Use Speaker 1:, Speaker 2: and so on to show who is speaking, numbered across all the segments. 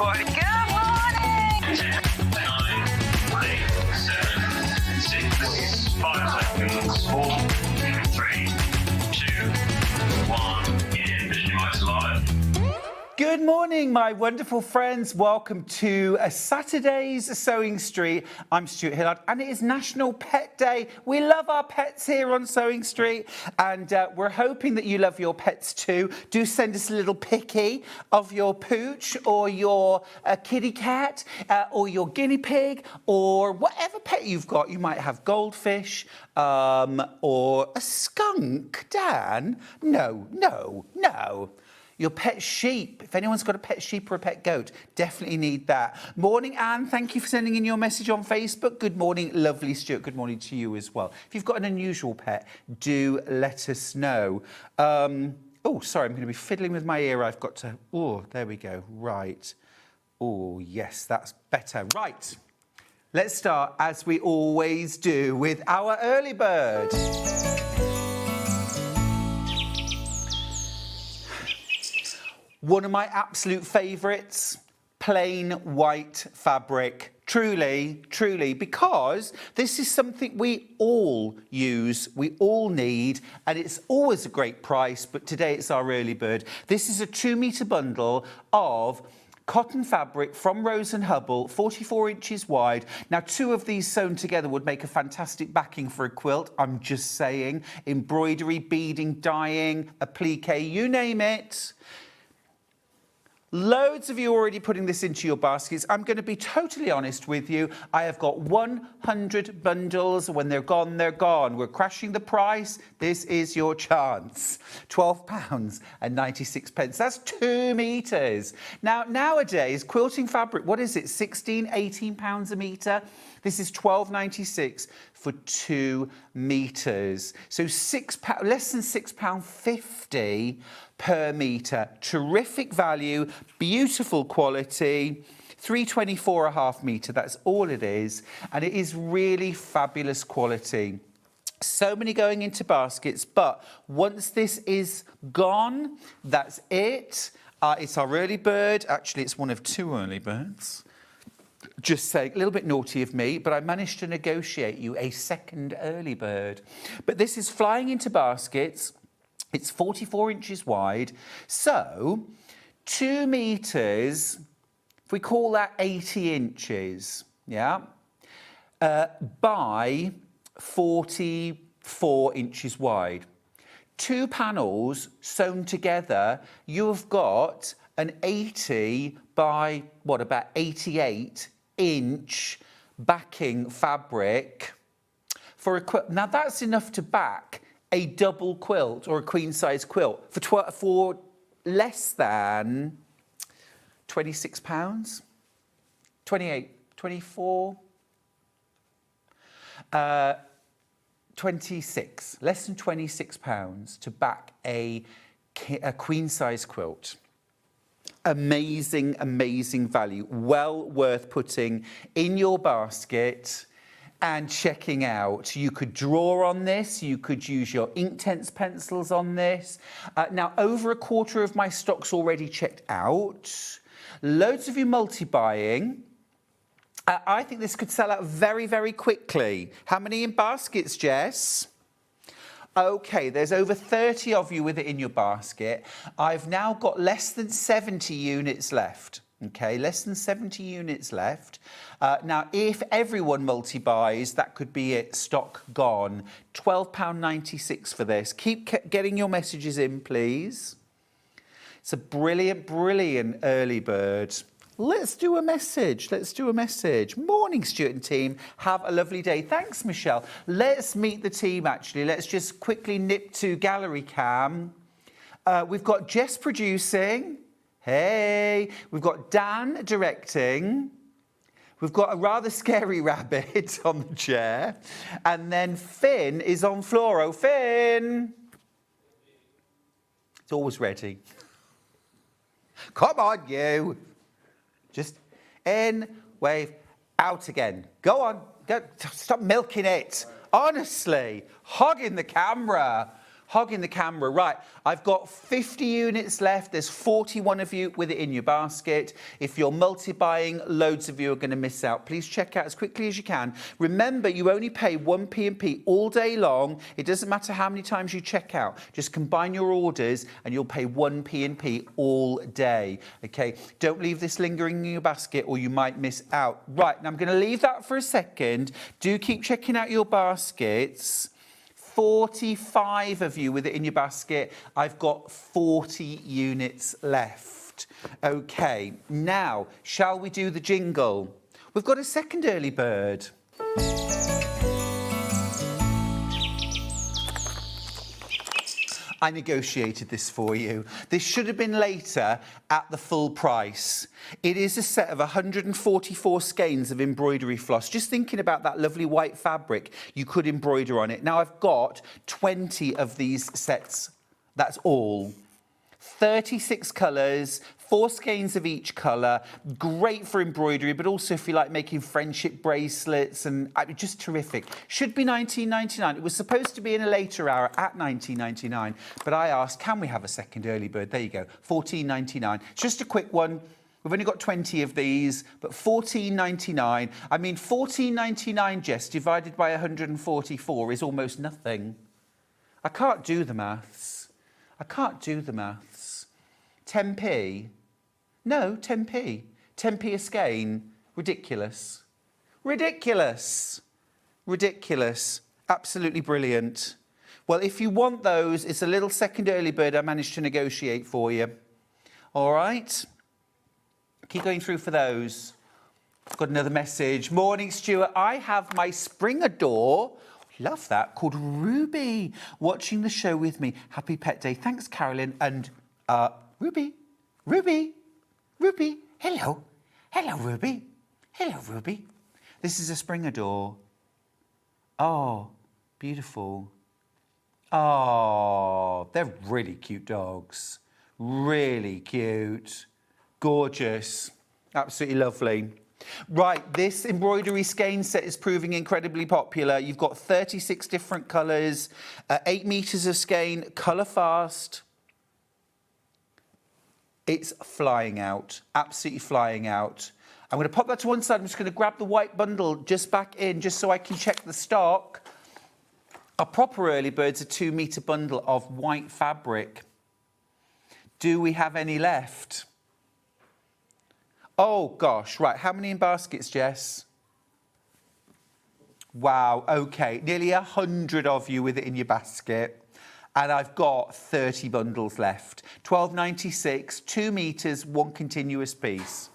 Speaker 1: everybody. Good morning!
Speaker 2: 10, 9, 8, 7, 6, 5 seconds, 4, 3, 2, 1, and visualize live.
Speaker 3: Good morning, my wonderful friends. Welcome to Saturday's Sewing Street. I'm Stuart Hillard, and it is National Pet Day. We love our pets here on Sewing Street, and we're hoping that you love your pets too. Do send us a little picky of your pooch or your kitty cat or your guinea pig or whatever pet you've got. You might have goldfish or a skunk. Dan? No. Your pet sheep. If anyone's got a pet sheep or a pet goat, definitely need that. Morning, Anne. Thank you for sending in your message on Facebook. Good morning, lovely Stuart. Good morning to you as well. If you've got an unusual pet, do let us know. Oh, sorry, I'm going to be fiddling with my ear. I've got to... Oh, there we go. Right. Oh, yes, that's better. Right. Let's start, as we always do, with our early bird. One of my absolute favourites, plain white fabric. Truly, because this is something we all use, we all need, and it's always a great price, but today it's our early bird. This is a 2-metre bundle of cotton fabric from Rose & Hubble, 44 inches wide. Now, 2 of these sewn together would make a fantastic backing for a quilt. I'm just saying. Embroidery, beading, dyeing, applique, you name it. Loads of you already putting this into your baskets. I'm going to be totally honest with you. I have got 100 bundles. When they're gone, they're gone. We're crashing the price. This is your chance. £12.96. That's 2 metres. Now, nowadays, quilting fabric, what is it? £18 a metre? This is £12.96 for 2 metres. So £6, less than £6.50 per metre. Terrific value, beautiful quality. 324.5 metre, that's all it is. And it is really fabulous quality. So many going into baskets, but once this is gone, that's it. It's our early bird. Actually, it's one of 2 early birds. Just saying, a little bit naughty of me, but I managed to negotiate you a second early bird. But this is flying into baskets. It's 44 inches wide. So 2 metres, if we call that 80 inches, yeah, by 44 inches wide. 2 panels sewn together, you've got an 80 by, what, about 88 inch backing fabric for a quilt. Now that's enough to back a double quilt or a queen size quilt for less than £26, 28, 24, 26, less than £26 to back a queen size quilt. Amazing, amazing value. Well worth putting in your basket and checking out. You could draw on this. You could use your Inktense pencils on this. Now, over a quarter of my stock's already checked out. Loads of you multi-buying. I think this could sell out very, very quickly. How many in baskets, Jess? Okay, there's over 30 of you with it in your basket. I've now got less than 70 units left. Okay, less than 70 units left. Now, if everyone multi-buys, that could be it, stock gone. £12.96 for this. Keep getting your messages in, please. It's a brilliant, brilliant early bird. Let's do a message. Morning, Stuart and team. Have a lovely day. Thanks, Michelle. Let's meet the team, actually. Let's just quickly nip to gallery cam. We've got Jess producing. Hey. We've got Dan directing. We've got a rather scary rabbit on the chair. And then Finn is on floor. Oh, Finn. It's always ready. Come on, you. Just in, wave, out again. Go on. Stop milking it. Honestly, hogging the camera. Hogging the camera. Right, I've got 50 units left. There's 41 of you with it in your basket. If you're multi-buying, loads of you are going to miss out. Please check out as quickly as you can. Remember, you only pay 1p&p all day long. It doesn't matter how many times you check out. Just combine your orders and you'll pay 1p&p all day. Okay, don't leave this lingering in your basket or you might miss out. Right, now I'm going to leave that for a second. Do keep checking out your baskets. 45 of you with it in your basket. I've got 40 units left. Okay, now, shall we do the jingle? We've got a second early bird. I negotiated this for you. This should have been later at the full price. It is a set of 144 skeins of embroidery floss. Just thinking about that lovely white fabric you could embroider on it. Now I've got 20 of these sets. That's all. 36 colours, 4 skeins of each colour, great for embroidery, but also if you like making friendship bracelets, and just terrific. Should be £19.99. It was supposed to be in a later hour at £19.99, but I asked, can we have a second early bird? There you go, £14.99. It's just a quick one. We've only got 20 of these, but £14.99. I mean, £14.99, Jess, divided by 144 is almost nothing. I can't do the maths. I can't do the maths. 10p? No, 10p. 10p a skein. Ridiculous. Ridiculous. Ridiculous. Absolutely brilliant. Well, if you want those, it's a little second early bird I managed to negotiate for you. All right? Keep going through for those. Got another message. Morning, Stuart. I have my spring adore. Love that. Called Ruby. Watching the show with me. Happy Pet Day. Thanks, Carolyn. And Ruby. Ruby. Ruby. Hello. Hello, Ruby. Hello, Ruby. This is a spring adore. Oh, beautiful. Oh, they're really cute dogs. Really cute. Gorgeous. Absolutely lovely. Right, this embroidery skein set is proving incredibly popular. You've got 36 different colours, 8 metres of skein, colour fast. It's flying out, absolutely flying out. I'm going to pop that to one side. I'm just going to grab the white bundle just back in, just so I can check the stock. Our proper early bird's a 2 metre bundle of white fabric. Do we have any left? Oh, gosh, right. How many in baskets, Jess? Wow, OK. Nearly 100 of you with it in your basket. And I've got 30 bundles left. £12.96, 2 metres, 1 continuous piece.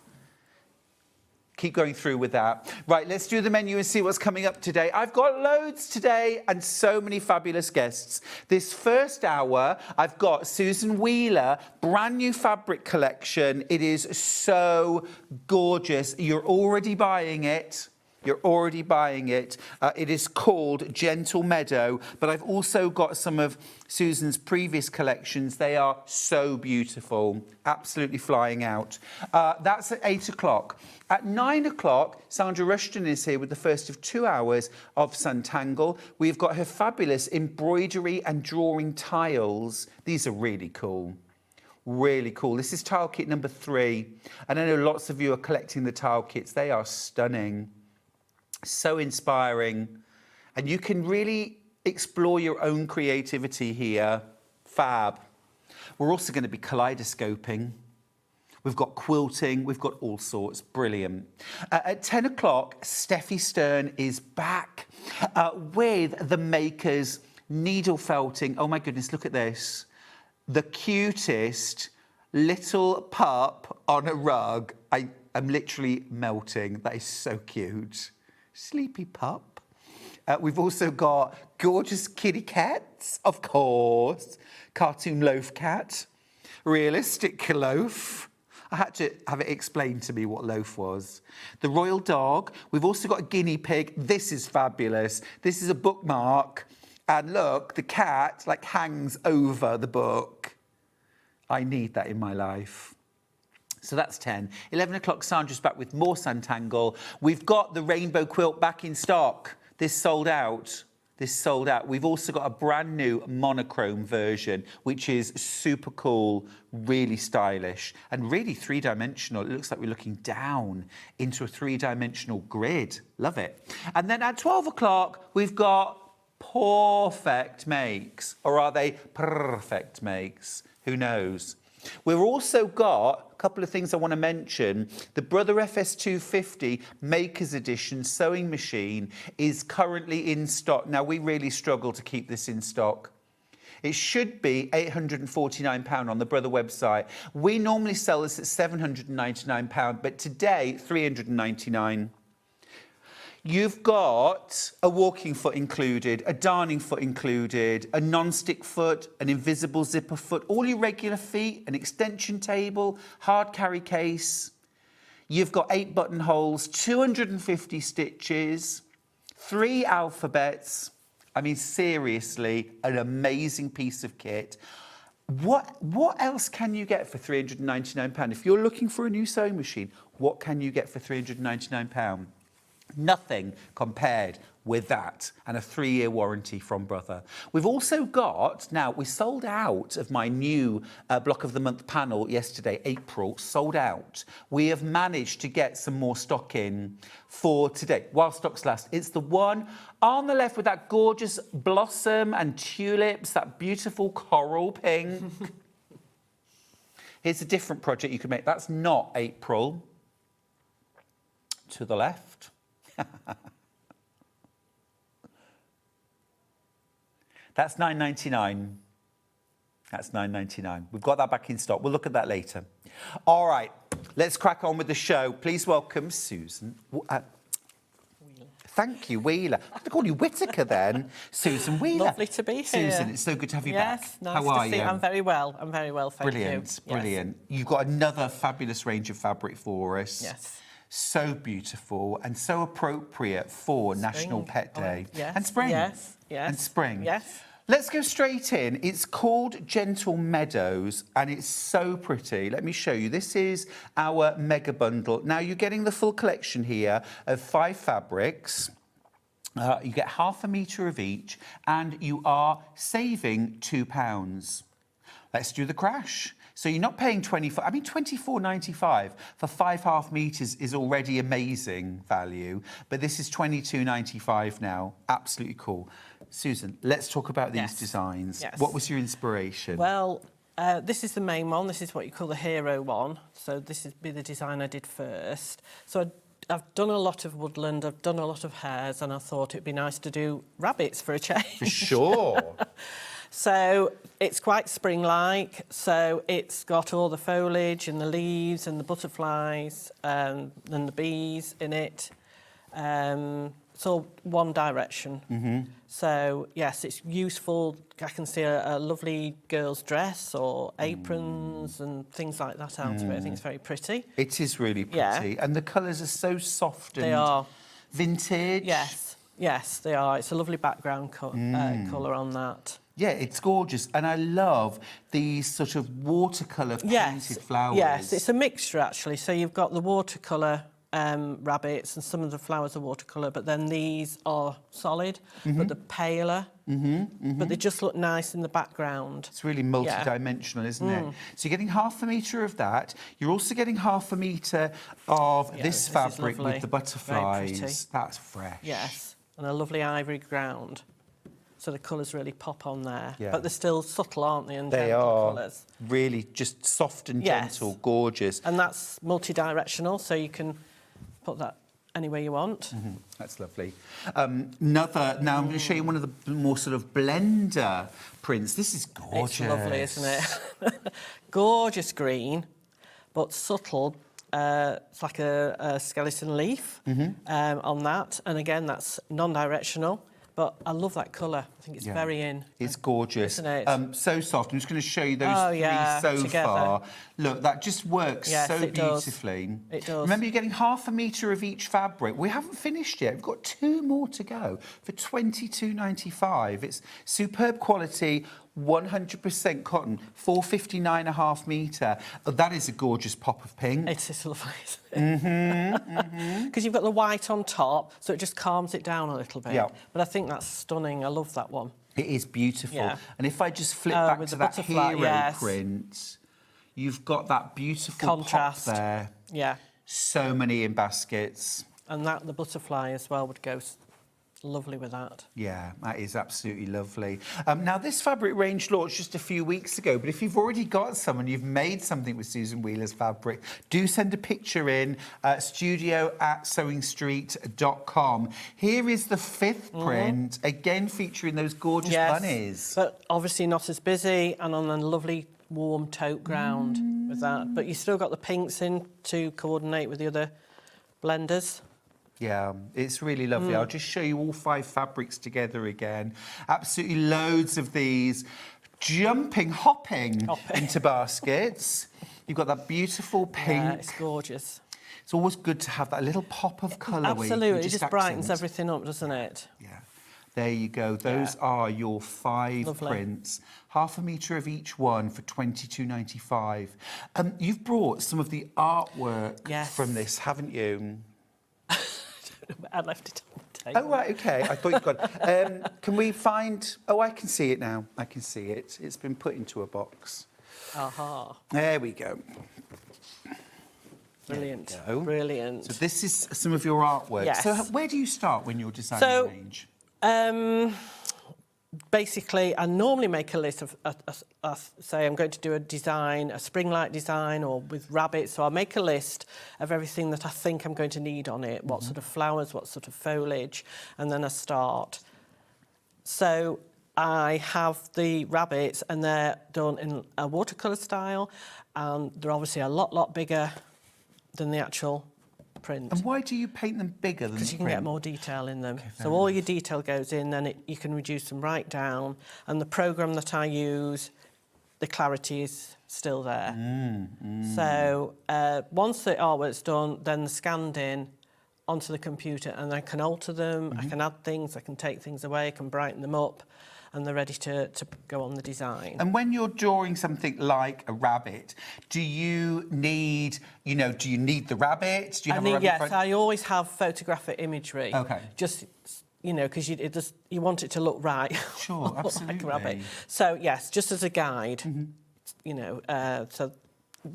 Speaker 3: Keep going through with that. Right, let's do the menu and see what's coming up today. I've got loads today and so many fabulous guests. This first hour, I've got Susan Wheeler, brand new fabric collection. It is so gorgeous. You're already buying it. You're already buying it. It is called Gentle Meadow, but I've also got some of Susan's previous collections. They are so beautiful, absolutely flying out. That's at 8 o'clock. At 9 o'clock, Sandra Rushton is here with the first of 2 hours of Sanntangle. We've got her fabulous embroidery and drawing tiles. These are really cool. Really cool. This is tile kit number 3. And I know lots of you are collecting the tile kits. They are stunning. So inspiring, and you can really explore your own creativity here. Fab. We're also going to be kaleidoscoping. We've got quilting, we've got all sorts. Brilliant. At 10 o'clock, Steffi Stern is back with the Makers needle felting. Oh my goodness, look at this. The cutest little pup on a rug. I'm literally melting. That is so cute. Sleepy pup. We've also got gorgeous kitty cats, of course. Cartoon loaf cat. Realistic loaf. I had to have it explained to me what loaf was. The royal dog. We've also got a guinea pig. This is fabulous. This is a bookmark. And look, the cat like hangs over the book. I need that in my life. So that's 10. 11 o'clock, Sandra's back with more Sanntangle. We've got the rainbow quilt back in stock. This sold out. This sold out. We've also got a brand new monochrome version, which is super cool, really stylish, and really three-dimensional. It looks like we're looking down into a three-dimensional grid. Love it. And then at 12 o'clock, we've got Pawfect Makes, or are they Perfect Makes? Who knows? We've also got a couple of things I want to mention. The Brother FS250 Makers Edition sewing machine is currently in stock. Now, we really struggle to keep this in stock. It should be £849 on the Brother website. We normally sell this at £799, but today, £399. You've got a walking foot included, a darning foot included, a non-stick foot, an invisible zipper foot, all your regular feet, an extension table, hard carry case. You've got 8 buttonholes, 250 stitches, 3 alphabets. I mean, seriously, an amazing piece of kit. What else can you get for £399? If you're looking for a new sewing machine, what can you get for £399? Nothing compared with that, and a 3-year warranty from Brother. We've also got, now we sold out of my new Block of the Month panel yesterday, April, sold out. We have managed to get some more stock in for today, while stocks last. It's the one on the left with that gorgeous blossom and tulips, that beautiful coral pink. Here's a different project you can make. That's not April. To the left. That's £9.99. That's £9.99. We've got that back in stock. We'll look at that later. All right, let's crack on with the show. Please welcome Susan. Thank you, Wheeler. I have to call you Whittaker then. Susan Wheeler.
Speaker 4: Lovely to be here.
Speaker 3: Susan, it's so good to have you back.
Speaker 4: Yes, nice
Speaker 3: How are
Speaker 4: to see
Speaker 3: you?
Speaker 4: I'm very well. I'm very well, thank you.
Speaker 3: Brilliant,
Speaker 4: Yes.
Speaker 3: brilliant. You've got another fabulous range of fabric for us.
Speaker 4: Yes.
Speaker 3: So beautiful and so appropriate for National Pet Day.
Speaker 4: Yes.
Speaker 3: And spring.
Speaker 4: Yes, yes.
Speaker 3: And spring.
Speaker 4: Yes.
Speaker 3: Let's go straight in. It's called Gentle Meadows and it's so pretty. Let me show you. This is our mega bundle. Now, you're getting the full collection here of 5 fabrics. You get ½ metre of each and you are saving £2. Let's do the crash. So you're not paying £24.95 for 5½ metres is already amazing value, but this is £22.95 now. Absolutely cool. Susan, let's talk about these designs.
Speaker 4: Yes.
Speaker 3: What was your inspiration?
Speaker 4: Well, this is the main one. This is what you call the hero one. So this is the design I did first. So I've done a lot of woodland, I've done a lot of hares, and I thought it'd be nice to do rabbits for a change.
Speaker 3: For sure.
Speaker 4: So it's quite spring-like, so it's got all the foliage and the leaves and the butterflies and the bees in it. It's all one direction. Mm-hmm. So, yes, it's useful. I can see a lovely girl's dress or aprons and things like that out of it. I think it's very pretty.
Speaker 3: It is really pretty.
Speaker 4: Yeah.
Speaker 3: And the colours are so soft and
Speaker 4: They are.
Speaker 3: vintage.
Speaker 4: Yes, yes, they are. It's a lovely background colour on that.
Speaker 3: Yeah, it's gorgeous. And I love these sort of watercolour painted flowers.
Speaker 4: Yes, it's a mixture, actually. So you've got the watercolour rabbits and some of the flowers are watercolour, but then these are solid, but they're paler. But they just look nice in the background.
Speaker 3: It's really multi-dimensional, isn't it? So you're getting ½ metre of that. You're also getting ½ metre of this fabric with the butterflies. That's fresh.
Speaker 4: Yes, and a lovely ivory ground. So the colours really pop on there.
Speaker 3: Yeah.
Speaker 4: But they're still subtle, aren't they? And
Speaker 3: They
Speaker 4: gentle
Speaker 3: are
Speaker 4: colours.
Speaker 3: really just soft and gentle, gorgeous.
Speaker 4: And that's multi-directional, so you can put that anywhere you want.
Speaker 3: That's lovely. Now I'm going to show you one of the more sort of blender prints. This is gorgeous.
Speaker 4: It's lovely, isn't it? Gorgeous green, but subtle. It's like a skeleton leaf on that. And again, that's non-directional. But I love that colour. I think it's very in.
Speaker 3: It's gorgeous.
Speaker 4: Isn't it?
Speaker 3: So soft. I'm just going to show you those three so far. Look, that just works so beautifully.
Speaker 4: It does.
Speaker 3: Remember, you're getting ½ metre of each fabric. We haven't finished yet. We've got 2 more to go for £22.95. It's superb quality, 100% cotton, 459.5 metre. Oh, that is a gorgeous pop of pink.
Speaker 4: It is lovely, isn't it? Because you've got the white on top, so it just calms it down a little bit.
Speaker 3: Yeah.
Speaker 4: But I think that's stunning. I love that one.
Speaker 3: It is beautiful.
Speaker 4: Yeah.
Speaker 3: And if I just flip back
Speaker 4: with
Speaker 3: to
Speaker 4: the
Speaker 3: that
Speaker 4: butterfly,
Speaker 3: hero
Speaker 4: yes.
Speaker 3: print, you've got that beautiful
Speaker 4: Contrast.
Speaker 3: pop there.
Speaker 4: Yeah.
Speaker 3: So many in baskets.
Speaker 4: And that the butterfly as well would go lovely with that.
Speaker 3: Yeah, that is absolutely lovely. Now, this fabric range launched just a few weeks ago, but if you've already got some and you've made something with Susan Wheeler's fabric, do send a picture in, studio@SewingStreet.com. Here is the 5th print, again featuring those gorgeous bunnies.
Speaker 4: But obviously not as busy and on a lovely warm taupe ground with that. But you still got the pinks in to coordinate with the other blenders.
Speaker 3: Yeah, it's really lovely. I'll just show you all 5 fabrics together again. Absolutely loads of these hopping into baskets. You've got that beautiful pink.
Speaker 4: Yeah, it's gorgeous.
Speaker 3: It's always good to have that little pop of colour.
Speaker 4: Absolutely, it just brightens everything up, doesn't it?
Speaker 3: Yeah. There you go. Those are your 5
Speaker 4: Lovely.
Speaker 3: prints. Half a metre of each one for $22.95. You've brought some of the artwork from this, haven't you?
Speaker 4: I left it on the table.
Speaker 3: Oh, right, OK. I thought you'd got it. Can we find... Oh, I can see it now. I can see it. It's been put into a box.
Speaker 4: Aha.
Speaker 3: There we go.
Speaker 4: Brilliant.
Speaker 3: There we go.
Speaker 4: Brilliant.
Speaker 3: So this is some of your artwork.
Speaker 4: Yes.
Speaker 3: So where do you start when you're designing a range?
Speaker 4: Basically, I normally make a list of, say, I'm going to do a design, a spring-like design, or with rabbits. So I'll make a list of everything that I think I'm going to need on it, what sort of flowers, what sort of foliage, and then I start. So I have the rabbits, and they're done in a watercolour style, and they're obviously a lot bigger than the actual print.
Speaker 3: And why do you paint them bigger than the print?
Speaker 4: Because you can get more detail in them.
Speaker 3: Okay,
Speaker 4: so all your detail goes in, then you can reduce them right down. And the programme that I use, the clarity is still there. So once the artwork's done, then they're scanned in onto the computer, and I can alter them, I can add things, I can take things away, I can brighten them up, and they're ready to go on the design.
Speaker 3: And when you're drawing something like a rabbit, do you need, do you need the rabbit? Do you have a rabbit?
Speaker 4: Yes, I always have photographic imagery.
Speaker 3: OK.
Speaker 4: Just, because you want it to look right.
Speaker 3: Sure, absolutely.
Speaker 4: Like a rabbit. So, yes, just as a guide, so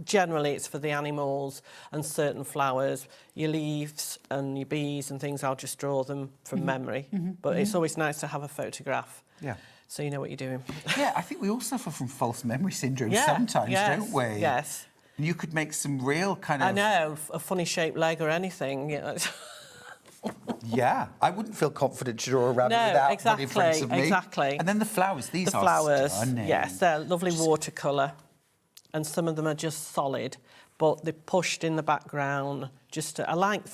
Speaker 4: generally it's for the animals and certain flowers. Your leaves and your bees and things, I'll just draw them from memory. But it's always nice to have a photograph.
Speaker 3: Yeah.
Speaker 4: So you know what you're doing.
Speaker 3: Yeah, I think we all suffer from false memory syndrome sometimes, don't we?
Speaker 4: Yes.
Speaker 3: And you could make some real kind of...
Speaker 4: I know, a funny shaped leg or anything.
Speaker 3: Yeah, I wouldn't feel confident to draw a rabbit without one in front of me.
Speaker 4: Exactly.
Speaker 3: And then the flowers, these are
Speaker 4: flowers,
Speaker 3: stunning.
Speaker 4: yes, they're lovely watercolour, and some of them are just solid, but they're pushed in the background. I like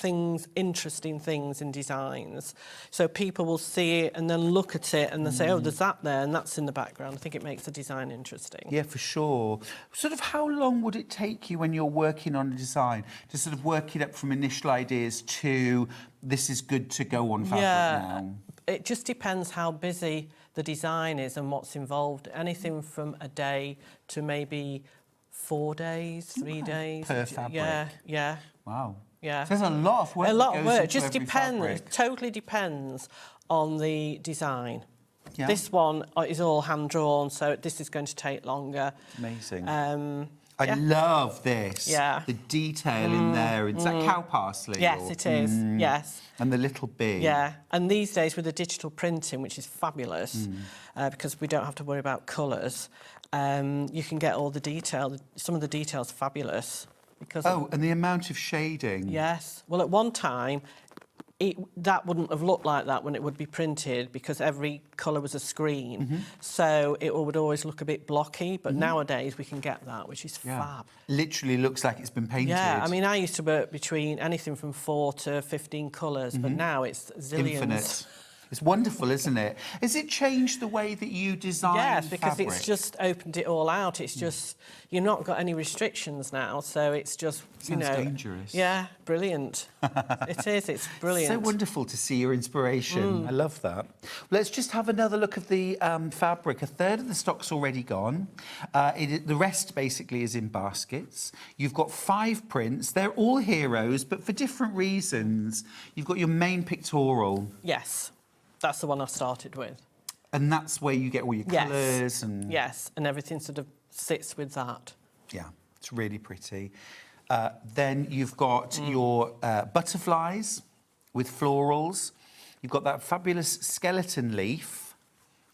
Speaker 4: interesting things in designs. So people will see it and then look at it and they'll say, oh, there's that there, and that's in the background. I think it makes the design interesting.
Speaker 3: Yeah, for sure. Sort of how long would it take you when you're working on a design to sort of work it up from initial ideas to this is good to go on fabric now?
Speaker 4: It just depends how busy the design is and what's involved. Anything from a day to maybe 4 days, 3 days.
Speaker 3: Per fabric?
Speaker 4: Yeah.
Speaker 3: Wow.
Speaker 4: Yeah.
Speaker 3: So there's a lot of work.
Speaker 4: A lot of work.
Speaker 3: It
Speaker 4: just depends. It totally depends on the design.
Speaker 3: Yeah.
Speaker 4: This one is all hand drawn, so this is going to take longer.
Speaker 3: Amazing.
Speaker 4: I
Speaker 3: love this.
Speaker 4: Yeah.
Speaker 3: The detail in there. Is that cow parsley?
Speaker 4: Yes, it is. Yes.
Speaker 3: And the little bee.
Speaker 4: Yeah. And these days with the digital printing, which is fabulous, because we don't have to worry about colours, you can get all the detail. Some of the detail's fabulous.
Speaker 3: And the amount of shading.
Speaker 4: Yes. Well, at one time, that wouldn't have looked like that when it would be printed because every colour was a screen. So it would always look a bit blocky. But nowadays, we can get that, which is fab.
Speaker 3: Literally looks like it's been painted.
Speaker 4: Yeah. I mean, I used to work between anything from 4 to 15 colours, but now it's zillions.
Speaker 3: Infinite. It's wonderful, isn't it? Has it changed the way that you design
Speaker 4: Yes, because
Speaker 3: fabric?
Speaker 4: it's just opened it all out. It's just, you've not got any restrictions now, so it's just, you
Speaker 3: Sounds
Speaker 4: know...
Speaker 3: dangerous.
Speaker 4: Yeah, brilliant. It is, it's brilliant.
Speaker 3: So wonderful to see your inspiration. I love that. Let's just have another look of the fabric. A third of the stock's already gone. The rest basically is in baskets. You've got 5 prints. They're all heroes, but for different reasons. You've got your main pictorial.
Speaker 4: Yes, that's the one I started with.
Speaker 3: And that's where you get all your colours and...
Speaker 4: Yes, and everything sort of sits with that.
Speaker 3: Yeah, it's really pretty. Then you've got your butterflies with florals. You've got that fabulous skeleton leaf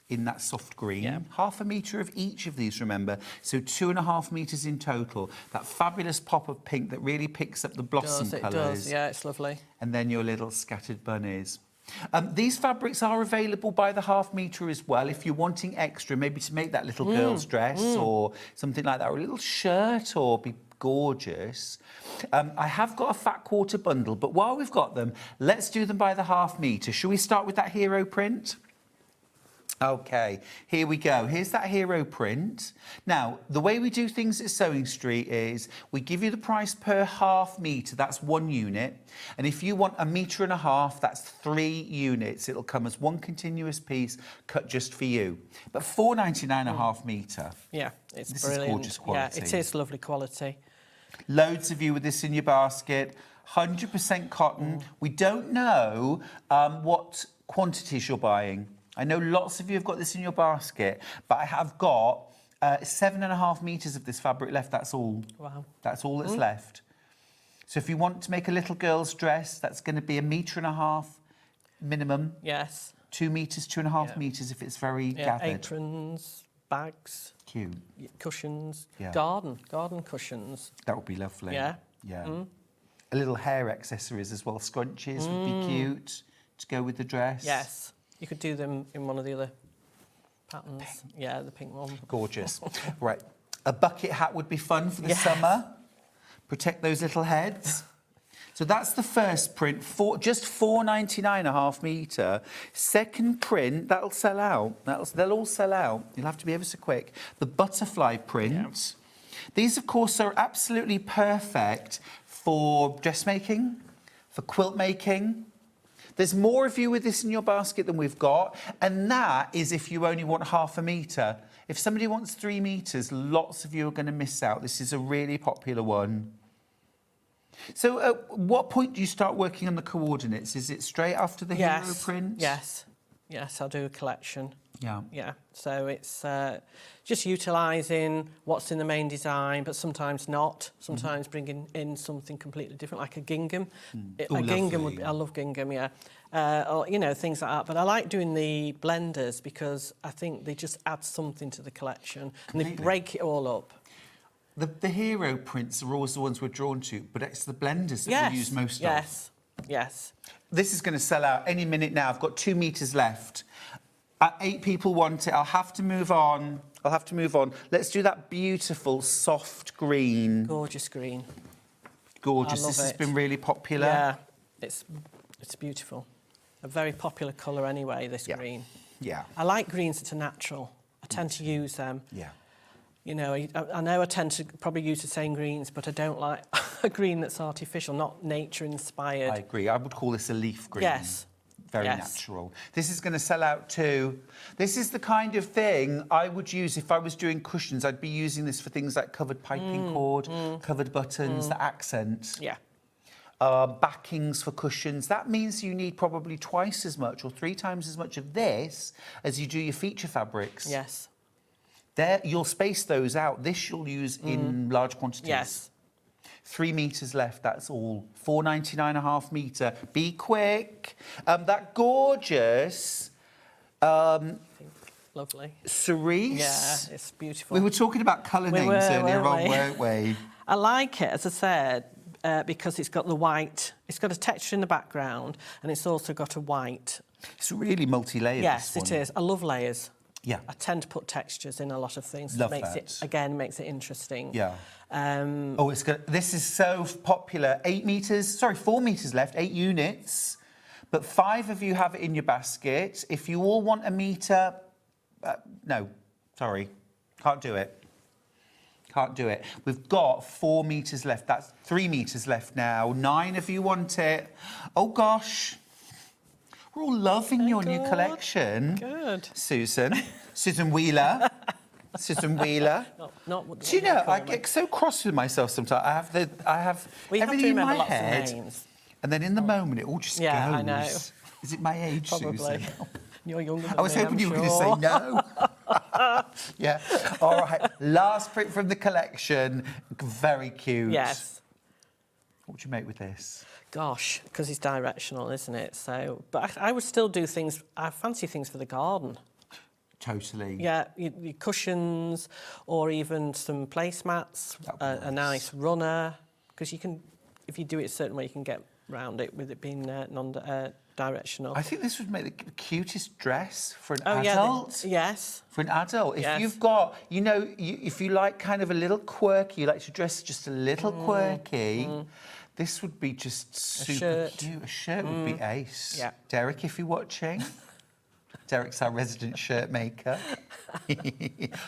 Speaker 3: in that soft green.
Speaker 4: Yeah.
Speaker 3: 1/2 metre of each of these, remember. So 2.5 metres in total. That fabulous pop of pink that really picks up the blossom
Speaker 4: It
Speaker 3: colours.
Speaker 4: does, yeah, it's lovely.
Speaker 3: And then your little scattered bunnies. These fabrics are available by the 1/2 metre as well. If you're wanting extra, maybe to make that little girl's dress or something like that, or a little shirt, or be gorgeous. I have got a fat quarter bundle, but while we've got them, let's do them by the 1/2 metre. Shall we start with that hero print? Okay, here we go. Here's that hero print. Now, the way we do things at SewingStreet is we give you the price per 1/2 metre, that's 1 unit. And if you want 1.5 metres, that's 3 units. It'll come as 1 continuous piece cut just for you. But £4.99 a 1/2 metre.
Speaker 4: Yeah, it's
Speaker 3: This
Speaker 4: brilliant.
Speaker 3: is gorgeous quality.
Speaker 4: Yeah, it is lovely quality.
Speaker 3: Loads of you with this in your basket. 100% cotton. We don't know what quantities you're buying. I know lots of you have got this in your basket, but I have got 7.5 metres of this fabric left. That's all.
Speaker 4: Wow.
Speaker 3: That's all that's left. So if you want to make a little girl's dress, that's going to be 1.5 metres minimum.
Speaker 4: Yes.
Speaker 3: 2 metres, 2.5 metres if it's very gathered.
Speaker 4: Aprons, bags,
Speaker 3: Cute.
Speaker 4: cushions,
Speaker 3: Yeah.
Speaker 4: garden cushions.
Speaker 3: That would be lovely.
Speaker 4: Yeah.
Speaker 3: Yeah. A little hair accessories as well. Scrunchies would be cute to go with the dress.
Speaker 4: Yes. You could do them in one of the other patterns. Yeah, the pink one.
Speaker 3: Gorgeous. Right. A bucket hat would be fun for the
Speaker 4: Yes.
Speaker 3: summer. Protect those little heads. So that's the first print, just £4.99 a 1/2 metre. Second print, that'll sell out. They'll all sell out. You'll have to be ever so quick. The butterfly print. These, of course, are absolutely perfect for dressmaking, for quilt making. There's more of you with this in your basket than we've got, and that is if you only want 1/2 metre. If somebody wants 3 metres, lots of you are going to miss out. This is a really popular one. So at what point do you start working on the coordinates? Is it straight after the hero print?
Speaker 4: Yes. Yes, I'll do a collection.
Speaker 3: Yeah.
Speaker 4: Yeah, so it's just utilising what's in the main design, but sometimes not. Sometimes bringing in something completely different, like a gingham. A gingham would be, I love gingham, yeah. Or, you know, things like that. But I like doing the blenders because I think they just add something to the collection and they break it all up.
Speaker 3: The hero prints are always the ones we're drawn to, but it's the blenders that we use most of.
Speaker 4: Yes.
Speaker 3: This is going to sell out any minute now. I've got 2 metres left. 8 people want it. I'll have to move on. Let's do that beautiful soft green.
Speaker 4: Gorgeous green.
Speaker 3: Gorgeous.
Speaker 4: I love
Speaker 3: This has
Speaker 4: it.
Speaker 3: been really popular.
Speaker 4: Yeah, it's beautiful. A very popular colour anyway, this green.
Speaker 3: Yeah.
Speaker 4: I like greens that are natural. I tend to use them.
Speaker 3: Yeah.
Speaker 4: You know, I know I tend to probably use the same greens, but I don't like a green that's artificial, not nature-inspired.
Speaker 3: I agree. I would call this a leaf green.
Speaker 4: Yes.
Speaker 3: Very natural. This is going to sell out too. This is the kind of thing I would use if I was doing cushions. I'd be using this for things like covered piping cord, covered buttons, the accent.
Speaker 4: Yeah.
Speaker 3: Backings for cushions. That means you need probably twice as much or 3 times as much of this as you do your feature fabrics.
Speaker 4: Yes.
Speaker 3: There, you'll space those out. This you'll use in large quantities.
Speaker 4: Yes.
Speaker 3: 3 metres left, that's all. £4.99 a 1/2 metre. Be quick. That gorgeous
Speaker 4: Lovely.
Speaker 3: cerise.
Speaker 4: Yeah, it's beautiful.
Speaker 3: We were talking about colour names earlier on, weren't we?
Speaker 4: I like it, as I said, because it's got the white. It's got a texture in the background, and it's also got a white.
Speaker 3: It's really multi-layered.
Speaker 4: Yes,
Speaker 3: this
Speaker 4: it
Speaker 3: one.
Speaker 4: is. I love layers.
Speaker 3: Yeah.
Speaker 4: I tend to put textures in a lot of things.
Speaker 3: Love
Speaker 4: makes
Speaker 3: that.
Speaker 4: makes it interesting.
Speaker 3: Yeah. This is so popular. 4 metres left, 8 units. but 5 of you have it in your basket. If you all want a metre, no, sorry, can't do it. Can't do it. We've got 4 metres left. That's 3 metres left now. 9 of you want it. Oh, gosh. We're all loving your new collection.
Speaker 4: Good.
Speaker 3: Susan Wheeler. Susan Wheeler.
Speaker 4: Not what
Speaker 3: Do you know, I get so cross with myself sometimes. I have
Speaker 4: We have to
Speaker 3: everything in my
Speaker 4: remember lots of
Speaker 3: head,
Speaker 4: names.
Speaker 3: and then in the moment it all just goes.
Speaker 4: I know.
Speaker 3: Is it my age,
Speaker 4: Probably.
Speaker 3: Susan?
Speaker 4: You're younger than
Speaker 3: I was
Speaker 4: me,
Speaker 3: hoping
Speaker 4: I'm
Speaker 3: you were going to
Speaker 4: sure.
Speaker 3: say no. Yeah. All right. Last print from the collection. Very cute.
Speaker 4: Yes.
Speaker 3: What would you make with this?
Speaker 4: Gosh, because it's directional, isn't it? So, but I would still do things. I fancy things for the garden.
Speaker 3: Totally.
Speaker 4: Yeah, your cushions, or even some placemats, a nice runner, because you can, if you do it a certain way, you can get round it with it being non-directional.
Speaker 3: I think this would make the cutest dress for an
Speaker 4: Oh,
Speaker 3: adult.
Speaker 4: yeah, yes.
Speaker 3: For an adult. If
Speaker 4: Yes.
Speaker 3: you've got, you know, if you like kind of a little quirky, you like to dress just a little quirky, this would be just super
Speaker 4: shirt.
Speaker 3: cute. A shirt would be ace.
Speaker 4: Yeah.
Speaker 3: Derek, if you're watching. Derek's our resident shirt maker.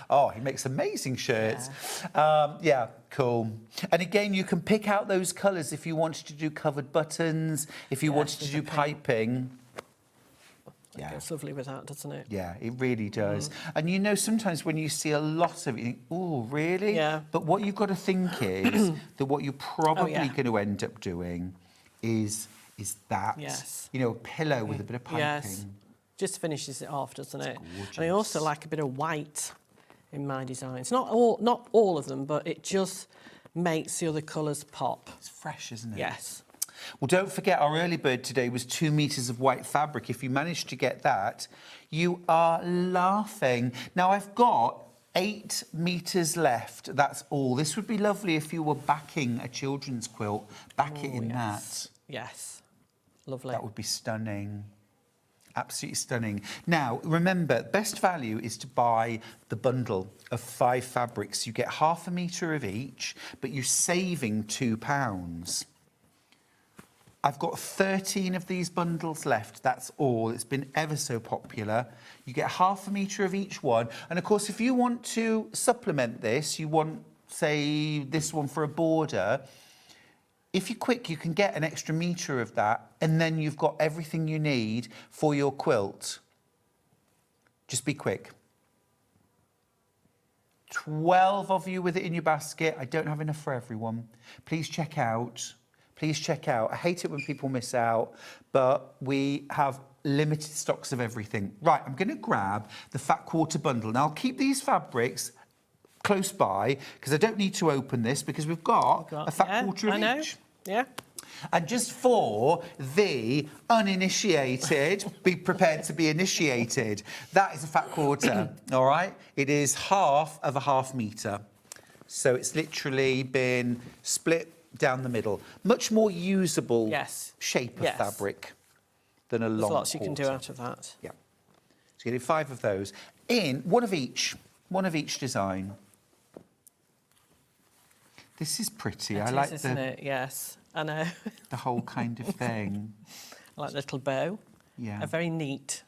Speaker 3: Oh, he makes amazing shirts. Yeah, cool. And again, you can pick out those colours if you wanted to do covered buttons, if you wanted to do piping.
Speaker 4: It goes lovely with that, doesn't it?
Speaker 3: Yeah, it really does. And you know, sometimes when you see a lot of it, you think, oh, really?
Speaker 4: Yeah.
Speaker 3: But what you've got to think is that what you're probably going to end up doing is that.
Speaker 4: Yes.
Speaker 3: You know, a pillow with a bit of piping.
Speaker 4: Yes. Just finishes it off, doesn't it?
Speaker 3: gorgeous.
Speaker 4: And I also like a bit of white in my designs. Not all of them, but it just makes the other colours pop.
Speaker 3: It's fresh, isn't it?
Speaker 4: Yes.
Speaker 3: Well, don't forget, our early bird today was 2 metres of white fabric. If you managed to get that, you are laughing. Now, I've got 8 metres left. That's all. This would be lovely if you were backing a children's quilt. Back it in that.
Speaker 4: Yes. Lovely.
Speaker 3: That would be stunning. Absolutely stunning. Now, remember, best value is to buy the bundle of 5 fabrics. You get half a metre of each, but you're saving £2. I've got 13 of these bundles left. That's all. It's been ever so popular. You get half a metre of each one. And of course, if you want to supplement this, you want, say, this one for a border, if you're quick, you can get an extra metre of that, and then you've got everything you need for your quilt. Just be quick. 12 of you with it in your basket. I don't have enough for everyone. Please check out. Please check out. I hate it when people miss out, but we have limited stocks of everything. Right, I'm going to grab the fat quarter bundle. Now, I'll keep these fabrics close by because I don't need to open this because we've got a fat quarter of each.
Speaker 4: Yeah.
Speaker 3: And just for the uninitiated, be prepared to be initiated. That is a fat quarter, all right? It is half of a half metre. So it's literally been split down the middle. Much more usable shape of fabric than a long quarter.
Speaker 4: Lots you can do out of that.
Speaker 3: Yeah. So you get 5 of those. In one of each design. This is pretty. I like
Speaker 4: isn't it? Yes, I know.
Speaker 3: the whole kind of thing.
Speaker 4: I like the little bow.
Speaker 3: Yeah.
Speaker 4: They're very neat.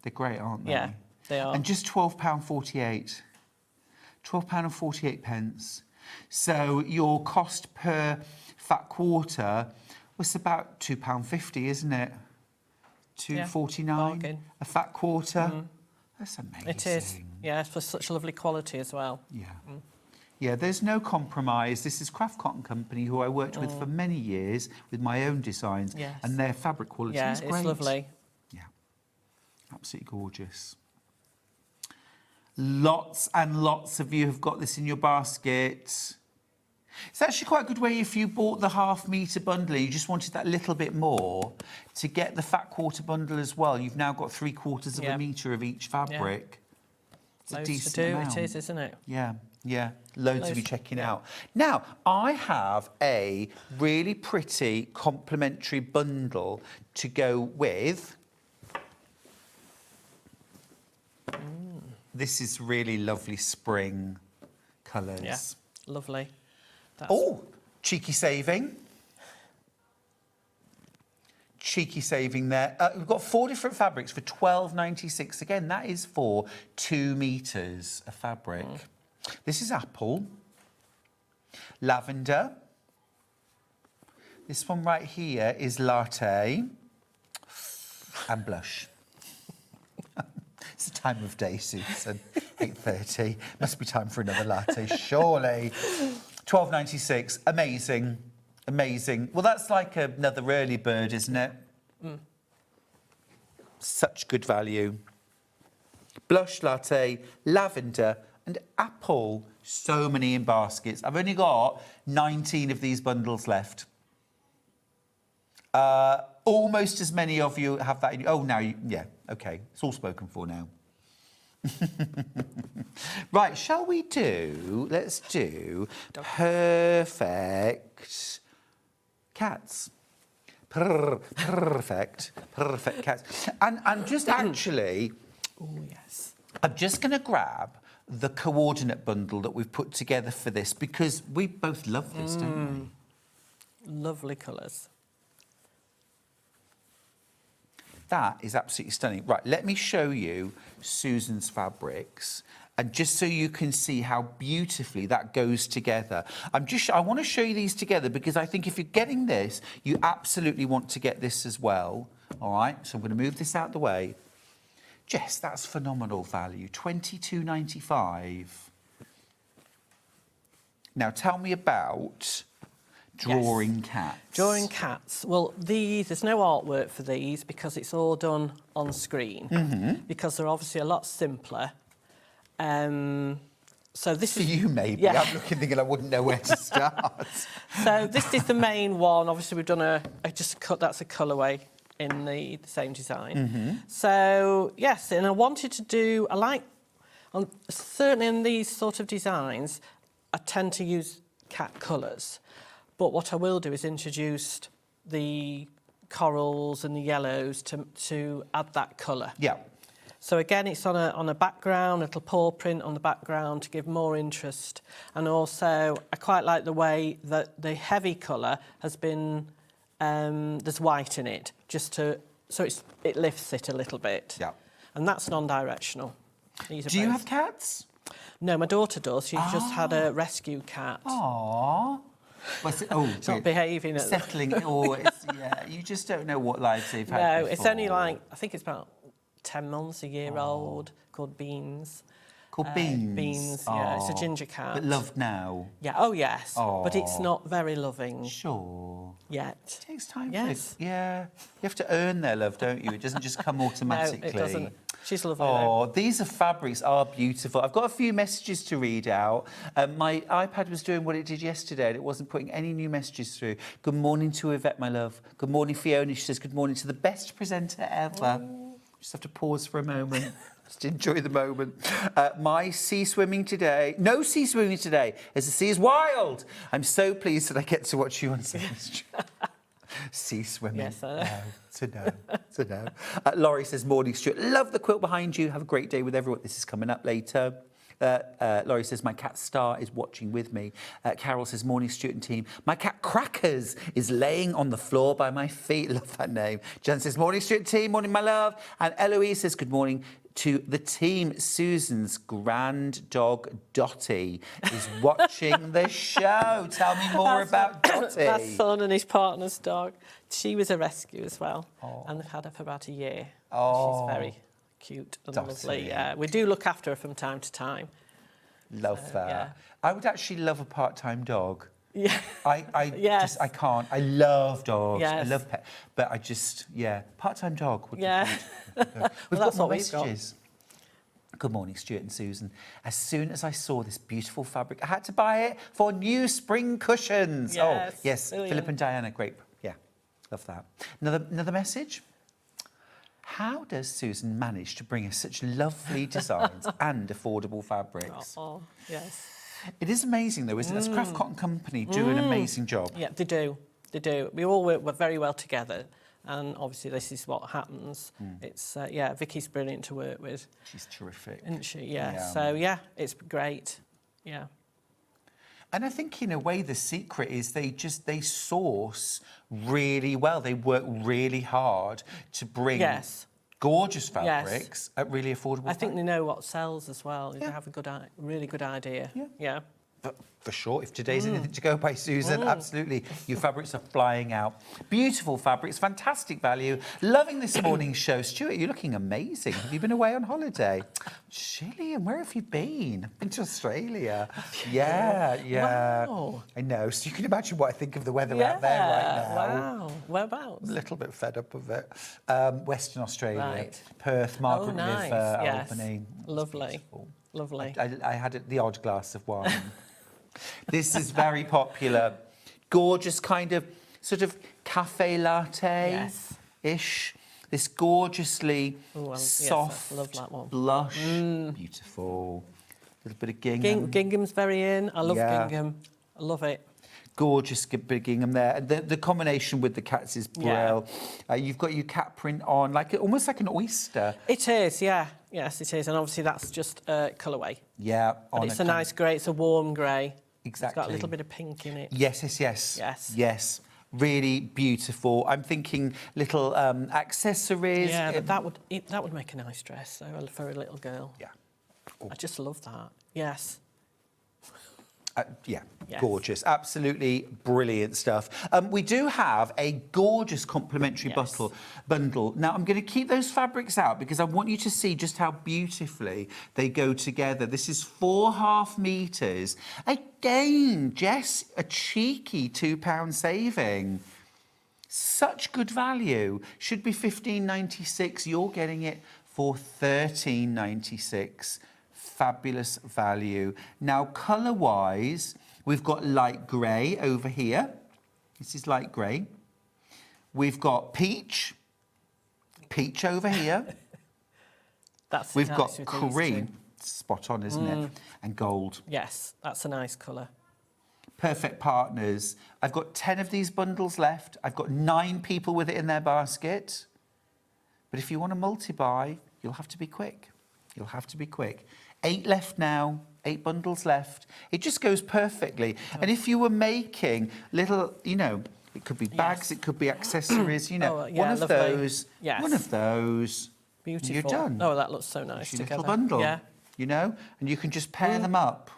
Speaker 3: They're great, aren't they?
Speaker 4: Yeah, they are.
Speaker 3: And just £12.48. £12.48. So your cost per fat quarter was about £2.50, isn't it? £2.49 a fat quarter. That's amazing.
Speaker 4: It is. Yeah, it's for such lovely quality as well.
Speaker 3: Yeah. Yeah, there's no compromise. This is Craft Cotton Company, who I worked with for many years with my own designs, and their fabric quality is great.
Speaker 4: It's lovely.
Speaker 3: Yeah, absolutely gorgeous. Lots and lots of you have got this in your basket. It's actually quite a good way if you bought the half metre bundle, you just wanted that little bit more, to get the fat quarter bundle as well. You've now got 3/4 of a metre of each fabric. It's a decent amount.
Speaker 4: It is, isn't it?
Speaker 3: Yeah, yeah. Loads of you checking out. Now, I have a really pretty complementary bundle to go with. This is really lovely spring colours.
Speaker 4: Yeah, lovely.
Speaker 3: Oh, cheeky saving. cheeky saving there. We've got 4 different fabrics for £12.96. Again, that is for 2 metres of fabric. This is apple, lavender. This one right here is latte and blush. It's the time of day, Susan. 8:30. Must be time for another latte, surely. £12.96. Amazing. Amazing. Well, that's like another early bird, isn't it? Such good value. Blush, latte, lavender and apple. So many in baskets. I've only got 19 of these bundles left. Almost as many of you have that in. Oh, now, yeah, okay. It's all spoken for now. Right, shall we do, let's do perfect cats. Perfect cats. And I'm just actually,
Speaker 4: Oh, yes.
Speaker 3: I'm just going to grab the coordinate bundle that we've put together for this because we both love this, don't we?
Speaker 4: Lovely colours.
Speaker 3: That is absolutely stunning. Right, let me show you Susan's fabrics. And just so you can see how beautifully that goes together. I want to show you these together because I think if you're getting this, you absolutely want to get this as well. All right, so I'm going to move this out the way. Jess, that's phenomenal value, £22.95. Now tell me about drawing cats.
Speaker 4: Drawing cats. Well, there's no artwork for these because it's all done on screen because they're obviously a lot simpler. So this
Speaker 3: For
Speaker 4: is
Speaker 3: you, maybe.
Speaker 4: Yeah.
Speaker 3: I'm looking, thinking I wouldn't know where to start.
Speaker 4: So this is the main one. Obviously, we've done that's a colourway in the same design. So yes, and I like certainly in these sort of designs, I tend to use cat colours. But what I will do is introduce the corals and the yellows to add that colour.
Speaker 3: Yeah.
Speaker 4: So again, it's on a background, a little paw print on the background to give more interest. And also, I quite like the way that the heavy colour has been, there's white in it, so it lifts it a little bit.
Speaker 3: Yeah.
Speaker 4: And that's non-directional.
Speaker 3: Do you have cats?
Speaker 4: No, my daughter does. She's just had a rescue cat.
Speaker 3: Aww.
Speaker 4: It's not behaving.
Speaker 3: Settling. You just don't know what lives they've had
Speaker 4: No, it's
Speaker 3: before.
Speaker 4: only I think it's about 10 months, a year old, called Beans.
Speaker 3: Called Beans?
Speaker 4: Beans, yeah. It's a ginger cat.
Speaker 3: But loved now?
Speaker 4: Yeah, oh yes. But it's not very loving
Speaker 3: Sure.
Speaker 4: yet.
Speaker 3: It takes time.
Speaker 4: Yes.
Speaker 3: Yeah. You have to earn their love, don't you? It doesn't just come automatically.
Speaker 4: No, it doesn't. She's lovely.
Speaker 3: Oh, these fabrics are beautiful. I've got a few messages to read out. My iPad was doing what it did yesterday and it wasn't putting any new messages through. Good morning to Yvette, my love. Good morning, Fiona. She says, good morning to the best presenter ever. Just have to pause for a moment. Just enjoy the moment. My sea swimming today. No sea swimming today, as the sea is wild. I'm so pleased that I get to watch you on SewingStreet. Sea swimming.
Speaker 4: Yes, I know.
Speaker 3: To know. Laurie says, morning, Stuart. Love the quilt behind you. Have a great day with everyone. This is coming up later. Laurie says, my cat Star is watching with me. Carol says, morning, Stuart and team. My cat Crackers is laying on the floor by my feet. Love that name. Jen says, morning, Stuart and team. Morning, my love. And Eloise says, good morning to the team. Susan's grand dog Dottie is watching the show. Tell me more about Dottie.
Speaker 4: That's son and his partner's dog. She was a rescue as well. And they've had her for about a year.
Speaker 3: Oh.
Speaker 4: She's very cute and
Speaker 3: Dottie.
Speaker 4: lovely. Yeah, we do look after her from time to time.
Speaker 3: Love that.
Speaker 4: yeah.
Speaker 3: I would actually love a part-time dog.
Speaker 4: Yeah.
Speaker 3: I
Speaker 4: Yes.
Speaker 3: I can't. I love dogs. I
Speaker 4: Yes.
Speaker 3: love pets. But I just, part-time dog would
Speaker 4: Yeah.
Speaker 3: be good. We've
Speaker 4: that's
Speaker 3: got more
Speaker 4: what we've got.
Speaker 3: messages. Good morning, Stuart and Susan. As soon as I saw this beautiful fabric, I had to buy it for new spring cushions.
Speaker 4: Yes,
Speaker 3: Oh, yes.
Speaker 4: brilliant.
Speaker 3: Philip and Diana, great. Yeah, love that. Another message. How does Susan manage to bring us such lovely designs and affordable fabrics?
Speaker 4: Oh, yes.
Speaker 3: It is amazing, though, isn't it? As Craft Cotton Company do an amazing job.
Speaker 4: Yeah, they do. They do. We all work very well together. And obviously this is what happens. It's, Vicky's brilliant to work with.
Speaker 3: She's terrific.
Speaker 4: Isn't she? Yeah.
Speaker 3: Yeah.
Speaker 4: So, yeah, it's great. Yeah.
Speaker 3: And I think in a way the secret is they source really well. They work really hard to bring gorgeous fabrics at really affordable
Speaker 4: I think
Speaker 3: price.
Speaker 4: they know what sells as well. They have a really good idea. Yeah.
Speaker 3: But for sure, if today's anything to go by, Susan, absolutely. Your fabrics are flying out. Beautiful fabrics, fantastic value. Loving this morning's show. Stuart, you're looking amazing. Have you been away on holiday? Chile, and where have you been? I've been to Australia. Yeah.
Speaker 4: Wow.
Speaker 3: I know. So you can imagine what I think of the weather out there right now.
Speaker 4: Wow. Whereabouts?
Speaker 3: A little bit fed up of it. Western Australia,
Speaker 4: Right.
Speaker 3: Perth, Margaret
Speaker 4: nice.
Speaker 3: River,
Speaker 4: Yes.
Speaker 3: Albany.
Speaker 4: Lovely.
Speaker 3: Beautiful.
Speaker 4: Lovely.
Speaker 3: I had the odd glass of wine. This is very popular. Gorgeous kind of sort of cafe latte-ish. This gorgeously soft,
Speaker 4: I love that one.
Speaker 3: blush. Beautiful. A little bit of gingham.
Speaker 4: Gingham's very in. I love gingham. I love it.
Speaker 3: Gorgeous bit of gingham there. And the combination with the cats is brill. You've got your cat print on, almost like an oyster.
Speaker 4: It is, yeah. Yes, it is. And obviously that's just colourway.
Speaker 3: Yeah.
Speaker 4: And it's a nice grey. It's a warm grey.
Speaker 3: Exactly.
Speaker 4: It's got a little bit of pink in it.
Speaker 3: Yes. Really beautiful. I'm thinking little accessories.
Speaker 4: Yeah, but that would make a nice dress, though, for a little girl.
Speaker 3: Yeah.
Speaker 4: I just love that. Yes.
Speaker 3: Yes.
Speaker 4: Gorgeous.
Speaker 3: Absolutely brilliant stuff. We do have a gorgeous complimentary bundle. Now, I'm going to keep those fabrics out because I want you to see just how beautifully they go together. This is 4.5 meters. Again, Jess, a cheeky £2 saving. Such good value. Should be $15.96. You're getting it for $13.96. Fabulous value. Now, colour-wise, we've got light grey over here. This is light grey. We've got peach over here. We've got cream, spot on, isn't it? And gold.
Speaker 4: Yes, that's a nice colour.
Speaker 3: Perfect partners. I've got 10 of these bundles left. I've got 9 people with it in their basket. But if you want to multi-buy, you'll have to be quick. 8 left now, 8 bundles left. It just goes perfectly. And if you were making little, it could be bags, it could be accessories, one of those.
Speaker 4: Yes.
Speaker 3: One of those.
Speaker 4: Beautiful.
Speaker 3: You're done.
Speaker 4: Oh, that looks so nice
Speaker 3: Your
Speaker 4: together.
Speaker 3: little bundle.
Speaker 4: Yeah.
Speaker 3: And you can just pair them up.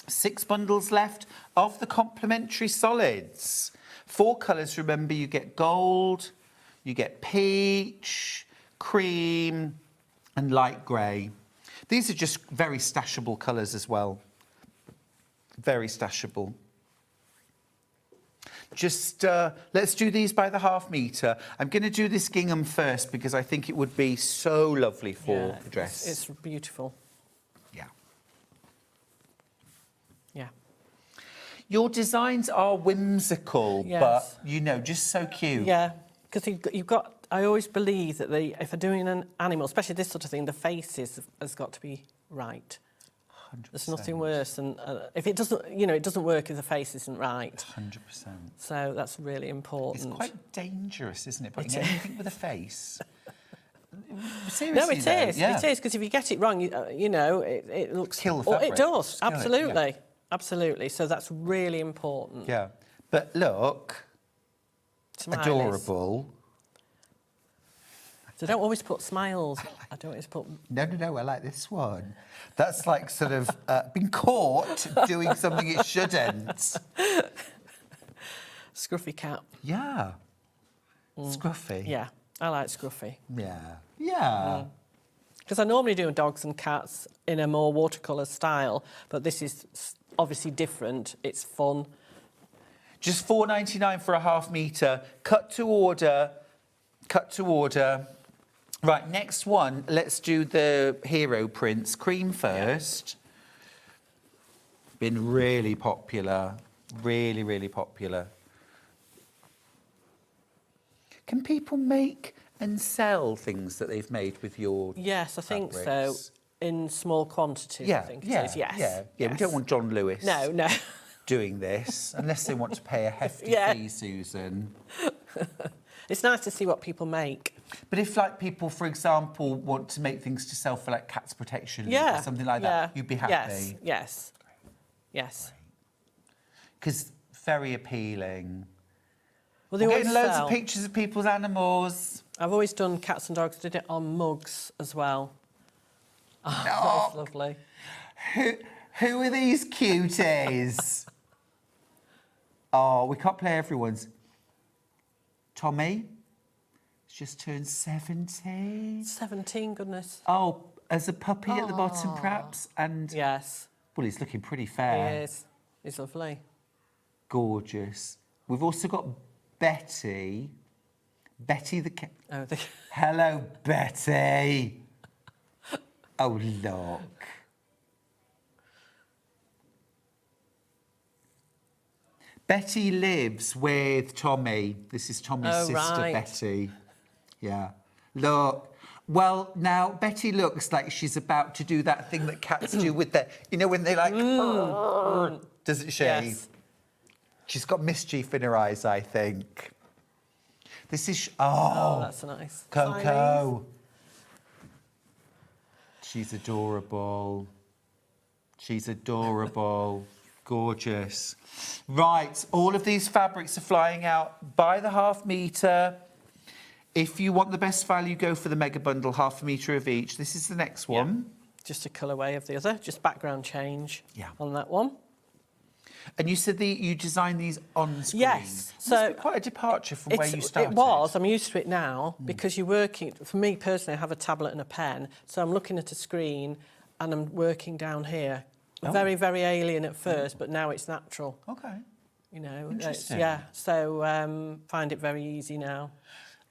Speaker 3: 6 bundles left of the complementary solids. 4 colours, remember, you get gold, you get peach, cream, and light grey. These are just very stashable colours as well. Very stashable. Just let's do these by the half metre. I'm going to do this gingham first because I think it would be so lovely for the dress.
Speaker 4: It's beautiful. Yeah.
Speaker 3: Your designs are whimsical, but, just so cute.
Speaker 4: Yeah, because you've got... I always believe that if they're doing an animal, especially this sort of thing, the faces has got to be right.
Speaker 3: 100%.
Speaker 4: There's nothing worse than if it doesn't, it doesn't work if the face isn't right.
Speaker 3: 100%.
Speaker 4: So that's really important.
Speaker 3: It's quite dangerous, isn't it? Putting anything with a face. Seriously,
Speaker 4: no, it is.
Speaker 3: Yeah.
Speaker 4: It is, because if you get it wrong, it looks...
Speaker 3: Kill the fabric.
Speaker 4: It does,
Speaker 3: Kill
Speaker 4: absolutely.
Speaker 3: it,
Speaker 4: Absolutely. So that's really important.
Speaker 3: Yeah. But look,
Speaker 4: Smileys.
Speaker 3: Adorable.
Speaker 4: So don't always put smiles. I don't always put...
Speaker 3: No, I like this one. That's like sort of been caught doing something it shouldn't.
Speaker 4: Scruffy cat.
Speaker 3: Yeah. Scruffy.
Speaker 4: Yeah, I like scruffy.
Speaker 3: Yeah.
Speaker 4: Because I normally do dogs and cats in a more watercolour style, but this is obviously different. It's fun.
Speaker 3: Just $4.99 for a half metre. Cut to order. Right, next one. Let's do the hero prints. Cream first. Been really popular. Really, really popular. Can people make and sell things that they've made with your
Speaker 4: Yes, I think so.
Speaker 3: fabrics?
Speaker 4: In small quantities, I think it is. Yes.
Speaker 3: Yeah, we don't want John Lewis
Speaker 4: No.
Speaker 3: doing this, unless they want to pay a hefty fee, Susan.
Speaker 4: It's nice to see what people make.
Speaker 3: But if, people, for example, want to make things to sell for, cats protection or something like that, you'd be happy?
Speaker 4: Yes.
Speaker 3: because very appealing.
Speaker 4: Well, they
Speaker 3: We're
Speaker 4: always
Speaker 3: getting loads
Speaker 4: sell.
Speaker 3: of pictures of people's animals.
Speaker 4: I've always done cats and dogs. I did it on mugs as well. Oh, that's lovely.
Speaker 3: Who are these cuties? Oh, we can't play everyone's. Tommy has just turned 17.
Speaker 4: 17, goodness.
Speaker 3: Oh, as a puppy at the bottom, perhaps? And,
Speaker 4: Yes,
Speaker 3: well, he's looking pretty
Speaker 4: he
Speaker 3: fair.
Speaker 4: is. He's lovely.
Speaker 3: Gorgeous. We've also got Betty. Betty the cat.
Speaker 4: Oh,
Speaker 3: Hello, Betty. Oh, look. Betty lives with Tommy. This is Tommy's
Speaker 4: Oh,
Speaker 3: sister,
Speaker 4: right.
Speaker 3: Betty. Yeah. Look. Well, now, Betty looks like she's about to do that thing that cats do with their... You know, when they like... Doesn't she?
Speaker 4: yes.
Speaker 3: She's got mischief in her eyes, I think. This is...
Speaker 4: Oh, that's nice.
Speaker 3: Coco. She's adorable. She's adorable. Gorgeous. Right, all of these fabrics are flying out by the half metre. If you want the best value, go for the mega bundle, half a metre of each. This is the next one.
Speaker 4: Just a colourway of the other, just background change on that one.
Speaker 3: And you said you designed these on screen.
Speaker 4: Yes.
Speaker 3: Must
Speaker 4: So
Speaker 3: be quite a departure from where you started.
Speaker 4: It was. I'm used to it now because you're working. For me personally, I have a tablet and a pen, so I'm looking at a screen and I'm working down here. Very, very alien at first, but now it's natural.
Speaker 3: Okay.
Speaker 4: You know.
Speaker 3: Interesting.
Speaker 4: Yeah. So find it very easy now.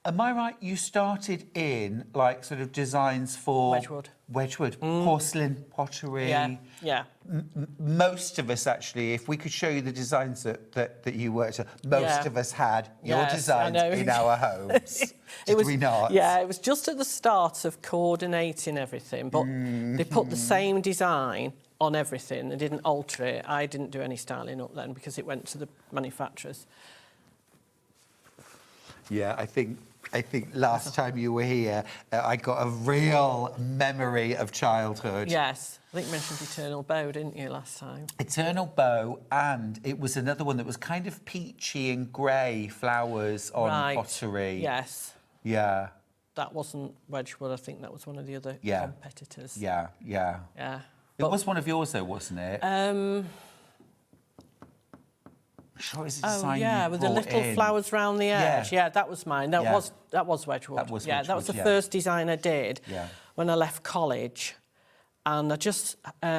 Speaker 3: Am I right? You started in like sort of designs for Wedgwood, porcelain, pottery.
Speaker 4: Yeah. Yeah.
Speaker 3: Most of us actually, if we could show you the designs that you worked on, most of us had your
Speaker 4: Yes,
Speaker 3: designs
Speaker 4: I know.
Speaker 3: in our homes. Did we not?
Speaker 4: Yeah, it was just at the start of coordinating everything, but they put the same design on everything. They didn't alter it. I didn't do any styling up then because it went to the manufacturers.
Speaker 3: Yeah, I think last time you were here, I got a real memory of childhood.
Speaker 4: Yes, I think you mentioned Eternal Bow, didn't you, last time?
Speaker 3: Eternal Bow, and it was another one that was kind of peachy and grey flowers on pottery.
Speaker 4: Yes.
Speaker 3: Yeah.
Speaker 4: That wasn't Wedgwood. I think that was one of the other competitors.
Speaker 3: Yeah, yeah.
Speaker 4: Yeah.
Speaker 3: It was one of yours, though, wasn't it? Sure, it was a design you
Speaker 4: with the
Speaker 3: brought
Speaker 4: little
Speaker 3: in.
Speaker 4: flowers round the edge. Yeah, that was mine. That was Wedgwood.
Speaker 3: That was
Speaker 4: that was the
Speaker 3: Wedgwood,
Speaker 4: first design I did
Speaker 3: Yeah.
Speaker 4: when I left college. And I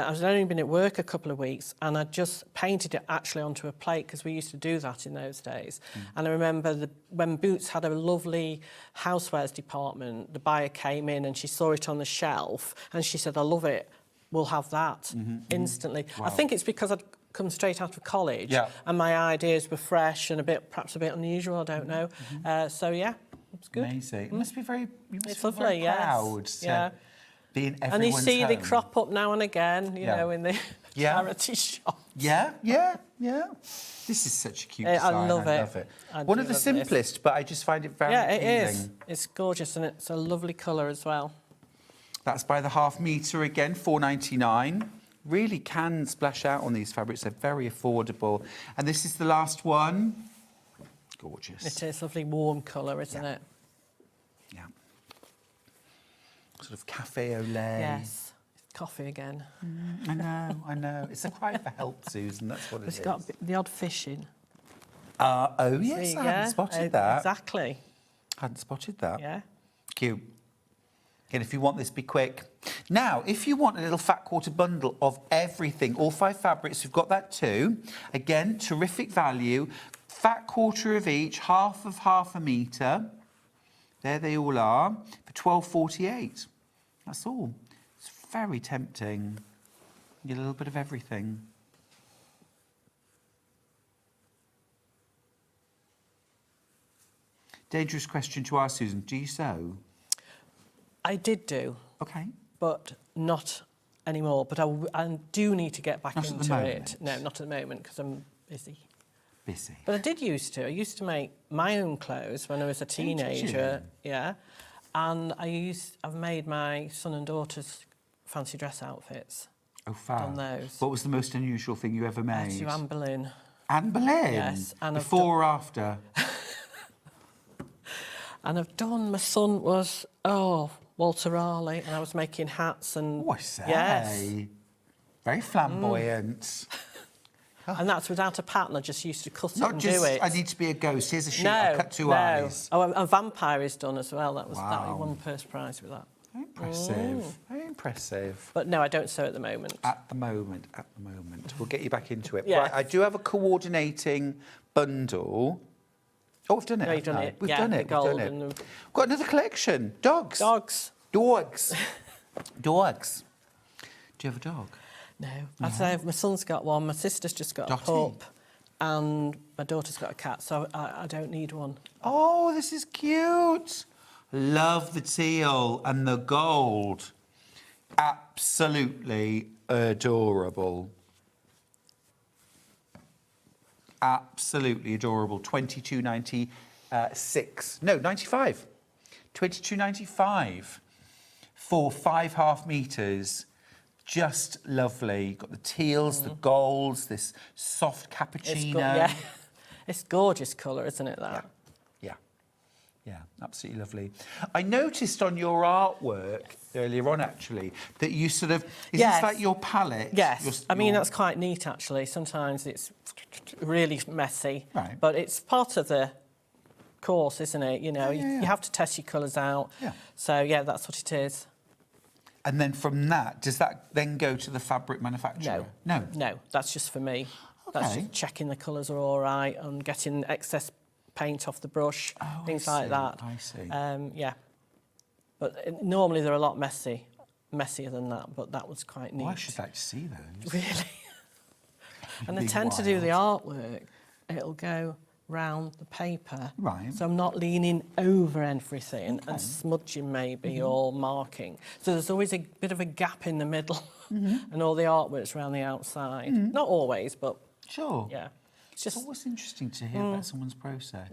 Speaker 4: was only been at work a couple of weeks, and I just painted it actually onto a plate because we used to do that in those days. And I remember when Boots had a lovely housewares department, the buyer came in and she saw it on the shelf and she said, "I love it. We'll have that," instantly.
Speaker 3: Wow.
Speaker 4: I think it's because I'd come straight out of college and my ideas were fresh and perhaps a bit unusual, I don't know. So, yeah, it's good.
Speaker 3: Amazing. It must be very, you must
Speaker 4: It's
Speaker 3: feel
Speaker 4: lovely,
Speaker 3: very proud to be in everyone's
Speaker 4: And you see they
Speaker 3: home.
Speaker 4: crop up now and again, you know, in the charity shop.
Speaker 3: Yeah. This is such a cute design.
Speaker 4: I love it.
Speaker 3: One of the simplest, but I just find it very appealing.
Speaker 4: It is. It's gorgeous and it's a lovely colour as well.
Speaker 3: That's by the half metre again, £4.99. Really can splash out on these fabrics. They're very affordable. And this is the last one. Gorgeous.
Speaker 4: It is lovely warm colour, isn't it?
Speaker 3: Yeah. Sort of cafe au lait.
Speaker 4: Yes. Coffee again.
Speaker 3: I know. It's a cry for help, Susan. That's what it is.
Speaker 4: It's got the odd fish in.
Speaker 3: Oh, yes, I hadn't spotted that.
Speaker 4: Exactly.
Speaker 3: Hadn't spotted that.
Speaker 4: Yeah.
Speaker 3: Cute. Again, if you want this, be quick. Now, if you want a little fat quarter bundle of everything, all 5 fabrics, we've got that too. Again, terrific value. Fat quarter of each, half of half a metre. There they all are for £12.48. That's all. It's very tempting. You get a little bit of everything. Dangerous question to ask, Susan. Do you sew?
Speaker 4: I did do.
Speaker 3: Okay.
Speaker 4: But not anymore. But I do need to get back
Speaker 3: Not at the
Speaker 4: into
Speaker 3: moment.
Speaker 4: it. No, not at the moment because I'm busy.
Speaker 3: Busy.
Speaker 4: But I did used to. I used to make my own clothes when I was a teenager. Yeah. And I've made my son and daughter's fancy dress outfits.
Speaker 3: Oh, fab.
Speaker 4: Done those.
Speaker 3: What was the most unusual thing you ever made?
Speaker 4: To Anne Boleyn.
Speaker 3: Anne Boleyn?
Speaker 4: Yes, and I've
Speaker 3: Before or after?
Speaker 4: And I've done, my son was, Walter Raleigh, and I was making hats and...
Speaker 3: Oh, I say.
Speaker 4: Yes.
Speaker 3: Very flammboyant.
Speaker 4: And that's without a pattern, I just used to cut it
Speaker 3: Not
Speaker 4: and
Speaker 3: just,
Speaker 4: do it.
Speaker 3: I need to be a ghost. Here's a sheet,
Speaker 4: No,
Speaker 3: I cut two eyes.
Speaker 4: Oh, a vampire is done as well. That
Speaker 3: Wow.
Speaker 4: he won first prize with that.
Speaker 3: Very impressive. Very impressive.
Speaker 4: But no, I don't sew at the moment.
Speaker 3: At the moment. We'll get you back into it.
Speaker 4: Yeah.
Speaker 3: Right, I do have a coordinating bundle. Oh, we've done it.
Speaker 4: No, you've done
Speaker 3: haven't I?
Speaker 4: it.
Speaker 3: We've
Speaker 4: Yeah,
Speaker 3: done
Speaker 4: the
Speaker 3: it. We've
Speaker 4: gold
Speaker 3: done it.
Speaker 4: and the-
Speaker 3: We've got another collection. Dogs.
Speaker 4: Dogs.
Speaker 3: Dogs. Dogs. Do you have a dog?
Speaker 4: No. I'd say my son's got one, my sister's just got
Speaker 3: Dotty.
Speaker 4: a pup, and my daughter's got a cat, so I don't need one.
Speaker 3: Oh, this is cute. Love the teal and the gold. Absolutely adorable. Absolutely adorable. 22.96. No, 95. 22.95 for 5.5 metres. Just lovely. Got the teals, the golds, this soft cappuccino.
Speaker 4: It's gorgeous colour, isn't it, that?
Speaker 3: Yeah, absolutely lovely. I noticed on your artwork earlier on, actually, that you sort of... Is
Speaker 4: Yes.
Speaker 3: this like your palette?
Speaker 4: Yes. I mean, that's quite neat, actually. Sometimes it's really messy.
Speaker 3: Right.
Speaker 4: But it's part of the course, isn't it? You know,
Speaker 3: Yeah.
Speaker 4: you have to test your colours out.
Speaker 3: Yeah.
Speaker 4: So, yeah, that's what it is.
Speaker 3: And then from that, does that then go to the fabric manufacturer? No.
Speaker 4: No, that's just for me. That's
Speaker 3: Okay.
Speaker 4: just checking the colours are all right and getting excess paint off the brush, things like that.
Speaker 3: I see.
Speaker 4: Yeah. But normally they're a lot messier than that, but that was quite neat.
Speaker 3: Oh, I should like to see those.
Speaker 4: Really? And I
Speaker 3: Big
Speaker 4: tend to do the
Speaker 3: wild.
Speaker 4: artwork. It'll go round the paper.
Speaker 3: Right.
Speaker 4: So I'm not leaning over everything and smudging maybe or marking. So there's always a bit of a gap in the middle and all the artwork's around the outside. Not always, but
Speaker 3: Sure.
Speaker 4: yeah. It's
Speaker 3: It's
Speaker 4: just,
Speaker 3: always interesting to hear about someone's process.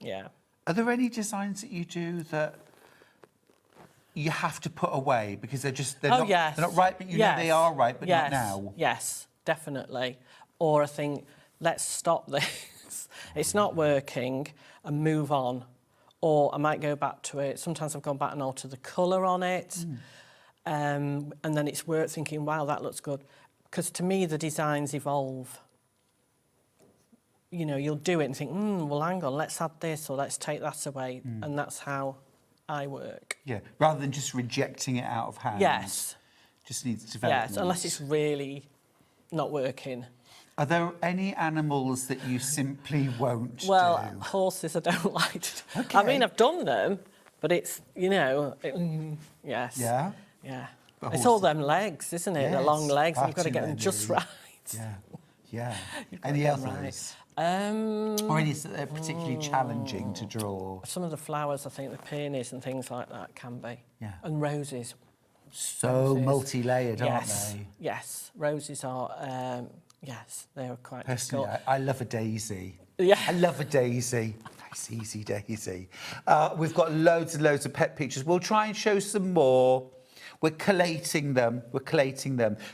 Speaker 4: yeah.
Speaker 3: Are there any designs that you do that you have to put away because they're not,
Speaker 4: yes.
Speaker 3: they're not right, but you know they are right, but not now?
Speaker 4: Yes, definitely. Or I think, let's stop this. It's not working and move on. Or I might go back to it. Sometimes I've gone back and altered the colour on it. And then it's worth thinking, wow, that looks good. Because to me, the designs evolve. You know, you'll do it and think, well, hang on, let's add this or let's take that away. And that's how I work.
Speaker 3: Yeah, rather than just rejecting it out of hand.
Speaker 4: Yes.
Speaker 3: Just needs development.
Speaker 4: Yes, unless it's really not working.
Speaker 3: Are there any animals that you simply won't
Speaker 4: Well,
Speaker 3: do?
Speaker 4: horses I don't like to do.
Speaker 3: Okay.
Speaker 4: I mean, I've done them, but it's, you know, yes.
Speaker 3: Yeah?
Speaker 4: Yeah.
Speaker 3: But
Speaker 4: It's all
Speaker 3: horses-
Speaker 4: them legs, isn't it? The
Speaker 3: Yes,
Speaker 4: long legs, and you've got to
Speaker 3: far
Speaker 4: get
Speaker 3: too
Speaker 4: them just
Speaker 3: many.
Speaker 4: right.
Speaker 3: Yeah.
Speaker 4: You've got to
Speaker 3: Any
Speaker 4: get 'em
Speaker 3: others?
Speaker 4: right.
Speaker 3: Or any that are particularly challenging to draw?
Speaker 4: Some of the flowers, I think, the peonies and things like that can be.
Speaker 3: Yeah.
Speaker 4: And roses.
Speaker 3: So
Speaker 4: Roses.
Speaker 3: multi-layered, aren't
Speaker 4: Yes.
Speaker 3: they?
Speaker 4: Yes. Roses are, yes, they're quite
Speaker 3: Personally,
Speaker 4: difficult.
Speaker 3: I love a daisy.
Speaker 4: Yeah.
Speaker 3: I love a daisy. Nice, easy daisy. We've got loads and loads of pet pictures. We'll try and show some more. We're collating them.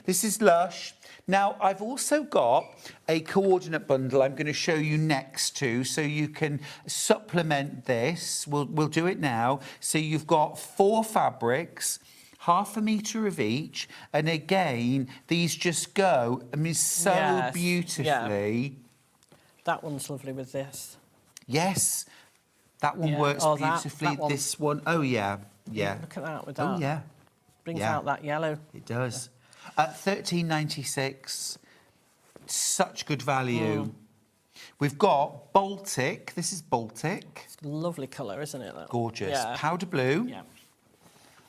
Speaker 3: This is Lush. Now, I've also got a coordinate bundle I'm going to show you next to, so you can supplement this. We'll do it now. So you've got 4 fabrics, 1/2 metre of each. And again, these just go, I mean, so
Speaker 4: Yes,
Speaker 3: beautifully.
Speaker 4: That one's lovely with this.
Speaker 3: Yes, that one
Speaker 4: Yeah.
Speaker 3: works
Speaker 4: Oh,
Speaker 3: beautifully.
Speaker 4: that one.
Speaker 3: This one, oh yeah.
Speaker 4: Look at that with that.
Speaker 3: Oh yeah,
Speaker 4: Brings
Speaker 3: yeah.
Speaker 4: out that yellow.
Speaker 3: it does. At £13.96, such good value. We've got Baltic. This is Baltic.
Speaker 4: It's a lovely colour, isn't it? That?
Speaker 3: Gorgeous.
Speaker 4: Yeah.
Speaker 3: Powder blue,
Speaker 4: Yeah.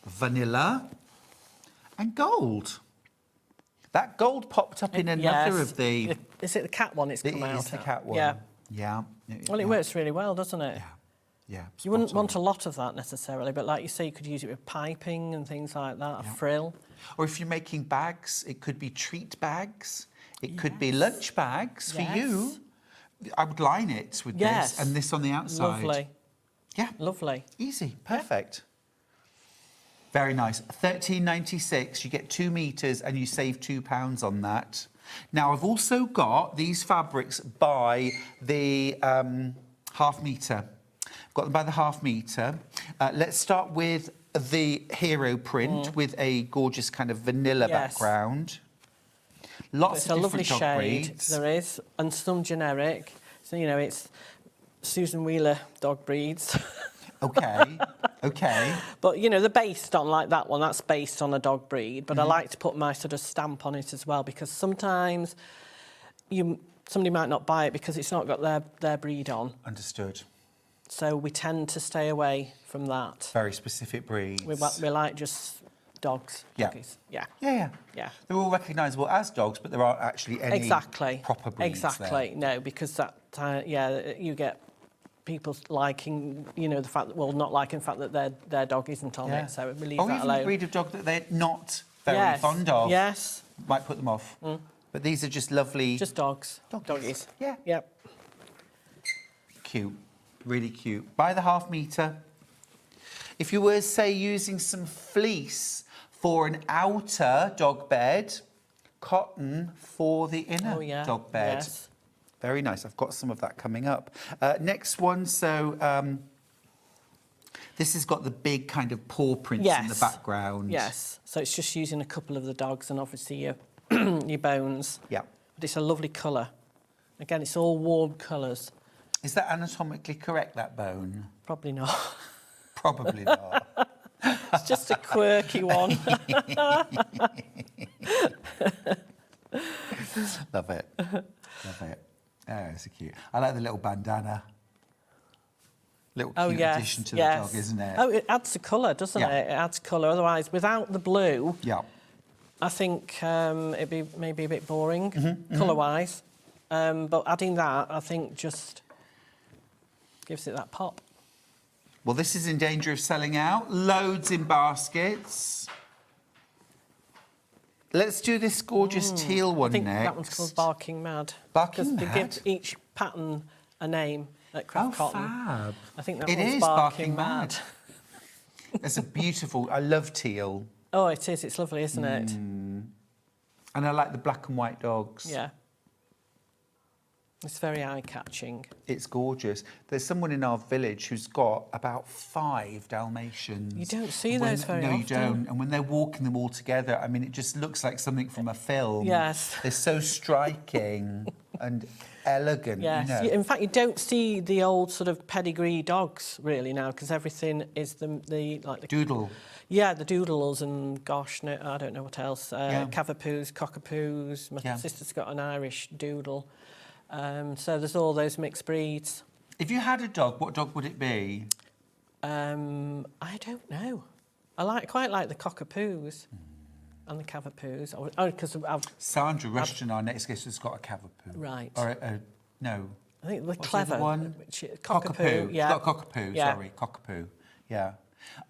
Speaker 3: vanilla, and gold. That gold popped up in another
Speaker 4: Yes.
Speaker 3: of the...
Speaker 4: Is it the cat one it's
Speaker 3: It
Speaker 4: come out
Speaker 3: is the
Speaker 4: at?
Speaker 3: cat one.
Speaker 4: Yeah.
Speaker 3: Yeah.
Speaker 4: Well, it works really well, doesn't it?
Speaker 3: Yeah.
Speaker 4: You wouldn't
Speaker 3: spot on.
Speaker 4: want a lot of that necessarily, but like you say, you could use it with piping and things like that, a frill.
Speaker 3: Or if you're making bags, it could be treat bags. It could be lunch bags for you. I would line it with
Speaker 4: Yes.
Speaker 3: this and this on the outside.
Speaker 4: Lovely.
Speaker 3: Yeah,
Speaker 4: Lovely.
Speaker 3: easy, perfect. Very nice. £13.96. You get 2 metres and you save £2 on that. Now, I've also got these fabrics by the half metre. I've got them by the half metre. Let's start with the hero print with a gorgeous kind of vanilla background. Lots
Speaker 4: It's
Speaker 3: of
Speaker 4: a
Speaker 3: different
Speaker 4: lovely
Speaker 3: dog
Speaker 4: shade,
Speaker 3: breeds.
Speaker 4: there is, and some generic. So, you know, it's Susan Wheeler dog breeds.
Speaker 3: Okay, okay.
Speaker 4: But, you know, they're based on, like that one, that's based on a dog breed. But I like to put my sort of stamp on it as well, because sometimes somebody might not buy it because it's not got their breed on.
Speaker 3: Understood.
Speaker 4: So we tend to stay away from that.
Speaker 3: Very specific breeds.
Speaker 4: We like just dogs.
Speaker 3: Yeah.
Speaker 4: Doggies. Yeah.
Speaker 3: Yeah. They're all recognisable as dogs, but there aren't actually any proper breeds
Speaker 4: Exactly.
Speaker 3: there.
Speaker 4: No, because that, you get people liking, you know, the fact that, well, not liking the fact that their dog isn't on it. So we leave that
Speaker 3: even
Speaker 4: alone.
Speaker 3: a breed of dog that they're not very fond of.
Speaker 4: Yes.
Speaker 3: Might put them off. But these are just lovely.
Speaker 4: Just dogs. Doggies.
Speaker 3: Yeah.
Speaker 4: Yep.
Speaker 3: Cute. Really cute. By the half metre. If you were, say, using some fleece for an outer dog bed, cotton for the inner dog bed.
Speaker 4: Yes.
Speaker 3: Very nice. I've got some of that coming up. Next one. So this has got the big kind of paw prints in the background.
Speaker 4: Yes. So it's just using a couple of the dogs and obviously your your bones.
Speaker 3: Yeah.
Speaker 4: But it's a lovely colour. Again, it's all warm colours.
Speaker 3: Is that anatomically correct, that bone?
Speaker 4: Probably not.
Speaker 3: Probably not.
Speaker 4: It's just a quirky one.
Speaker 3: Love it. Love it. Oh, it's cute. I like the little bandana. Little cute addition to the dog, isn't it?
Speaker 4: Oh, it adds a colour, doesn't it? It adds colour. Otherwise, without the blue, I think it'd be maybe a bit boring, colour-wise. But adding that, I think, just gives it that pop.
Speaker 3: Well, this is in danger of selling out. Loads in baskets. Let's do this gorgeous teal one next.
Speaker 4: I think that one's called Barking Mad.
Speaker 3: Barking Mad?
Speaker 4: Because they give each pattern a name at Craft Cotton.
Speaker 3: Fab.
Speaker 4: I think that
Speaker 3: It
Speaker 4: one's
Speaker 3: is
Speaker 4: Barking Mad.
Speaker 3: It's a beautiful... I love teal.
Speaker 4: Oh, it is. It's lovely, isn't it?
Speaker 3: And I like the black and white dogs.
Speaker 4: Yeah. It's very eye-catching.
Speaker 3: It's gorgeous. There's someone in our village who's got about 5 Dalmatians.
Speaker 4: You don't see those very often.
Speaker 3: No, you don't. And when they're walking them all together, I mean, it just looks like something from a film.
Speaker 4: Yes.
Speaker 3: They're so striking and elegant,
Speaker 4: Yes.
Speaker 3: you know.
Speaker 4: In fact, you don't see the old sort of pedigree dogs really now, because everything is the
Speaker 3: Doodle.
Speaker 4: Yeah, the doodles and gosh, no, I don't know what else. Cavapoos, cockapoos. My sister's got an Irish doodle. So there's all those mixed breeds.
Speaker 3: If you had a dog, what dog would it be?
Speaker 4: I don't know. I quite like the cockapoos and the cavapoos. Oh, because
Speaker 3: Sandra Rushton, our next guest, has got a cavapoo.
Speaker 4: Right.
Speaker 3: Or no.
Speaker 4: I think the
Speaker 3: What's
Speaker 4: clever
Speaker 3: the other one.
Speaker 4: Cockapoo. Yeah.
Speaker 3: Got a cockapoo.
Speaker 4: Yeah.
Speaker 3: Sorry, cockapoo. Yeah.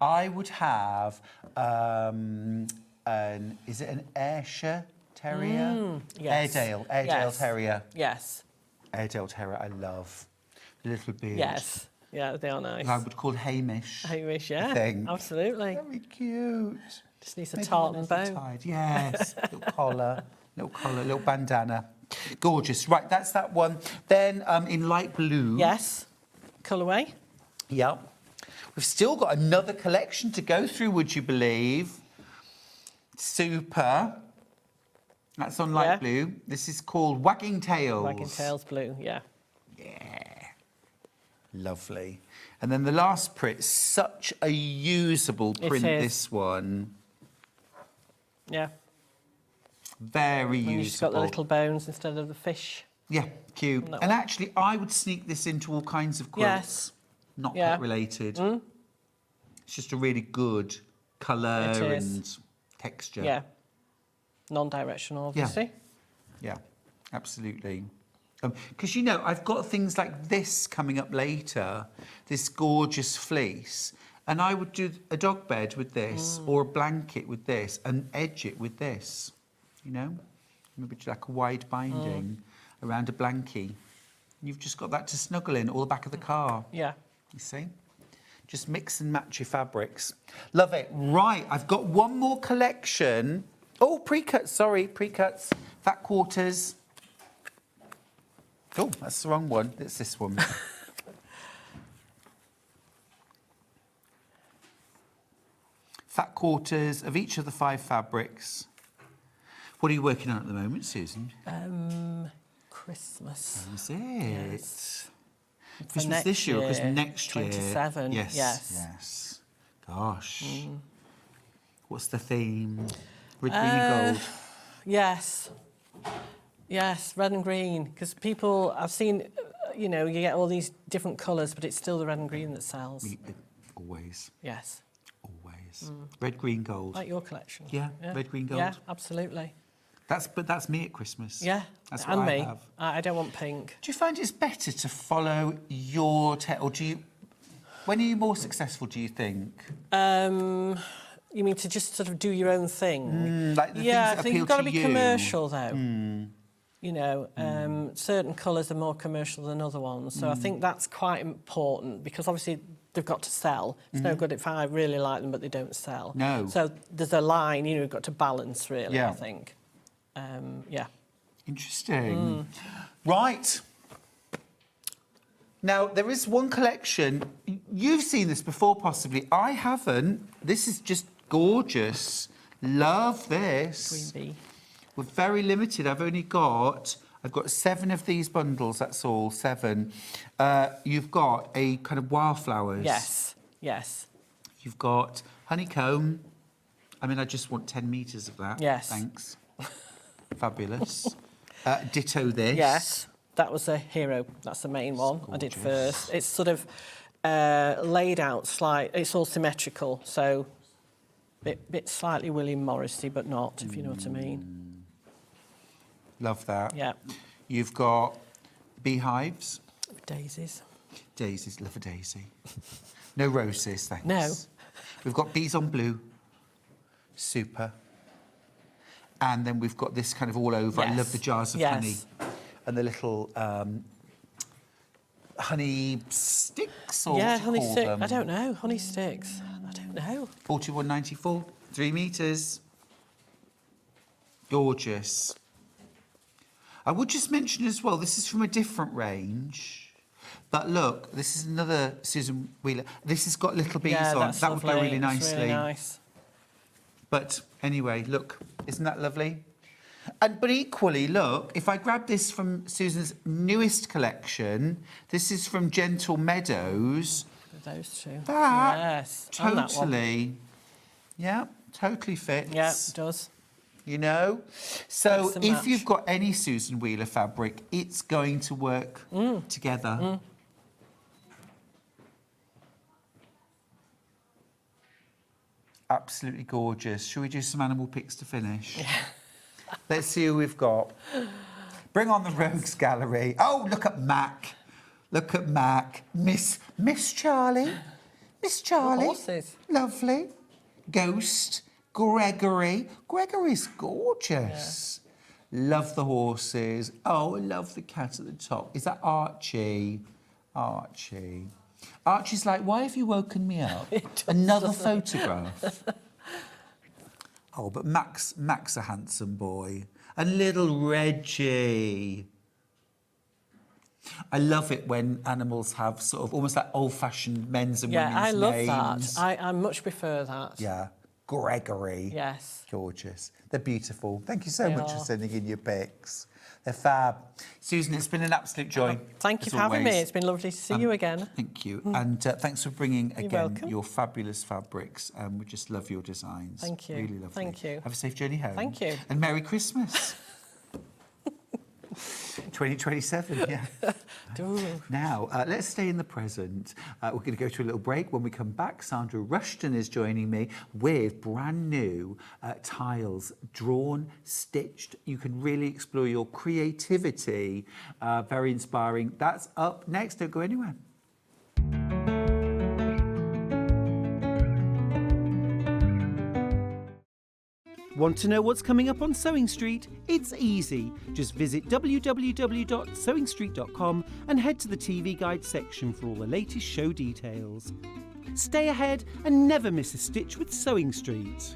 Speaker 3: I would have is it an Ayrshire Terrier?
Speaker 4: Yes.
Speaker 3: Airedale Terrier.
Speaker 4: Yes.
Speaker 3: Airedale Terrier, I love. The little beard.
Speaker 4: Yes. Yeah, they are nice.
Speaker 3: I would call Hamish.
Speaker 4: Hamish, yeah.
Speaker 3: Thing.
Speaker 4: Absolutely.
Speaker 3: Very cute.
Speaker 4: Just needs a tartan bow.
Speaker 3: Tied. Yes. Little collar, little bandana. Gorgeous. Right, that's that one. Then in light blue.
Speaker 4: Yes. Colourway.
Speaker 3: Yeah. We've still got another collection to go through, would you believe? Super. That's on light blue. This is called Wagging Tails.
Speaker 4: Wagging Tails blue, yeah.
Speaker 3: Yeah. Lovely. And then the last print, such a usable print, this one.
Speaker 4: Yeah.
Speaker 3: Very usable.
Speaker 4: And you've just got the little bones instead of the fish.
Speaker 3: Yeah, cute. And actually, I would sneak this into all kinds of quilts.
Speaker 4: Yes.
Speaker 3: Not pet related. It's just a really good colour and texture.
Speaker 4: Yeah. Non-directional, obviously.
Speaker 3: Yeah, absolutely. Because, you know, I've got things like this coming up later, this gorgeous fleece, and I would do a dog bed with this or a blanket with this and edge it with this, you know? Maybe do like a wide binding around a blankie. You've just got that to snuggle in, or the back of the car.
Speaker 4: Yeah.
Speaker 3: You see? Just mix and match your fabrics. Love it. Right, I've got one more collection. Oh, pre-cuts, sorry, pre-cuts. Fat quarters. Oh, that's the wrong one. It's this one. Fat quarters of each of the 5 fabrics. What are you working on at the moment, Susan?
Speaker 4: Christmas.
Speaker 3: Is it?
Speaker 4: Yes.
Speaker 3: Christmas this year or Christmas next year?
Speaker 4: 27.
Speaker 3: Yes.
Speaker 4: Yes.
Speaker 3: Yes. Gosh. What's the theme? Red, green and gold.
Speaker 4: Yes. Yes, red and green. Because people, I've seen, you know, you get all these different colours, but it's still the red and green that sells.
Speaker 3: Always.
Speaker 4: Yes.
Speaker 3: Always. Red, green, gold.
Speaker 4: Like your collection.
Speaker 3: Yeah, red, green, gold.
Speaker 4: Yeah, absolutely.
Speaker 3: That's me at Christmas.
Speaker 4: Yeah,
Speaker 3: That's
Speaker 4: and
Speaker 3: what I
Speaker 4: me.
Speaker 3: have.
Speaker 4: I don't want pink.
Speaker 3: Do you find it's better to follow your or do you? When are you more successful? Do you think?
Speaker 4: You mean to just sort of do your own thing?
Speaker 3: Like the things
Speaker 4: yeah,
Speaker 3: that
Speaker 4: I think
Speaker 3: appeal
Speaker 4: you've got to
Speaker 3: to
Speaker 4: be
Speaker 3: you.
Speaker 4: commercial though. You know, certain colours are more commercial than other ones, so I think that's quite important because obviously they've got to sell. It's no good if I really like them but they don't sell.
Speaker 3: No.
Speaker 4: So there's a line, you know, you've got to balance really.
Speaker 3: Yeah.
Speaker 4: I think. Yeah.
Speaker 3: Interesting. Right. Now, there is one collection. You've seen this before, possibly. I haven't. This is just gorgeous. Love this.
Speaker 4: Green bee.
Speaker 3: We're very limited. I've got 7 of these bundles, that's all, 7. You've got a kind of wildflowers.
Speaker 4: Yes. Yes.
Speaker 3: You've got honeycomb. I mean, I just want 10 metres of that.
Speaker 4: Yes.
Speaker 3: Thanks. Fabulous. Ditto this.
Speaker 4: Yes. That was a hero. That's the main one I did
Speaker 3: gorgeous.
Speaker 4: first. It's sort of laid out slightly. It's all symmetrical, so bit slightly William Morrissey, but not, if you know what I mean.
Speaker 3: Love that.
Speaker 4: Yeah.
Speaker 3: You've got beehives.
Speaker 4: Daisies.
Speaker 3: Daisies. Love a daisy. No roses, thanks.
Speaker 4: No.
Speaker 3: We've got bees on blue. Super. And then we've got this kind of all over. I
Speaker 4: Yes.
Speaker 3: love the jars of
Speaker 4: Yes.
Speaker 3: honey. And the little honey sticks, or
Speaker 4: Yeah,
Speaker 3: what do
Speaker 4: honey
Speaker 3: you call
Speaker 4: stick.
Speaker 3: them?
Speaker 4: I don't know. Honey sticks. I don't know.
Speaker 3: 41.94, 3 metres. Gorgeous. I would just mention as well, this is from a different range. But look, this is another Susan Wheeler. This has got little bees
Speaker 4: Yeah,
Speaker 3: on.
Speaker 4: that's
Speaker 3: That would go
Speaker 4: lovely.
Speaker 3: really
Speaker 4: It's
Speaker 3: nicely.
Speaker 4: really nice.
Speaker 3: But anyway, look, isn't that lovely? But equally, look, if I grab this from Susan's newest collection, this is from Gentle Meadows.
Speaker 4: Those two.
Speaker 3: That
Speaker 4: Yes. and that one.
Speaker 3: totally, yeah, totally fits.
Speaker 4: Yeah, it does.
Speaker 3: You know? So
Speaker 4: That's a
Speaker 3: if
Speaker 4: match.
Speaker 3: you've got any Susan Wheeler fabric, it's going to work together. Absolutely gorgeous. Shall we do some animal pics to finish? Yeah. Let's see who we've got. Bring on the Rogues Gallery. Oh, look at Mac. Look at Mac. Miss Charlie. Miss Charlie.
Speaker 4: horses.
Speaker 3: Lovely. Ghost. Gregory. Gregory's gorgeous. Love the horses. Oh, I love the cat at the top. Is that Archie? Archie. Archie's like, why have you woken me up? Another photograph. Oh, but Mac's a handsome boy. And little Reggie. I love it when animals have sort of almost like old-fashioned men's and
Speaker 4: Yeah,
Speaker 3: women's
Speaker 4: I love
Speaker 3: names.
Speaker 4: that. I much prefer that.
Speaker 3: Yeah. Gregory.
Speaker 4: Yes.
Speaker 3: Gorgeous. They're beautiful. Thank you so
Speaker 4: They
Speaker 3: much for
Speaker 4: are.
Speaker 3: sending in your pics. They're fab. Susan, it's been an absolute joy.
Speaker 4: Thank you
Speaker 3: as
Speaker 4: for having me.
Speaker 3: always.
Speaker 4: It's been lovely to see you again.
Speaker 3: Thank you. And thanks for bringing, again,
Speaker 4: welcome.
Speaker 3: your fabulous fabrics. We just love your designs.
Speaker 4: Thank you.
Speaker 3: Really lovely.
Speaker 4: Thank you.
Speaker 3: Have a safe journey home.
Speaker 4: Thank you.
Speaker 3: And Merry Christmas. 2027, yeah.
Speaker 4: Ooh.
Speaker 3: Now, let's stay in the present. We're going to go to a little break. When we come back, Sandra Rushton is joining me with brand new tiles, drawn, stitched. You can really explore your creativity. Very inspiring. That's up next. Don't go anywhere. Want to know what's coming up on Sewing Street? It's easy. Just visit www.sewingstreet.com and head to the TV guide section for all the latest show details. Stay ahead and never miss a stitch with Sewing Street.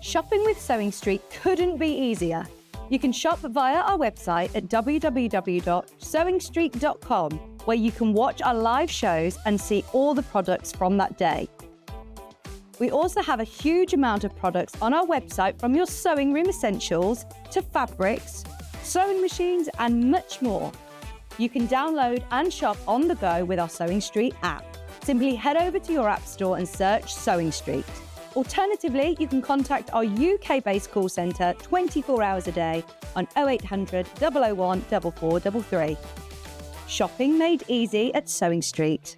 Speaker 5: Shopping with Sewing Street couldn't be easier. You can shop via our website at www.sewingstreet.com, where you can watch our live shows and see all the products from that day. We also have a huge amount of products on our website, from your sewing room essentials to fabrics, sewing machines and much more. You can download and shop on the go with our Sewing Street app. Simply head over to your app store and search Sewing Street. Alternatively, you can contact our UK-based call centre 24 hours a day on 0800 001 4433. Shopping made easy at Sewing Street.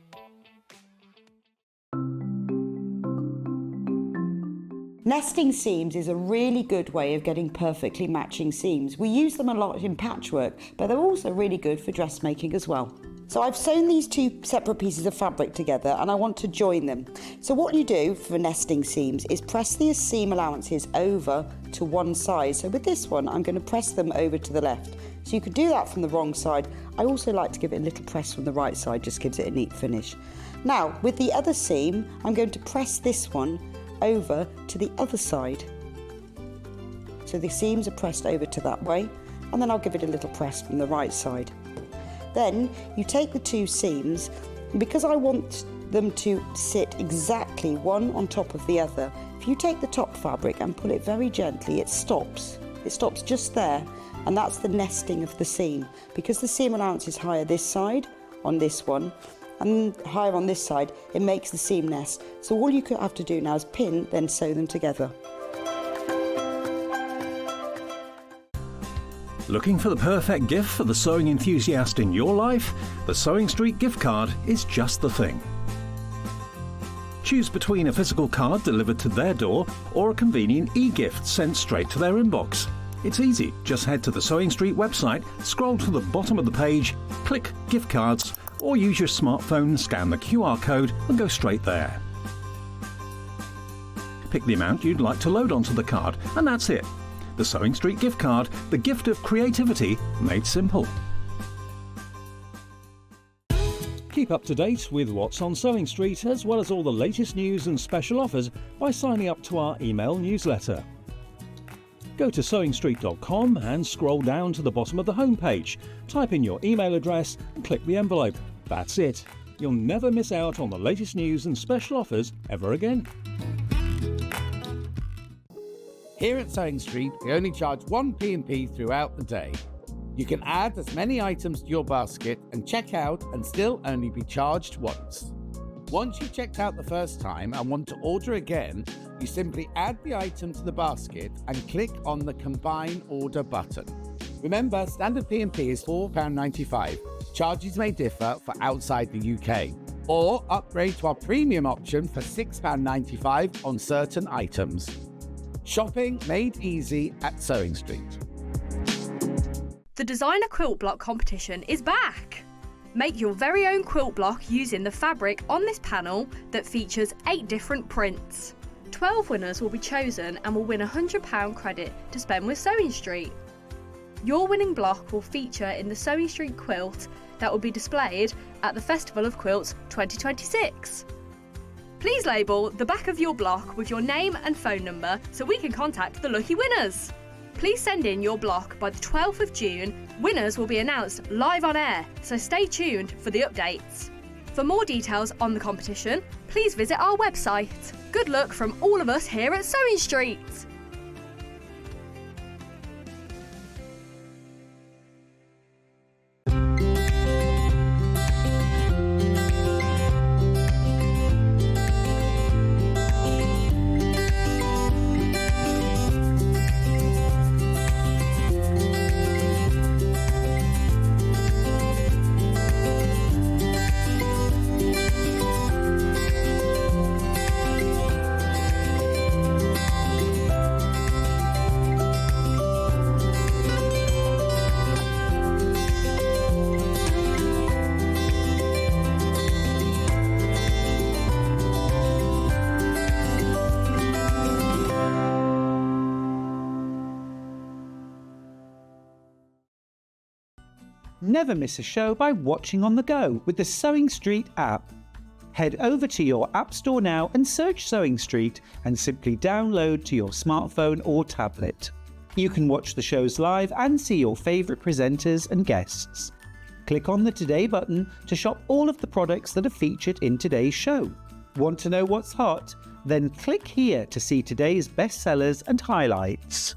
Speaker 6: Nesting seams is a really good way of getting perfectly matching seams. We use them a lot in patchwork, but they're also really good for dressmaking as well. So I've sewn these two separate pieces of fabric together and I want to join them. So what you do for nesting seams is press the seam allowances over to one side. So with this one, I'm going to press them over to the left. So you could do that from the wrong side. I also like to give it a little press from the right side, just gives it a neat finish. Now, with the other seam, I'm going to press this one over to the other side. So the seams are pressed over to that way, and then I'll give it a little press from the right side. Then you take the two seams, and because I want them to sit exactly one on top of the other, if you take the top fabric and pull it very gently, it stops. It stops just there, and that's the nesting of the seam. Because the seam allowance is higher this side on this one, and higher on this side, it makes the seam nest. So all you have to do now is pin, then sew them together.
Speaker 7: Looking for the perfect gift for the sewing enthusiast in your life? The Sewing Street gift card is just the thing. Choose between a physical card delivered to their door or a convenient e-gift sent straight to their inbox. It's easy. Just head to the Sewing Street website, scroll to the bottom of the page, click Gift Cards, or use your smartphone, scan the QR code and go straight there. Pick the amount you'd like to load onto the card, and that's it. The Sewing Street gift card, the gift of creativity made simple. Keep up to date with what's on Sewing Street, as well as all the latest news and special offers by signing up to our email newsletter. Go to SewingStreet.com and scroll down to the bottom of the homepage. Type in your email address and click the envelope. That's it. You'll never miss out on the latest news and special offers ever again.
Speaker 8: Here at Sewing Street, we only charge one P&P throughout the day. You can add as many items to your basket and check out and still only be charged once. Once you've checked out the first time and want to order again, you simply add the item to the basket and click on the Combine Order button. Remember, standard P&P is £4.95. Charges may differ for outside the UK. Or upgrade to our premium option for £6.95 on certain items. Shopping made easy at Sewing Street.
Speaker 9: The Designer Quilt Block competition is back! Make your very own quilt block using the fabric on this panel that features 8 different prints. 12 winners will be chosen and will win £100 credit to spend with Sewing Street. Your winning block will feature in the Sewing Street quilt that will be displayed at the Festival of Quilts 2026. Please label the back of your block with your name and phone number so we can contact the lucky winners. Please send in your block by the 12th of June. Winners will be announced live on air, so stay tuned for the updates. For more details on the competition, please visit our website. Good luck from all of us here at Sewing Street.
Speaker 10: Never miss a show by watching on the go with the Sewing Street app.
Speaker 3: Head over to your App Store now and search SewingStreet and simply download to your smartphone or tablet. You can watch the shows live and see your favourite presenters and guests. Click on the Today button to shop all of the products that are featured in today's show. Want to know what's hot? Then click here to see today's bestsellers and highlights.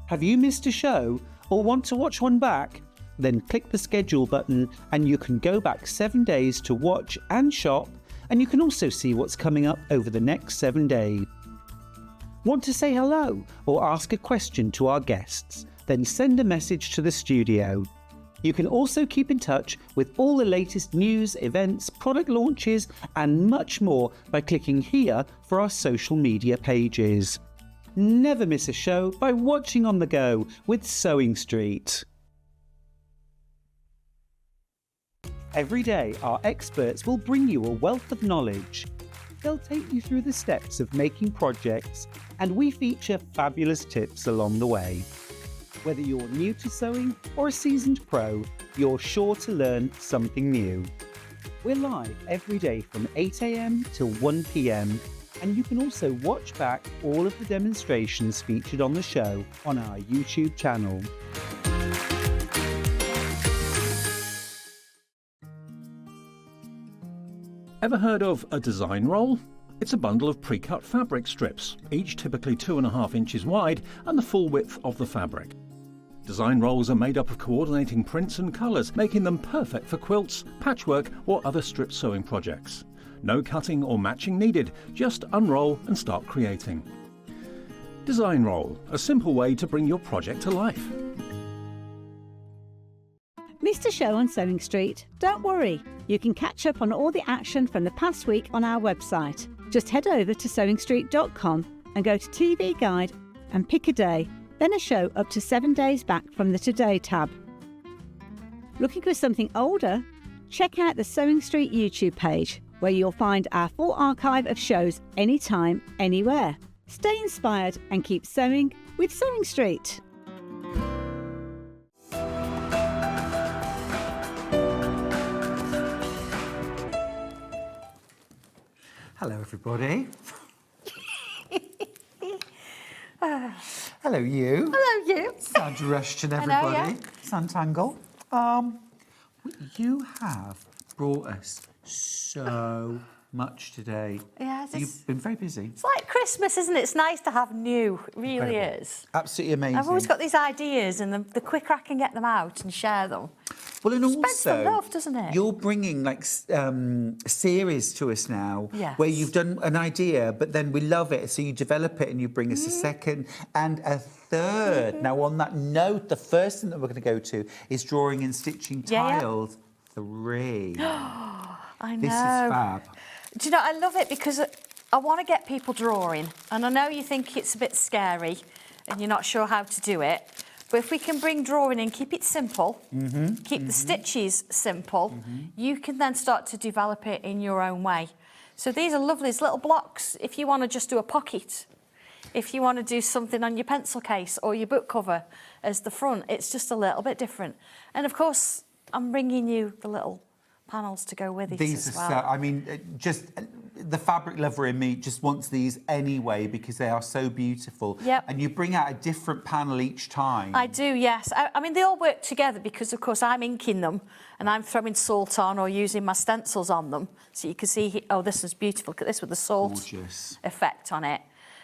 Speaker 3: Have you missed a show or want to watch one back? Then click the schedule button and you can go back 7 days to watch and shop, and you can also see what's coming up over the next 7 days. Want to say hello or ask a question to our guests? Then send a message to the studio. You can also keep in touch with all the latest news, events, product launches and much more by clicking here for our social media pages. Never miss a show by watching on the go with SewingStreet. Every day, our experts will bring you a wealth of knowledge. They'll take you through the steps of making projects, and we feature fabulous tips along the way. Whether you're new to sewing or a seasoned pro, you're sure to learn something new. We're live every day from 8 a.m. till 1 p.m, and you can also watch back all of the demonstrations featured on the show on our YouTube channel.
Speaker 7: Ever heard of a design roll? It's a bundle of pre-cut fabric strips, each typically 2.5 inches wide and the full width of the fabric. Design rolls are made up of coordinating prints and colours, making them perfect for quilts, patchwork or other strip sewing projects. No cutting or matching needed, just unroll and start creating. Design roll, a simple way to bring your project to life.
Speaker 5: Missed a show on SewingStreet? Don't worry, you can catch up on all the action from the past week on our website. Just head over to SewingStreet.com and go to TV Guide and pick a day, then a show up to 7 days back from the Today tab. Looking for something older? Check out the SewingStreet YouTube page, where you'll find our full archive of shows anytime, anywhere. Stay inspired and keep sewing with SewingStreet.
Speaker 3: Hello, everybody. Hello, you.
Speaker 1: Hello, you.
Speaker 3: Sandra Rushton, everybody. Sanntangle. You have brought us so much today.
Speaker 1: Yeah,
Speaker 3: You've been very busy.
Speaker 1: It's like Christmas, isn't it? It's nice to have new. It really
Speaker 3: Incredible.
Speaker 1: is.
Speaker 3: Absolutely amazing.
Speaker 1: I've always got these ideas, and the quicker I can get them out and share them.
Speaker 3: Well, and
Speaker 1: Spreads
Speaker 3: also,
Speaker 1: the love, doesn't it?
Speaker 3: You're bringing like series to us now,
Speaker 1: Yes.
Speaker 3: where you've done an idea, but then we love it, so you develop it and you bring us a second and a third. Now, on that note, the first thing that we're going to go to is drawing and stitching tiles 3.
Speaker 1: I know.
Speaker 3: This is fab.
Speaker 1: Do you know, I love it because I want to get people drawing, and I know you think it's a bit scary and you're not sure how to do it, but if we can bring drawing in, keep it simple, keep the stitches simple, you can then start to develop it in your own way. So these are lovely, these little blocks. If you want to just do a pocket, if you want to do something on your pencil case or your book cover as the front, it's just a little bit different. And of course, I'm bringing you the little panels to go with it
Speaker 3: These
Speaker 1: as
Speaker 3: are
Speaker 1: well.
Speaker 3: so, I mean, just the fabric lover in me just wants these anyway because they are so beautiful.
Speaker 1: Yep.
Speaker 3: And you bring out a different panel each time.
Speaker 1: I do, yes. I mean, they all work together because, of course, I'm inking them and I'm throwing salt on or using my stencils on them. So you can see, oh, this is beautiful. Look at this with the salt
Speaker 3: Gorgeous.
Speaker 1: effect on it.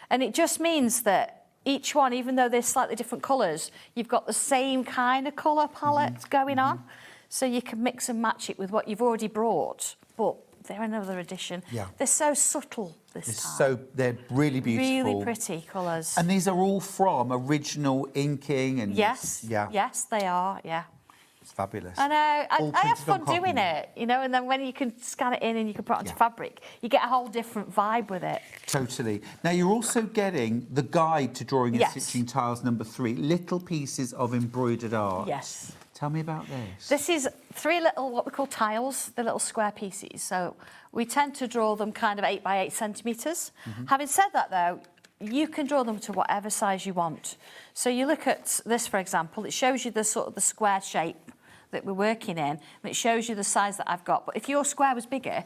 Speaker 1: And it just means that each one, even though they're slightly different colours, you've got the same kind of colour palette going on. So you can mix and match it with what you've already brought, but they're another addition.
Speaker 3: Yeah.
Speaker 1: They're so subtle this time.
Speaker 3: They're really beautiful.
Speaker 1: Really pretty colours.
Speaker 3: And these are all from original inking and...
Speaker 1: Yes,
Speaker 3: Yeah.
Speaker 1: yes, they are, yeah.
Speaker 3: It's fabulous.
Speaker 1: I know.
Speaker 3: All
Speaker 1: I have
Speaker 3: printed on
Speaker 1: fun
Speaker 3: cotton.
Speaker 1: doing it, you know, and then when you can scan it in and you can put it onto
Speaker 3: Yeah.
Speaker 1: fabric, you get a whole different vibe with it.
Speaker 3: Totally. Now, you're also getting the guide to drawing and
Speaker 1: Yes.
Speaker 3: stitching tiles number 3, little pieces of embroidered art.
Speaker 1: Yes.
Speaker 3: Tell me about this.
Speaker 1: This is 3 little, what we call tiles, the little square pieces. So we tend to draw them kind of 8 by 8 centimetres. Having said that, though, you can draw them to whatever size you want. So you look at this, for example, it shows you the sort of the square shape that we're working in, and it shows you the size that I've got. But if your square was bigger,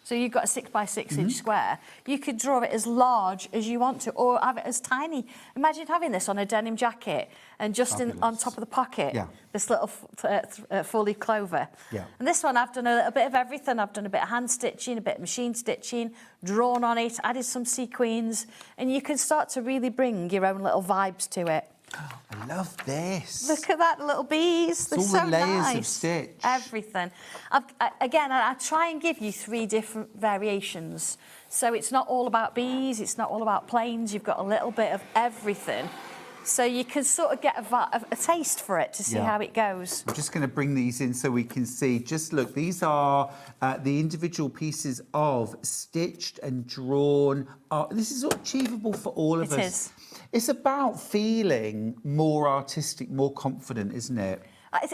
Speaker 1: So you've got a 6 by 6 inch square. You could draw it as large as you want to, or have it as tiny. Imagine having this on a denim jacket and just on top of the pocket, this little full-leaf clover.
Speaker 3: Yeah.
Speaker 1: And this one, I've done a little bit of everything. I've done a bit of hand stitching, a bit of machine stitching, drawn on it, added some sequins, and you can start to really bring your own little vibes to it.
Speaker 3: I love this.
Speaker 1: Look at that, little bees. They're
Speaker 3: all
Speaker 1: so
Speaker 3: the layers
Speaker 1: nice.
Speaker 3: of stitch.
Speaker 1: Everything. I try and give you 3 different variations. So it's not all about bees, it's not all about planes. You've got a little bit of everything. So you can sort of get a taste for it to see how it goes.
Speaker 3: I'm just going to bring these in so we can see. Just look, these are the individual pieces of stitched and drawn art. This is achievable for all of us.
Speaker 1: It is.
Speaker 3: It's about feeling more artistic, more confident, isn't it?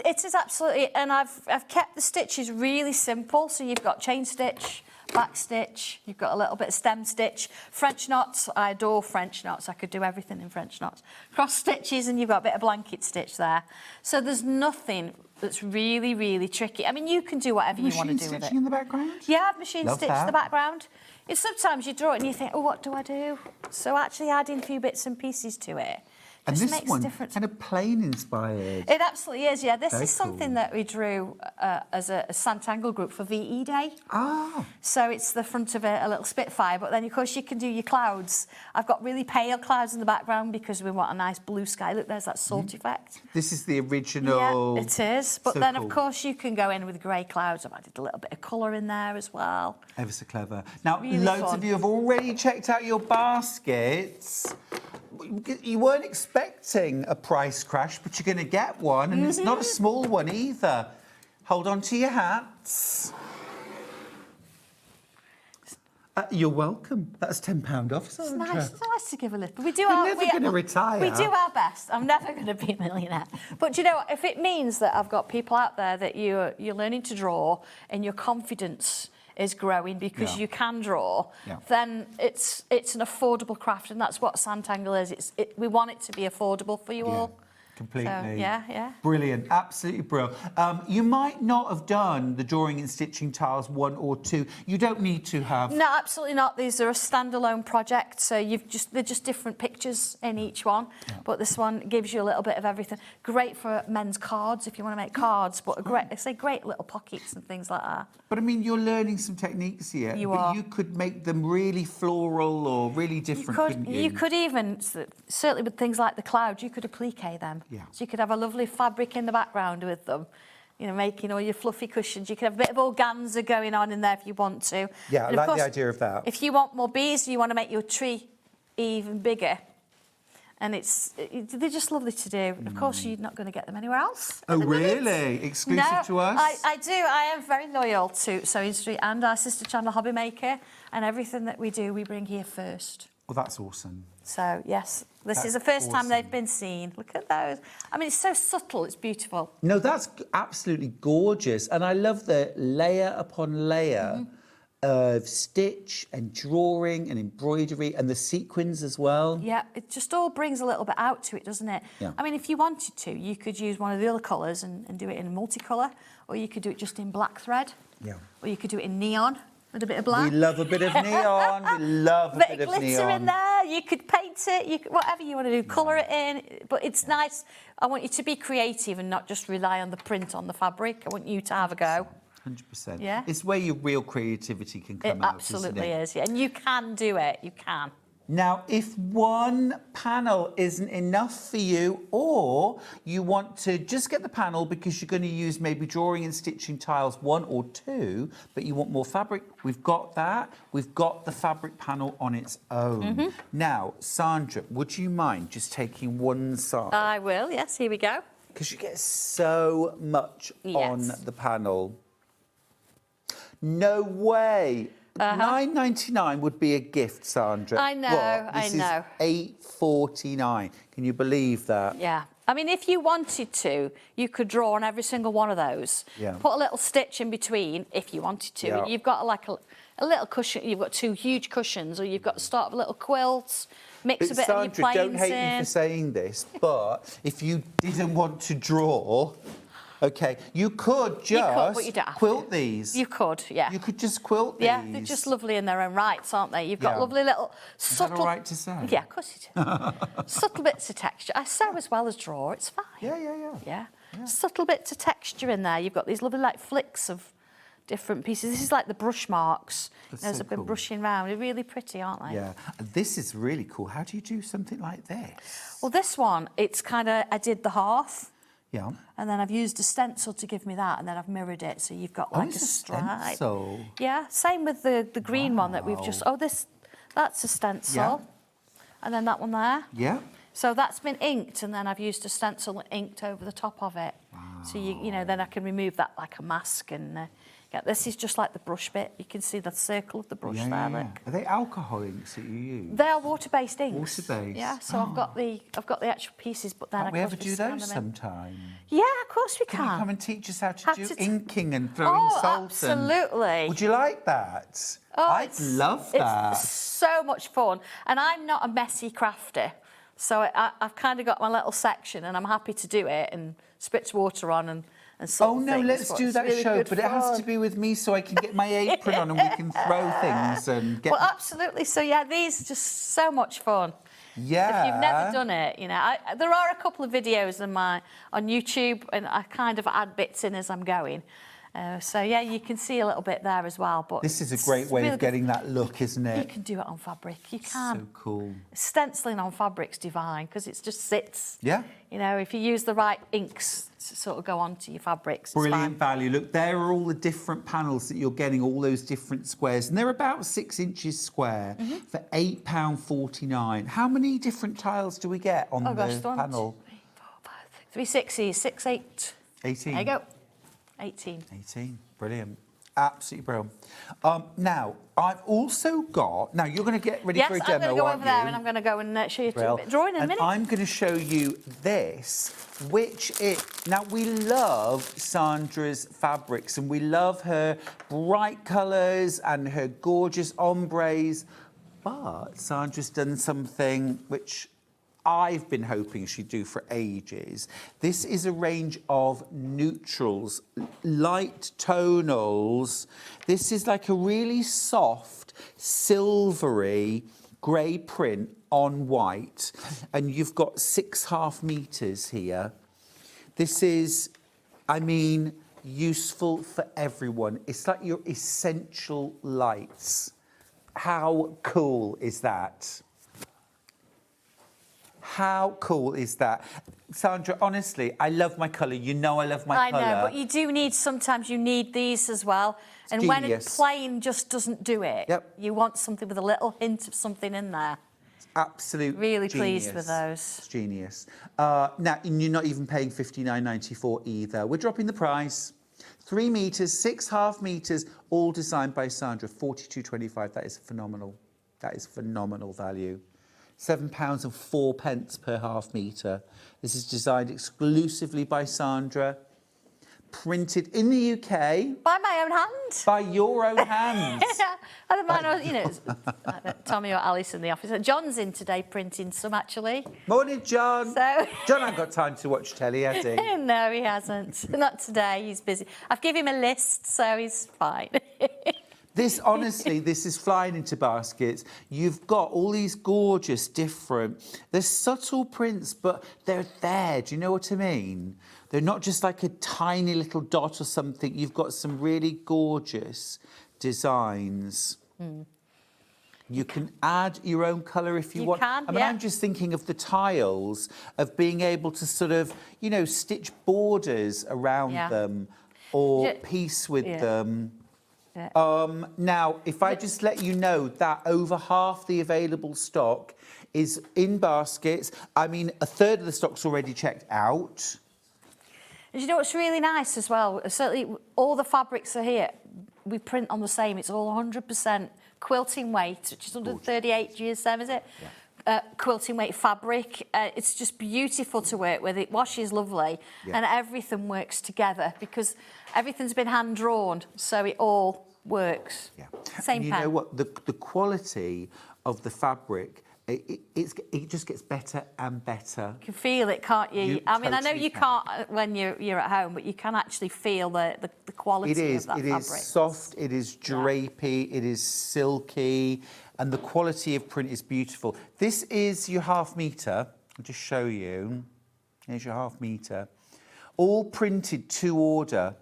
Speaker 1: It is absolutely, and I've kept the stitches really simple. So you've got chain stitch, back stitch, you've got a little bit of stem stitch, French knots. I adore French knots. I could do everything in French knots. Cross stitches, and you've got a bit of blanket stitch there. So there's nothing that's really, really tricky. I mean, you can do whatever you want to do with it.
Speaker 3: Machine stitching in the background?
Speaker 1: Yeah, I've machine
Speaker 3: Love
Speaker 1: stitched
Speaker 3: that.
Speaker 1: the background. Sometimes you draw it and you think, oh, what do I do? So actually adding a few bits and pieces to it
Speaker 3: And
Speaker 1: just
Speaker 3: this
Speaker 1: makes
Speaker 3: one,
Speaker 1: a difference.
Speaker 3: kind of plain inspired.
Speaker 1: It absolutely is, yeah. This
Speaker 3: Very
Speaker 1: is something
Speaker 3: cool.
Speaker 1: that we drew as a Sanntangle group for VE Day.
Speaker 3: Ah.
Speaker 1: So it's the front of a little Spitfire, but then of course you can do your clouds. I've got really pale clouds in the background because we want a nice blue sky. Look, there's that salt effect.
Speaker 3: This is the original.
Speaker 1: Yeah, it is. But
Speaker 3: So
Speaker 1: then,
Speaker 3: cool.
Speaker 1: of course, you can go in with grey clouds. I've added a little bit of colour in there as well.
Speaker 3: Ever so clever. Now,
Speaker 1: Really
Speaker 3: loads
Speaker 1: fun.
Speaker 3: of you have already checked out your baskets. You weren't expecting a price crash, but you're going to get one, and it's not a small one either. Hold on to your hats. You're welcome. That's £10 off,
Speaker 1: It's
Speaker 3: Sandra.
Speaker 1: nice. It's nice to give a little. We do
Speaker 3: We're
Speaker 1: our,
Speaker 3: never gonna retire.
Speaker 1: We do our best. I'm never going to be a millionaire. But do you know what? If it means that I've got people out there that you're learning to draw and your confidence is growing because you can draw, then it's an affordable craft, and that's what Sanntangle is. We want it to be affordable for you all.
Speaker 3: Completely.
Speaker 1: So, yeah.
Speaker 3: Brilliant, absolutely brilliant. You might not have done the drawing and stitching tiles 1 or 2. You don't need to have.
Speaker 1: No, absolutely not. These are a standalone project, so they're just different pictures in each one. Yeah. But this one gives you a little bit of everything. Great for men's cards if you want to make cards, but great little pockets and things like that.
Speaker 3: But I mean, you're learning some techniques here.
Speaker 1: You are.
Speaker 3: You could make them really floral or really different, couldn't you?
Speaker 1: You could even, certainly with things like the clouds, you could applique them.
Speaker 3: Yeah.
Speaker 1: So you could have a lovely fabric in the background with them, you know, making all your fluffy cushions. You could have a bit of organza going on in there if you want to.
Speaker 3: Yeah,
Speaker 1: and
Speaker 3: I like
Speaker 1: of course,
Speaker 3: the idea of that.
Speaker 1: If you want more bees, you want to make your tree even bigger. And they're just lovely to do. Of course, you're not going to get them anywhere else.
Speaker 3: Oh, really? Exclusive to us?
Speaker 1: I do. I am very loyal to SewingStreet and our sister channel Hobby Maker, and everything that we do, we bring here first.
Speaker 3: Well, that's awesome.
Speaker 1: So, yes, this is the first time they've been seen. Look at those. I mean, it's so subtle, it's beautiful.
Speaker 3: No, that's absolutely gorgeous. And I love the layer upon layer of stitch and drawing and embroidery and the sequins as well.
Speaker 1: Yeah, it just all brings a little bit out to it, doesn't it?
Speaker 3: Yeah.
Speaker 1: I mean, if you wanted to, you could use one of the other colours and do it in multicolour, or you could do it just in black thread.
Speaker 3: Yeah.
Speaker 1: Or you could do it in neon with a bit of black.
Speaker 3: We love a bit of neon. We love a bit of
Speaker 1: glitter
Speaker 3: neon.
Speaker 1: in there. You could paint it. Whatever you want to do, colour it in. But it's nice. I want you to be creative and not just rely on the print on the fabric. I want you to have a go.
Speaker 3: 100%.
Speaker 1: Yeah.
Speaker 3: It's where your real creativity can come
Speaker 1: It
Speaker 3: out,
Speaker 1: absolutely
Speaker 3: isn't it?
Speaker 1: is. Yeah. And you can do it. You can.
Speaker 3: Now, if one panel isn't enough for you, or you want to just get the panel because you're going to use maybe drawing and stitching tiles 1 or 2, but you want more fabric, we've got that. We've got the fabric panel on its own. Now, Sandra, would you mind just taking one side?
Speaker 1: I will. Yes. Here we go.
Speaker 3: Because you get so much on the panel. No way. $9.99 would be a gift, Sandra.
Speaker 1: I know,
Speaker 3: What?
Speaker 1: I know.
Speaker 3: This is $8.49. Can you believe that?
Speaker 1: Yeah. I mean, if you wanted to, you could draw on every single one of those.
Speaker 3: Yeah.
Speaker 1: Put a little stitch in between if you wanted to.
Speaker 3: Yeah.
Speaker 1: You've got like a little cushion. You've got 2 huge cushions, or you've got to start with little quilts. Mix a bit of your
Speaker 3: Sandra,
Speaker 1: planes
Speaker 3: don't hate me
Speaker 1: in.
Speaker 3: for saying this, but if you didn't want to draw, Okay, you could
Speaker 1: But
Speaker 3: just
Speaker 1: you don't have
Speaker 3: quilt
Speaker 1: to.
Speaker 3: these.
Speaker 1: You could, yeah.
Speaker 3: You could just quilt these.
Speaker 1: Yeah, they're just lovely in their own rights, aren't they? You've got
Speaker 3: Yeah.
Speaker 1: lovely little
Speaker 3: Is that
Speaker 1: subtle...
Speaker 3: all right to say?
Speaker 1: Yeah, of course you do. Subtle bits of texture. I sew as well as draw, it's fine.
Speaker 3: Yeah.
Speaker 1: Yeah. Subtle bits of texture in there. You've got these lovely like flicks of different pieces. This is like the brush marks.
Speaker 3: That's
Speaker 1: Those
Speaker 3: so
Speaker 1: have been
Speaker 3: cool.
Speaker 1: brushing round. They're really pretty, aren't they?
Speaker 3: Yeah, this is really cool. How do you do something like this?
Speaker 1: Well, this one, it's kind of, I did the hearth.
Speaker 3: Yeah.
Speaker 1: And then I've used a stencil to give me that, and then I've mirrored it, so you've got like
Speaker 3: it's
Speaker 1: a
Speaker 3: a
Speaker 1: stripe.
Speaker 3: stencil.
Speaker 1: Yeah, same with the green one that we've just...
Speaker 3: Wow.
Speaker 1: Oh, that's a stencil.
Speaker 3: Yeah.
Speaker 1: And then that one there.
Speaker 3: Yeah.
Speaker 1: So that's been inked, and then I've used a stencil and inked over the top of it. Wow. So, you know, then I can remove that like a mask. And yeah, this is just like the brush bit. You can see the circle of the brush there, look.
Speaker 3: Are they alcohol inks that you use?
Speaker 1: They are water-based inks.
Speaker 3: Water-based.
Speaker 1: Yeah, so I've got the actual pieces, but then
Speaker 3: Can't
Speaker 1: I
Speaker 3: we ever
Speaker 1: could
Speaker 3: do
Speaker 1: scan
Speaker 3: those
Speaker 1: them in.
Speaker 3: sometime?
Speaker 1: Yeah, of course we
Speaker 3: Can you come and teach us how to do inking and throwing
Speaker 1: Oh,
Speaker 3: salt?
Speaker 1: absolutely.
Speaker 3: Would you like that?
Speaker 1: Oh,
Speaker 3: I'd love that.
Speaker 1: It's so much fun. And I'm not a messy crafter. So I've kind of got my little section, and I'm happy to do it and spritz water on and sort
Speaker 3: Oh
Speaker 1: of
Speaker 3: no,
Speaker 1: things,
Speaker 3: let's
Speaker 1: but
Speaker 3: do
Speaker 1: it's
Speaker 3: that
Speaker 1: really
Speaker 3: show,
Speaker 1: good
Speaker 3: but it has to
Speaker 1: fun.
Speaker 3: be with me so I can get my apron on and we can throw things and get...
Speaker 1: Well, absolutely. So, yeah, these are just so much fun.
Speaker 3: Yeah.
Speaker 1: If you've never done it, you know, there are a couple of videos on YouTube, and I kind of add bits in as I'm going. So, yeah, you can see a little bit there as well. But
Speaker 3: This is a great way
Speaker 1: really
Speaker 3: of getting that look, isn't
Speaker 1: You
Speaker 3: it?
Speaker 1: can do it on fabric. You can.
Speaker 3: So cool.
Speaker 1: Stenciling on fabric's divine because it just sits.
Speaker 3: Yeah.
Speaker 1: You know, if you use the right inks to sort of go onto your fabrics, it's
Speaker 3: Brilliant
Speaker 1: fine.
Speaker 3: value. Look, there are all the different panels that you're getting, all those different squares, and they're about 6 inches square for £8.49. How many different tiles do we get on the panel?
Speaker 1: 3 6s, 6, 8.
Speaker 3: 18.
Speaker 1: There you go. 18.
Speaker 3: 18. Brilliant. Absolutely brilliant. Now, I've also got... Now, you're going to get ready
Speaker 1: Yes,
Speaker 3: for a
Speaker 1: I'm
Speaker 3: demo,
Speaker 1: going to go
Speaker 3: aren't
Speaker 1: over there
Speaker 3: you?
Speaker 1: and I'm going to go and show you a
Speaker 3: Brill.
Speaker 1: bit of drawing in a minute.
Speaker 3: I'm going to show you this, which is... Now, we love Sandra's fabrics, and we love her bright colours and her gorgeous ombres, but Sandra's done something which I've been hoping she'd do for ages. This is a range of neutrals, light tonals. This is like a really soft, silvery grey print on white, and you've got 6.5 meters here. This is, I mean, useful for everyone. It's like your essential lights. How cool is that? How cool is that? Sandra, honestly, I love my colour. You know I love my colour.
Speaker 1: I know, but you do need, sometimes you need these as well. And when
Speaker 3: genius.
Speaker 1: a plain just doesn't do it,
Speaker 3: Yep.
Speaker 1: you want something with a little hint of something in there.
Speaker 3: Absolute
Speaker 1: Really
Speaker 3: genius.
Speaker 1: pleased with those.
Speaker 3: It's genius. Now, and you're not even paying £59.94 either. We're dropping the price. 3 meters, 6.5 meters, all designed by Sandra. £42.25. That is phenomenal. That is phenomenal value. £7.04 per half metre. This is designed exclusively by Sandra, printed in the UK.
Speaker 1: By my own hand.
Speaker 3: By your own hands.
Speaker 1: I don't mind, you know, Tommy or Alice in the office. John's in today printing some, actually.
Speaker 3: Morning, John.
Speaker 1: So...
Speaker 3: John hasn't got time to watch telly, has he?
Speaker 1: No, he hasn't. Not today, he's busy. I've given him a list, so he's fine.
Speaker 3: This, honestly, this is flying into baskets. You've got all these gorgeous, different... They're subtle prints, but they're there. Do you know what I mean? They're not just like a tiny little dot or something. You've got some really gorgeous designs. You can add your own colour if you want.
Speaker 1: Can,
Speaker 3: I mean,
Speaker 1: yeah.
Speaker 3: I'm just thinking of the tiles, of being able to sort of, you know, stitch borders around them or
Speaker 1: Yeah.
Speaker 3: piece with
Speaker 1: Yeah.
Speaker 3: them. Now, if I just let you know that over half the available stock is in baskets. I mean, a third of the stock's already checked out.
Speaker 1: And you know what's really nice as well? Certainly, all the fabrics are here. We print on the same. It's all 100% quilting weight, which is under 38 GSM, is it? Yeah. Quilting weight fabric. It's just beautiful to work with. It washes lovely, and everything works together because everything's been hand drawn, so it all works.
Speaker 3: Yeah.
Speaker 1: Same
Speaker 3: and you
Speaker 1: pen.
Speaker 3: know what? The quality of the fabric it just gets better and better.
Speaker 1: You can feel it, can't you?
Speaker 3: You
Speaker 1: I mean, I know
Speaker 3: totally
Speaker 1: you can't when you're at home, but you can actually feel the quality of that fabric.
Speaker 3: It is soft, it is drapey, it is silky, and the quality of print is beautiful. This is your half metre. I'll just show you. Here's your half metre. All printed to order.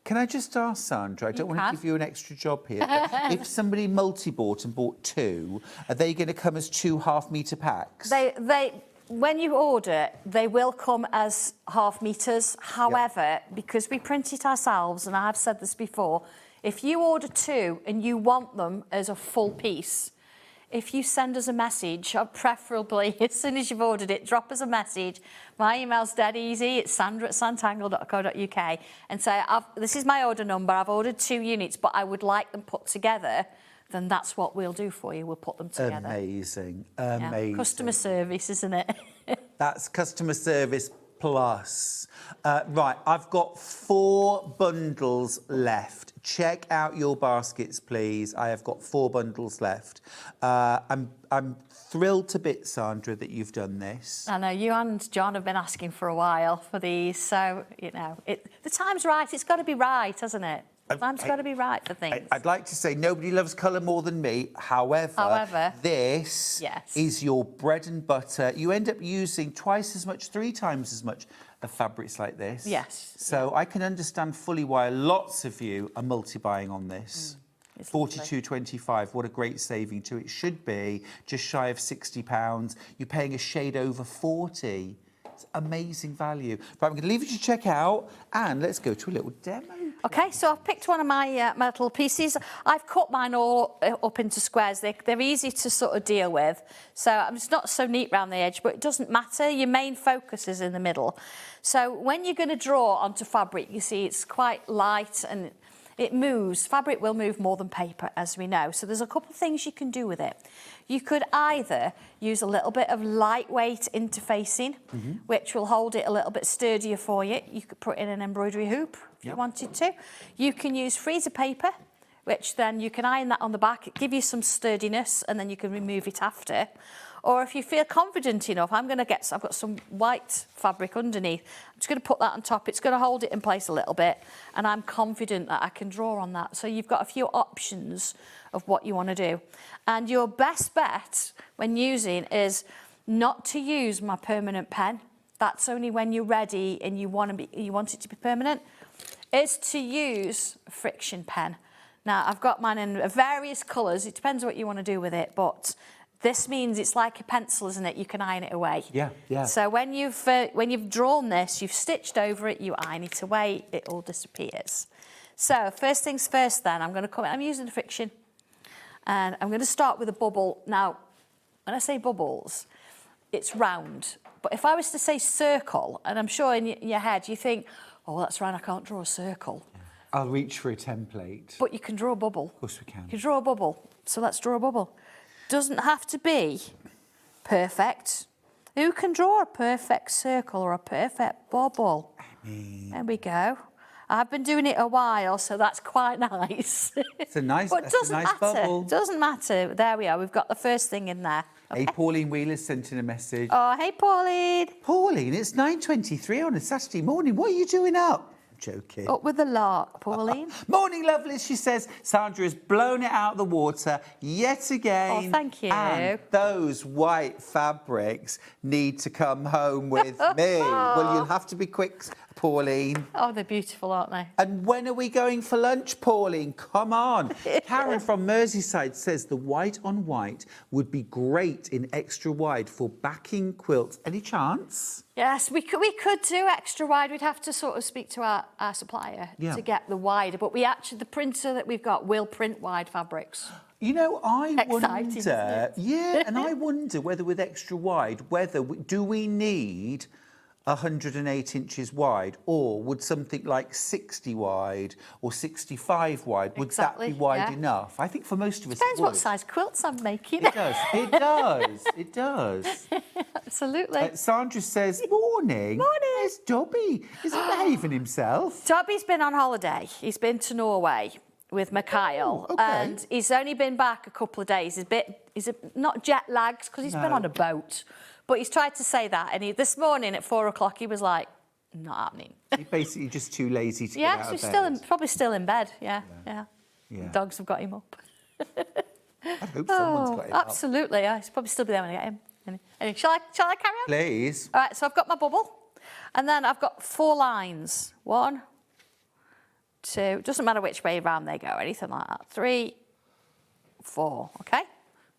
Speaker 3: Can I just ask, Sandra, I don't want to give you an extra job here, but if somebody multi-bought and bought 2, are they going to come as 2 half-metre packs?
Speaker 1: When you order, they will come as half metres. However, because we print it ourselves, and I have said this before, if you order 2 and you want them as a full piece, if you send us a message, or preferably as soon as you've ordered it, drop us a message. My email's dead easy. It's sandra@sanntangle.co.uk and say, this is my order number. I've ordered 2 units, but I would like them put together. Then that's what we'll do for you. We'll put them together.
Speaker 3: Amazing.
Speaker 1: Yeah. Customer service, isn't it?
Speaker 3: That's customer service plus. Right, I've got 4 bundles left. Check out your baskets, please. I have got 4 bundles left. I'm thrilled to bits, Sandra, that you've done this.
Speaker 1: I know you and John have been asking for a while for these, so the time's right. It's got to be right, hasn't it? The time's got to be right for things.
Speaker 3: I'd like to say nobody loves colour more than me. However, this is your bread and butter. You end up using twice as much, 3 times as much of fabrics like this.
Speaker 1: Yes.
Speaker 3: So I can understand fully why lots of you are multi-buying on this. £42.25. What a great saving too. It should be just shy of £60. You're paying a shade over 40. It's amazing value. But I'm going to leave you to check out, and let's go to a little demo.
Speaker 1: Okay, so I've picked one of my metal pieces. I've cut mine all up into squares. They're easy to sort of deal with. So it's not so neat round the edge, but it doesn't matter. Your main focus is in the middle. So when you're going to draw onto fabric, you see it's quite light and it moves. Fabric will move more than paper, as we know. So there's a couple of things you can do with it. You could either use a little bit of lightweight interfacing, which will hold it a little bit sturdier for you. You could put in an embroidery hoop if you wanted to. You can use freezer paper, which then you can iron that on the back, give you some sturdiness, and then you can remove it after. Or if you feel confident enough, I've got some white fabric underneath. I'm just going to put that on top. It's going to hold it in place a little bit, and I'm confident that I can draw on that. So you've got a few options of what you want to do. And your best bet when using is not to use my permanent pen. That's only when you're ready and you want it to be permanent. Is to use a friction pen. Now, I've got mine in various colours. It depends what you want to do with it, but this means it's like a pencil, isn't it? You can iron it away.
Speaker 3: Yeah.
Speaker 1: So when you've drawn this, you've stitched over it, you iron it away, it all disappears. So first things first then, I'm using the friction, and I'm going to start with a bubble. Now, when I say bubbles, it's round. But if I was to say circle, and I'm sure in your head you think, oh, that's right, I can't draw a circle.
Speaker 3: I'll reach for a template.
Speaker 1: But you can draw a bubble.
Speaker 3: Of course we can.
Speaker 1: You can draw a bubble. So let's draw a bubble. Doesn't have to be perfect. Who can draw a perfect circle or a perfect bubble? There we go. I've been doing it a while, so that's quite nice.
Speaker 3: It's a nice,
Speaker 1: but it doesn't matter.
Speaker 3: Bubble.
Speaker 1: Doesn't matter. There we are. We've got the first thing in there. Okay.
Speaker 3: Hey, Pauline Wheeler sent in a message.
Speaker 1: Oh, hey, Pauline.
Speaker 3: Pauline, it's 9:23 on a Saturday morning. What are you doing up? Joking.
Speaker 1: Up with the lark, Pauline.
Speaker 3: Morning, lovelies, she says. Sandra has blown it out of the water yet again.
Speaker 1: Oh, thank you.
Speaker 3: And those white fabrics need to come home with me. Well, you'll have to be quick, Pauline.
Speaker 1: Oh, they're beautiful, aren't they?
Speaker 3: And when are we going for lunch, Pauline? Come on. Karen from Merseyside says the white on white would be great in extra wide for backing quilts. Any chance?
Speaker 1: Yes, we could do extra wide. We'd have to sort of speak to our supplier to get the wider. But the printer that we've got will print wide fabrics.
Speaker 3: You know, I
Speaker 1: Exciting, isn't it?
Speaker 3: Yeah, and I wonder whether with extra wide, do we need 108 inches wide, or would something like 60 wide or 65 wide, would that be wide enough? I think for most of us
Speaker 1: Depends
Speaker 3: it would.
Speaker 1: what size quilts I'm making.
Speaker 3: It does, it does, it does.
Speaker 1: Absolutely.
Speaker 3: Sandra says, morning.
Speaker 1: Morning.
Speaker 3: There's Dobby. Is he behaving himself?
Speaker 1: Dobby's been on holiday. He's been to Norway with Mikhail,
Speaker 3: okay.
Speaker 1: and he's only been back a couple of days. He's not jet lagged because he's been on a boat, but he's tried to say that. And this morning at 4 o'clock, he was like, "Not happening."
Speaker 3: He's basically just too lazy to get out of bed.
Speaker 1: Yeah, so he's probably still in bed. Yeah.
Speaker 3: Yeah.
Speaker 1: Dogs have got him up.
Speaker 3: I hope someone's got him up.
Speaker 1: Absolutely, yeah. He's probably still be there when I get him. Anyway, shall I carry on?
Speaker 3: Please.
Speaker 1: All right, so I've got my bubble, and then I've got 4 lines. 1, 2, doesn't matter which way around they go, anything like that. 3, 4, okay?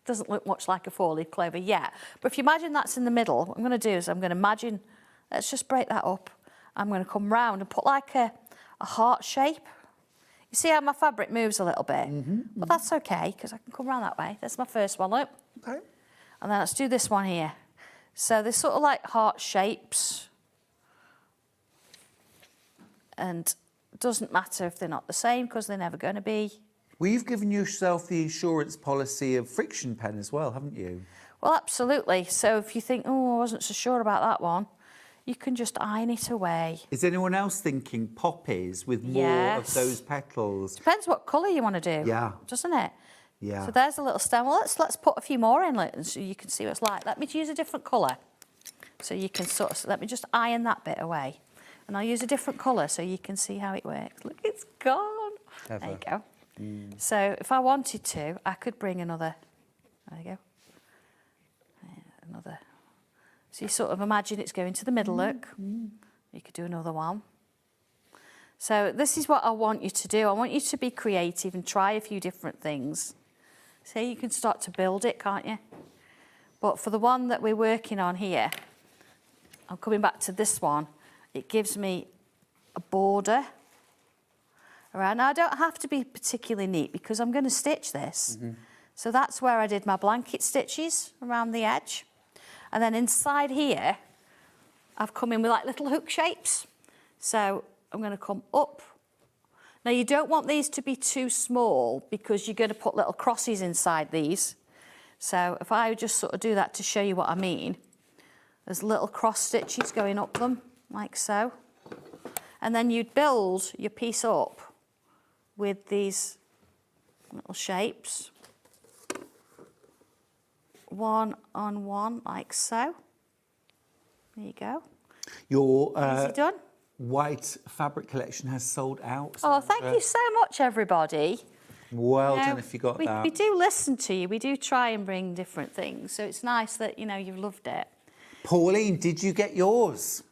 Speaker 1: Doesn't look much like a 4-leaf clover yet. But if you imagine that's in the middle, what I'm going to do is I'm going to imagine, let's just break that up. I'm going to come round and put like a heart shape. You see how my fabric moves a little bit? But that's okay, because I can come round that way. That's my first one, look.
Speaker 3: Okay.
Speaker 1: And then let's do this one here. So they're sort of like heart shapes. And it doesn't matter if they're not the same, because they're never going to be.
Speaker 3: Well, you've given yourself the insurance policy of friction pen as well, haven't you?
Speaker 1: Well, absolutely. So if you think, oh, I wasn't so sure about that one, you can just iron it away.
Speaker 3: Is anyone else thinking poppies with more of those petals?
Speaker 1: Depends what colour you want to do.
Speaker 3: Yeah.
Speaker 1: Doesn't it?
Speaker 3: Yeah.
Speaker 1: So there's a little stem. Well, let's put a few more in so you can see what it's like. Let me use a different colour. So you can let me just iron that bit away. And I'll use a different colour so you can see how it works. Look, it's gone.
Speaker 3: Clever.
Speaker 1: There you go. So if I wanted to, I could bring another. There you go. Another. So you sort of imagine it's going to the middle, look. You could do another one. So this is what I want you to do. I want you to be creative and try a few different things. So you can start to build it, can't you? But for the one that we're working on here, I'm coming back to this one. It gives me a border. All right, now I don't have to be particularly neat because I'm going to stitch this. So that's where I did my blanket stitches around the edge. And then inside here, I've come in with like little hook shapes. So I'm going to come up. Now you don't want these to be too small because you're going to put little crosses inside these. So if I just sort of do that to show you what I mean, there's little cross stitches going up them, like so. And then you'd build your piece up with these little shapes. 1 on 1, like so. There you go.
Speaker 3: Your
Speaker 1: Easy done.
Speaker 3: white fabric collection has sold out.
Speaker 1: Oh, thank you so much, everybody.
Speaker 3: Well done if you got
Speaker 1: we,
Speaker 3: that.
Speaker 1: We do listen to you. We do try and bring different things. So it's nice that, you know, you've loved it.
Speaker 3: Pauline, did you get yours?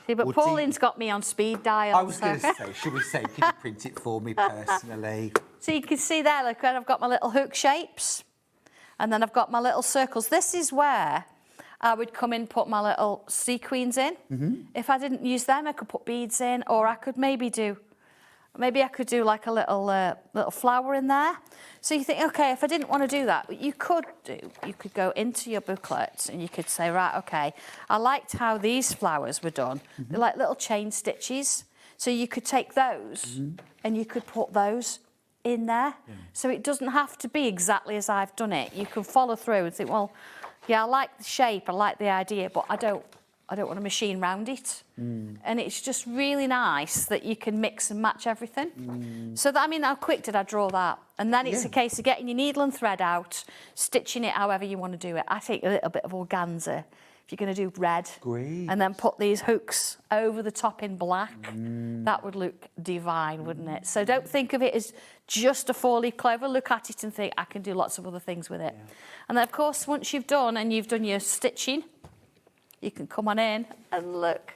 Speaker 1: See, but Pauline's got me on speed dial.
Speaker 3: I was going to say, should we say, can you print it for me personally?
Speaker 1: So you can see there, look, I've got my little hook shapes. And then I've got my little circles. This is where I would come in, put my little sequins in. If I didn't use them, I could put beads in, or I could maybe I could do like a little flower in there. So you think, okay, if I didn't want to do that, what you could go into your booklet and you could say, right, okay, I liked how these flowers were done. They're like little chain stitches. So you could take those and you could put those in there. So it doesn't have to be exactly as I've done it. You can follow through and think, well, yeah, I like the shape, I like the idea, but I don't want to machine round it. And it's just really nice that you can mix and match everything. So that, I mean, how quick did I draw that? And then it's a case of getting your needle and thread out, stitching it however you want to do it. I think a little bit of organza, if you're going to do red.
Speaker 3: Great.
Speaker 1: And then put these hooks over the top in black. That would look divine, wouldn't it? So don't think of it as just a 4-leaf clover. Look at it and think, I can do lots of other things with it. And then, of course, once you've done your stitching, you can come on in and look,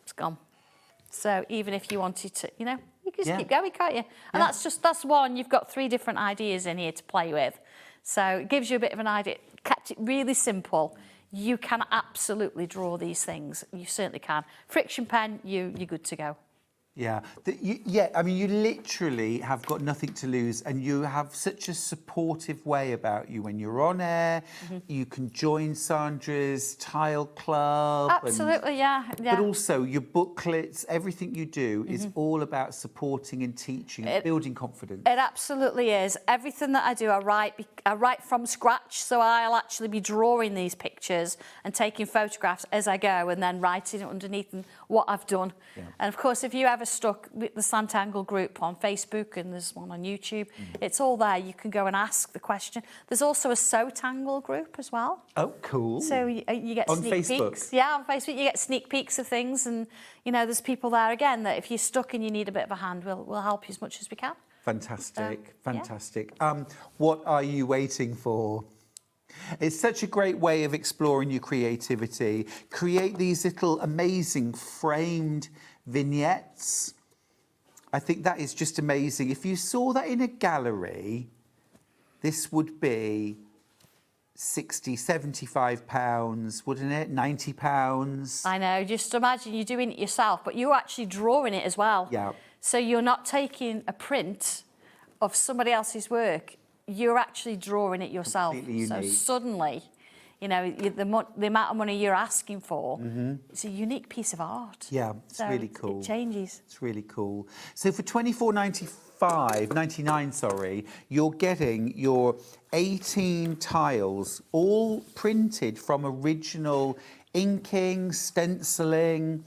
Speaker 1: it's gone. So even if you wanted to, you know, you can just keep going, can't you? And that's one, you've got 3 different ideas in here to play with. So it gives you a bit of an idea. Kept it really simple. You can absolutely draw these things. You certainly can. Friction pen, you're good to go.
Speaker 3: Yeah, I mean, you literally have got nothing to lose, and you have such a supportive way about you when you're on air. You can join Sandra's tile club.
Speaker 1: Absolutely, yeah.
Speaker 3: But also your booklets, everything you do is all about supporting and teaching and building confidence.
Speaker 1: It absolutely is. Everything that I do, I write from scratch, so I'll actually be drawing these pictures and taking photographs as I go, and then writing underneath what I've done. And of course, if you ever ever stuck with the Sanntangle group on Facebook, and there's one on YouTube, it's all there. You can go and ask the question. There's also a SewingStreet group as well.
Speaker 3: Oh, cool.
Speaker 1: So you get
Speaker 3: On
Speaker 1: sneak
Speaker 3: Facebook?
Speaker 1: peeks. Yeah, on Facebook you get sneak peeks of things, and you know there's people there again that if you're stuck and you need a bit of a hand, we'll help you as much as we can.
Speaker 3: Fantastic,
Speaker 1: yeah.
Speaker 3: fantastic. What are you waiting for? It's such a great way of exploring your creativity. Create these little amazing framed vignettes. I think that is just amazing. If you saw that in a gallery, this would be 60, 75 pounds, wouldn't it? 90 pounds.
Speaker 1: I know, just imagine you're doing it yourself, but you're actually drawing it as well.
Speaker 3: Yeah.
Speaker 1: So you're not taking a print of somebody else's work, you're actually drawing it yourself.
Speaker 3: Completely
Speaker 1: So
Speaker 3: unique.
Speaker 1: suddenly, you know, the amount of money you're asking for, it's a unique piece of art.
Speaker 3: Yeah, it's
Speaker 1: So
Speaker 3: really cool.
Speaker 1: It changes.
Speaker 3: It's really cool. So for $24.99, sorry, you're getting your 18 tiles, all printed from original inking, stenciling,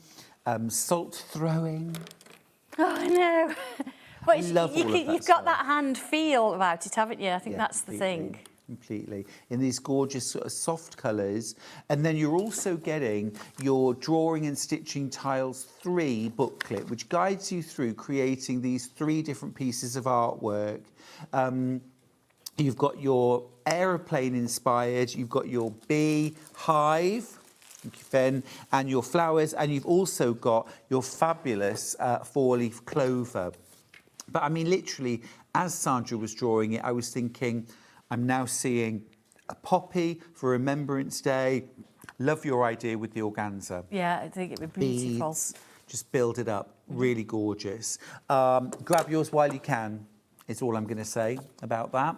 Speaker 3: salt throwing.
Speaker 1: Oh, I know. But
Speaker 3: love all of that
Speaker 1: you've
Speaker 3: stuff.
Speaker 1: got that hand feel about it, haven't you? I think that's the thing.
Speaker 3: Completely. In these gorgeous sort of soft colours. And then you're also getting your Drawing and Stitching Tiles 3 booklet, which guides you through creating these 3 different pieces of artwork. You've got your aeroplane inspired, you've got your bee hive, thank you, Fen, and your flowers, and you've also got your fabulous 4-leaf clover. But I mean, literally, as Sandra was drawing it, I was thinking, I'm now seeing a poppy for Remembrance Day. Love your idea with the organza.
Speaker 1: Yeah, I think it would be beautiful.
Speaker 3: Beads, just build it up. Really gorgeous. Grab yours while you can, is all I'm going to say about that.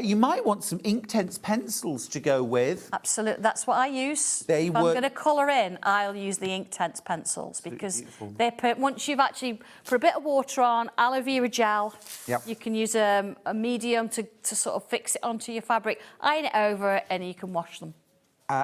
Speaker 3: You might want some Inktense pencils to go with.
Speaker 1: Absolutely, that's what I use.
Speaker 3: They
Speaker 1: if I'm
Speaker 3: work-
Speaker 1: going to colour in, I'll use the Inktense pencils because
Speaker 3: beautiful.
Speaker 1: they're once you've actually put a bit of water on, aloe vera gel.
Speaker 3: Yep.
Speaker 1: You can use a medium to sort of fix it onto your fabric, iron it over, and you can wash them.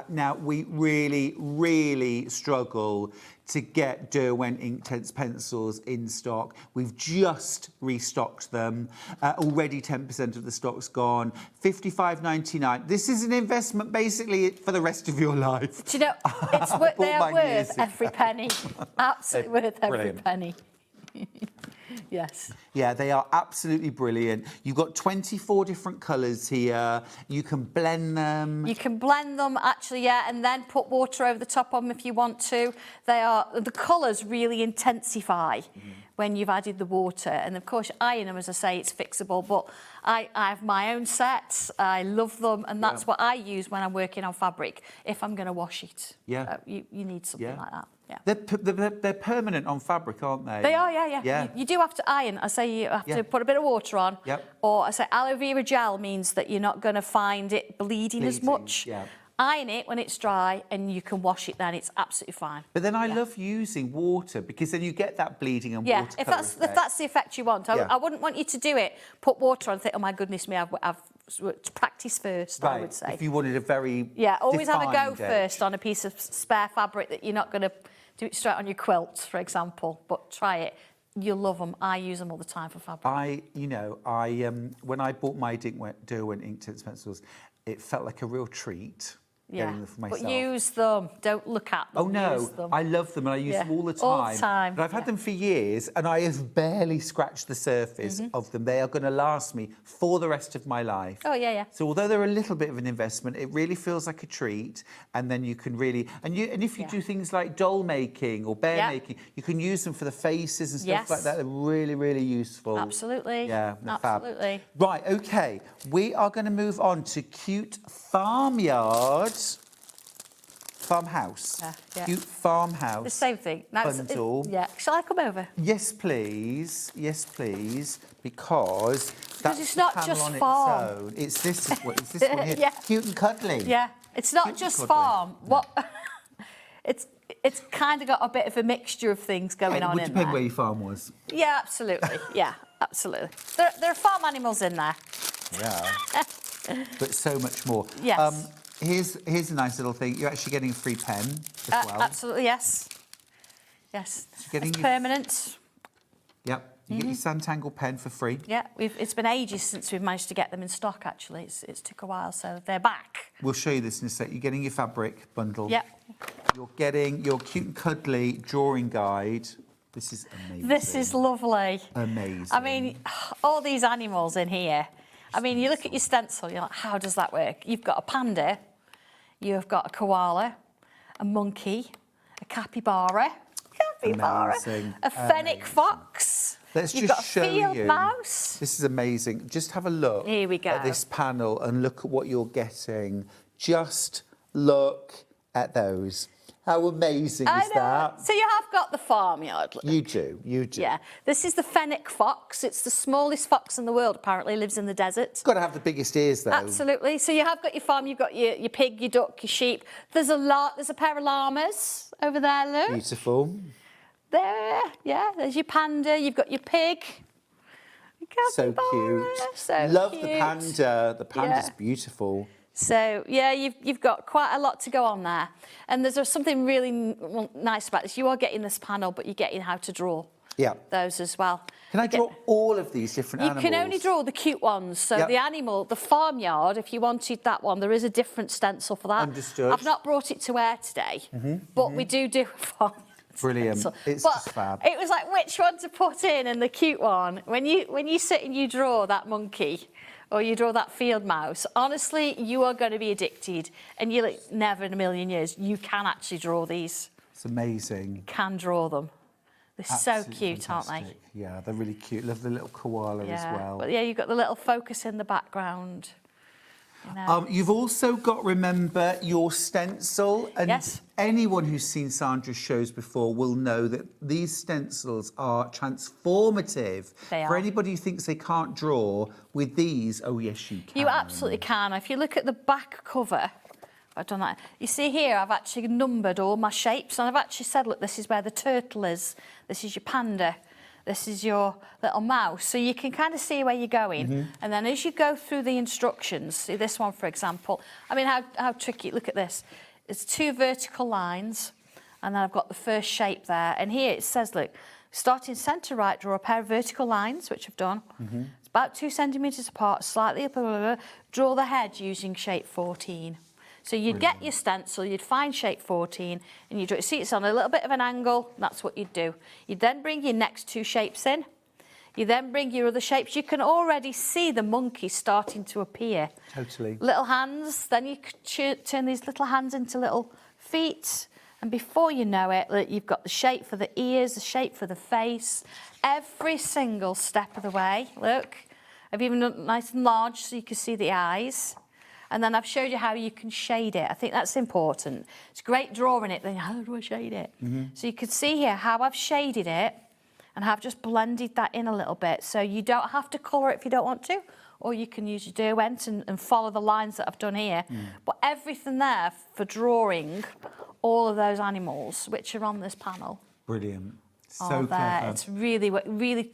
Speaker 3: Now, we really, really struggle to get Derwent Inktense pencils in stock. We've just restocked them. Already 10% of the stock's gone. $55.99. This is an investment basically for the rest of your life.
Speaker 1: Do you know, it's they are
Speaker 3: mine years
Speaker 1: worth
Speaker 3: ago.
Speaker 1: every penny. Absolutely worth every
Speaker 3: Brilliant.
Speaker 1: penny. Yes.
Speaker 3: Yeah, they are absolutely brilliant. You've got 24 different colours here. You can blend them.
Speaker 1: You can blend them actually, yeah, and then put water over the top of them if you want to. The colours really intensify when you've added the water. And of course, iron them, as I say, it's fixable. But I have my own sets. I love them, and that's what I use when I'm working on fabric. If I'm going to wash it,
Speaker 3: Yeah.
Speaker 1: you need something like that. Yeah.
Speaker 3: They're permanent on fabric, aren't they?
Speaker 1: They are, yeah. You do have to iron. I say you have to put a bit of water on.
Speaker 3: Yep.
Speaker 1: Or I say aloe vera gel means that you're not going to find it bleeding as much.
Speaker 3: yeah.
Speaker 1: Iron it when it's dry and you can wash it then. It's absolutely fine.
Speaker 3: But then I love using water because then you get that bleeding and
Speaker 1: Yeah,
Speaker 3: water
Speaker 1: if
Speaker 3: colour
Speaker 1: that's
Speaker 3: effect.
Speaker 1: the effect you want.
Speaker 3: Yeah.
Speaker 1: I wouldn't want you to do it, put water on and think, oh my goodness me, I've practiced first, I would say.
Speaker 3: If you wanted a very
Speaker 1: Yeah, always have a go
Speaker 3: defined edge.
Speaker 1: first on a piece of spare fabric that you're not going to do it straight on your quilt, for example, but try it. You'll love them. I use them all the time for fabric.
Speaker 3: When I bought my Derwent Inktense pencils, it felt like a real treat.
Speaker 1: Yeah,
Speaker 3: Getting them for myself.
Speaker 1: but use them. Don't look at them.
Speaker 3: Oh no,
Speaker 1: Use them.
Speaker 3: I love them and I use them all the time.
Speaker 1: All the time.
Speaker 3: But I've had them for years and I have barely scratched the surface of them. They are going to last me for the rest of my life.
Speaker 1: Oh yeah.
Speaker 3: So although they're a little bit of an investment, it really feels like a treat. And then you can really and if you do things like doll making or bear making, you can use them for the faces and stuff like that. They're really, really useful.
Speaker 1: Absolutely.
Speaker 3: Yeah, they're fab.
Speaker 1: Absolutely.
Speaker 3: Right, okay. We are going to move on to Cute Farmhouse.
Speaker 1: Yeah.
Speaker 3: Cute Farmhouse.
Speaker 1: The same thing.
Speaker 3: Bundle.
Speaker 1: Yeah. Shall I come over?
Speaker 3: Yes, please. Yes, please. Because that's
Speaker 1: it's not
Speaker 3: the panel
Speaker 1: just
Speaker 3: on
Speaker 1: farm.
Speaker 3: its own. It's this one. It's this one here.
Speaker 1: Yeah.
Speaker 3: Cute and cuddly.
Speaker 1: Yeah. It's not
Speaker 3: Cute and
Speaker 1: just
Speaker 3: cuddly.
Speaker 1: farm. What? It's kind of got a bit of a mixture of things going on
Speaker 3: It would
Speaker 1: in
Speaker 3: depend
Speaker 1: there.
Speaker 3: where your farm was.
Speaker 1: Yeah, absolutely. Yeah, absolutely. There are farm animals in there.
Speaker 3: Yeah. But so much more.
Speaker 1: Yes.
Speaker 3: Here's a nice little thing. You're actually getting a free pen as well.
Speaker 1: Absolutely, yes. Yes.
Speaker 3: So getting
Speaker 1: It's
Speaker 3: your-
Speaker 1: permanent.
Speaker 3: Yep. You get your Sanntangle pen for free.
Speaker 1: Yeah, it's been ages since we've managed to get them in stock, actually. It's took a while, so they're back.
Speaker 3: We'll show you this in a sec. You're getting your fabric bundle.
Speaker 1: Yep.
Speaker 3: You're getting your cute and cuddly drawing guide. This is amazing.
Speaker 1: This is lovely.
Speaker 3: Amazing.
Speaker 1: I mean, all these animals in here. I mean, you look at your stencil, you're like, how does that work? You've got a panda, you've got a koala, a monkey, a capybara,
Speaker 3: Amazing.
Speaker 1: a fennec fox.
Speaker 3: Let's
Speaker 1: You've
Speaker 3: just
Speaker 1: got a
Speaker 3: show
Speaker 1: field
Speaker 3: you.
Speaker 1: mouse.
Speaker 3: This is amazing. Just have a look
Speaker 1: Here we go.
Speaker 3: at this panel and look at what you're getting. Just look at those. How amazing is that?
Speaker 1: So you have got the farmyard. Look.
Speaker 3: You do.
Speaker 1: Yeah. This is the fennec fox. It's the smallest fox in the world, apparently. Lives in the desert.
Speaker 3: It's got to have the biggest ears, though.
Speaker 1: Absolutely. So you have got your farm, you've got your pig, your duck, your sheep. There's a pair of llamas over there, look.
Speaker 3: Beautiful.
Speaker 1: There, yeah. There's your panda, you've got your pig.
Speaker 3: So cute.
Speaker 1: So
Speaker 3: Love
Speaker 1: cute.
Speaker 3: the panda. The panda's
Speaker 1: Yeah.
Speaker 3: beautiful.
Speaker 1: So, yeah, you've got quite a lot to go on there. And there's something really nice about this. You are getting this panel, but you're getting how to draw
Speaker 3: Yeah.
Speaker 1: those as well.
Speaker 3: Can I draw all of these different
Speaker 1: You
Speaker 3: animals?
Speaker 1: can only draw the cute ones. So
Speaker 3: Yep.
Speaker 1: the animal, the farmyard, if you wanted that one, there is a different stencil for that.
Speaker 3: Understood.
Speaker 1: I've not brought it to air today, but we do a farmyard
Speaker 3: Brilliant.
Speaker 1: stencil.
Speaker 3: It's
Speaker 1: But
Speaker 3: just fab.
Speaker 1: it was like which one to put in and the cute one. When you sit and you draw that monkey or you draw that field mouse, honestly, you are going to be addicted. And you're like, never in a million years, you can actually draw these.
Speaker 3: It's amazing.
Speaker 1: You can draw them. They're
Speaker 3: Absolutely
Speaker 1: so cute, aren't they?
Speaker 3: fantastic. Yeah, they're really cute. Love the little koala as well.
Speaker 1: But yeah, you've got the little focus in the background. You know.
Speaker 3: You've also got, remember, your stencil. And
Speaker 1: Yes.
Speaker 3: anyone who's seen Sandra's shows before will know that these stencils are transformative.
Speaker 1: They
Speaker 3: For
Speaker 1: are.
Speaker 3: anybody who thinks they can't draw, with these, oh yes, you can.
Speaker 1: You absolutely can. If you look at the back cover, I've done that. You see here, I've actually numbered all my shapes, and I've actually said, look, this is where the turtle is. This is your panda. This is your little mouse. So you can kind of see where you're going. And then as you go through the instructions, see this one, for example. I mean, how tricky. Look at this. It's 2 vertical lines, and then I've got the first shape there. And here it says, look, starting centre right, draw a pair of vertical lines, which I've done. It's about 2 centimetres apart, slightly up, draw the head using shape 14. So you'd get your stencil, you'd find shape 14, and you'd see it's on a little bit of an angle, that's what you'd do. You'd then bring your next 2 shapes in. You then bring your other shapes. You can already see the monkey starting to appear.
Speaker 3: Totally.
Speaker 1: Little hands, then you could turn these little hands into little feet. And before you know it, you've got the shape for the ears, the shape for the face, every single step of the way. Look, I've even done it nice and large so you can see the eyes. And then I've showed you how you can shade it. I think that's important. It's great drawing it, then how do I shade it? So you can see here how I've shaded it and I've just blended that in a little bit. So you don't have to colour it if you don't want to, or you can use your Derwent and follow the lines that I've done here. But everything there for drawing all of those animals, which are on this panel,
Speaker 3: Brilliant. So
Speaker 1: are there.
Speaker 3: clever.
Speaker 1: It's really, really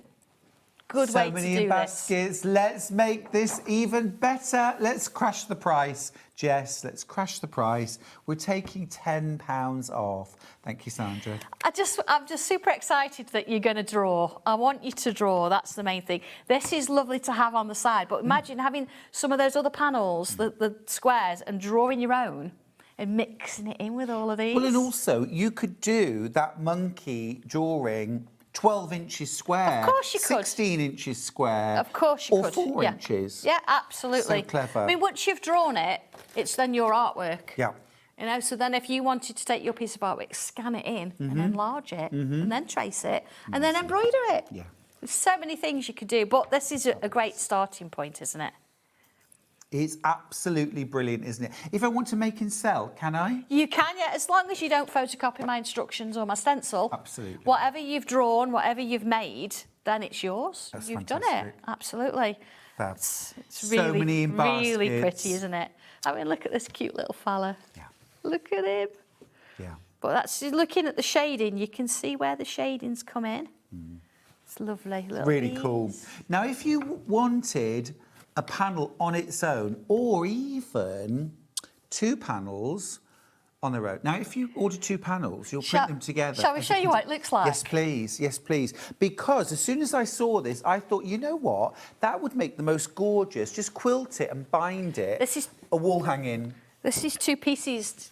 Speaker 1: good way to do
Speaker 3: So many baskets. Let's make this even better. Let's crash the price. Jess, let's crash the price. We're taking £10 off. Thank you, Sandra.
Speaker 1: I'm just super excited that you're going to draw. I want you to draw. That's the main thing. This is lovely to have on the side, but imagine having some of those other panels, the squares, and drawing your own and mixing it in with all of these.
Speaker 3: Well, and also, you could do that monkey drawing 12 inches square.
Speaker 1: Of course you could.
Speaker 3: 16 inches square.
Speaker 1: Of course you
Speaker 3: or
Speaker 1: could.
Speaker 3: 4
Speaker 1: yeah.
Speaker 3: inches.
Speaker 1: Yeah, absolutely.
Speaker 3: So clever.
Speaker 1: I mean, once you've drawn it, it's then your artwork.
Speaker 3: Yeah.
Speaker 1: You know, so then if you wanted to take your piece of artwork, scan it in and enlarge it and then trace it and then embroider it.
Speaker 3: Yeah.
Speaker 1: There's so many things you could do, but this is a great starting point, isn't it?
Speaker 3: It's absolutely brilliant, isn't it? If I want to make and sell, can I?
Speaker 1: You can, yeah, as long as you don't photocopy my instructions or my stencil.
Speaker 3: Absolutely.
Speaker 1: Whatever you've drawn, whatever you've made, then it's yours.
Speaker 3: That's
Speaker 1: You've done
Speaker 3: fantastic.
Speaker 1: it. Absolutely.
Speaker 3: Fab.
Speaker 1: It's
Speaker 3: So
Speaker 1: really,
Speaker 3: many in
Speaker 1: really
Speaker 3: baskets.
Speaker 1: pretty, isn't it? I mean, look at this cute little fella.
Speaker 3: Yeah.
Speaker 1: Look at him.
Speaker 3: Yeah.
Speaker 1: But that's looking at the shading, you can see where the shadings come in. It's lovely. Little
Speaker 3: Really cool.
Speaker 1: beads.
Speaker 3: Now, if you wanted a panel on its own, or even 2 panels, on their own. Now, if you order 2 panels, you'll print them together.
Speaker 1: Shall we show you what it looks like?
Speaker 3: Yes, please. Yes, please. Because as soon as I saw this, I thought, you know what? That would make the most gorgeous. Just quilt it and bind it.
Speaker 1: This is
Speaker 3: a wall hanging.
Speaker 1: This is 2 pieces.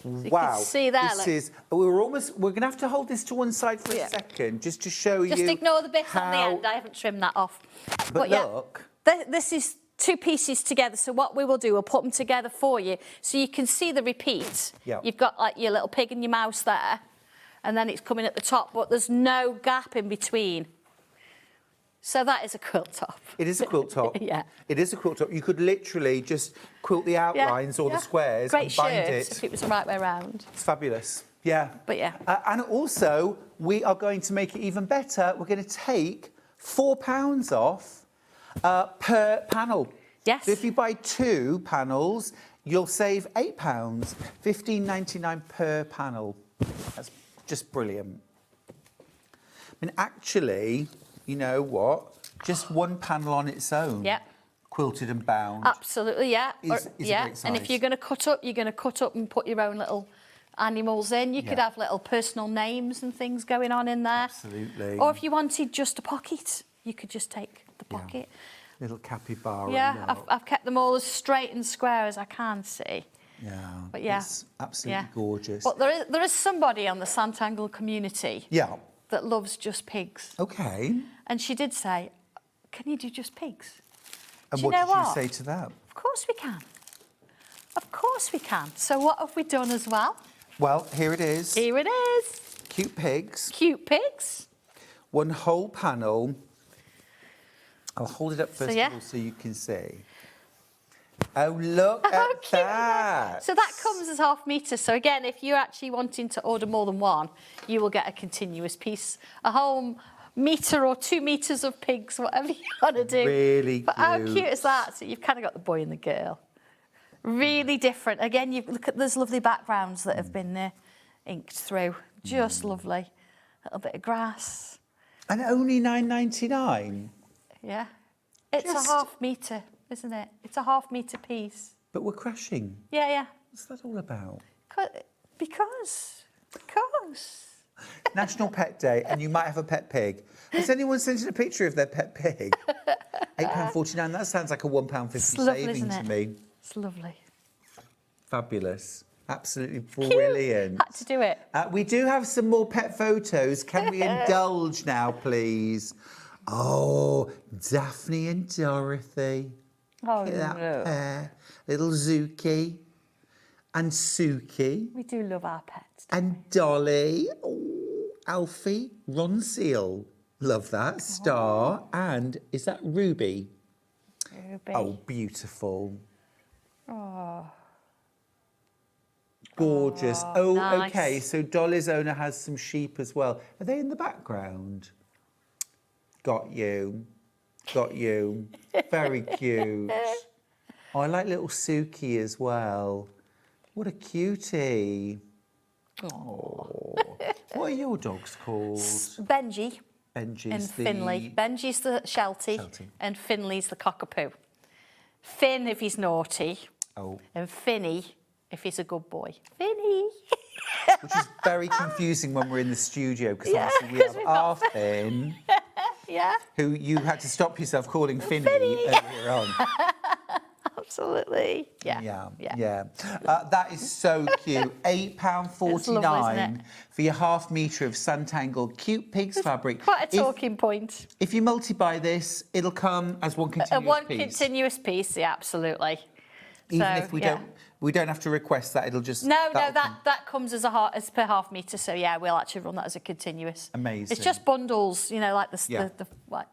Speaker 1: So
Speaker 3: Wow.
Speaker 1: you can see there.
Speaker 3: This is. We're going to have to hold this to one side for a second, just to show you.
Speaker 1: Just ignore the bit on the end. I haven't trimmed that off.
Speaker 3: But look.
Speaker 1: This is 2 pieces together. So what we will do, we'll put them together for you, so you can see the repeat.
Speaker 3: Yeah.
Speaker 1: You've got like your little pig and your mouse there, and then it's coming at the top, but there's no gap in between. So that is a quilt top.
Speaker 3: It is a quilt top.
Speaker 1: Yeah.
Speaker 3: It is a quilt top. You could literally just quilt the outlines or the squares
Speaker 1: Great
Speaker 3: and bind
Speaker 1: shirt,
Speaker 3: it.
Speaker 1: if it was the right way around.
Speaker 3: It's fabulous. Yeah.
Speaker 1: But yeah.
Speaker 3: And also, we are going to make it even better. We're going to take £4 off per panel.
Speaker 1: Yes.
Speaker 3: So if you buy 2 panels, you'll save £8, $15.99 per panel. That's just brilliant. I mean, actually, you know what? Just 1 panel on its own.
Speaker 1: Yeah.
Speaker 3: Quilted and bound.
Speaker 1: Absolutely, yeah.
Speaker 3: Is a great
Speaker 1: And if
Speaker 3: size.
Speaker 1: you're going to cut up, you're going to cut up and put your own little animals in. You could
Speaker 3: Yeah.
Speaker 1: have little personal names and things going on in there.
Speaker 3: Absolutely.
Speaker 1: Or if you wanted just a pocket, you could just take the pocket.
Speaker 3: Little capybara.
Speaker 1: Yeah,
Speaker 3: look.
Speaker 1: I've kept them all as straight and square as I can see.
Speaker 3: Yeah.
Speaker 1: But yeah.
Speaker 3: It's absolutely gorgeous.
Speaker 1: But there is somebody on the Sanntangle community
Speaker 3: Yeah.
Speaker 1: that loves just pigs.
Speaker 3: Okay.
Speaker 1: And she did say, can you do just pigs?
Speaker 3: And
Speaker 1: Do you
Speaker 3: what
Speaker 1: know
Speaker 3: did you
Speaker 1: what?
Speaker 3: say to that?
Speaker 1: Of course we can. Of course we can. So what have we done as well?
Speaker 3: Well, here it is.
Speaker 1: Here it is.
Speaker 3: Cute pigs.
Speaker 1: Cute pigs.
Speaker 3: 1 whole panel. I'll hold it up first
Speaker 1: yeah.
Speaker 3: of all so you can see. Oh, look
Speaker 1: How
Speaker 3: at
Speaker 1: cute is
Speaker 3: that.
Speaker 1: So that comes as half metre. So again, if you're actually wanting to order more than 1, you will get a continuous piece, a whole metre or 2 metres of pigs, whatever you want to do.
Speaker 3: Really
Speaker 1: But how
Speaker 3: cute.
Speaker 1: cute is that? So you've kind of got the boy and the girl. Really different. Again, you look at those lovely backgrounds that have been inked through. Just lovely. A little bit of grass.
Speaker 3: And only $9.99.
Speaker 1: Yeah. It's
Speaker 3: Just-
Speaker 1: a half metre, isn't it? It's a half metre piece.
Speaker 3: But we're crashing.
Speaker 1: Yeah, yeah.
Speaker 3: What's that all about?
Speaker 1: Because.
Speaker 3: National Pet Day, and you might have a pet pig. Has anyone sent in a picture of their pet pig? £8.49. That sounds like a £1.50
Speaker 1: It's lovely,
Speaker 3: saving
Speaker 1: isn't
Speaker 3: to
Speaker 1: it?
Speaker 3: me.
Speaker 1: It's lovely.
Speaker 3: Fabulous. Absolutely brilliant.
Speaker 1: Had to do it.
Speaker 3: We do have some more pet photos. Can we indulge now, please? Oh, Daphne and Dorothy.
Speaker 1: Oh,
Speaker 3: Look at that
Speaker 1: no.
Speaker 3: pair. Little Zuki and Suki
Speaker 1: We do love our pets.
Speaker 3: and Dolly. Oh, Alfie, Ron Seal. Love that. Star. And is that Ruby?
Speaker 1: Ruby.
Speaker 3: Oh, beautiful.
Speaker 1: Oh.
Speaker 3: Gorgeous.
Speaker 1: Oh,
Speaker 3: Oh,
Speaker 1: nice.
Speaker 3: okay. So Dolly's owner has some sheep as well. Are they in the background? Got you. Got you. Very cute. Oh, I like little Suki as well. What a cutie. Oh. What are your dogs called?
Speaker 1: Benji
Speaker 3: Benji's
Speaker 1: and
Speaker 3: the...
Speaker 1: Finley. Benji's the Sheltie,
Speaker 3: Sheltie.
Speaker 1: and Finley's the cockapoo. Finn if he's naughty,
Speaker 3: Oh,
Speaker 1: and Finny if he's a good boy. Finny.
Speaker 3: which is very confusing when we're in the studio because
Speaker 1: Yeah,
Speaker 3: obviously we
Speaker 1: 'cause
Speaker 3: have
Speaker 1: we've
Speaker 3: our
Speaker 1: got-
Speaker 3: Finn,
Speaker 1: Yeah,
Speaker 3: who you had to stop yourself calling Finny earlier on.
Speaker 1: absolutely. Yeah.
Speaker 3: Yeah. That is so cute. £8.49
Speaker 1: It's lovely, isn't it?
Speaker 3: for your half metre of Sanntangle cute pigs fabric.
Speaker 1: Quite a talking point.
Speaker 3: If you multi-buy this, it'll come as one continuous
Speaker 1: One
Speaker 3: piece.
Speaker 1: continuous piece, yeah, absolutely.
Speaker 3: Even
Speaker 1: So,
Speaker 3: if
Speaker 1: yeah.
Speaker 3: we don't have to request that. It'll just
Speaker 1: No,
Speaker 3: that'll come.
Speaker 1: that comes as as per half metre. So yeah, we'll actually run that as a continuous.
Speaker 3: Amazing.
Speaker 1: It's just bundles, you know, like
Speaker 3: Yeah.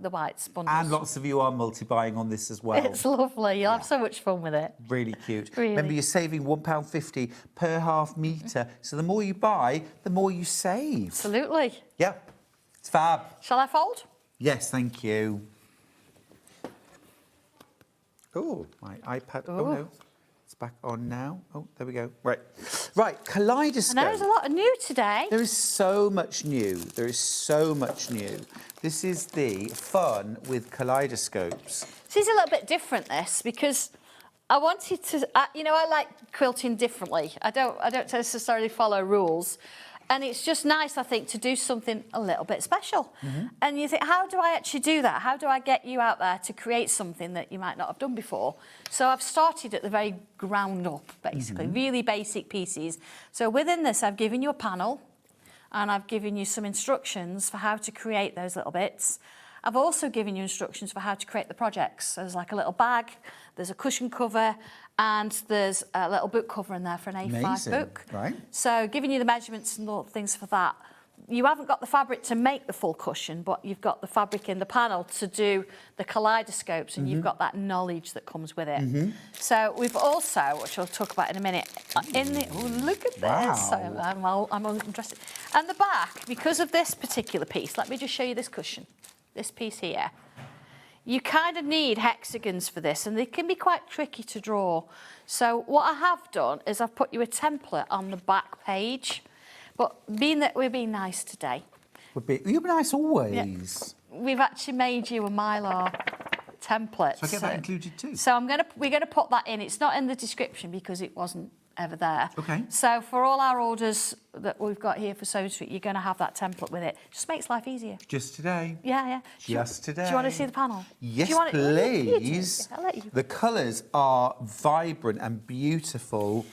Speaker 1: the whites bundles.
Speaker 3: And lots of you are multi-buying on this as well.
Speaker 1: It's lovely. You'll have so much fun with it.
Speaker 3: Really cute.
Speaker 1: Really.
Speaker 3: Remember, you're saving £1.50 per half metre. So the more you buy, the more you save.
Speaker 1: Absolutely.
Speaker 3: Yeah, it's fab.
Speaker 1: Shall I fold?
Speaker 3: Yes, thank you. Oh, my iPad. Oh, no. It's back on now. Oh, there we go. Right. Right,
Speaker 1: I
Speaker 3: kaleidoscope.
Speaker 1: know there's a lot of new today.
Speaker 3: There is so much new. There is so much new. This is the fun with kaleidoscopes.
Speaker 1: This is a little bit different, this, because I wanted to, you know, I like quilting differently. I don't necessarily follow rules. And it's just nice, I think, to do something a little bit special. And you think, how do I actually do that? How do I get you out there to create something that you might not have done before? So I've started at the very ground up, basically, really basic pieces. So within this, I've given you a panel and I've given you some instructions for how to create those little bits. I've also given you instructions for how to create the projects. So there's like a little bag, there's a cushion cover, and there's a little book cover in there for an A5 book.
Speaker 3: Right.
Speaker 1: So giving you the measurements and all things for that. You haven't got the fabric to make the full cushion, but you've got the fabric in the panel to do the kaleidoscopes, and you've got that knowledge that comes with it. So we've also, which I'll talk about in a minute, look at this.
Speaker 3: Wow.
Speaker 1: I'm interested. And the back, because of this particular piece, let me just show you this cushion, this piece here. You kind of need hexagons for this, and they can be quite tricky to draw. So what I have done is I've put you a template on the back page. But being that we're being nice today...
Speaker 3: You're nice always.
Speaker 1: We've actually made you a Mylar template.
Speaker 3: So I get that included too?
Speaker 1: So we're going to put that in. It's not in the description because it wasn't ever there.
Speaker 3: Okay.
Speaker 1: So for all our orders that we've got here for SewingStreet, you're going to have that template with it. Just makes life easier.
Speaker 3: Just today.
Speaker 1: Yeah.
Speaker 3: Just today.
Speaker 1: Do you want to see the panel?
Speaker 3: Yes,
Speaker 1: please.
Speaker 3: please.
Speaker 1: I'll let you.
Speaker 3: The colours are vibrant and beautiful.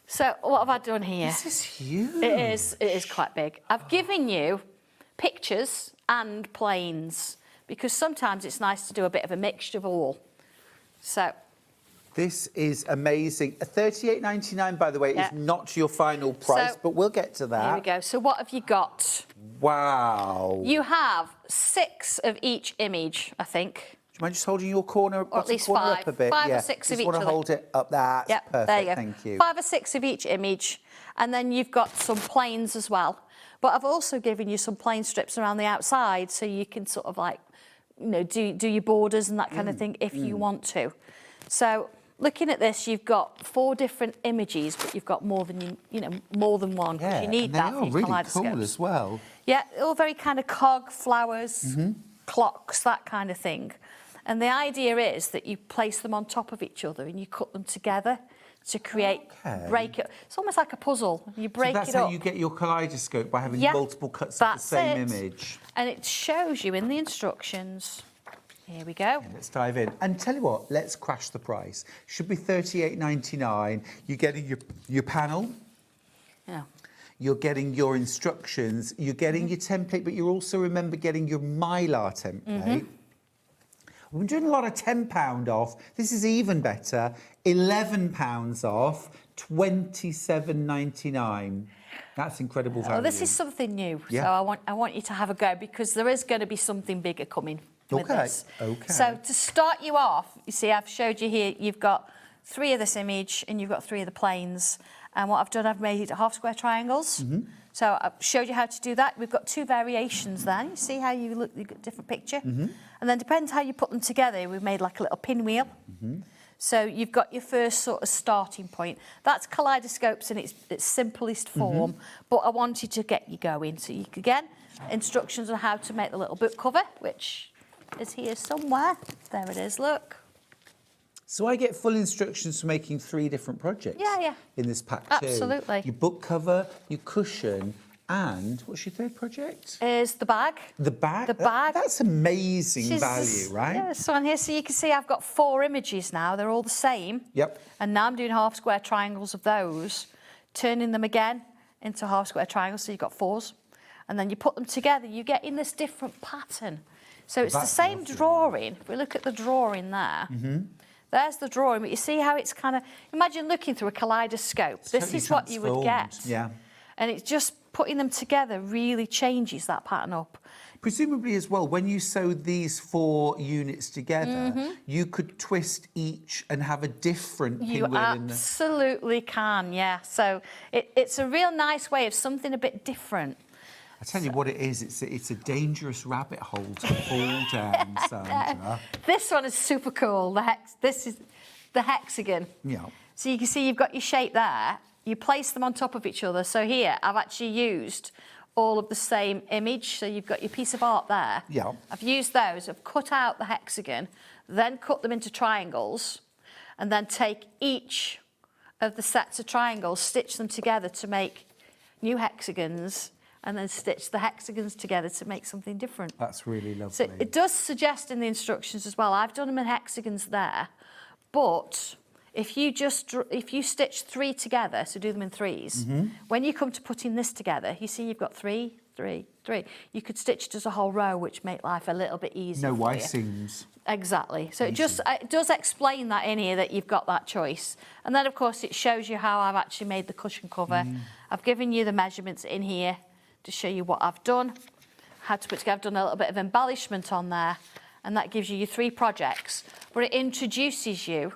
Speaker 1: So what have I done here?
Speaker 3: This is huge.
Speaker 1: It is quite big. I've given you pictures and planes because sometimes it's nice to do a bit of a mixture of all. So
Speaker 3: this is amazing. $38.99, by the way, is not your final price, but we'll get to that.
Speaker 1: Here we go. So what have you got?
Speaker 3: Wow.
Speaker 1: You have 6 of each image, I think.
Speaker 3: Do you mind just holding your corner,
Speaker 1: Or at least
Speaker 3: corner
Speaker 1: 5.
Speaker 3: up a bit?
Speaker 1: 5 or 6 of each.
Speaker 3: Just want to hold it up. That's perfect.
Speaker 1: There you go.
Speaker 3: Thank you.
Speaker 1: 5 or 6 of each image, and then you've got some planes as well. But I've also given you some plain strips around the outside, so you can sort of like, you know, do your borders and that kind of thing if you want to. So looking at this, you've got 4 different images, but you've got more than more than one because you need that for your
Speaker 3: really
Speaker 1: kaleidoscopes.
Speaker 3: cool as well.
Speaker 1: Yeah, all very kind of cog, flowers, clocks, that kind of thing. And the idea is that you place them on top of each other and you cut them together to create, break it. It's almost like a puzzle. You break it up.
Speaker 3: So that's how you get your kaleidoscope, by having multiple cuts of the same image.
Speaker 1: And it shows you in the instructions. Here we go.
Speaker 3: Let's dive in. And tell you what, let's crash the price. Should be $38.99. You're getting your panel.
Speaker 1: Yeah.
Speaker 3: You're getting your instructions. You're getting your template, but you're also, remember, getting your Mylar template. We're doing a lot of £10 off. This is even better. £11 off, $27.99. That's incredible value.
Speaker 1: Well, this is something new, so I want you to have a go because there is going to be something bigger coming with this.
Speaker 3: Okay.
Speaker 1: So to start you off, you see, I've showed you here. You've got 3 of this image, and you've got 3 of the planes. And what I've done, I've made half square triangles. So I've showed you how to do that. We've got 2 variations there. You see how you look, you've got a different picture. And then depends how you put them together. We've made like a little pinwheel. So you've got your first sort of starting point. That's kaleidoscopes in its simplest form, but I wanted to get you going. So you again, instructions on how to make the little book cover, which is here somewhere. There it is, look.
Speaker 3: So I get full instructions for making 3 different projects in this pack too.
Speaker 1: Absolutely.
Speaker 3: Your book cover, your cushion, and what's your 3rd project?
Speaker 1: Is the bag.
Speaker 3: The bag?
Speaker 1: The bag.
Speaker 3: That's amazing value, right?
Speaker 1: Yeah, so on here, so you can see I've got 4 images now. They're all the same.
Speaker 3: Yep.
Speaker 1: And now I'm doing half square triangles of those, turning them again into half square triangles, so you've got 4s. And then you put them together, you get in this different pattern. So it's the same drawing. If we look at the drawing there, there's the drawing, but you see how it's kind of... Imagine looking through a kaleidoscope. This is what you would get.
Speaker 3: Yeah.
Speaker 1: And it's just putting them together really changes that pattern up.
Speaker 3: Presumably as well, when you sew these 4 units together, you could twist each and have a different pinwheel.
Speaker 1: You absolutely can, yeah. So it's a real nice way of something a bit different.
Speaker 3: I tell you what it is, it's a dangerous rabbit hole to fall down, Sandra.
Speaker 1: This one is super cool. This is the hexagon.
Speaker 3: Yeah.
Speaker 1: So you can see you've got your shape there. You place them on top of each other. So here, I've actually used all of the same image. So you've got your piece of art there.
Speaker 3: Yeah.
Speaker 1: I've used those. I've cut out the hexagon, then cut them into triangles. and then take each of the sets of triangles, stitch them together to make new hexagons, and then stitch the hexagons together to make something different.
Speaker 3: That's really lovely.
Speaker 1: So it does suggest in the instructions as well, I've done them in hexagons there, but if you stitch 3 together, so do them in 3s, when you come to putting this together, you see you've got 3, 3, 3. You could stitch it as a whole row, which make life a little bit easier.
Speaker 3: No
Speaker 1: for
Speaker 3: Y
Speaker 1: you.
Speaker 3: seams.
Speaker 1: Exactly. So it does explain that in here, that you've got that choice. And then, of course, it shows you how I've actually made the cushion cover. I've given you the measurements in here to show you what I've done, how to put together. I've done a little bit of embellishment on there, and that gives you your 3 projects. But it introduces you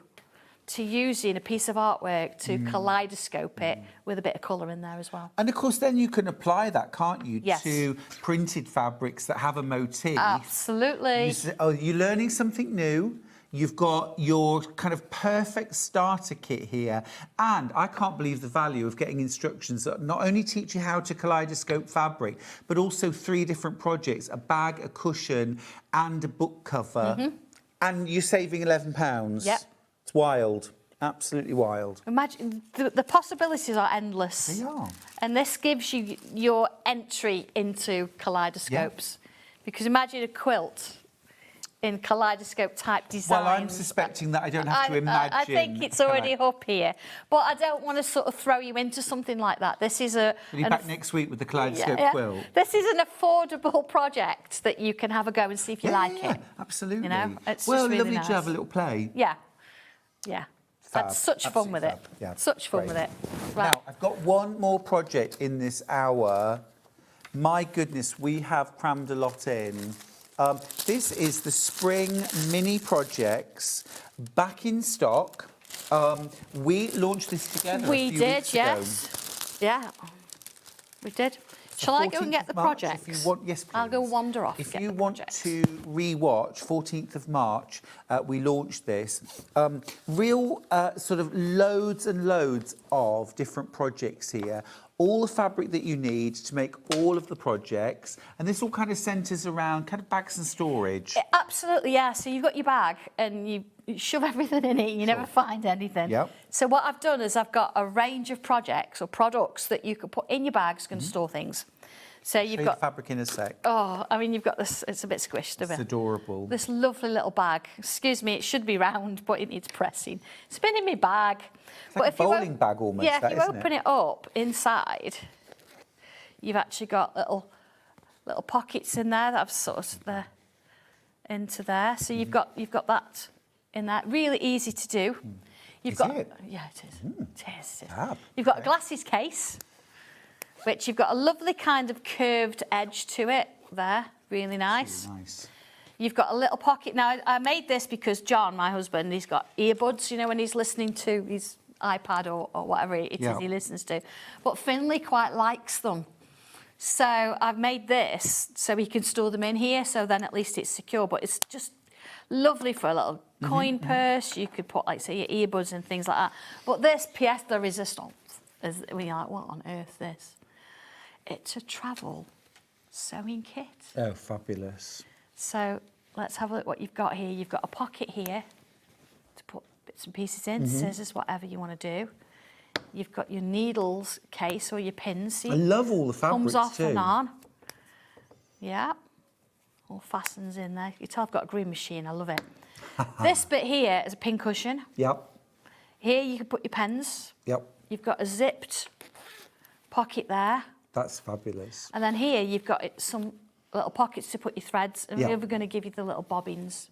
Speaker 1: to using a piece of artwork to kaleidoscope it with a bit of colour in there as well.
Speaker 3: And of course, then you can apply that, can't you,
Speaker 1: Yes.
Speaker 3: to printed fabrics that have a motif.
Speaker 1: Absolutely.
Speaker 3: You're learning something new. You've got your kind of perfect starter kit here. And I can't believe the value of getting instructions that not only teach you how to kaleidoscope fabric, but also 3 different projects, a bag, a cushion, and a book cover. And you're saving £11.
Speaker 1: Yep.
Speaker 3: It's wild. Absolutely wild.
Speaker 1: Imagine, the possibilities are endless.
Speaker 3: They are.
Speaker 1: And this gives you your entry into kaleidoscopes. Because imagine a quilt in kaleidoscope type design.
Speaker 3: Well, I'm suspecting that I don't have to imagine.
Speaker 1: I think it's already up here. But I don't want to sort of throw you into something like that. This is a...
Speaker 3: We'll be back next week with the kaleidoscope quilt.
Speaker 1: This is an affordable project that you can have a go and see if you like it.
Speaker 3: Absolutely.
Speaker 1: You know, it's
Speaker 3: well,
Speaker 1: just really
Speaker 3: lovely
Speaker 1: nice.
Speaker 3: to have a little play.
Speaker 1: Yeah. Yeah.
Speaker 3: Fab.
Speaker 1: Had such fun with
Speaker 3: Absolutely
Speaker 1: it.
Speaker 3: fab. Yeah,
Speaker 1: Such fun
Speaker 3: great.
Speaker 1: with it. Right.
Speaker 3: Now, I've got one more project in this hour. My goodness, we have crammed a lot in. This is the spring mini projects back in stock. We launched this together
Speaker 1: We
Speaker 3: a few
Speaker 1: did,
Speaker 3: weeks
Speaker 1: yes. Yeah, we did. Shall I go and
Speaker 3: 14th
Speaker 1: get the
Speaker 3: of March,
Speaker 1: projects?
Speaker 3: If you want, yes, please.
Speaker 1: I'll go wander off.
Speaker 3: If
Speaker 1: get
Speaker 3: you
Speaker 1: the
Speaker 3: want
Speaker 1: projects.
Speaker 3: to re-watch, 14th of March, we launched this. Real sort of loads and loads of different projects here. All the fabric that you need to make all of the projects. And this all kind of centres around kind of bags and storage.
Speaker 1: Absolutely, yeah. So you've got your bag and you shove everything in it and you never find anything.
Speaker 3: Yep.
Speaker 1: So what I've done is I've got a range of projects or products that you can put in your bags and store things. So you've
Speaker 3: Show you
Speaker 1: got...
Speaker 3: the fabric in a sec.
Speaker 1: Oh, I mean, you've got this, it's a bit squished,
Speaker 3: It's
Speaker 1: a bit.
Speaker 3: adorable.
Speaker 1: This lovely little bag. Excuse me, it should be round, but it needs pressing. It's been in my bag.
Speaker 3: It's like a bowling bag almost,
Speaker 1: Yeah,
Speaker 3: that,
Speaker 1: if you
Speaker 3: isn't
Speaker 1: open it up inside, you've actually got little pockets in there that I've sort of into there. So you've got that in there. Really easy to do. You've
Speaker 3: Is
Speaker 1: got
Speaker 3: it?
Speaker 1: Yeah, it is. It is.
Speaker 3: Fab.
Speaker 1: You've got a glasses case, which you've got a lovely kind of curved edge to it there. Really nice.
Speaker 3: Really nice.
Speaker 1: You've got a little pocket. Now, I made this because John, my husband, he's got earbuds, you know, when he's listening to his iPad or whatever it is he listens to. But Finley quite likes them. So I've made this so he can store them in here, so then at least it's secure. But it's just lovely for a little coin purse. You could put, like, say, your earbuds and things like that. But this pièce de résistance, is, we're like, what on earth this? It's a travel sewing kit.
Speaker 3: Oh, fabulous.
Speaker 1: So let's have a look what you've got here. You've got a pocket here to put bits and pieces in, scissors, whatever you want to do. You've got your needles case or your pins. See,
Speaker 3: I love all the fabrics
Speaker 1: comes off
Speaker 3: too.
Speaker 1: and on. Yeah, all fastens in there. You tell I've got a green machine. I love it. This bit here is a pin cushion.
Speaker 3: Yep.
Speaker 1: Here you can put your pens.
Speaker 3: Yep.
Speaker 1: You've got a zipped pocket there.
Speaker 3: That's fabulous.
Speaker 1: And then here you've got some little pockets to put your threads, and
Speaker 3: Yeah.
Speaker 1: we're going to give you the little bobbins.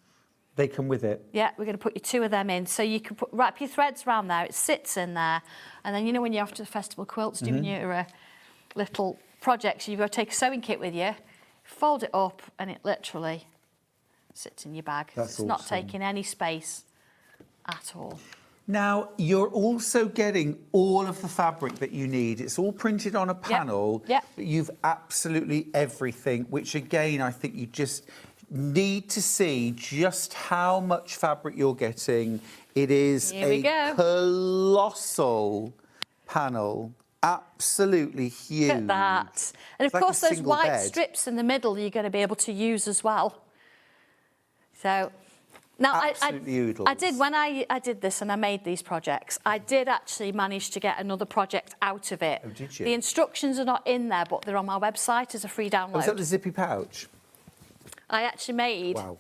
Speaker 3: They come with it.
Speaker 1: Yeah, we're going to put you 2 of them in. So you can wrap your threads around there, it sits in there, and then, you know, when you're off to the Festival Quilts doing your little projects, you've got to take a sewing kit with you, fold it up, and it literally sits in your bag.
Speaker 3: That's
Speaker 1: It's not
Speaker 3: awesome.
Speaker 1: taking any space at all.
Speaker 3: Now, you're also getting all of the fabric that you need. It's all printed on a panel.
Speaker 1: Yep.
Speaker 3: But you've absolutely everything, which again, I think you just need to see just how much fabric you're getting. It is
Speaker 1: Here we go.
Speaker 3: colossal panel. Absolutely huge.
Speaker 1: Look at that. And of
Speaker 3: It's like a
Speaker 1: course, those
Speaker 3: single
Speaker 1: white
Speaker 3: bed.
Speaker 1: strips in the middle you're going to be able to use as well. So Now,
Speaker 3: Absolutely oodles.
Speaker 1: I did, when I did this and I made these projects, I did actually manage to get another project out of it.
Speaker 3: Oh, did you?
Speaker 1: The instructions are not in there, but they're on my website as a free download.
Speaker 3: Was that the zippy pouch?
Speaker 1: I actually made
Speaker 3: Wow.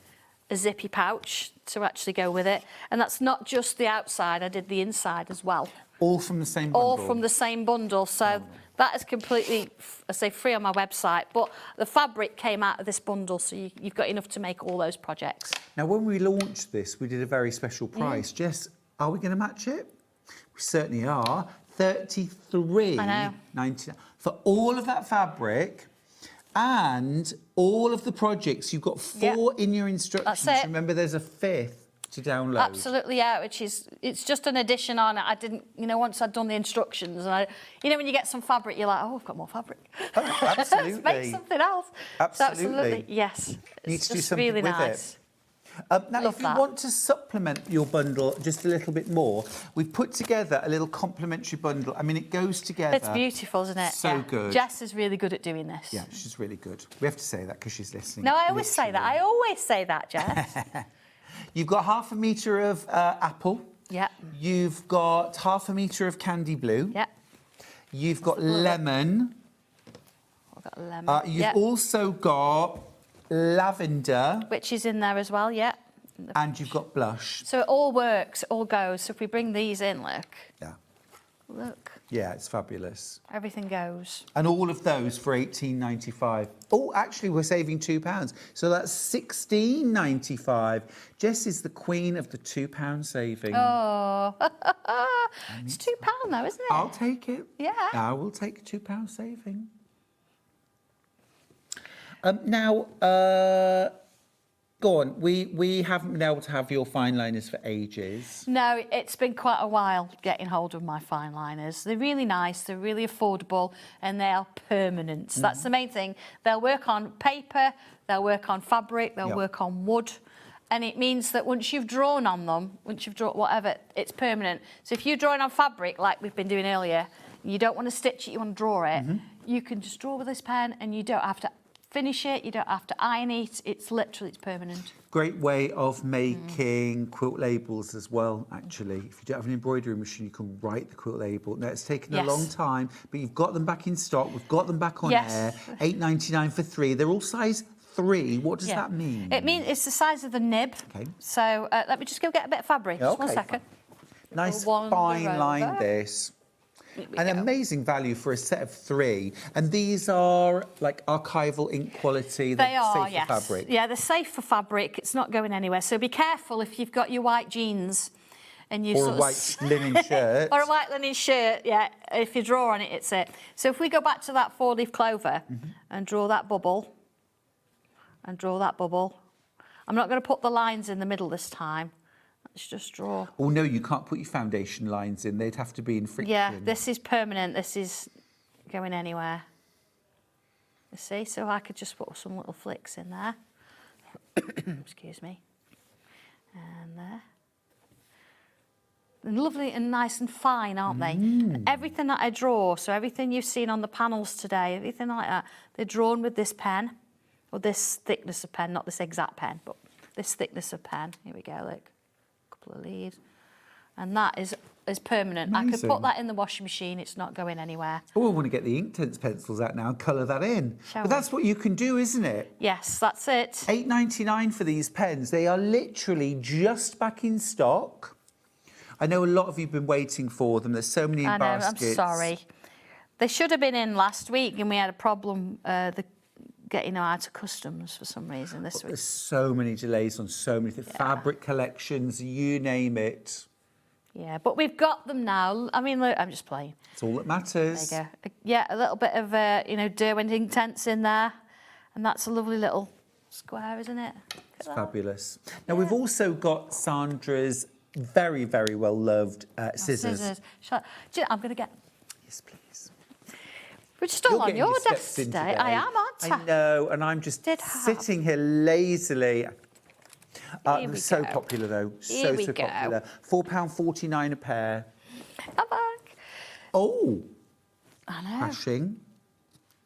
Speaker 1: a zippy pouch to actually go with it. And that's not just the outside, I did the inside as well.
Speaker 3: All from the same bundle?
Speaker 1: All from the same bundle. So that is completely, I say, free on my website. But the fabric came out of this bundle, so you've got enough to make all those projects.
Speaker 3: Now, when we launched this, we did a very special price. Jess, are we going to match it? We certainly are. $33.99 for all of that fabric and all of the projects. You've got 4 in your instructions.
Speaker 1: That's it.
Speaker 3: Remember, there's a 5th to download.
Speaker 1: Absolutely, yeah, it's just an addition on it. I didn't, once I'd done the instructions, and when you get some fabric, you're like, oh, I've got more fabric.
Speaker 3: Oh, absolutely.
Speaker 1: Let's make something else.
Speaker 3: Absolutely.
Speaker 1: So absolutely, yes.
Speaker 3: Need
Speaker 1: It's
Speaker 3: to do
Speaker 1: just
Speaker 3: something
Speaker 1: really
Speaker 3: with
Speaker 1: nice.
Speaker 3: it. Now,
Speaker 1: Love
Speaker 3: if you
Speaker 1: that.
Speaker 3: want to supplement your bundle just a little bit more, we've put together a little complimentary bundle. I mean, it goes together.
Speaker 1: It's beautiful, isn't it?
Speaker 3: So good.
Speaker 1: Jess is really good at doing this.
Speaker 3: Yeah, she's really good. We have to say that because she's listening.
Speaker 1: No, I always say that.
Speaker 3: literally.
Speaker 1: I always say that, Jess.
Speaker 3: You've got 1/2 metre of apple.
Speaker 1: Yeah.
Speaker 3: You've got 1/2 metre of candy blue.
Speaker 1: Yeah.
Speaker 3: You've got lemon.
Speaker 1: I've got lemon.
Speaker 3: You've also got lavender.
Speaker 1: Which is in there as well, yeah.
Speaker 3: And you've got blush.
Speaker 1: So it all works, it all goes. So if we bring these in, look,
Speaker 3: Yeah, it's fabulous.
Speaker 1: everything goes.
Speaker 3: And all of those for $18.95. Oh, actually, we're saving £2. So that's $16.95. Jess is the queen of the £2 saving.
Speaker 1: Oh, it's £2 though, isn't it?
Speaker 3: I'll take it.
Speaker 1: Yeah.
Speaker 3: I will take a £2 saving. Now, go on. We haven't been able to have your fine liners for ages.
Speaker 1: No, it's been quite a while getting hold of my fine liners. They're really nice, they're really affordable, and they are permanent. That's the main thing. They'll work on paper, they'll work on fabric, they'll work on wood. And it means that once you've drawn on them, once you've drawn whatever, it's permanent. So if you're drawing on fabric, like we've been doing earlier, you don't want to stitch it, you want to draw it, you can just draw with this pen and you don't have to finish it, you don't have to iron it, it's permanent.
Speaker 3: Great way of making quilt labels as well, actually. If you don't have an embroidery machine, you can write the quilt label. Now, it's taken a long time, but you've got them back in stock. We've got them back on air. $8.99 for 3. They're all size 3. What does that mean?
Speaker 1: It means it's the size of the nib.
Speaker 3: Okay.
Speaker 1: So let me just go get a bit of fabric. Just 1 second.
Speaker 3: Nice
Speaker 1: Wander
Speaker 3: fine line
Speaker 1: over.
Speaker 3: this. An amazing value for a set of 3. And these are like archival ink quality.
Speaker 1: They are,
Speaker 3: safe for
Speaker 1: yes.
Speaker 3: fabric.
Speaker 1: Yeah, they're safe for fabric. It's not going anywhere. So be careful if you've got your white jeans and you
Speaker 3: Or a white linen shirt.
Speaker 1: or a white linen shirt, yeah. If you draw on it, it's it. So if we go back to that 4-leaf clover and draw that bubble, and draw that bubble. I'm not going to put the lines in the middle this time. Let's just draw.
Speaker 3: Oh, no, you can't put your foundation lines in. They'd have to be in friction.
Speaker 1: Yeah, this is permanent. This is going anywhere. You see? So I could just put some little flicks in there. Excuse me. And there. And lovely and nice and fine, aren't they? Everything that I draw, so everything you've seen on the panels today, everything like that, they're drawn with this pen, or this thickness of pen, not this exact pen, but this thickness of pen. Here we go, look. A couple of leaves. And that is permanent.
Speaker 3: Amazing.
Speaker 1: I could put that in the washing machine, it's not going anywhere.
Speaker 3: Oh, I want to get the Inktense pencils out now and colour that in.
Speaker 1: Shall
Speaker 3: But
Speaker 1: we?
Speaker 3: that's what you can do, isn't it?
Speaker 1: Yes, that's it.
Speaker 3: $8.99 for these pens. They are literally just back in stock. I know a lot of you have been waiting for them. There's so many in
Speaker 1: I know,
Speaker 3: baskets.
Speaker 1: I'm sorry. They should have been in last week and we had a problem getting them out of customs for some reason this week.
Speaker 3: There's so many delays on so many things. Fabric collections, you name it.
Speaker 1: Yeah, but we've got them now. I mean, look, I'm just playing.
Speaker 3: It's all that matters.
Speaker 1: There you go. Yeah, a little bit of, Derwent Inktense in there. And that's a lovely little square, isn't it?
Speaker 3: It's fabulous. Now, we've also got Sandra's very, very well-loved scissors.
Speaker 1: I'm going to get...
Speaker 3: Yes, please.
Speaker 1: We're just all
Speaker 3: You're
Speaker 1: on
Speaker 3: getting
Speaker 1: your
Speaker 3: your
Speaker 1: desk
Speaker 3: steps in
Speaker 1: today. I am, aren't I?
Speaker 3: I know, and I'm just sitting here lazily.
Speaker 1: Here we
Speaker 3: so
Speaker 1: go.
Speaker 3: popular, though.
Speaker 1: Here we
Speaker 3: so
Speaker 1: go.
Speaker 3: popular. £4.49 a pair.
Speaker 1: I'm back.
Speaker 3: Oh,
Speaker 1: I know.
Speaker 3: hashing.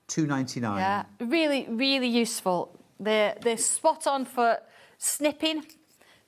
Speaker 3: $2.99.
Speaker 1: Yeah, really, really useful. They're spot on for snipping.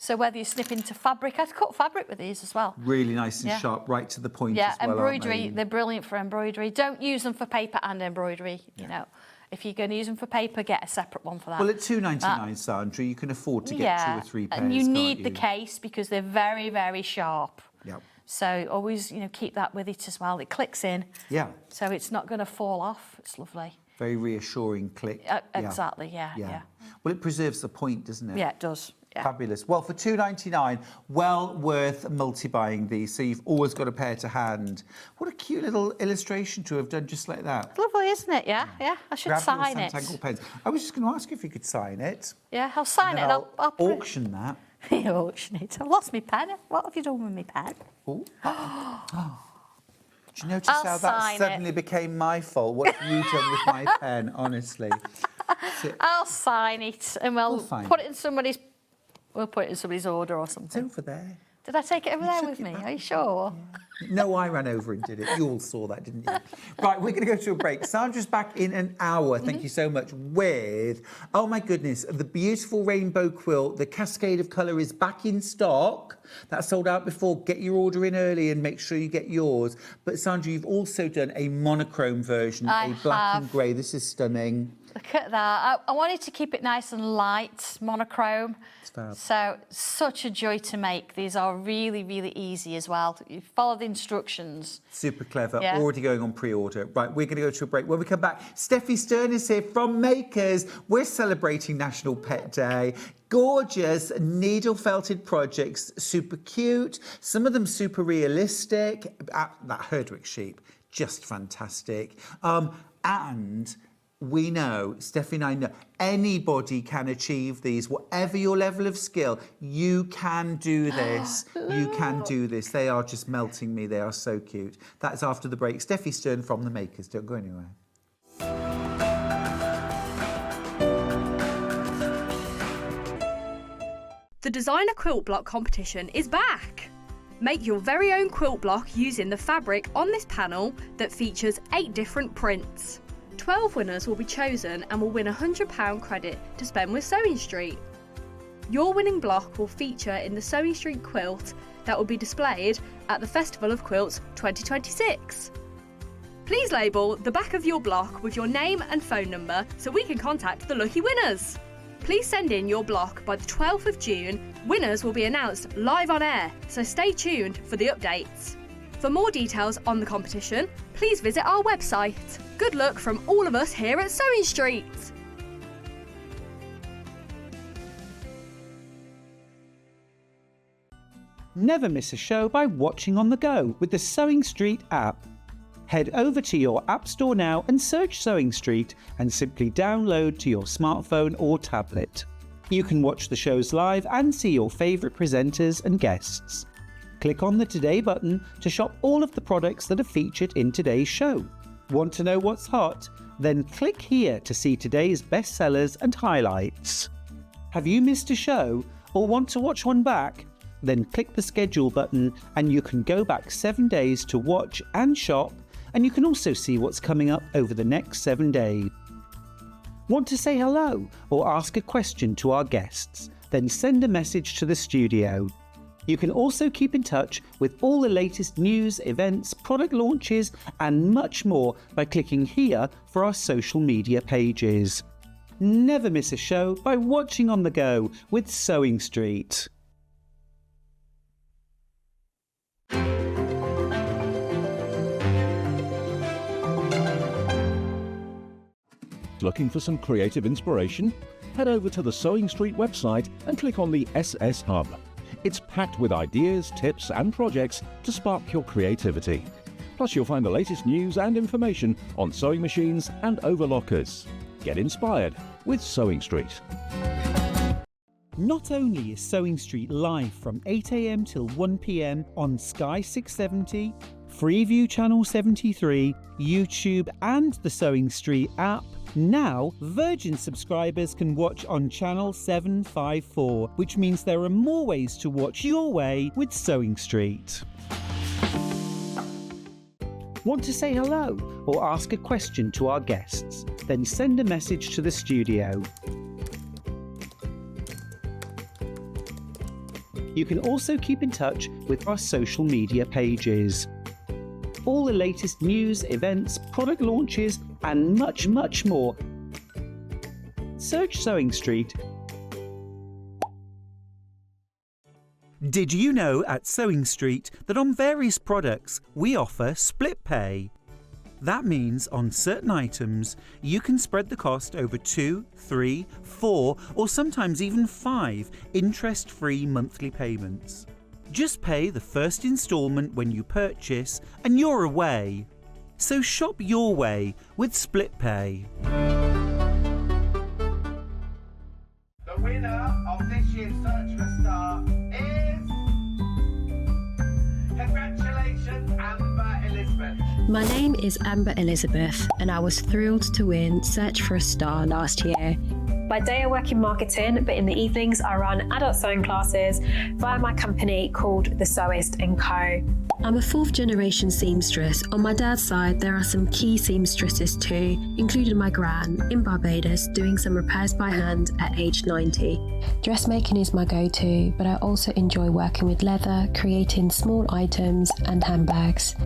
Speaker 1: So whether you snip into fabric, I'd cut fabric with these as well.
Speaker 3: Really nice and
Speaker 1: Yeah.
Speaker 3: sharp, right to the point
Speaker 1: Yeah,
Speaker 3: as well, aren't
Speaker 1: embroidery,
Speaker 3: they?
Speaker 1: they're brilliant for embroidery. Don't use them for paper and embroidery, you know. If you're going to use them for paper, get a separate one for that.
Speaker 3: Well, at $2.99, Sandra, you can afford to get 2 or 3 pairs,
Speaker 1: and you
Speaker 3: can't
Speaker 1: need
Speaker 3: you?
Speaker 1: the case because they're very, very sharp.
Speaker 3: Yeah.
Speaker 1: So always, you know, keep that with it as well. It clicks in,
Speaker 3: Yeah,
Speaker 1: so it's not going to fall off. It's lovely.
Speaker 3: very reassuring click. Yeah.
Speaker 1: Exactly, yeah.
Speaker 3: Well, it preserves the point, doesn't it?
Speaker 1: Yeah, it does. Yeah.
Speaker 3: Fabulous. Well, for $2.99, well worth multi-buying these, so you've always got a pair to hand. What a cute little illustration to have done just like that.
Speaker 1: Lovely, isn't it? Yeah, yeah. I should
Speaker 3: Grab
Speaker 1: sign
Speaker 3: your
Speaker 1: it.
Speaker 3: Sanntangle pens. I was just going to ask you if you could sign it.
Speaker 1: Yeah, I'll sign
Speaker 3: and
Speaker 1: it.
Speaker 3: then
Speaker 1: I'll put it-
Speaker 3: auction that.
Speaker 1: auction it. I've lost my pen. What have you done with my pen?
Speaker 3: Oh. Do you notice
Speaker 1: I'll
Speaker 3: how that
Speaker 1: sign
Speaker 3: suddenly
Speaker 1: it.
Speaker 3: became my fault? What have you done with my pen, honestly?
Speaker 1: I'll sign it and we'll
Speaker 3: sign
Speaker 1: put it in somebody's. We'll put it in somebody's order or
Speaker 3: It's
Speaker 1: something.
Speaker 3: over there.
Speaker 1: Did I take it over there
Speaker 3: took
Speaker 1: with
Speaker 3: it
Speaker 1: me?
Speaker 3: back.
Speaker 1: Are you sure?
Speaker 3: No, I ran over and did it. You all saw that, didn't you? Right, we're going to go to a break. Sandra's back in an hour, thank you so much, with, oh my goodness, the beautiful rainbow quilt. The cascade of colour is back in stock. That sold out before. Get your order in early and make sure you get yours. But Sandra, you've also done a monochrome version,
Speaker 1: I
Speaker 3: a black and
Speaker 1: have.
Speaker 3: grey. This is stunning.
Speaker 1: Look at that. I wanted to keep it nice and light, monochrome.
Speaker 3: It's fab.
Speaker 1: So, such a joy to make. These are really, really easy as well. You follow the instructions.
Speaker 3: Super clever.
Speaker 1: Yeah.
Speaker 3: Already going on pre-order. Right, we're going to go to a break. When we come back, Steffi Stern is here from Makers. We're celebrating National Pet Day. Gorgeous needle-felted projects, super cute. Some of them super realistic. That Herdwick sheep, just fantastic. And we know, Steffi and I know, anybody can achieve these. Whatever your level of skill, you can do this. You can do this. They are just melting me. They are so cute. That's after the break. Steffi Stern from the Makers. Don't go anywhere.
Speaker 9: The Designer Quilt Block competition is back! Make your very own quilt block using the fabric on this panel that features 8 different prints. 12 winners will be chosen and will win £100 credit to spend with SewingStreet. Your winning block will feature in the SewingStreet quilt that will be displayed at the Festival of Quilts 2026. Please label the back of your block with your name and phone number so we can contact the lucky winners. Please send in your block by the 12th of June. Winners will be announced live on air, so stay tuned for the updates. For more details on the competition, please visit our website. Good luck from all of us here at SewingStreet.
Speaker 10: Never miss a show by watching on the go with the SewingStreet app. Head over to your App Store now and search SewingStreet and simply download to your smartphone or tablet. You can watch the shows live and see your favourite presenters and guests. Click on the Today button to shop all of the products that are featured in today's show. Want to know what's hot? Then click here to see today's bestsellers and highlights. Have you missed a show or want to watch one back? Then click the schedule button and you can go back 7 days to watch and shop, and you can also see what's coming up over the next 7 days. Want to say hello or ask a question to our guests? Then send a message to the studio. You can also keep in touch with all the latest news, events, product launches, and much more by clicking here for our social media pages. Never miss a show by watching on the go with SewingStreet.
Speaker 7: Looking for some creative inspiration? Head over to the SewingStreet website and click on the SS Hub. It's packed with ideas, tips and projects to spark your creativity. Plus you'll find the latest news and information on sewing machines and overlockers. Get inspired with SewingStreet.
Speaker 10: Not only is SewingStreet live from 8 AM till 1 PM on Sky 670, Freeview Channel 73, YouTube and the SewingStreet app, now Virgin subscribers can watch on Channel 754, which means there are more ways to watch your way with SewingStreet. Want to say hello or ask a question to our guests? Then send a message to the studio. You can also keep in touch with our social media pages. All the latest news, events, product launches, and much, much more. Search Sewing Street. Did you know at Sewing Street that on various products we offer split pay? That means on certain items you can spread the cost over 2, 3, 4 or sometimes even 5 interest-free monthly payments. Just pay the first instalment when you purchase and you're away. So shop your way with split pay.
Speaker 8: The winner of this year's Search for a Star is... Congratulations, Amber Elizabeth.
Speaker 11: My name is Amber Elizabeth, and I was thrilled to win Search for a Star last year.
Speaker 12: By day I work in marketing, but in the evenings I run adult sewing classes via my company called The Sewist & Co.
Speaker 11: I'm a 4th generation seamstress. On my dad's side, there are some key seamstresses too, including my gran in Barbados doing some repairs by hand at age 90. Dressmaking is my go-to, but I also enjoy working with leather, creating small items and handbags.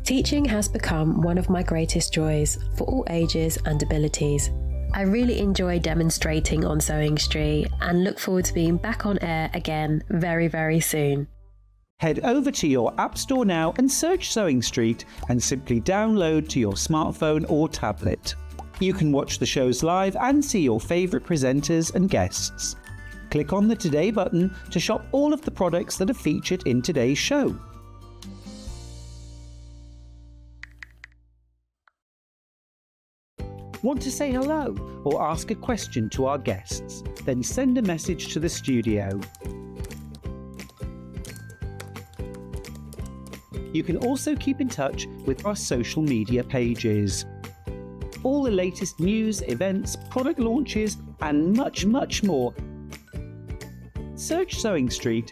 Speaker 11: Teaching has become one of my greatest joys for all ages and abilities. I really enjoy demonstrating on Sewing Street and look forward to being back on air again very, very soon.
Speaker 10: Head over to your App Store now and search Sewing Street and simply download to your smartphone or tablet. You can watch the shows live and see your favourite presenters and guests. Click on the Today button to shop all of the products that are featured in today's show. Want to say hello or ask a question to our guests? Then send a message to the studio. You can also keep in touch with our social media pages. All the latest news, events, product launches, and much, much more. Search Sewing Street.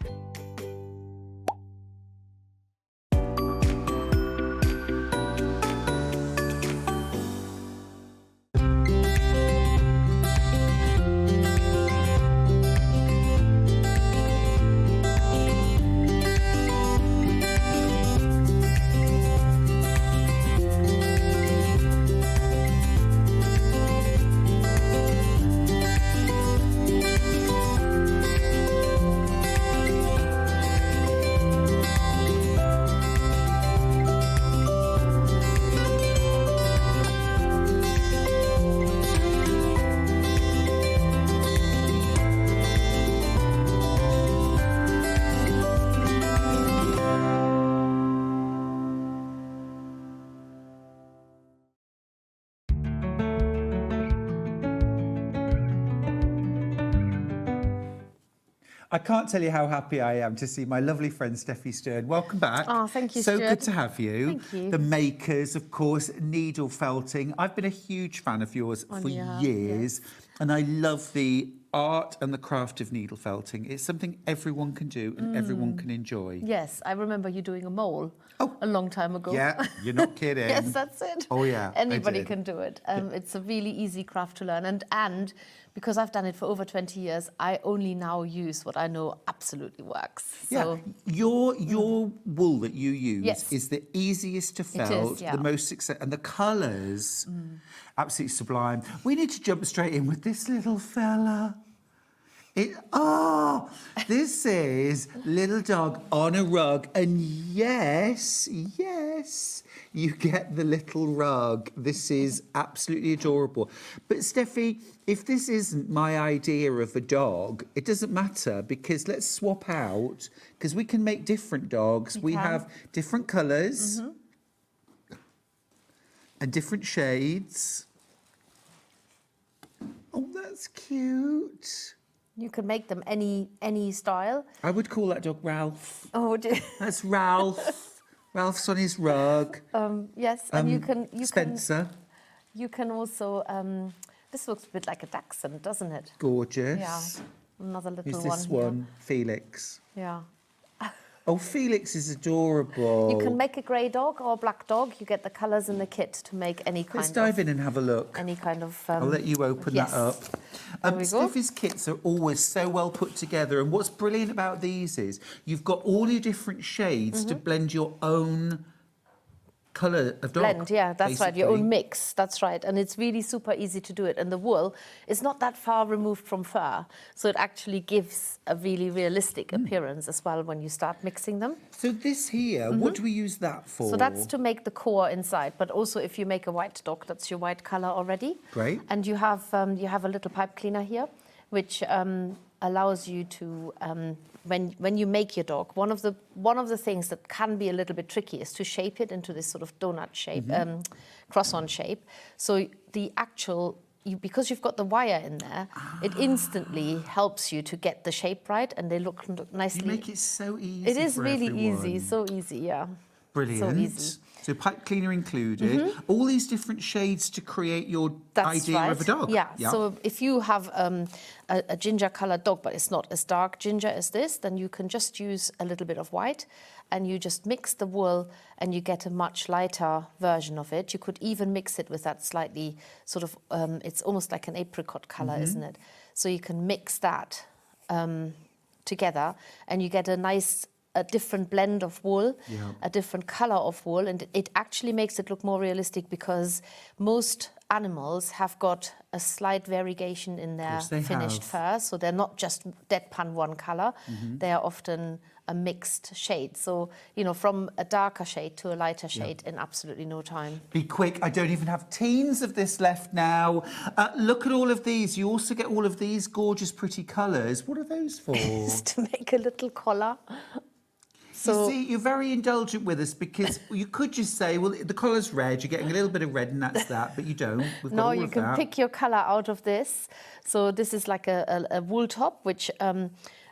Speaker 3: I can't tell you how happy I am to see my lovely friend Steffi Stern. Welcome back.
Speaker 1: Oh, thank you,
Speaker 3: So
Speaker 1: Stuart.
Speaker 3: good to have you.
Speaker 1: Thank you.
Speaker 3: The makers, of course, needle felting. I've been a huge fan of yours for years, and I love the art and the craft of needle felting. It's something everyone can do and everyone can enjoy.
Speaker 13: Yes, I remember you doing a mole a long time ago.
Speaker 3: Yeah, you're not kidding.
Speaker 13: Yes, that's it.
Speaker 3: Oh, yeah, I
Speaker 13: Anybody
Speaker 3: did.
Speaker 13: can do it. It's a really easy craft to learn. And because I've done it for over 20 years, I only now use what I know absolutely works. So,
Speaker 3: yeah, your wool that you use
Speaker 13: Yes.
Speaker 3: is the easiest to felt,
Speaker 13: yeah.
Speaker 3: the most success, and the colours, absolutely sublime. We need to jump straight in with this little fella. This is Little Dog on a Rug, and yes, you get the little rug. This is absolutely adorable. But Steffi, if this isn't my idea of a dog, it doesn't matter, because let's swap out, because we can make different dogs. We have different colours and different shades. Oh, that's cute.
Speaker 13: you can make them any style.
Speaker 3: I would call that dog Ralph.
Speaker 13: Oh,
Speaker 3: That's Ralph. Ralph's on his rug.
Speaker 13: yes, and you
Speaker 3: Spencer.
Speaker 13: You can also. This looks a bit like a dachshund, doesn't it?
Speaker 3: Gorgeous.
Speaker 13: Yeah. Another little
Speaker 3: Who's
Speaker 13: one.
Speaker 3: this
Speaker 13: here.
Speaker 3: one? Felix.
Speaker 13: Yeah.
Speaker 3: Oh, Felix is adorable.
Speaker 13: You can make a grey dog or a black dog. You get the colours in the kit to make any kind
Speaker 3: Let's dive in and have a look.
Speaker 13: Any kind of.
Speaker 3: I'll let you open that up.
Speaker 1: There we go.
Speaker 3: Steffi's kits are always so well put together, and what's brilliant about these is you've got all your different shades to blend your own colour of dog.
Speaker 13: Blend, yeah, that's right, your
Speaker 3: basically.
Speaker 13: own mix, that's right. And it's really super easy to do it. And the wool is not that far removed from fur, so it actually gives a really realistic appearance as well when you start mixing them.
Speaker 3: So this here, what do we use that for?
Speaker 13: So that's to make the core inside, but also if you make a white dog, that's your white colour already.
Speaker 3: Great.
Speaker 13: And you have a little pipe cleaner here, which allows you to, when you make your dog, one of the things that can be a little bit tricky is to shape it into this sort of donut shape, cross-on shape. So the actual, because you've got the wire in there, it instantly helps you to get the shape right, and they look nicely.
Speaker 3: You make it so easy.
Speaker 13: It is
Speaker 3: for
Speaker 13: really
Speaker 3: everyone.
Speaker 13: easy, so easy, yeah.
Speaker 3: Brilliant.
Speaker 13: So easy.
Speaker 3: So pipe cleaner included. All these different shades to create your idea of a dog.
Speaker 13: Yeah. So if you have a ginger coloured dog, but it's not as dark ginger as this, then you can just use a little bit of white, and you just mix the wool, and you get a much lighter version of it. You could even mix it with that slightly sort of, it's almost like an apricot colour, isn't it? So you can mix that together, and you get a different blend of wool, a different colour of wool, and it actually makes it look more realistic, because most animals have got a slight variegation in their finished fur, so they're not just deadpan one colour, they are often a mixed shade. So, you know, from a darker shade to a lighter shade in absolutely no time.
Speaker 3: Be quick, I don't even have teens of this left now. Look at all of these. You also get all of these gorgeous, pretty colours. What are those for?
Speaker 13: Just to make a little collar.
Speaker 3: So, you see, you're very indulgent with us, because you could just say, well, the colour's red, you're getting a little bit of red and that's that, but you don't. We've got all
Speaker 13: you
Speaker 3: of
Speaker 13: can
Speaker 3: that.
Speaker 13: pick your colour out of this. So this is like a wool top, which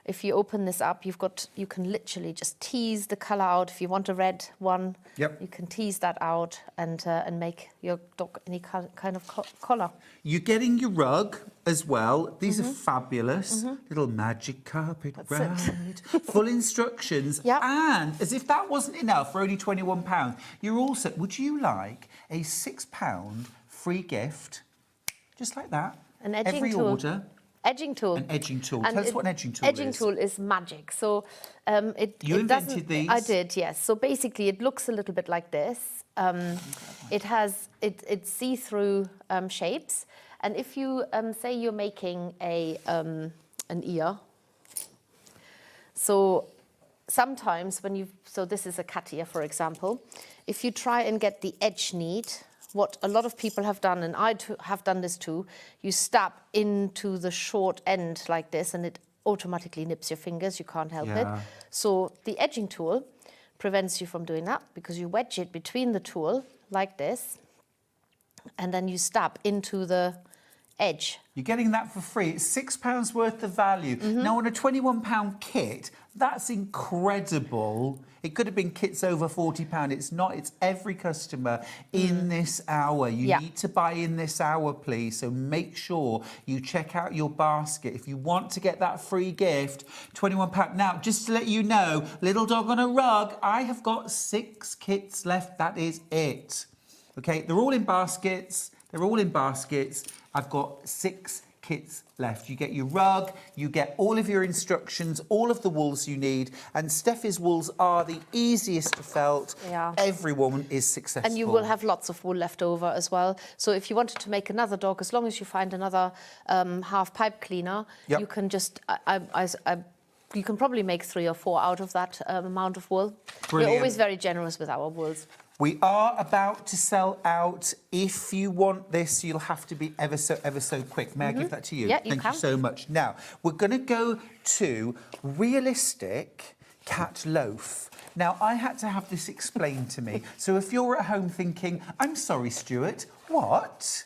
Speaker 13: if you open this up, you can literally just tease the colour out. If you want a red one, you can tease that out and make your dog any kind of collar.
Speaker 3: You're getting your rug as well. These are fabulous. Little magic carpet ride. Full instructions. And as if that wasn't enough, for only £21, you're also, would you like a £6 free gift? Just like that.
Speaker 13: An edging
Speaker 3: Every
Speaker 13: tool.
Speaker 3: order.
Speaker 13: Edging tool.
Speaker 3: An edging tool. Tell us what an edging tool is.
Speaker 13: Edging tool is magic. So
Speaker 3: You invented these?
Speaker 13: I did, yes. So basically, it looks a little bit like this. It's see-through shapes, and if you say you're making an ear, so sometimes so this is a cat ear, for example, if you try and get the edge neat, what a lot of people have done, and I have done this too, you stab into the short end like this, and it automatically nips your fingers. You can't help it. So the edging tool prevents you from doing that, because you wedge it between the tool like this, and then you stab into the edge.
Speaker 3: You're getting that for free. It's £6 worth of value. Now, on a £21 kit, that's incredible. It could have been kits over £40. It's not. It's every customer in this hour. You need to buy in this hour, please. So make sure you check out your basket. If you want to get that free gift, £21. Now, just to let you know, Little Dog on a Rug, I have got 6 kits left. That is it. Okay, they're all in baskets. They're all in baskets. I've got 6 kits left. You get your rug, you get all of your instructions, all of the wools you need, and Steffi's wools are the easiest to felt. Everyone is successful.
Speaker 13: And you will have lots of wool left over as well. So if you wanted to make another dog, as long as you find another half pipe cleaner, you can just... you can probably make 3 or 4 out of that amount of wool.
Speaker 3: Brilliant.
Speaker 13: We're always very generous with our wools.
Speaker 3: We are about to sell out. If you want this, you'll have to be ever so quick. May I give that to you?
Speaker 13: Yeah, you
Speaker 3: Thank
Speaker 13: can.
Speaker 3: you so much. Now, we're going to go to realistic cat loaf. Now, I had to have this explained to me. So if you're at home thinking, I'm sorry, Stuart, what?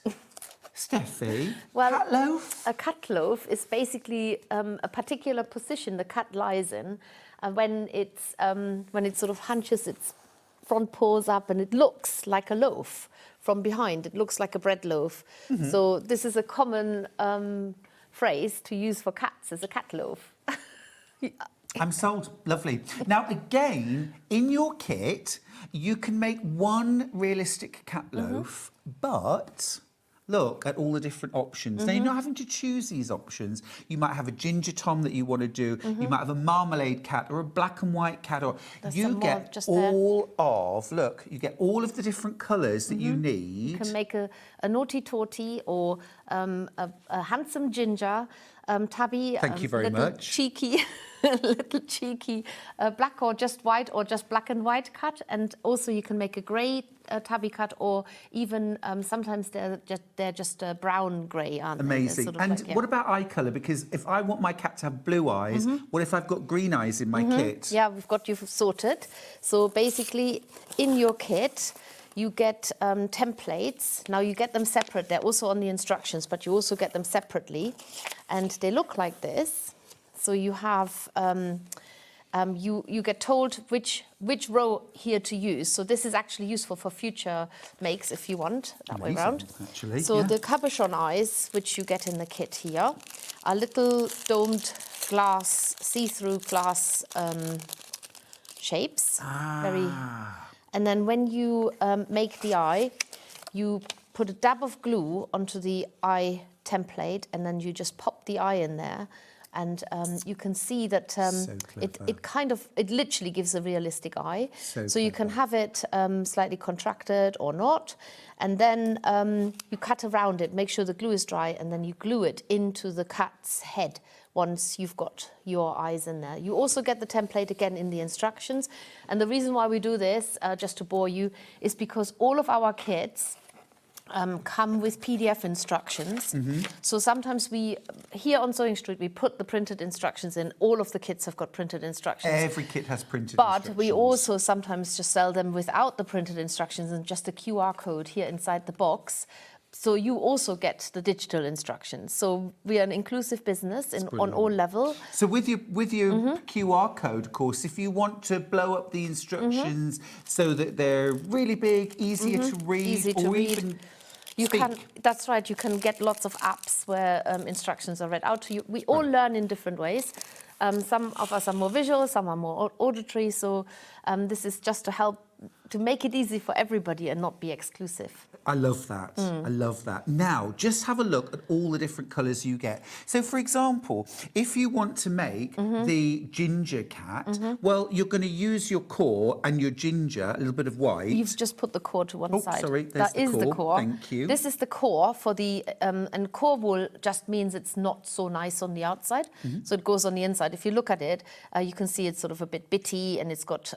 Speaker 3: Steffi, cat loaf?
Speaker 13: A cat loaf is basically a particular position the cat lies in, and when it sort of hunches its front paws up, and it looks like a loaf from behind. It looks like a bread loaf. So this is a common phrase to use for cats, as a cat loaf.
Speaker 3: I'm sold. Lovely. Now, again, in your kit, you can make one realistic cat loaf, but look at all the different options. Now, you're not having to choose these options. You might have a ginger tom that you want to do. You might have a marmalade cat or a black and white cat. Or you get all of, look, you get all of the different colours that you need.
Speaker 13: You can make a naughty torty or a handsome ginger, tabby.
Speaker 3: Thank you very much.
Speaker 13: Cheeky, little cheeky black or just white or just black and white cat. And also you can make a grey tabby cat, or even sometimes they're just brown grey, aren't they?
Speaker 3: Amazing.
Speaker 13: Sort of
Speaker 3: And
Speaker 13: like, yeah.
Speaker 3: what about eye colour? Because if I want my cat to have blue eyes, what if I've got green eyes in my kit?
Speaker 13: Yeah, we've got you sorted. So basically, in your kit, you get templates. Now you get them separate. They're also on the instructions, but you also get them separately, and they look like this. So you have. You get told which row here to use. So this is actually useful for future makes if you want, that way around.
Speaker 3: Actually,
Speaker 13: so the cabochon eyes, which you get in the kit here, are little domed glass, see-through glass shapes. And then when you make the eye, you put a dab of glue onto the eye template, and then you just pop the eye in there. And you can see that it literally gives a realistic eye. So you can have it slightly contracted or not. And then you cut around it, make sure the glue is dry, and then you glue it into the cat's head once you've got your eyes in there. You also get the template again in the instructions. And the reason why we do this, just to bore you, is because all of our kits come with PDF instructions. So sometimes here on SewingStreet, we put the printed instructions in. All of the kits have got printed instructions.
Speaker 3: Every kit has printed instructions.
Speaker 13: But we also sometimes just sell them without the printed instructions and just a QR code here inside the box. So you also get the digital instructions. So we are an inclusive business on all levels.
Speaker 3: So with your QR code, of course, if you want to blow up the instructions so that they're really big, easier to read, even
Speaker 13: you can. That's right. You can get lots of apps where instructions are read out to you. We all learn in different ways. Some of us are more visual, some are more auditory. So this is just to help to make it easy for everybody and not be exclusive.
Speaker 3: I love that. I love that. Now, just have a look at all the different colours you get. So, for example, if you want to make the ginger cat, well, you're going to use your core and your ginger, a little bit of white.
Speaker 13: You've just put the core to one side.
Speaker 3: Sorry, there's
Speaker 13: that is the core.
Speaker 3: Thank you.
Speaker 13: This is the core for the, and core wool just means it's not so nice on the outside, so it goes on the inside. If you look at it, you can see it's sort of a bit bitty, and it's got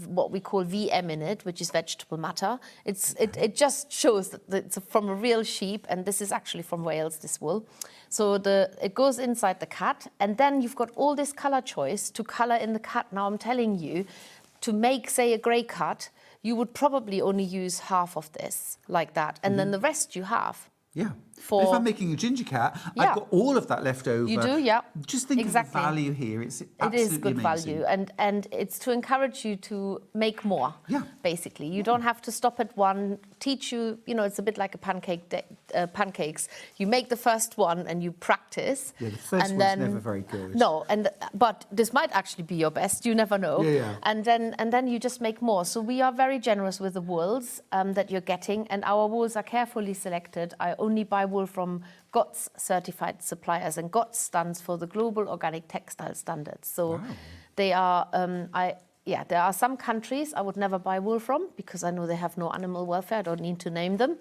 Speaker 13: what we call VM in it, which is vegetable matter. It just shows that it's from a real sheep, and this is actually from Wales, this wool. So it goes inside the cat, and then you've got all this colour choice to colour in the cat. Now I'm telling you, to make, say, a grey cat, you would probably only use half of this, like that, and then the rest you have.
Speaker 3: Yeah. But if I'm making a ginger cat, I've got all of that left over.
Speaker 13: You do, yeah.
Speaker 3: Just think of the value here. It's absolutely
Speaker 13: It is good
Speaker 3: amazing.
Speaker 13: value, and it's to encourage you to make more.
Speaker 3: Yeah.
Speaker 13: Basically, you don't have to stop at one. Teach you, it's a bit like a pancakes. You make the first one and you practice.
Speaker 3: Yeah, the first one's never very good.
Speaker 13: No, but this might actually be your best. You never know.
Speaker 3: Yeah.
Speaker 13: And then you just make more. So we are very generous with the wools that you're getting, and our wools are carefully selected. I only buy wool from GOTS certified suppliers, and GOTS stands for the Global Organic Textile Standards. So they are, there are some countries I would never buy wool from because I know they have no animal welfare. I don't need to name them.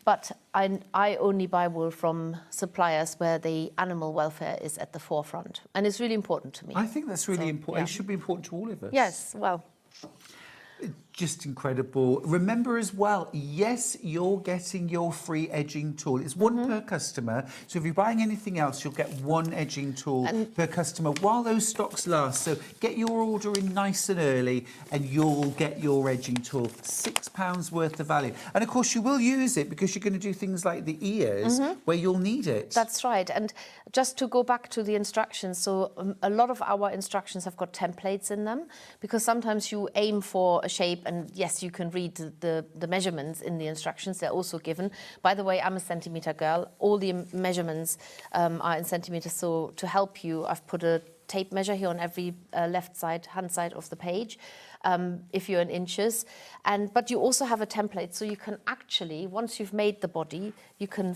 Speaker 13: But I only buy wool from suppliers where the animal welfare is at the forefront. And it's really important to me.
Speaker 3: I think that's really important. It should be important to all of us.
Speaker 13: Yes, well.
Speaker 3: Just incredible. Remember as well, yes, you're getting your free edging tool. It's one per customer. So if you're buying anything else, you'll get one edging tool per customer while those stocks last. So get your order in nice and early and you'll get your edging tool. £6 worth of value. And of course, you will use it because you're going to do things like the ears where you'll need it.
Speaker 13: That's right. And just to go back to the instructions, so a lot of our instructions have got templates in them because sometimes you aim for a shape. And yes, you can read the measurements in the instructions. They're also given. By the way, I'm a centimetre girl. All the measurements are in centimetres. So to help you, I've put a tape measure here on every hand side of the page, if you're in inches. But you also have a template, so you can actually, once you've made the body, you can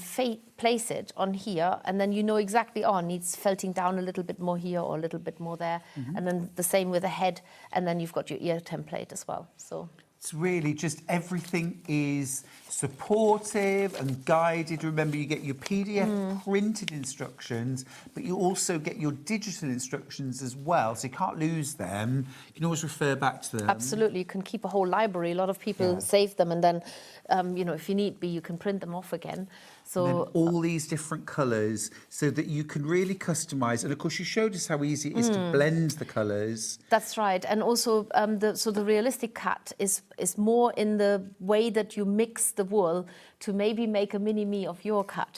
Speaker 13: place it on here, and then you know exactly, needs felting down a little bit more here or a little bit more there. And then the same with the head, and then you've got your ear template as well. So
Speaker 3: it's really just everything is supportive and guided. Remember, you get your PDF printed instructions, but you also get your digital instructions as well, so you can't lose them. You can always refer back to them.
Speaker 13: Absolutely, you can keep a whole library. A lot of people save them, and then, if you need be, you can print them off again. So
Speaker 3: and then all these different colours, so that you can really customise. And of course, you showed us how easy it is to blend the colours.
Speaker 13: That's right, and also the realistic cut is more in the way that you mix the wool to maybe make a mini me of your cut.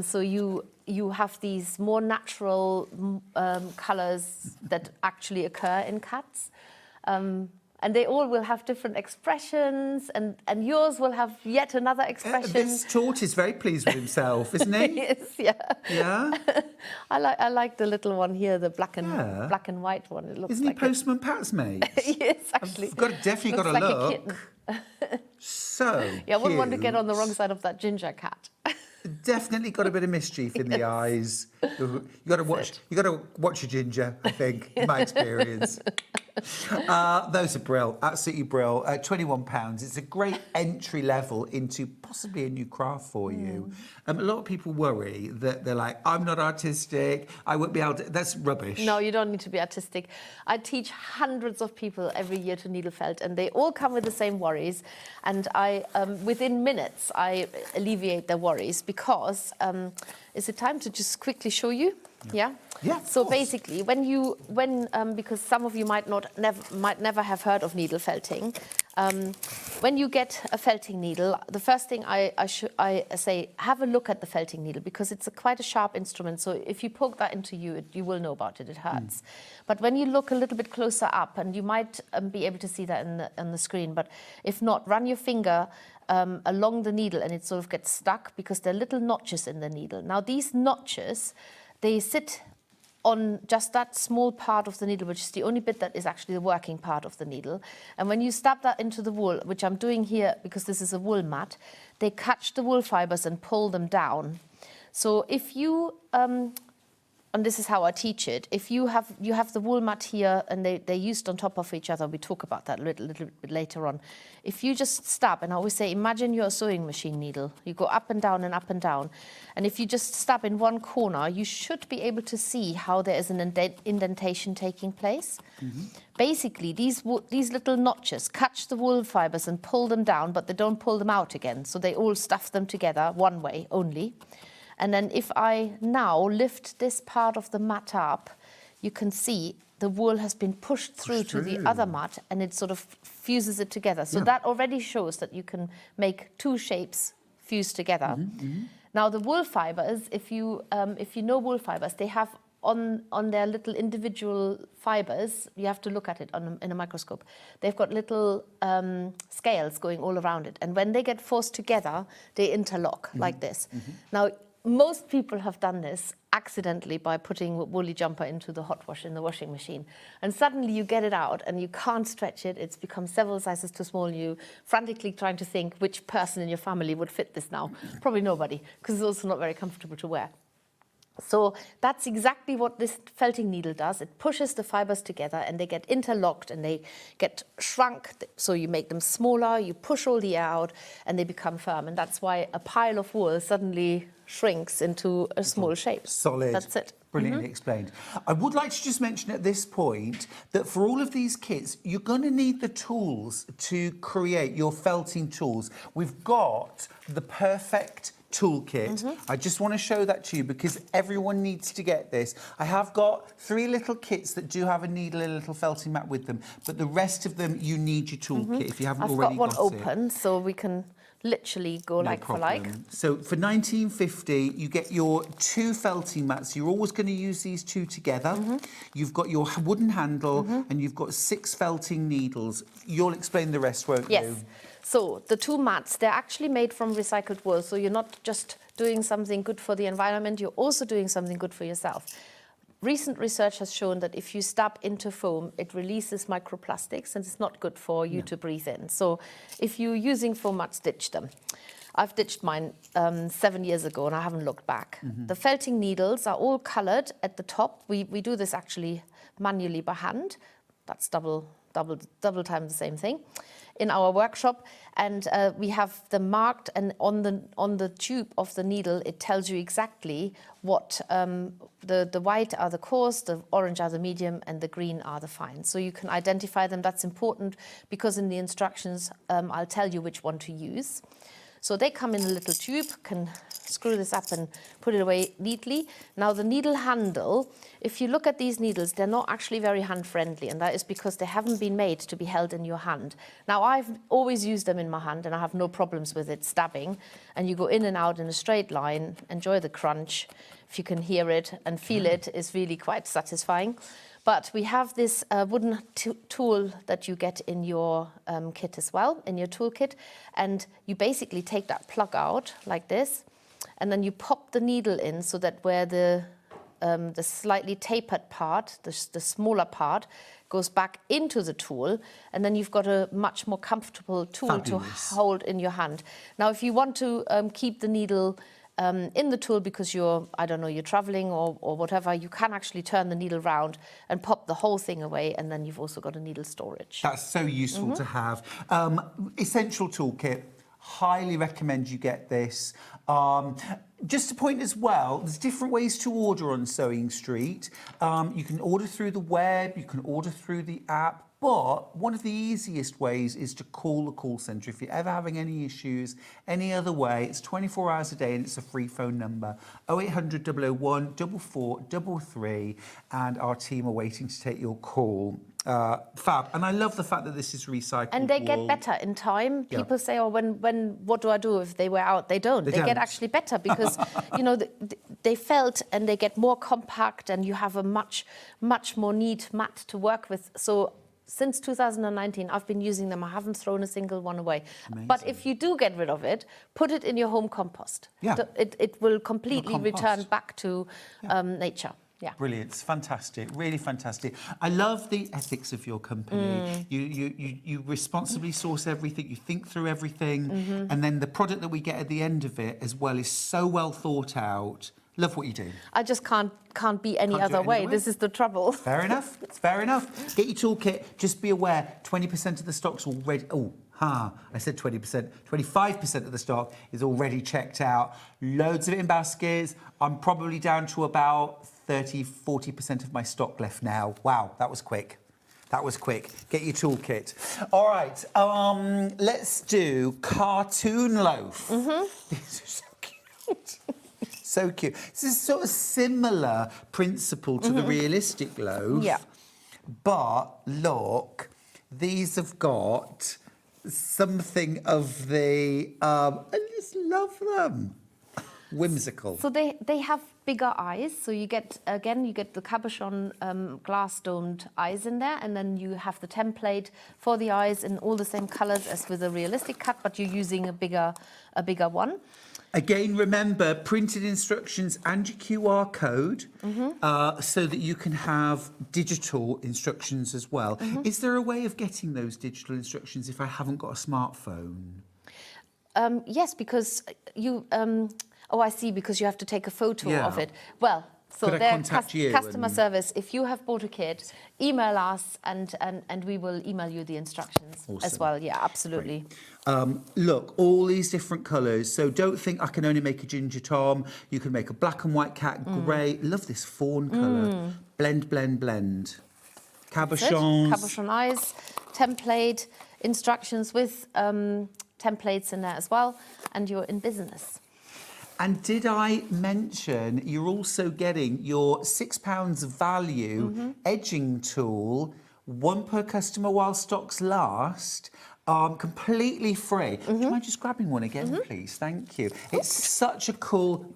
Speaker 13: So you have these more natural colours that actually occur in cuts. And they all will have different expressions, and yours will have yet another expression.
Speaker 3: This tort is very pleased with himself, isn't he?
Speaker 13: Yes, yeah.
Speaker 3: Yeah?
Speaker 13: I like the little one here, the black and white one. It looks
Speaker 3: Isn't
Speaker 13: like
Speaker 3: he Postman Pat's mate?
Speaker 13: Yes, actually.
Speaker 3: I've definitely got to
Speaker 13: Looks like
Speaker 3: look.
Speaker 13: a kitten.
Speaker 3: So
Speaker 13: Yeah, I wouldn't want to get
Speaker 3: cute.
Speaker 13: on the wrong side of that ginger cat.
Speaker 3: Definitely got a bit of mischief in the eyes. You got to watch. You got to watch your ginger. I think, in my experience. Those are brill, absolutely brill. £21. It's a great entry level into possibly a new craft for you. A lot of people worry that they're like, I'm not artistic. I won't be able to. That's rubbish.
Speaker 13: No, you don't need to be artistic. I teach hundreds of people every year to needle felt, and they all come with the same worries. And I, within minutes, I alleviate their worries because. Is it time to just quickly show you? Yeah.
Speaker 3: Yeah.
Speaker 13: So basically, because some of you might never have heard of needle felting, when you get a felting needle, the first thing I say, have a look at the felting needle, because it's quite a sharp instrument. So if you poke that into you, you will know about it. It hurts. But when you look a little bit closer up, and you might be able to see that on the screen, but if not, run your finger along the needle, and it sort of gets stuck because there are little notches in the needle. Now these notches, they sit on just that small part of the needle, which is the only bit that is actually the working part of the needle. And when you stab that into the wool, which I'm doing here because this is a wool mat, they catch the wool fibers and pull them down. So if you and this is how I teach it. If you have the wool mat here, and they're used on top of each other. We talk about that a little bit later on. If you just stab, and I always say, imagine you're a sewing machine needle. You go up and down and up and down. And if you just stab in one corner, you should be able to see how there is an indentation taking place. Basically, these little notches catch the wool fibers and pull them down, but they don't pull them out again. So they all stuff them together one way only. And then if I now lift this part of the mat up, you can see the wool has been pushed through to the other mat, and it sort of fuses it together. So that already shows that you can make two shapes fuse together. Now the wool fibers, if you know wool fibers, they have on their little individual fibers, you have to look at it in a microscope. They've got little scales going all around it. And when they get forced together, they interlock like this. Now, most people have done this accidentally by putting a woolly jumper into the hot wash in the washing machine. And suddenly you get it out and you can't stretch it. It's become several sizes too small. You frantically trying to think which person in your family would fit this now. Probably nobody, because it's also not very comfortable to wear. So that's exactly what this felting needle does. It pushes the fibers together and they get interlocked and they get shrunk. So you make them smaller, you push all the air out and they become firm. And that's why a pile of wool suddenly shrinks into a small shape.
Speaker 3: Solid.
Speaker 13: That's it.
Speaker 3: Brilliantly explained. I would like to just mention at this point that for all of these kits, you're going to need the tools to create your felting tools. We've got the Pawfect toolkit. I just want to show that to you because everyone needs to get this. I have got 3 little kits that do have a needle and a little felting mat with them, but the rest of them you need your toolkit if you haven't already got it.
Speaker 13: I've got one open, so we can literally go like for like.
Speaker 3: So for £19.50, you get your 2 felting mats. You're always going to use these 2 together. You've got your wooden handle and you've got 6 felting needles. You'll explain the rest, won't you?
Speaker 13: Yes. So the 2 mats, they're actually made from recycled wool. So you're not just doing something good for the environment, you're also doing something good for yourself. recent research has shown that if you stab into foam, it releases microplastics and it's not good for you to breathe in. So if you're using foam mats, ditch them. I've ditched mine 7 years ago and I haven't looked back. The felting needles are all coloured at the top. We do this actually manually by hand. That's double time the same thing in our workshop, and we have them marked, and on the tube of the needle it tells you exactly what the white are the coarse, the orange are the medium, and the green are the fine. So you can identify them. That's important because in the instructions I'll tell you which one to use. So they come in a little tube, can screw this up and put it away neatly. Now the needle handle, if you look at these needles, they're not actually very hand-friendly, and that is because they haven't been made to be held in your hand. Now I've always used them in my hand and I have no problems with it stabbing, and you go in and out in a straight line, enjoy the crunch. If you can hear it and feel it, is really quite satisfying. But we have this wooden tool that you get in your kit as well, in your toolkit. And you basically take that plug out like this, and then you pop the needle in so that where the slightly tapered part, the smaller part, goes back into the tool, and then you've got a much more comfortable tool to hold in your hand. Now, if you want to keep the needle in the tool because you're traveling or whatever, you can actually turn the needle round and pop the whole thing away, and then you've also got a needle storage.
Speaker 3: That's so useful to have. Essential toolkit. Highly recommend you get this. Just a point as well, there's different ways to order on SewingStreet. You can order through the web, you can order through the app, but one of the easiest ways is to call the call centre. If you're ever having any issues, any other way, it's 24 hours a day and it's a free phone number, 0800 001 4433, and our team are waiting to take your call. Fab. And I love the fact that this is recycled.
Speaker 13: And they get better in time. People say, oh, what do I do if they wear out? They don't. They get actually better because, they felt and they get more compact, and you have a much more neat mat to work with. So since 2019, I've been using them. I haven't thrown a single one away. Amazing. But if you do get rid of it, put it in your home compost. Yeah. It will completely return back to nature. Yeah.
Speaker 3: Brilliant. It's fantastic. Really fantastic. I love the ethics of your company. You responsibly source everything, you think through everything, and then the product that we get at the end of it as well is so well thought out. Love what you do.
Speaker 13: I just can't be any other way. This is the trouble.
Speaker 3: Fair enough. Fair enough. Get your toolkit. Just be aware, 20% of the stock's already... I said 20%. 25% of the stock is already checked out. Loads of it in baskets. I'm probably down to about 30-40% of my stock left now. Wow, that was quick. That was quick. Get your toolkit. All right, let's do cartoon loaf. These are so cute. So cute. This is sort of similar principle to the realistic loaf. Yeah. But look, these have got something of the... I just love them. Whimsical.
Speaker 13: So they have bigger eyes. So you get the cabochon glass domed eyes in there, and then you have the template for the eyes in all the same colours as with a realistic cut, but you're using a bigger one.
Speaker 3: Again, remember, printed instructions and your QR code so that you can have digital instructions as well. Is there a way of getting those digital instructions if I haven't got a smartphone?
Speaker 13: Yes, because you... I see, because you have to take a photo of it. Well, so their customer service, if you have bought a kit, email us and we will email you the instructions as well. Yeah, absolutely.
Speaker 3: Look, all these different colours. So don't think I can only make a ginger tom. You can make a black and white cat, grey. Love this fawn colour. Blend, blend, blend. Cabochons.
Speaker 13: Cabochon eyes, template, instructions with templates in there as well. And you're in business.
Speaker 3: And did I mention you're also getting your £6 value edging tool, one per customer while stocks last, completely free. Do you mind just grabbing one again, please? Thank you. It's such a cool...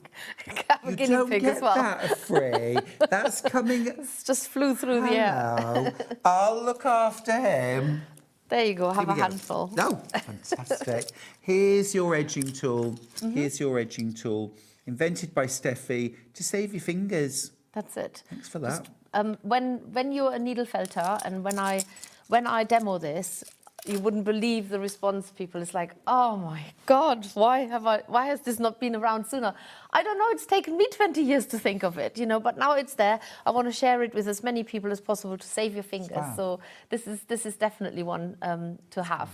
Speaker 13: You don't get as well.
Speaker 3: That free. That's coming...
Speaker 13: It's just flew through the air.
Speaker 3: I'll look after him.
Speaker 13: There you go, have a handful.
Speaker 3: Oh, fantastic. Here's your edging tool. Here's your edging tool. Invented by Steffi to save your fingers.
Speaker 13: That's it.
Speaker 3: Thanks for that.
Speaker 13: When you're a needle felter, and when I demo this, you wouldn't believe the response. People is like, oh my God, why has this not been around sooner? I don't know, it's taken me 20 years to think of it, but now it's there. I want to share it with as many people as possible to save your fingers. So this is definitely one to have.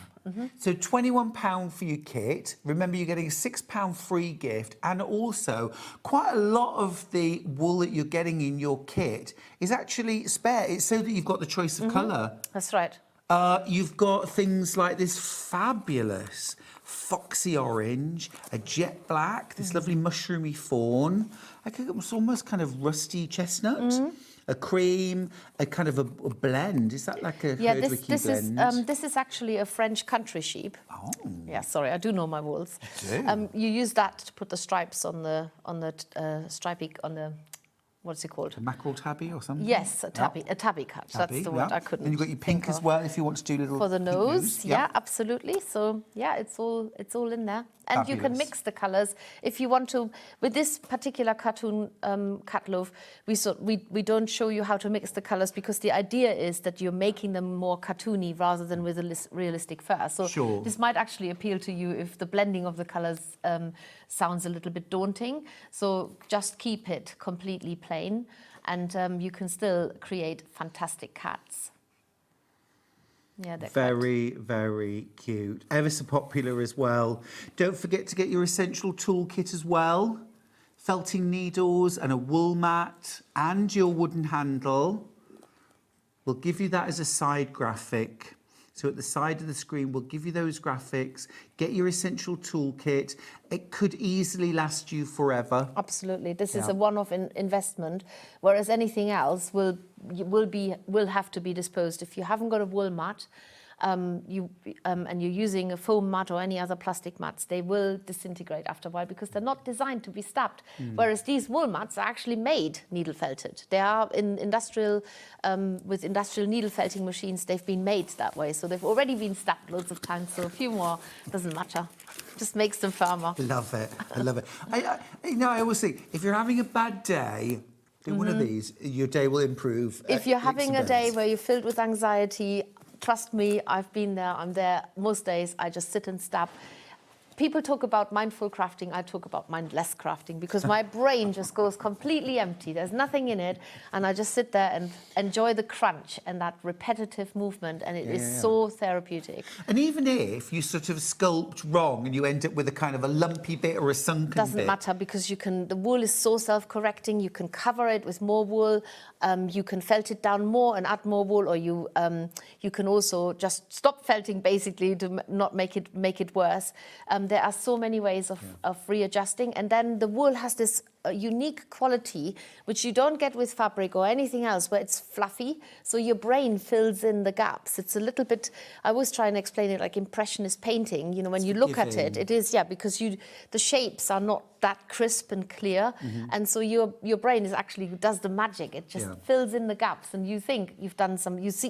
Speaker 3: So £21 for your kit. Remember, you're getting a £6 free gift, and also quite a lot of the wool that you're getting in your kit is actually spare. It's so that you've got the choice of colour.
Speaker 13: That's right.
Speaker 3: You've got things like this fabulous foxy orange, a jet black, this lovely mushroomy fawn. It's almost kind of rusty chestnut. A cream, a kind of a blend. Is that like a Herdwicky blend?
Speaker 13: This is actually a French country sheep.
Speaker 3: Oh.
Speaker 13: Yeah, sorry, I do know my wools.
Speaker 3: You do?
Speaker 13: You use that to put the stripes on the what's it called?
Speaker 3: A mackerel tabby or something?
Speaker 13: Yes, a tabby cut. That's the word I couldn't.
Speaker 3: And you've got your pink as well if you want to do little
Speaker 13: for the nose.
Speaker 3: nose.
Speaker 13: Yeah, absolutely. So yeah, it's all in there. And
Speaker 3: Fabulous.
Speaker 13: You can mix the colours if you want to. With this particular cartoon cat loaf, we don't show you how to mix the colours because the idea is that you're making them more cartoony rather than with a realistic fur. So this might actually appeal to you if the blending of the colours sounds a little bit daunting. So just keep it completely plain, and you can still create fantastic cats. Yeah, they're
Speaker 3: very, very cute. Ever so popular as well. Don't forget to get your essential toolkit as well. Felting needles and a wool mat and your wooden handle. We'll give you that as a side graphic. So at the side of the screen, we'll give you those graphics. Get your essential toolkit. It could easily last you forever.
Speaker 13: Absolutely. This is a one-off investment, whereas anything else will have to be disposed. If you haven't got a wool mat, and you're using a foam mat or any other plastic mats, they will disintegrate after a while because they're not designed to be stamped. Whereas these wool mats are actually made needle felted. They are in industrial, with industrial needle felting machines. They've been made that way, so they've already been stamped loads of times. So a few more doesn't matter. Just makes them firmer.
Speaker 3: Love it. I love it. I always think if you're having a bad day, do one of these. Your day will improve.
Speaker 13: If you're having a day where you're filled with anxiety, trust me, I've been there, I'm there. Most days I just sit and stab. People talk about mindful crafting, I talk about mindless crafting because my brain just goes completely empty. There's nothing in it, and I just sit there and enjoy the crunch and that repetitive movement, and it is so therapeutic.
Speaker 3: And even if you sort of sculpt wrong and you end up with a kind of a lumpy bit or a sunken bit.
Speaker 13: Doesn't matter because the wool is so self-correcting. You can cover it with more wool. You can felt it down more and add more wool, or you can also just stop felting basically to not make it worse. There are so many ways of readjusting, and then the wool has this unique quality which you don't get with fabric or anything else, where it's fluffy, so your brain fills in the gaps. It's a little bit, I always try and explain it like impressionist painting. When you look at it, it is, because the shapes are not that crisp and clear, and so your brain does the magic. It just fills in the gaps, and you think you've done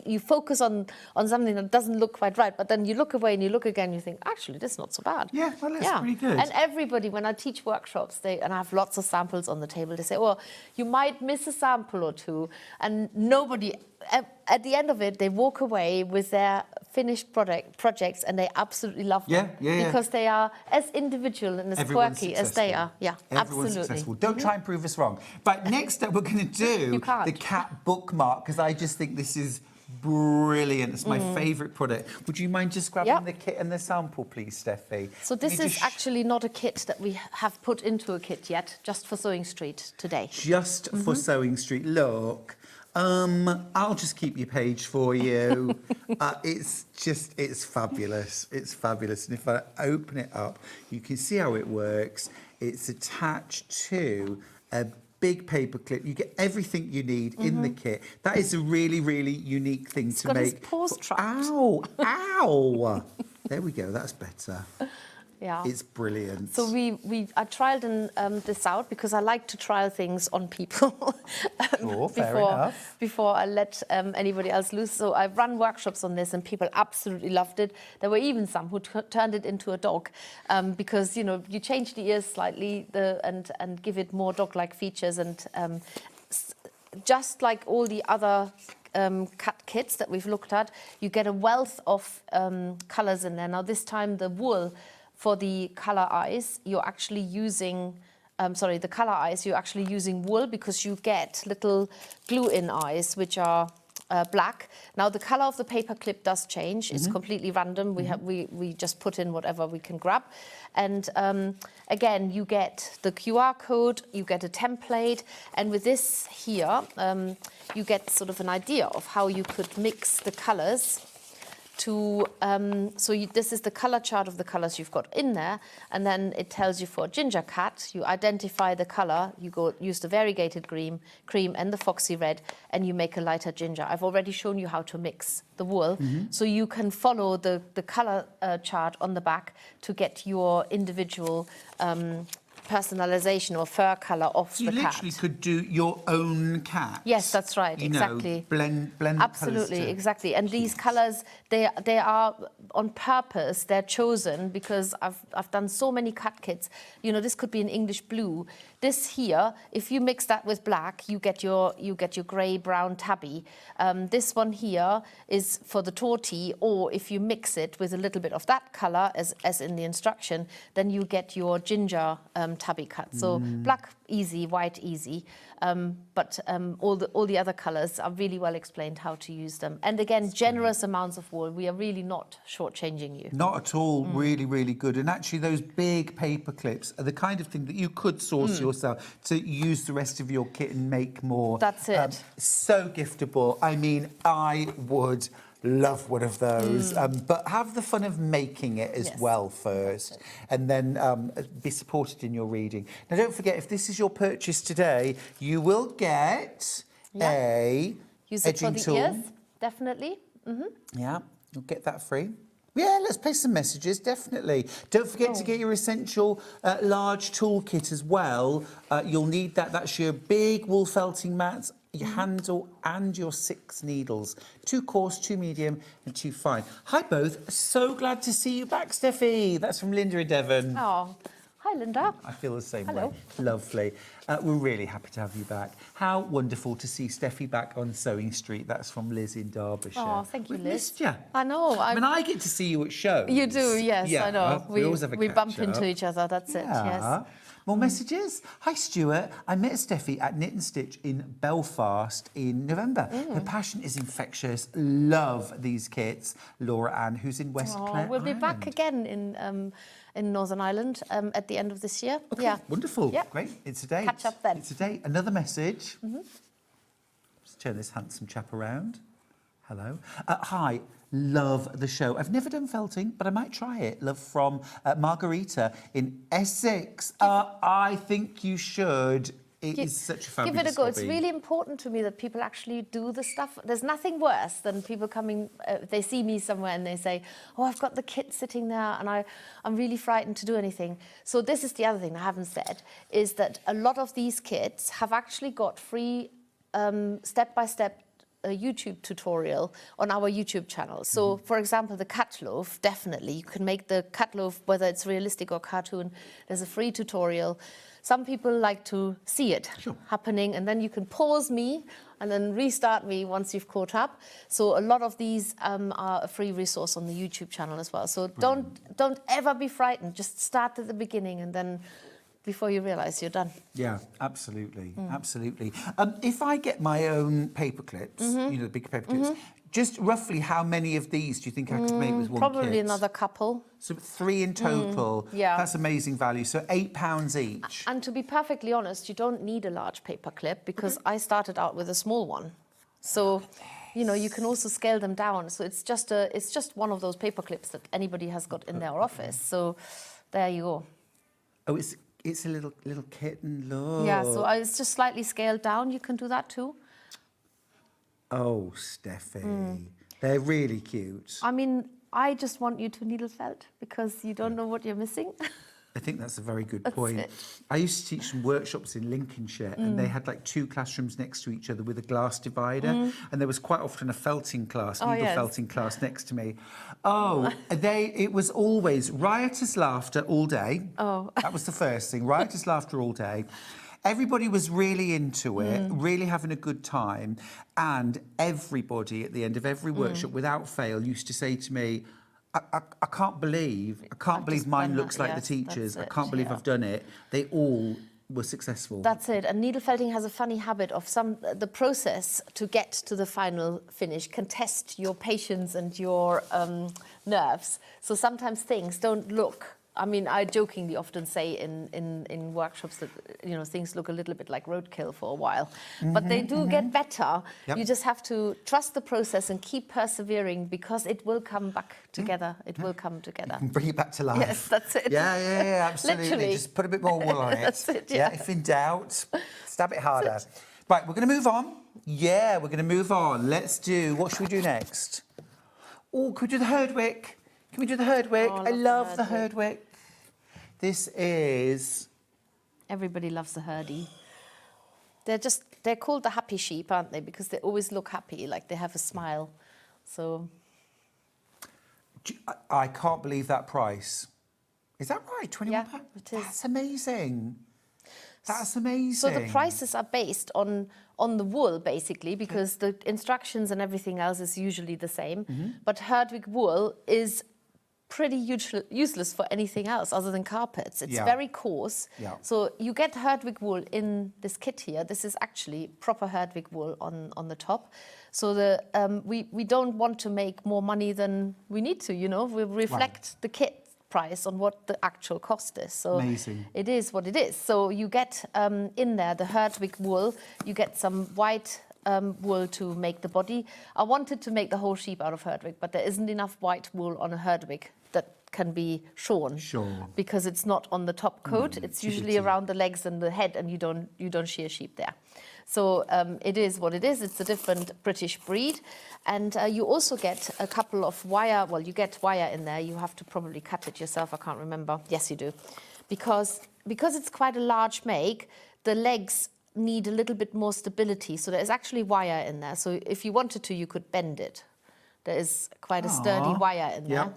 Speaker 13: you focus on something that doesn't look quite right, but then you look away and you look again, you think, actually, this is not so bad.
Speaker 3: Yeah, well, that's pretty good.
Speaker 13: And everybody, when I teach workshops, and I have lots of samples on the table, they say, well, you might miss a sample or two, and nobody, at the end of it, they walk away with their finished projects, and they absolutely love them. Because they are as individual and as quirky as they are. Yeah,
Speaker 3: Everyone's
Speaker 13: absolutely.
Speaker 3: successful. Don't try and prove us wrong. But next up, we're going to do the cat bookmark, because I just think this is brilliant. It's my favourite product. Would you mind just grabbing the kit and the sample, please, Steffi?
Speaker 13: So this is actually not a kit that we have put into a kit yet, just for SewingStreet today.
Speaker 3: Just for SewingStreet. Look, I'll just keep your page for you. It's fabulous. It's fabulous. And if I open it up, you can see how it works. It's attached to a big paper clip. You get everything you need in the kit. That is a really, really unique thing to make.
Speaker 13: It's got his paws trapped.
Speaker 3: Ow! There we go. That's better.
Speaker 13: Yeah.
Speaker 3: It's brilliant.
Speaker 13: So I trialed this out because I like to trial things on people before I let anybody else loose. So I've run workshops on this, and people absolutely loved it. There were even some who turned it into a dog because you change the ears slightly and give it more dog-like features, and just like all the other cut kits that we've looked at, you get a wealth of colours in there. Now this time the wool for the colour eyes, you're actually using, the colour eyes, you're actually using wool because you get little glue-in eyes which are black. Now the colour of the paper clip does change. It's completely random. We just put in whatever we can grab. And again, you get the QR code, you get a template, and with this here, you get sort of an idea of how you could mix the colours to, this is the colour chart of the colours you've got in there, and then it tells you for ginger cat, you identify the colour, use the variegated cream and the foxy red, and you make a lighter ginger. I've already shown you how to mix the wool, so you can follow the colour chart on the back to get your individual personalisation or fur colour of the cat.
Speaker 3: You literally could do your own cat.
Speaker 13: Yes, that's right, exactly.
Speaker 3: Blend
Speaker 13: Absolutely,
Speaker 3: colours
Speaker 13: exactly. And these colours, they are on purpose. They're chosen because I've done so many cut kits. You know, this could be an English blue. This here, if you mix that with black, you get your grey brown tabby. This one here is for the tortie, or if you mix it with a little bit of that colour, as in the instruction, then you get your ginger tabby cut. So black easy, white easy, but all the other colours are really well explained how to use them. And again, generous amounts of wool. We are really not shortchanging you.
Speaker 3: Not at all. Really, really good. And actually, those big paper clips are the kind of thing that you could source yourself to use the rest of your kit and make more.
Speaker 13: That's it.
Speaker 3: So giftable. I mean, I would love one of those, but have the fun of making it as well first, and then be supported in your reading. Now, don't forget, if this is your purchase today, you will get a
Speaker 13: use it
Speaker 3: edging
Speaker 13: for the
Speaker 3: tool.
Speaker 13: ears, definitely.
Speaker 3: Yeah, you'll get that free. Yeah, let's play some messages, definitely. Don't forget to get your essential large toolkit as well. You'll need that. That's your big wool felting mats, your handle and your 6 needles. 2 coarse, 2 medium and 2 fine. Hi both. So glad to see you back, Steffi. That's from Linda in Devon.
Speaker 13: Oh, hi Linda.
Speaker 3: I feel the same
Speaker 13: Hello.
Speaker 3: way. Lovely. We're really happy to have you back. How wonderful to see Steffi back on Sewing Street. That's from Liz in Derbyshire.
Speaker 13: Oh, thank you,
Speaker 3: We've
Speaker 13: Liz.
Speaker 3: missed you.
Speaker 13: I know.
Speaker 3: I mean, I get to see you at shows.
Speaker 13: You do, yes,
Speaker 3: Yeah,
Speaker 13: I know.
Speaker 3: we always have a
Speaker 13: we bump
Speaker 3: catch-up.
Speaker 13: into each other, that's it, yes.
Speaker 3: More messages? Hi, Stuart. I met Steffi at Knit and Stitch in Belfast in November. Her passion is infectious. Love these kits. Laura Ann, who's in West Clare
Speaker 13: We'll be
Speaker 3: Island.
Speaker 13: back again in Northern Ireland at the end of this year.
Speaker 3: Okay,
Speaker 13: Yeah.
Speaker 3: wonderful.
Speaker 13: Yep.
Speaker 3: Great. It's a date.
Speaker 13: Catch up then.
Speaker 3: It's a date. Another message. Let's turn this handsome chap around. Hello. Hi. Love the show. I've never done felting, but I might try it. Love from Margarita in Essex. I think you should. It is such a fabulous
Speaker 13: Give it a go. It's
Speaker 3: hobby.
Speaker 13: really important to me that people actually do the stuff. There's nothing worse than people coming, they see me somewhere and they say, oh, I've got the kit sitting there and I'm really frightened to do anything. So this is the other thing I haven't said, is that a lot of these kits have actually got free step-by-step YouTube tutorial on our YouTube channel. So, for example, the cat loaf, definitely. You can make the cat loaf, whether it's realistic or cartoon. There's a free tutorial. Some people like to see it happening, and then you can pause me and then restart me once you've caught up. So a lot of these are a free resource on the YouTube channel as well. So don't ever be frightened. Just start at the beginning, and then before you realise you're done.
Speaker 3: Yeah, absolutely, absolutely. If I get my own paper clips, you know, the big paper clips, just roughly how many of these do you think I could make with one
Speaker 13: Probably
Speaker 3: kit?
Speaker 13: another couple.
Speaker 3: So 3 in total.
Speaker 13: Yeah.
Speaker 3: That's amazing value. So £8 each.
Speaker 13: And to be perfectly honest, you don't need a large paper clip because I started out with a small one. So, you know, you can also scale them down. So it's just one of those paper clips that anybody has got in their office. So there you go.
Speaker 3: Oh, it's a little kitten, look.
Speaker 13: Yeah, so it's just slightly scaled down. You can do that too.
Speaker 3: Oh, Steffi. They're really cute.
Speaker 13: I mean, I just want you to needle felt because you don't know what you're missing.
Speaker 3: I think that's a very good
Speaker 13: That's
Speaker 3: point.
Speaker 13: it.
Speaker 3: I used to teach some workshops in Lincolnshire and they had like 2 classrooms next to each other with a glass divider and there was quite often a felting class, needle felting class next to me. Oh, it was always riotous laughter all day.
Speaker 13: Oh.
Speaker 3: That was the first thing, riotous laughter all day. Everybody was really into it, really having a good time, and everybody at the end of every workshop, without fail, used to say to me, I can't believe mine looks like the teachers. I can't believe I've done it. They all were successful.
Speaker 13: That's it. And needle felting has a funny habit of the process to get to the final finish can test your patience and your nerves. So sometimes things don't look. I mean, I jokingly often say in workshops that, you know, things look a little bit like roadkill for a while, but they do get better.
Speaker 3: Yep.
Speaker 13: You just have to trust the process and keep persevering because it will come back together. It will come together.
Speaker 3: Bring it back to life.
Speaker 13: Yes, that's it.
Speaker 3: Yeah, absolutely.
Speaker 13: Literally.
Speaker 3: Just put a bit more wool on it.
Speaker 13: That's it, yeah.
Speaker 3: If in doubt, stab it harder. Right, we're going to move on. Yeah, we're going to move on. Let's do, what should we do next? Oh, could we do the Herdwick? Can we do the Herdwick?
Speaker 13: Oh,
Speaker 3: I love the Herdwick. This is...
Speaker 13: Everybody loves the Herdie. They're called the happy sheep, aren't they? Because they always look happy, like they have a smile. So...
Speaker 3: I can't believe that price. Is that right? £21?
Speaker 13: Yeah, it is.
Speaker 3: That's amazing. That's amazing.
Speaker 13: So the prices are based on the wool, basically, because the instructions and everything else is usually the same. But Herdwick wool is pretty useless for anything else other than carpets. It's very coarse.
Speaker 3: Yeah.
Speaker 13: So you get Herdwick wool in this kit here. This is actually proper Herdwick wool on the top. So we don't want to make more money than we need to, you know. We reflect the kit price on what the actual cost is. So
Speaker 3: amazing.
Speaker 13: It is what it is. So you get in there the Herdwick wool, you get some white wool to make the body. I wanted to make the whole sheep out of Herdwick, but there isn't enough white wool on a Herdwick that can be shorn.
Speaker 3: Sure.
Speaker 13: Because it's not on the top coat. It's usually around the legs and the head, and you don't shear sheep there. So it is what it is. It's a different British breed. And you also get a couple of wire. Well, you get wire in there. You have to probably cut it yourself. I can't remember. Yes, you do. Because it's quite a large make, the legs need a little bit more stability. So there's actually wire in there. So if you wanted to, you could bend it. There is quite a sturdy wire in there.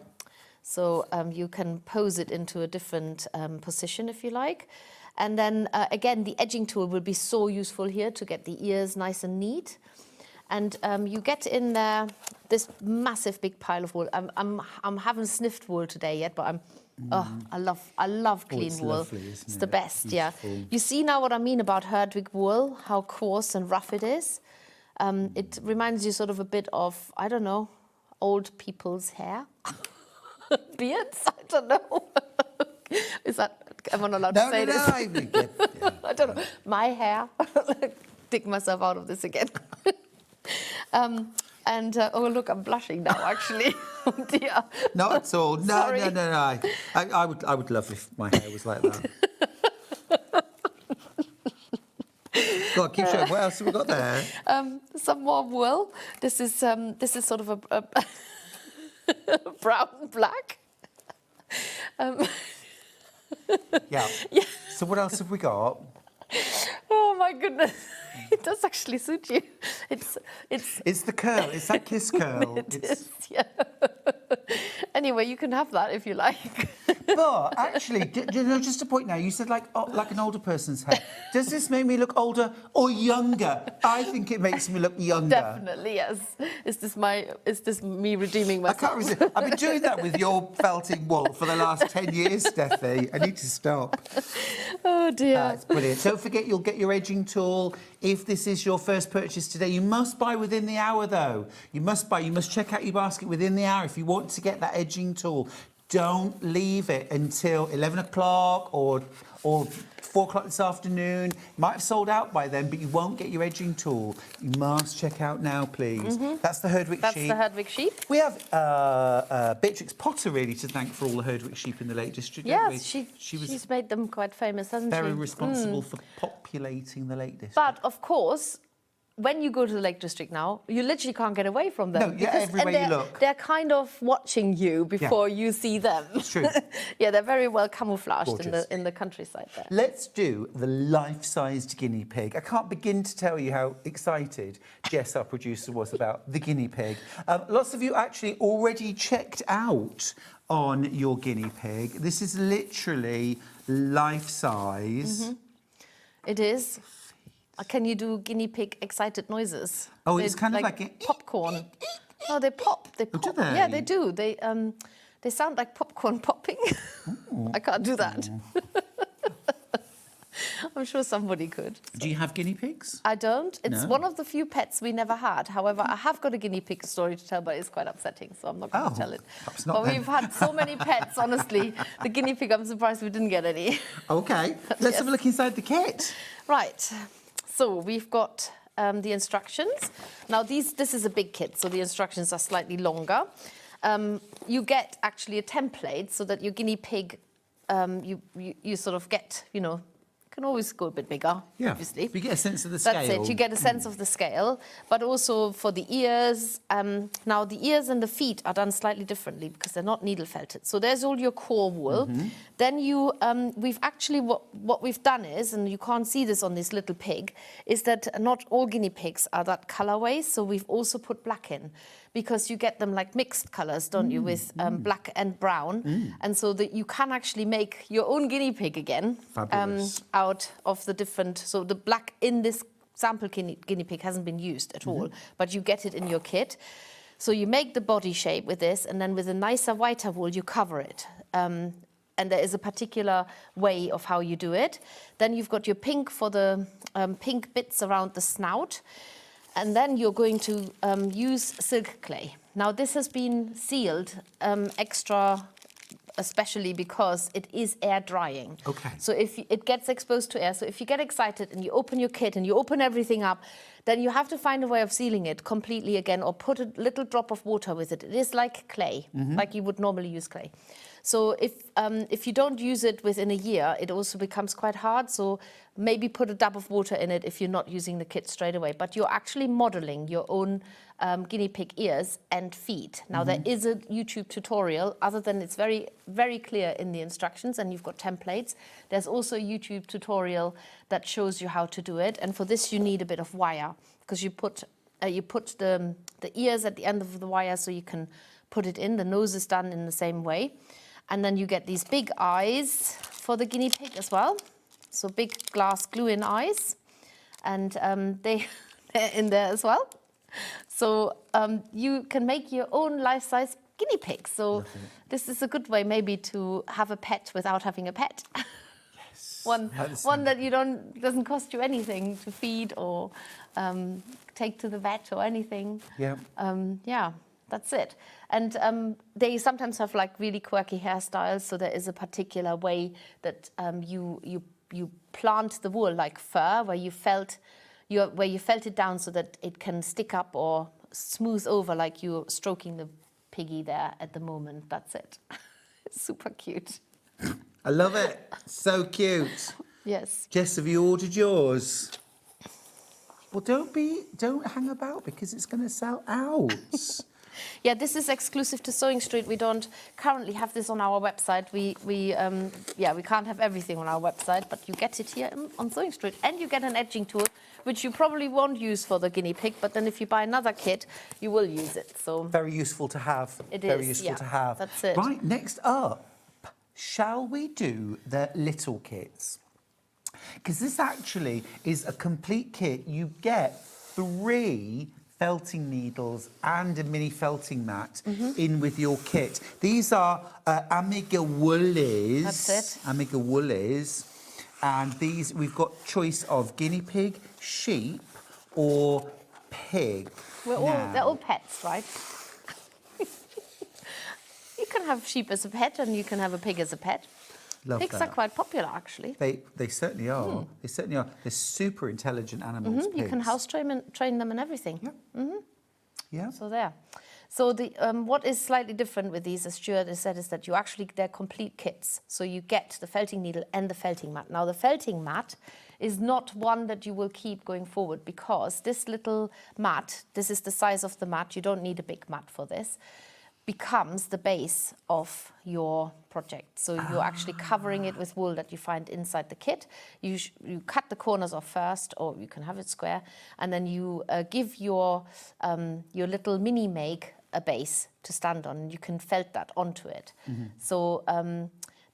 Speaker 13: So you can pose it into a different position if you like. And then again, the edging tool will be so useful here to get the ears nice and neat. And you get in there this massive big pile of wool. I haven't sniffed wool today yet, but I love clean wool.
Speaker 3: Lovely, isn't
Speaker 13: it's
Speaker 3: it?
Speaker 13: the best,
Speaker 3: Beautiful.
Speaker 13: yeah. You see now what I mean about Herdwick wool, how coarse and rough it is. It reminds you sort of a bit of, I don't know, old people's hair. Beards? I don't know. Is that, am I not allowed to say this? I don't know. My hair. Dig myself out of this again. Oh, look, I'm blushing now, actually. Oh, dear.
Speaker 3: Not at all. No.
Speaker 13: Sorry.
Speaker 3: I would love if my hair was like that. Go on, keep showing. What else have we got there?
Speaker 13: Some more wool. This is sort of a brown black.
Speaker 3: Yeah. So what else have we got?
Speaker 13: Oh my goodness. It does actually suit you. It's
Speaker 3: the curl. It's that kiss curl.
Speaker 13: It is, yeah. Anyway, you can have that if you like.
Speaker 3: But actually, just a point now. You said like an older person's hair. Does this make me look older or younger? I think it makes me look younger.
Speaker 13: Definitely, yes. Is this me redeeming myself?
Speaker 3: I can't resist. I've been doing that with your felting wool for the last 10 years, Steffi. I need to stop.
Speaker 13: Oh dear.
Speaker 3: That's brilliant. Don't forget, you'll get your edging tool. If this is your first purchase today, you must buy within the hour, though. You must check out your basket within the hour if you want to get that edging tool. Don't leave it until 11 o'clock or 4 o'clock this afternoon. Might have sold out by then, but you won't get your edging tool. You must check out now, please. That's the Herdwick sheep.
Speaker 13: That's the Herdwick sheep.
Speaker 3: We have Beatrix Potter, really, to thank for all the Herdwick sheep in the Lake District.
Speaker 13: Yes, she's made them quite famous, hasn't she?
Speaker 3: Very responsible for populating the Lake District.
Speaker 13: But, of course, when you go to the Lake District now, you literally can't get away from them.
Speaker 3: No, everywhere you look.
Speaker 13: They're kind of watching you before you see them.
Speaker 3: It's true.
Speaker 13: Yeah, they're very well camouflaged
Speaker 3: Gorgeous.
Speaker 13: in the countryside there.
Speaker 3: Let's do the life-sized guinea pig. I can't begin to tell you how excited Jess, our producer, was about the guinea pig. Lots of you actually already checked out on your guinea pig. This is literally life-size.
Speaker 13: It is. Can you do guinea pig excited noises?
Speaker 3: Oh, it's kind of like a
Speaker 13: popcorn. No, they pop. They pop.
Speaker 3: do they?
Speaker 13: Yeah, they do. They sound like popcorn popping. I can't do that. I'm sure somebody could.
Speaker 3: Do you have guinea pigs?
Speaker 13: I don't. It's
Speaker 3: No.
Speaker 13: one of the few pets we never had. However, I have got a guinea pig story to tell, but it's quite upsetting, so I'm not going to tell it.
Speaker 3: perhaps not
Speaker 13: But
Speaker 3: then.
Speaker 13: we've had so many pets, honestly. The guinea pig, I'm surprised we didn't get any.
Speaker 3: Okay, let's have a look inside the kit.
Speaker 13: Right. So we've got the instructions. Now this is a big kit, so the instructions are slightly longer. You get actually a template so that your guinea pig, you sort of get, you know, can always go a bit bigger,
Speaker 3: Yeah,
Speaker 13: obviously.
Speaker 3: you get a sense of the scale.
Speaker 13: That's it, you get a sense of the scale, but also for the ears. Now, the ears and the feet are done slightly differently because they're not needle felted. So there's all your core wool. Then we've actually, what we've done is, and you can't see this on this little pig, is that not all guinea pigs are that colorway, so we've also put black in. Because you get them like mixed colors, don't you, with black and brown. And so that you can actually make your own guinea pig again out of the different, so the black in this sample guinea pig hasn't been used at all, but you get it in your kit. So you make the body shape with this, and then with a nicer, whiter wool, you cover it. And there is a particular way of how you do it. Then you've got your pink for the pink bits around the snout. And then you're going to use silk clay. Now, this has been sealed extra, especially because it is air drying.
Speaker 3: Okay.
Speaker 13: So if it gets exposed to air, so if you get excited and you open your kit and you open everything up, then you have to find a way of sealing it completely again, or put a little drop of water with it. It is like clay, like you would normally use clay. So if you don't use it within a year, it also becomes quite hard. So maybe put a dab of water in it if you're not using the kit straight away. But you're actually modeling your own guinea pig ears and feet. Now, there is a YouTube tutorial, other than it's very, very clear in the instructions, and you've got templates. There's also a YouTube tutorial that shows you how to do it. And for this, you need a bit of wire, because you put the ears at the end of the wire so you can put it in. The nose is done in the same way. And then you get these big eyes for the guinea pig as well. So big glass glue-in eyes. And they're in there as well. So you can make your own life-size guinea pig. So this is a good way maybe to have a pet without having a pet. Yes. one that doesn't cost you anything to feed or take to the vet or anything.
Speaker 3: Yeah.
Speaker 13: Yeah. That's it. And they sometimes have like really quirky hairstyles. So there is a particular way that you plant the wool, like fur, where you felt it down so that it can stick up or smooth over, like you're stroking the piggy there at the moment. That's it. It's super cute.
Speaker 3: I love it. So cute.
Speaker 13: Yes.
Speaker 3: Jess, have you ordered yours? Well, don't hang about, because it's going to sell out.
Speaker 13: Yeah, this is exclusive to SewingStreet. We don't currently have this on our website. We can't have everything on our website, but you get it here on SewingStreet, and you get an edging tool, which you probably won't use for the guinea pig, but then if you buy another kit, you will use it. So
Speaker 3: very useful to have.
Speaker 13: It
Speaker 3: very
Speaker 13: is,
Speaker 3: useful
Speaker 13: yeah,
Speaker 3: to have.
Speaker 13: that's it.
Speaker 3: Right, next up, shall we do the little kits? Because this actually is a complete kit. You get 3 felting needles and a mini felting mat in with your kit. These are Amiga woolies.
Speaker 13: That's it.
Speaker 3: Amiga woolies. And these, we've got choice of guinea pig, sheep, or pig.
Speaker 13: they're all pets, right? You can have sheep as a pet, and you can have a pig as a pet.
Speaker 3: Love
Speaker 13: Pigs
Speaker 3: that.
Speaker 13: are quite popular, actually.
Speaker 3: They certainly are. They certainly are. They're super intelligent animals.
Speaker 13: You can
Speaker 3: pigs.
Speaker 13: house train them and everything.
Speaker 3: Yeah. Yeah.
Speaker 13: So there. So the what is slightly different with these, as Stuart has said, is that they're complete kits. So you get the felting needle and the felting mat. Now, the felting mat is not one that you will keep going forward, because this little mat, this is the size of the mat, you don't need a big mat for this, becomes the base of your project. So you're actually covering it with wool that you find inside the kit. You cut the corners off first, or you can have it square, and then you give your little mini make a base to stand on. You can felt that onto it. So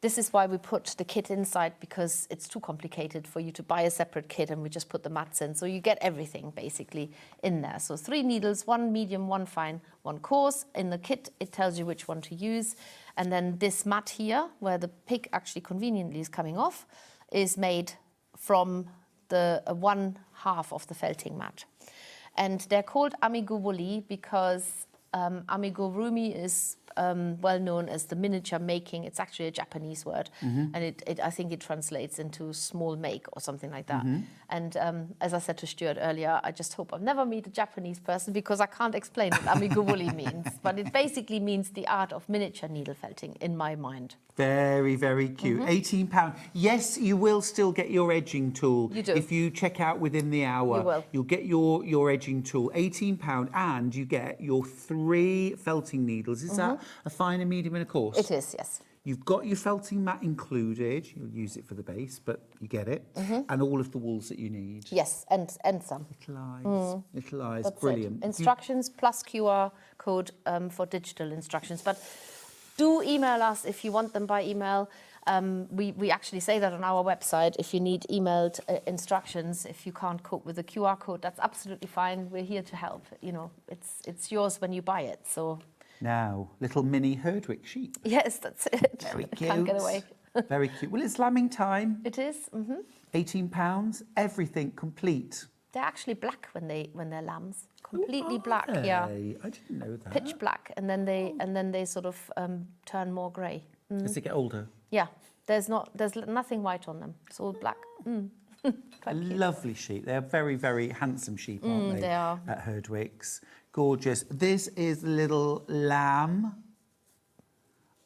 Speaker 13: This is why we put the kit inside, because it's too complicated for you to buy a separate kit, and we just put the mats in. So you get everything basically in there. So 3 needles, 1 medium, 1 fine, 1 coarse. In the kit, it tells you which one to use. And then this mat here, where the pig actually conveniently is coming off, is made from the 1/2 of the felting mat. And they're called amigurumi because amigurumi is well known as the miniature making. It's actually a Japanese word, and I think it translates into small make or something like that. And as I said to Stuart earlier, I just hope I'll never meet a Japanese person, because I can't explain what amigurumi means. But it basically means the art of miniature needle felting in my mind.
Speaker 3: Very, very cute. £18. Yes, you will still get your edging tool.
Speaker 13: You do.
Speaker 3: If you check out within the hour.
Speaker 13: You will.
Speaker 3: You'll get your edging tool, £18, and you get your 3 felting needles. Is that a fine, a medium and a coarse?
Speaker 13: It is, yes.
Speaker 3: You've got your felting mat included. You'll use it for the base, but you get it. And all of the wools that you need.
Speaker 13: Yes, and some.
Speaker 3: Little eyes. Little eyes.
Speaker 13: That's
Speaker 3: Brilliant.
Speaker 13: it. Instructions plus QR code for digital instructions. But do email us if you want them by email. We actually say that on our website. If you need emailed instructions, if you can't cope with the QR code, that's absolutely fine. We're here to help. You know, it's yours when you buy it. So
Speaker 3: Now, little mini Herdwick sheep.
Speaker 13: yes, that's it.
Speaker 3: Very cute.
Speaker 13: Can't get away.
Speaker 3: Very cute. Well, it's lambing time.
Speaker 13: It is.
Speaker 3: £18, everything complete.
Speaker 13: They're actually black when they're lambs. Completely
Speaker 3: Oh,
Speaker 13: black.
Speaker 3: are
Speaker 13: Yeah.
Speaker 3: they? I didn't know that.
Speaker 13: Pitch black, and then they sort of turn more grey.
Speaker 3: As they get older.
Speaker 13: Yeah, there's nothing white on them. It's all black.
Speaker 3: A lovely sheep. They're very, very handsome sheep, aren't they?
Speaker 13: They are.
Speaker 3: At Herdwick's. Gorgeous. This is the little lamb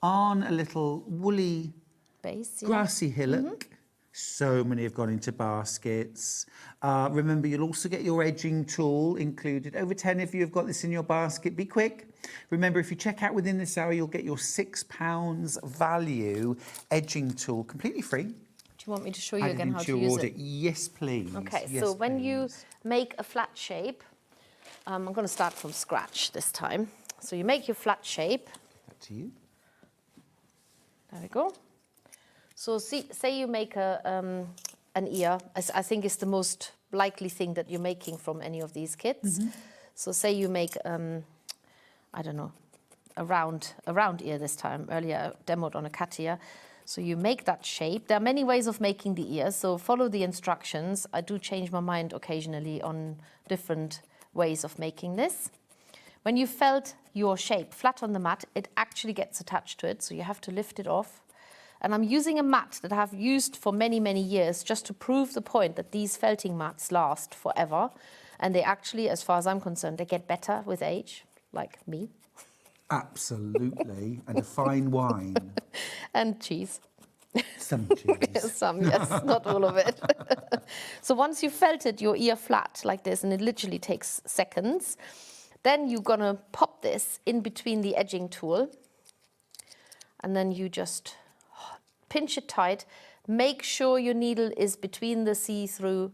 Speaker 3: on a little woolly
Speaker 13: Base. Yeah.
Speaker 3: grassy hillock. So many have gone into baskets. Remember, you'll also get your edging tool included. Over 10 of you have got this in your basket. Be quick. Remember, if you check out within this hour, you'll get your £6 value edging tool completely free.
Speaker 13: Do you want me to show you
Speaker 3: Added
Speaker 13: again how
Speaker 3: into
Speaker 13: to
Speaker 3: your
Speaker 13: use
Speaker 3: order.
Speaker 13: it?
Speaker 3: Yes, please.
Speaker 13: Okay,
Speaker 3: Yes,
Speaker 13: so when you
Speaker 3: please.
Speaker 13: make a flat shape, I'm going to start from scratch this time. So you make your flat shape.
Speaker 3: Back to you.
Speaker 13: There we go. So say you make an ear. I think it's the most likely thing that you're making from any of these kits. So say you make, I don't know, a round ear this time. Earlier I demoed on a cat ear. So you make that shape. There are many ways of making the ear, so follow the instructions. I do change my mind occasionally on different ways of making this. When you felt your shape flat on the mat, it actually gets attached to it, so you have to lift it off. And I'm using a mat that I've used for many, many years just to prove the point that these felting mats last forever. And they actually, as far as I'm concerned, they get better with age, like me.
Speaker 3: Absolutely. And a fine wine.
Speaker 13: And cheese.
Speaker 3: Some cheese.
Speaker 13: Some, yes, not all of it. So once you've felted your ear flat like this, and it literally takes seconds, then you're going to pop this in between the edging tool. And then you just pinch it tight. Make sure your needle is between the see-through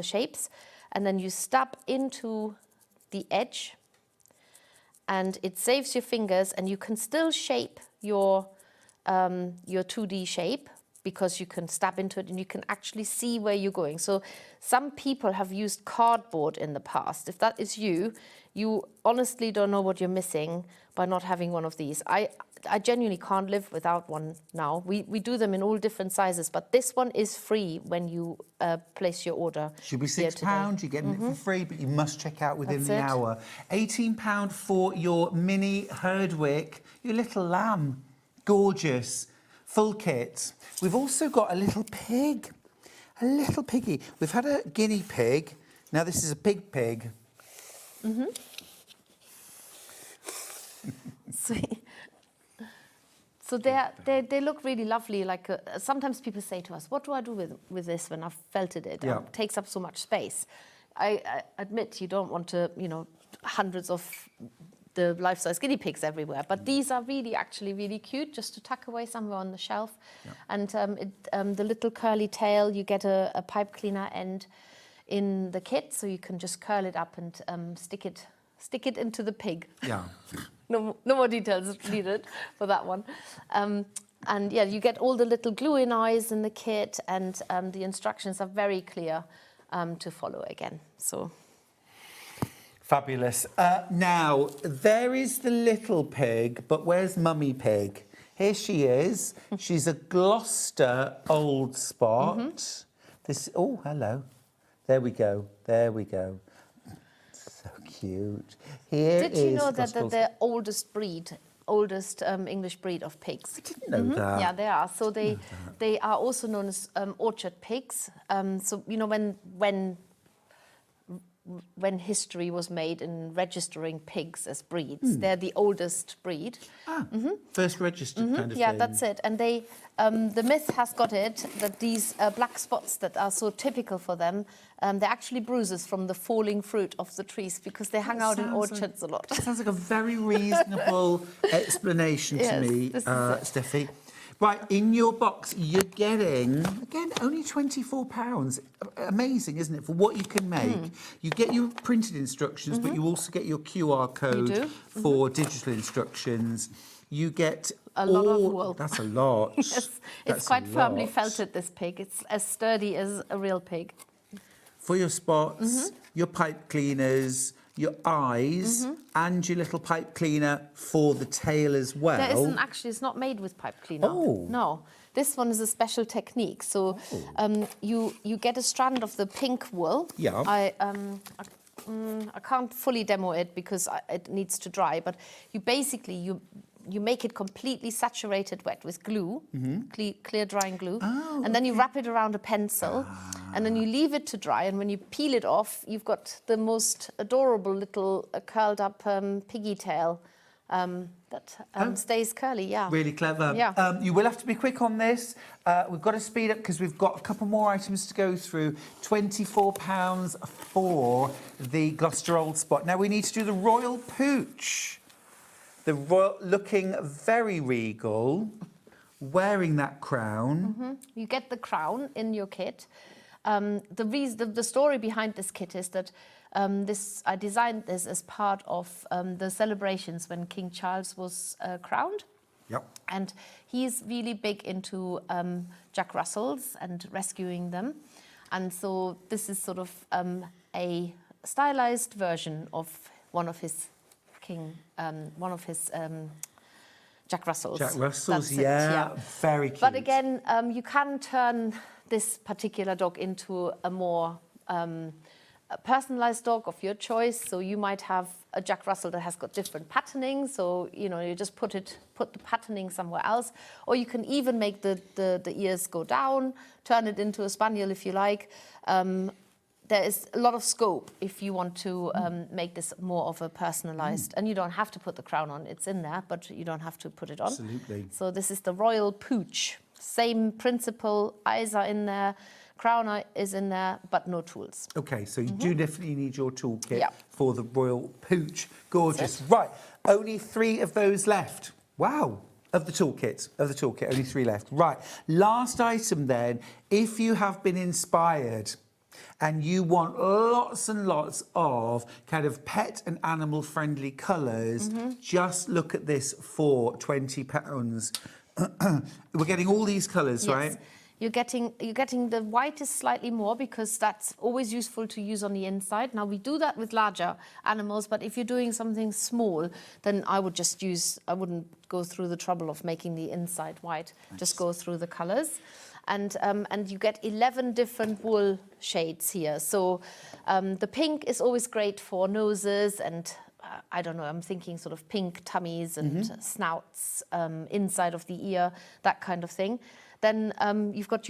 Speaker 13: shapes. And then you stab into the edge. And it saves your fingers, and you can still shape your 2D shape, because you can stab into it and you can actually see where you're going. So some people have used cardboard in the past. If that is you, you honestly don't know what you're missing by not having one of these. I genuinely can't live without one now. We do them in all different sizes, but this one is free when you place your order.
Speaker 3: Should be £6. You're getting it for free, but you must check out within the hour. £18 for your mini Herdwick, your little lamb. Gorgeous. Full kit. We've also got a little pig. A little piggy. We've had a guinea pig. Now this is a big pig.
Speaker 13: So they look really lovely. Like sometimes people say to us, "What do I do with this when I've felted it?
Speaker 3: Yeah.
Speaker 13: It takes up so much space." I admit you don't want to, hundreds of the life-size guinea pigs everywhere, but these are actually really cute, just to tuck away somewhere on the shelf. Yeah. And the little curly tail, you get a pipe cleaner end in the kit, so you can just curl it up and stick it into the pig.
Speaker 3: Yeah.
Speaker 13: No more details needed for that one. And yeah, you get all the little glue-in eyes in the kit, and the instructions are very clear to follow again. So.
Speaker 3: Fabulous. Now, there is the little pig, but where's Mummy Pig? Here she is. She's a Gloucester old spot. This. Oh, hello. There we go. There we go. So cute. Here
Speaker 13: Did you
Speaker 3: is
Speaker 13: know that
Speaker 3: Gloucester
Speaker 13: they're the oldest breed, English breed of pigs?
Speaker 3: I didn't know that.
Speaker 13: Yeah, they are. So they are also known as orchard pigs. So you know when history was made in registering pigs as breeds, they're the oldest breed.
Speaker 3: First registered kind of
Speaker 13: Yeah,
Speaker 3: thing.
Speaker 13: that's it. And they, the myth has got it that these black spots that are so typical for them, they're actually bruises from the falling fruit of the trees because they hang out in orchards a lot.
Speaker 3: That sounds like a very reasonable explanation to me, Steffi. Right, in your box, you're getting, again, only £24. Amazing, isn't it, for what you can make. You get your printed instructions, but you also get your QR code for digital instructions. You get
Speaker 13: a lot of wool.
Speaker 3: That's a lot.
Speaker 13: Yes, it's quite firmly felted, this pig. It's as sturdy as a real pig.
Speaker 3: For your spots, your pipe cleaners, your eyes, and your little pipe cleaner for the tail as well.
Speaker 13: There isn't actually, it's not made with pipe cleaner.
Speaker 3: Oh.
Speaker 13: No, this one is a special technique. So you get a strand of the pink wool.
Speaker 3: Yeah.
Speaker 13: I can't fully demo it because it needs to dry, but you basically, you make it completely saturated wet with glue, clear drying glue, and then you wrap it around a pencil, and then you leave it to dry, and when you peel it off, you've got the most adorable little curled up piggy tail that stays curly, yeah.
Speaker 3: Really clever.
Speaker 13: Yeah.
Speaker 3: You will have to be quick on this. We've got to speed up because we've got a couple more items to go through. £24 for the Gloucester Old Spot. Now we need to do the Royal Pooch. The royal, looking very regal, wearing that crown.
Speaker 13: You get the crown in your kit. The story behind this kit is that I designed this as part of the celebrations when King Charles was crowned.
Speaker 3: Yep.
Speaker 13: And he's really big into Jack Russells and rescuing them. And so this is sort of a stylized version of one of his Jack Russells.
Speaker 3: Jack Russells,
Speaker 13: That's it,
Speaker 3: yeah, very cute.
Speaker 13: But again, you can turn this particular dog into a more personalized dog of your choice. So you might have a Jack Russell that has got different patterning. So you just put the patterning somewhere else, or you can even make the ears go down, turn it into a spaniel if you like. There is a lot of scope if you want to make this more of a personalised, and you don't have to put the crown on. It's in there, but you don't have to put it on.
Speaker 3: Absolutely.
Speaker 13: So this is the Royal Pooch. Same principle, eyes are in there, crown is in there, but no tools.
Speaker 3: Okay, so you do definitely need your toolkit for the Royal Pooch. Gorgeous. Right, only 3 of those left. Wow. Of the toolkit, only 3 left. Right, last item then, if you have been inspired and you want lots and lots of kind of pet and animal friendly colours, just look at this for £20. We're getting all these colours, right?
Speaker 13: You're getting the white is slightly more because that's always useful to use on the inside. Now we do that with larger animals, but if you're doing something small, then I wouldn't go through the trouble of making the inside white. Nice. Just go through the colours. And you get 11 different wool shades here. So the pink is always great for noses and I don't know, I'm thinking sort of pink tummies and snouts inside of the ear, that kind of thing. Then you've got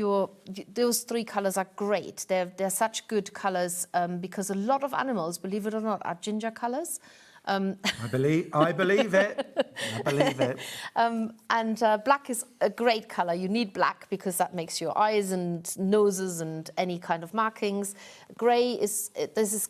Speaker 13: those 3 colours are great. They're such good colours because a lot of animals, believe it or not, are ginger colours.
Speaker 3: I believe it. I believe it.
Speaker 13: And black is a great colour. You need black because that makes your eyes and noses and any kind of markings. Grey is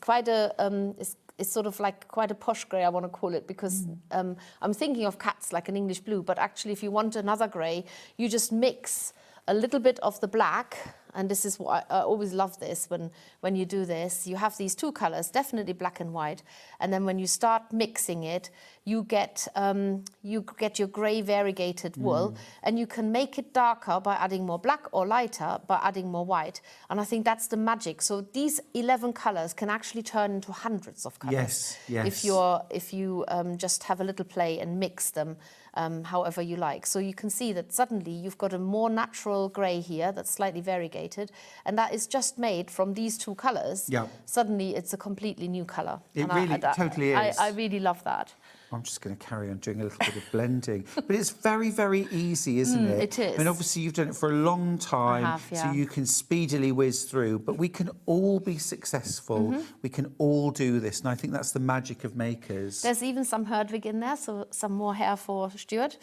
Speaker 13: quite a it's sort of like quite a posh grey, I want to call it, because I'm thinking of cats like an English blue, but actually if you want another grey, you just mix a little bit of the black And this is what I always love this when you do this. You have these two colors, definitely black and white, and then when you start mixing it, you get your grey variegated wool, and you can make it darker by adding more black or lighter by adding more white. And I think that's the magic. So these 11 colors can actually turn into hundreds of colors.
Speaker 3: Yes.
Speaker 13: If you just have a little play and mix them however you like. So you can see that suddenly you've got a more natural grey here that's slightly variegated, and that is just made from these two colours.
Speaker 3: Yeah.
Speaker 13: Suddenly it's a completely new colour.
Speaker 3: It really totally is.
Speaker 13: I really love that.
Speaker 3: I'm just going to carry on doing a little bit of blending. But it's very, very easy, isn't it?
Speaker 13: It is.
Speaker 3: I mean, obviously, you've done it for a long time,
Speaker 13: I have, yeah.
Speaker 3: so you can speedily whiz through. But we can all be successful. We can all do this. And I think that's the magic of makers.
Speaker 13: There's even some Herdwig in there, so some more hair for Stuart.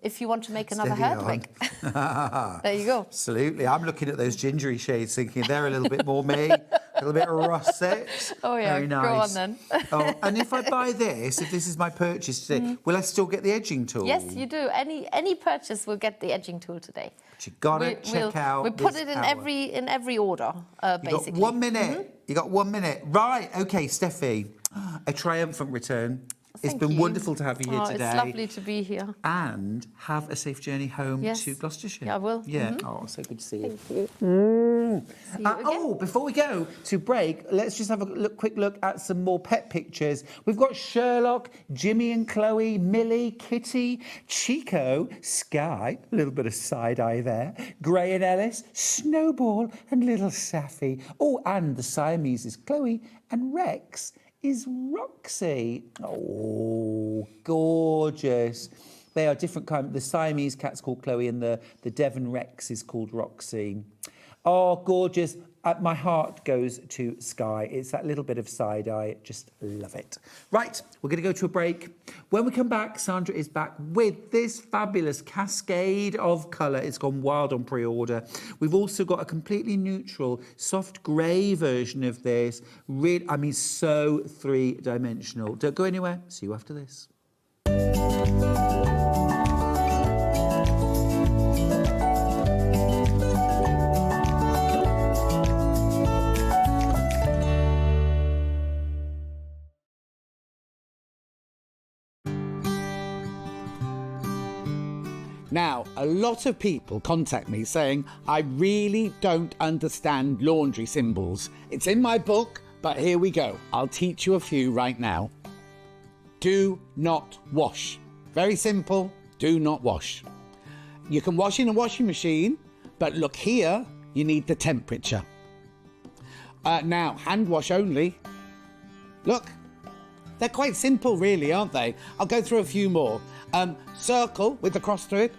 Speaker 13: If you want to make another Herdwig. There you go.
Speaker 3: Absolutely. I'm looking at those gingery shades thinking they're a little bit more me, a little bit russet.
Speaker 13: Oh, yeah.
Speaker 3: Very nice.
Speaker 13: Go on then.
Speaker 3: Oh, and if I buy this, if this is my purchase today, will I still get the edging tool?
Speaker 13: Yes, you do. Any purchase will get the edging tool today.
Speaker 3: But you got to check out.
Speaker 13: We put
Speaker 3: this
Speaker 13: it in
Speaker 3: hour.
Speaker 13: every order, basically.
Speaker 3: You got 1 minute. You got 1 minute. Right. Okay, Steffi. A triumphant return. It's been wonderful to have you here today.
Speaker 13: It's lovely to be here.
Speaker 3: And have a safe journey home to Gloucestershire.
Speaker 13: Yeah, I will.
Speaker 3: Yeah. Oh, so good to see you.
Speaker 13: Thank you. See you again.
Speaker 3: Oh, before we go to break, let's just have a quick look at some more pet pictures. We've got Sherlock, Jimmy and Chloe, Millie, Kitty, Chico, Sky, a little bit of side-eye there, Gray and Ellis, Snowball and little Saffy. Oh, and the Siameses, Chloe and Rex, is Roxy. Oh, gorgeous. They are different kind. The Siamese cat's called Chloe and the Devon Rex is called Roxy. Oh, gorgeous. My heart goes to Sky. It's that little bit of side-eye. Just love it. Right, we're going to go to a break. When we come back, Sandra is back with this fabulous cascade of colour. It's gone wild on pre-order. We've also got a completely neutral, soft grey version of this. Really, I mean, so three-dimensional. Don't go anywhere. See you after this.
Speaker 8: Now, a lot of people contact me saying, I really don't understand laundry symbols. It's in my book, but here we go. I'll teach you a few right now. Do not wash. Very simple, do not wash. You can wash in a washing machine, but look here, you need the temperature. Now, hand wash only. Look, they're quite simple really, aren't they? I'll go through a few more. Circle with the cross through it.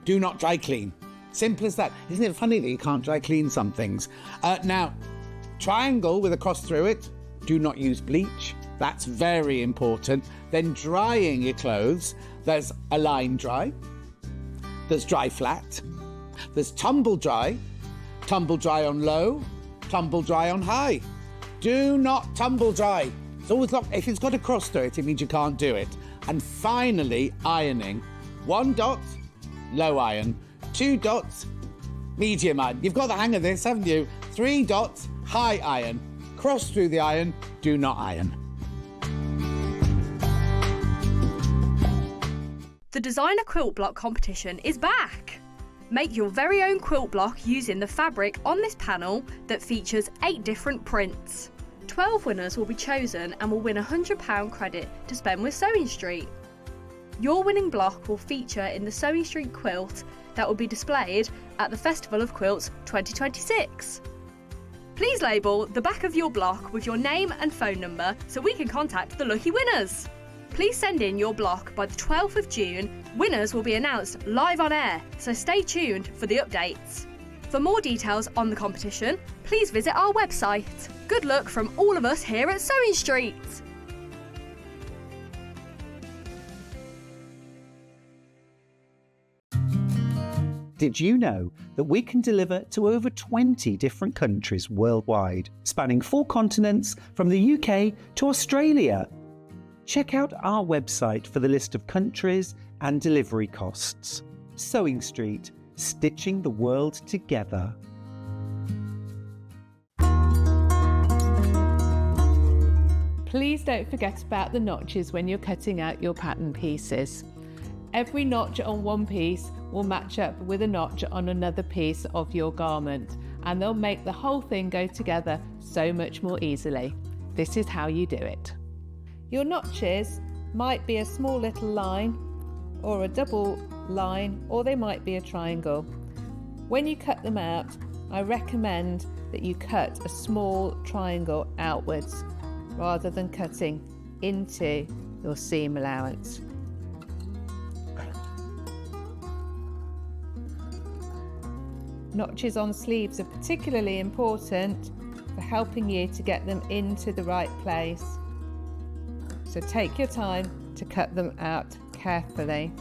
Speaker 8: Do not dry clean. Simple as that. Isn't it funny that you can't dry clean some things? Now, triangle with a cross through it. Do not use bleach. That's very important. Then drying your clothes. There's a line dry. There's dry flat. There's tumble dry. Tumble dry on low. Tumble dry on high. Do not tumble dry. It's always locked. If it's got a cross through it, it means you can't do it. And finally, ironing. 1 dot, low iron. 2 dots, medium iron. You've got the hang of this, haven't you? 3 dots, high iron. Cross through the iron, do not iron.
Speaker 9: The Designer Quilt Block competition is back! Make your very own quilt block using the fabric on this panel that features 8 different prints. 12 winners will be chosen and will win a £100 credit to spend with SewingStreet. Your winning block will feature in the SewingStreet quilt that will be displayed at the Festival of Quilts 2026. Please label the back of your block with your name and phone number so we can contact the lucky winners. Please send in your block by the 12th of June. Winners will be announced live on air, so stay tuned for the updates. For more details on the competition, please visit our website. Good luck from all of us here at SewingStreet.
Speaker 10: Did you know that we can deliver to over 20 different countries worldwide, spanning 4 continents from the UK to Australia? Check out our website for the list of countries and delivery costs. SewingStreet, stitching the world together.
Speaker 14: Please don't forget about the notches when you're cutting out your pattern pieces. Every notch on one piece will match up with a notch on another piece of your garment, and they'll make the whole thing go together so much more easily. This is how you do it. Your notches might be a small little line or a double line, or they might be a triangle. When you cut them out, I recommend that you cut a small triangle outwards rather than cutting into your seam allowance. Notches on sleeves are particularly important for helping you to get them into the right place. So take your time to cut them out carefully.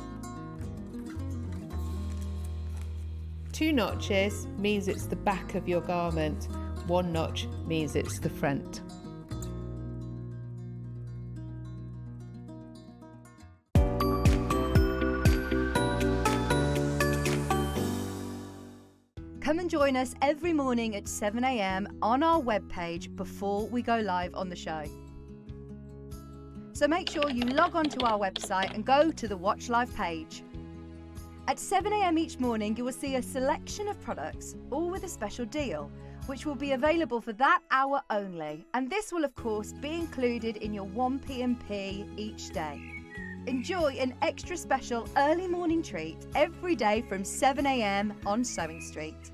Speaker 14: 2 notches means it's the back of your garment. 1 notch means it's the front.
Speaker 5: Come and join us every morning at 7 a.m. on our webpage before we go live on the show. So make sure you log on to our website and go to the Watch Live page. At 7 a.m. each morning, you will see a selection of products, all with a special deal, which will be available for that hour only. And this will, of course, be included in your 1p&p each day. Enjoy an extra special early morning treat every day from 7 a.m. on SewingStreet.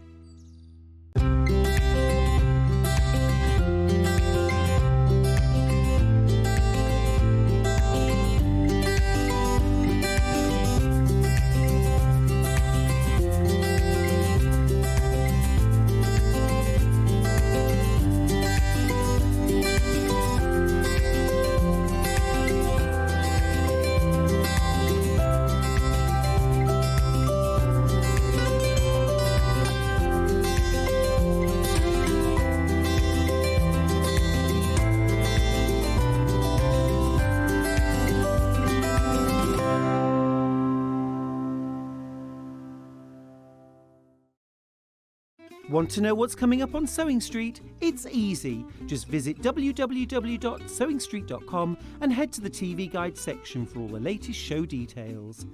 Speaker 10: Want to know what's coming up on Sewing Street? It's easy. Just visit www.sewingstreet.com and head to the TV guide section for all the latest show details.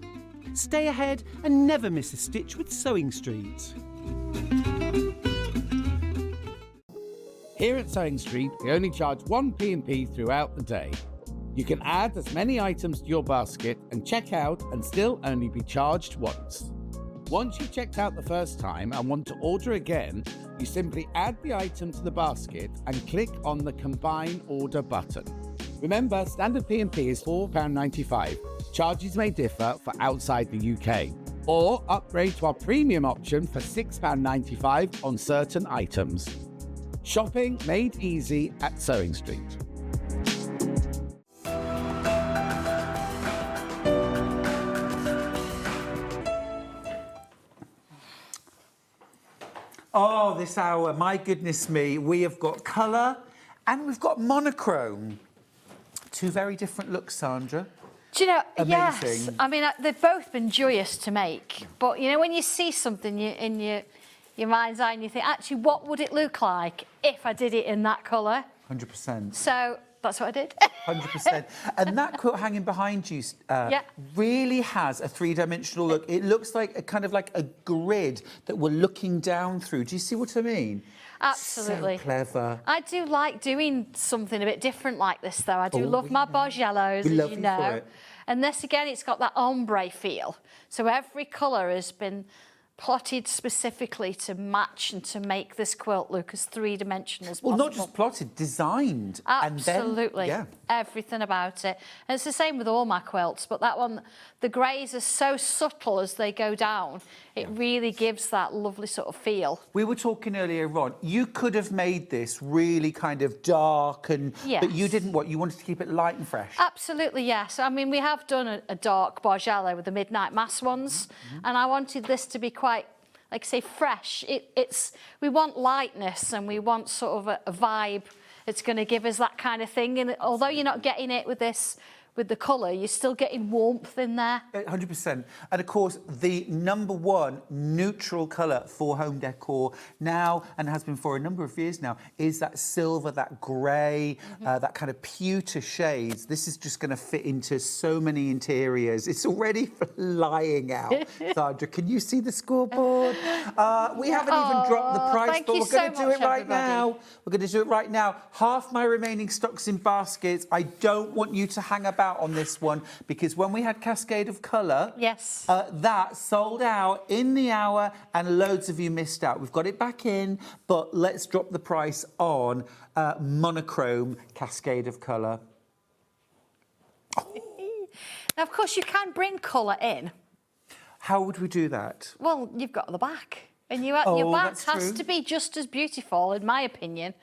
Speaker 10: Stay ahead and never miss a stitch with Sewing Street.
Speaker 8: Here at Sewing Street, we only charge 1p&p throughout the day. You can add as many items to your basket and check out and still only be charged once. Once you've checked out the first time and want to order again, you simply add the item to the basket and click on the Combine Order button. Remember, standard P&P is £4.95. Charges may differ for outside the UK. Or upgrade to our premium option for £6.95 on certain items. Shopping made easy at Sewing Street.
Speaker 3: Oh, this hour, my goodness me, we have got colour and we've got monochrome. 2 very different looks, Sandra.
Speaker 1: Do you know,
Speaker 3: Amazing.
Speaker 1: yes. I mean, they've both been joyous to make. But, you know, when you see something in your mind's eye and you think, actually, what would it look like if I did it in that colour?
Speaker 3: 100%.
Speaker 1: So that's what I did.
Speaker 3: 100%. And that quilt hanging behind you really has a 3-dimensional look. It looks like a kind of like a grid that we're looking down through. Do you see what I mean?
Speaker 1: Absolutely.
Speaker 3: So clever.
Speaker 1: I do like doing something a bit different like this, though. I do love my beige yellows, as you know. And this, again, it's got that ombre feel. So every colour has been plotted specifically to match and to make this quilt look as 3-dimensional as possible.
Speaker 3: Well, not just plotted, designed.
Speaker 1: Absolutely.
Speaker 3: And then,
Speaker 1: everything about it. And it's the same with all my quilts, but that one, the greys are so subtle as they go down. It really gives that lovely sort of feel.
Speaker 3: We were talking earlier on, you could have made this really kind of dark, but you didn't. What? You wanted to keep it light and fresh?
Speaker 1: Absolutely, yes. I mean, we have done a dark beige yellow with the Midnight Mass ones, and I wanted this to be quite, like I say, fresh. We want lightness and we want sort of a vibe. It's going to give us that kind of thing. And although you're not getting it with this with the colour, you're still getting warmth in there.
Speaker 3: 100%. And of course, the #1 neutral colour for home decor now, and has been for a number of years now, is that silver, that grey, that kind of pewter shades. This is just going to fit into so many interiors. It's already flying out. Sandra, can you see the scoreboard? We haven't even dropped the price, but we're going to do it right now. We're going to do it right now. Half my remaining stock's in baskets. I don't want you to hang about on this one, because when we had Cascade of Colour,
Speaker 1: yes,
Speaker 3: that sold out in the hour and loads of you missed out. We've got it back in, but let's drop the price on monochrome Cascade of Colour.
Speaker 1: Now, of course, you can bring colour in.
Speaker 3: How would we do that?
Speaker 1: Well, you've got the back, and your back has to be just as beautiful, in my opinion,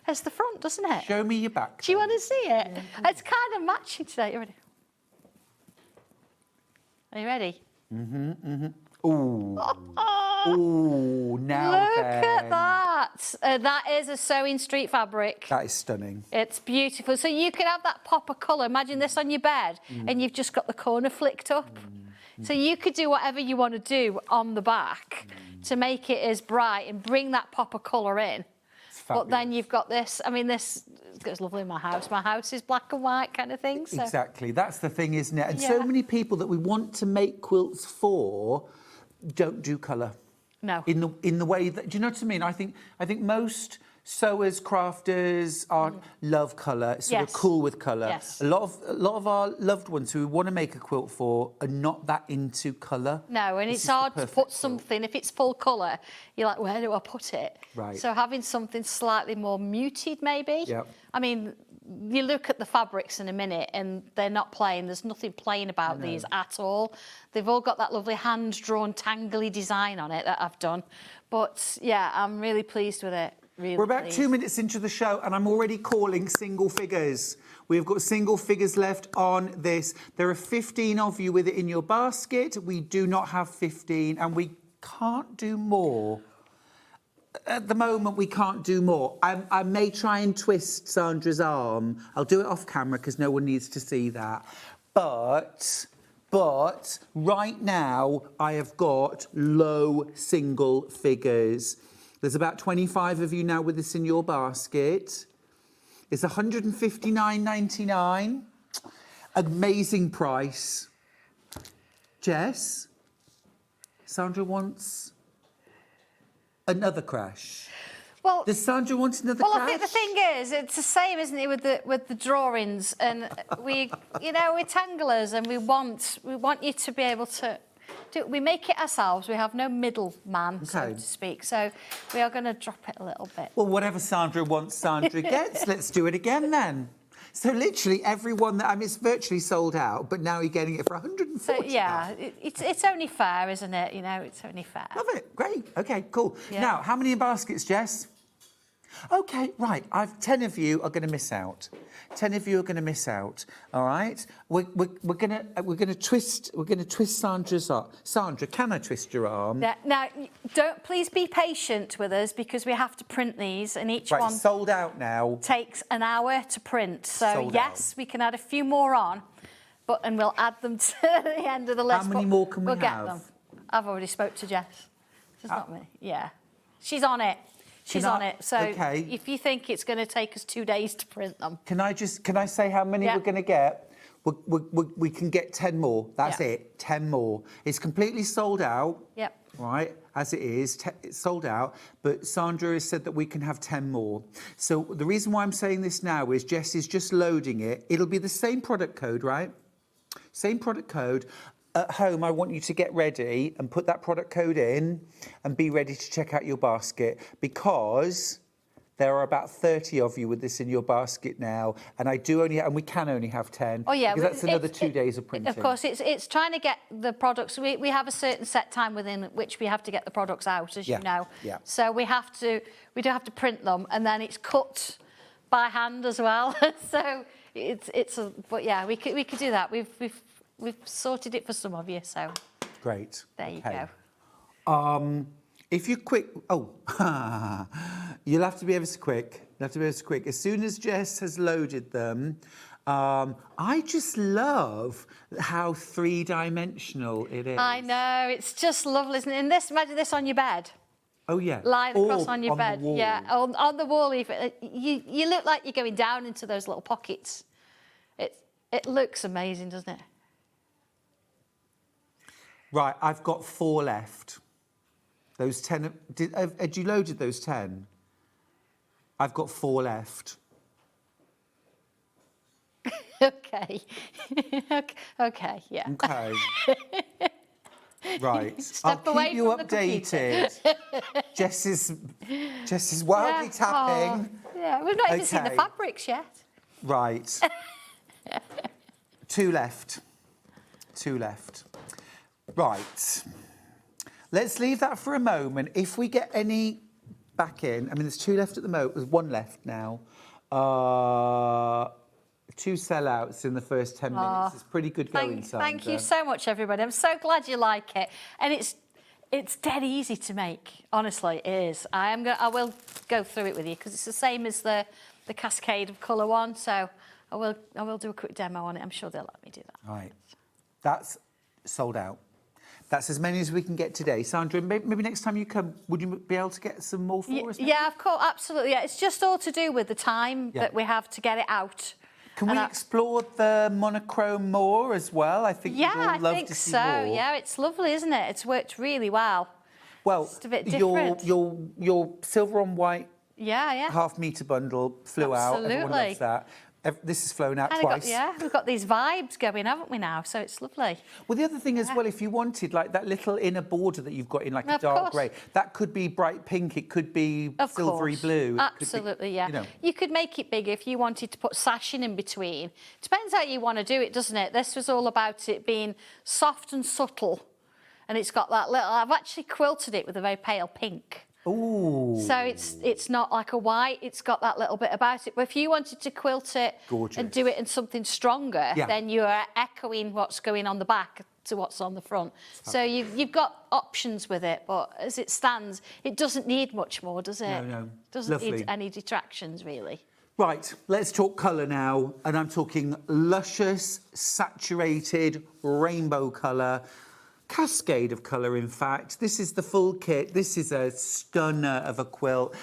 Speaker 1: as the front, doesn't it?
Speaker 3: Show me your back.
Speaker 1: Do you want to see it? Yeah. It's kind of matching today. You ready? Are you ready?
Speaker 3: Ooh. Ooh, now
Speaker 1: Look at that. That is a SewingStreet fabric.
Speaker 3: That is stunning.
Speaker 1: It's beautiful. So you can have that pop of colour. Imagine this on your bed, and you've just got the corner flicked up. So you could do whatever you want to do on the back to make it as bright and bring that pop of colour in. But then you've got this. I mean, this goes lovely in my house. My house is black and white kind of thing. So.
Speaker 3: Exactly. That's the thing, isn't it? And so many people that we want to make quilts for don't do colour.
Speaker 1: No.
Speaker 3: In the way that, do you know what I mean? I think most sewers, crafters love colour, sort of cool with colour.
Speaker 1: Yes.
Speaker 3: A lot of our loved ones who we want to make a quilt for are not that into colour.
Speaker 1: No, and it's hard to put something, if it's full colour, you're like, where do I put it?
Speaker 3: Right.
Speaker 1: So having something slightly more muted, maybe.
Speaker 3: Yep.
Speaker 1: I mean, you look at the fabrics in a minute and they're not plain. There's nothing plain about these at all. They've all got that lovely hand-drawn tangly design on it that I've done. But, yeah, I'm really pleased with it. Really
Speaker 3: We're about
Speaker 1: pleased.
Speaker 3: 2 minutes into the show and I'm already calling single figures. We've got single figures left on this. There are 15 of you with it in your basket. We do not have 15 and we can't do more. At the moment, we can't do more. I may try and twist Sandra's arm. I'll do it off camera because no one needs to see that. But right now, I have got low single figures. There's about 25 of you now with this in your basket. It's $159.99. Amazing price. Jess? Sandra wants another crash.
Speaker 1: Well,
Speaker 3: does Sandra want another crash?
Speaker 1: I think the thing is, it's the same, isn't it, with the drawings, and we're tanglers, and we want you to be able to do. We make it ourselves. We have no middleman, so to speak. So we are going to drop it a little bit.
Speaker 3: Well, whatever Sandra wants, Sandra gets. Let's do it again then. So literally everyone that it's virtually sold out, but now you're getting it for 140.
Speaker 1: So yeah, it's only fair, isn't it? You know, it's only fair.
Speaker 3: Love it. Great. Okay, cool.
Speaker 1: Yeah.
Speaker 3: Now, how many in baskets, Jess? Okay, right. 10 of you are going to miss out. 10 of you are going to miss out. All right. We're going to twist Sandra's arm. Sandra, can I twist your arm?
Speaker 1: Yeah, now, please be patient with us because we have to print these, and each one
Speaker 3: sold out now.
Speaker 1: Takes an hour to print. So yes, we can add a few more on, and we'll add them to the end of the list.
Speaker 3: How many more can we
Speaker 1: We'll get
Speaker 3: have?
Speaker 1: them. I've already spoke to Jess. It's not me. Yeah, she's on it. She's on it. So if you think it's going to take us 2 days to print them.
Speaker 3: Can I say how many we're going to get? We can get 10 more. That's it. 10 more. It's completely sold out.
Speaker 1: Yep.
Speaker 3: Right, as it is. It's sold out. But Sandra has said that we can have 10 more. So the reason why I'm saying this now is Jess is just loading it. It'll be the same product code, right? Same product code. At home, I want you to get ready and put that product code in and be ready to check out your basket because there are about 30 of you with this in your basket now, and we can only have 10.
Speaker 1: Oh yeah,
Speaker 3: because that's another 2 days of printing.
Speaker 1: Of course, it's trying to get the products. We have a certain set time within which we have to get the products out, as you know.
Speaker 3: Yeah.
Speaker 1: So we do have to print them, and then it's cut by hand as well. So but yeah, we could do that. We've sorted it for some of you, so.
Speaker 3: Great.
Speaker 1: There you go.
Speaker 3: If you're quick, you'll have to be ever so quick. You have to be as quick. As soon as Jess has loaded them, I just love how three-dimensional it is.
Speaker 1: I know, it's just lovely, isn't it? And this, imagine this on your bed.
Speaker 3: Oh, yeah.
Speaker 1: Lying across
Speaker 3: Or
Speaker 1: on your bed.
Speaker 3: the wall.
Speaker 1: Yeah, on the wall even. You look like you're going down into those little pockets. It looks amazing, doesn't it?
Speaker 3: Right, I've got 4 left. Those 10... Had you loaded those 10? I've got 4 left.
Speaker 1: Okay. Okay, yeah.
Speaker 3: Okay. Right.
Speaker 1: Step
Speaker 3: I'll
Speaker 1: away
Speaker 3: keep you
Speaker 1: from the computer.
Speaker 3: updated. Jess is wildly tapping.
Speaker 1: Oh, yeah, we've not even seen the
Speaker 3: Okay.
Speaker 1: fabrics yet.
Speaker 3: Right. 2 left. 2 left. Right. Let's leave that for a moment. If we get any back in, I mean, there's 2 left at the moment. There's 1 left now. 2 sellouts in the first 10 minutes. It's pretty good going, Sandra.
Speaker 1: Thank you so much, everybody. I'm so glad you like it. And it's dead easy to make. Honestly, it is. I will go through it with you because it's the same as the cascade of colour one. So I will do a quick demo on it. I'm sure they'll let me do that.
Speaker 3: Right. That's sold out. That's as many as we can get today. Sandra, maybe next time you come, would you be able to get some more for us?
Speaker 1: Yeah, of course, absolutely. Yeah, it's just all to do with the time that we have to get it out.
Speaker 3: Can we explore the monochrome more as well? I think we'd all love to see more.
Speaker 1: Yeah, it's lovely, isn't it? It's worked really well.
Speaker 3: Well,
Speaker 1: just a bit different.
Speaker 3: your silver on white half-metre bundle flew out. Everyone loves that. This has flown out twice.
Speaker 1: We've got these vibes going, haven't we now? So it's lovely.
Speaker 3: Well, the other thing as well, if you wanted, like that little inner border that you've got in like a dark grey, that could be bright pink, it could be silvery blue.
Speaker 1: Absolutely, yeah. You could make it bigger if you wanted to put sashing in between. Depends how you want to do it, doesn't it? This was all about it being soft and subtle. And it's got that little... I've actually quilted it with a very pale pink.
Speaker 3: Ooh.
Speaker 1: So it's not like a white, it's got that little bit about it. But if you wanted to quilt it and do it in something stronger, then you are echoing what's going on the back to what's on the front. So you've got options with it, but as it stands, it doesn't need much more, does it?
Speaker 3: No.
Speaker 1: Doesn't need any detractions, really.
Speaker 3: Right, let's talk colour now. And I'm talking luscious, saturated, rainbow colour. Cascade of colour, in fact. This is the full kit. This is a stunner of a quilt.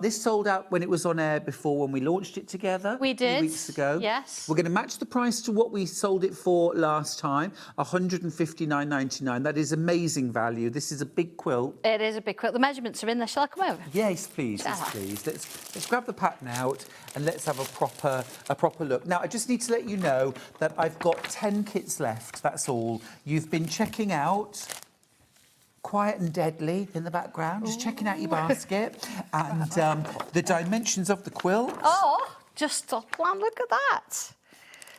Speaker 3: This sold out when it was on air before when we launched it together.
Speaker 1: We did.
Speaker 3: A few weeks ago.
Speaker 1: Yes.
Speaker 3: We're going to match the price to what we sold it for last time, $159.99. That is amazing value. This is a big quilt.
Speaker 1: It is a big quilt. The measurements are in there. Shall I come over?
Speaker 3: Yes, please. Yes, please. Let's grab the pattern out and let's have a proper look. Now, I just need to let you know that I've got 10 kits left. That's all. You've been checking out quiet and deadly in the background, just checking out your basket and the dimensions of the quilt.
Speaker 1: Oh, just stop and look at that.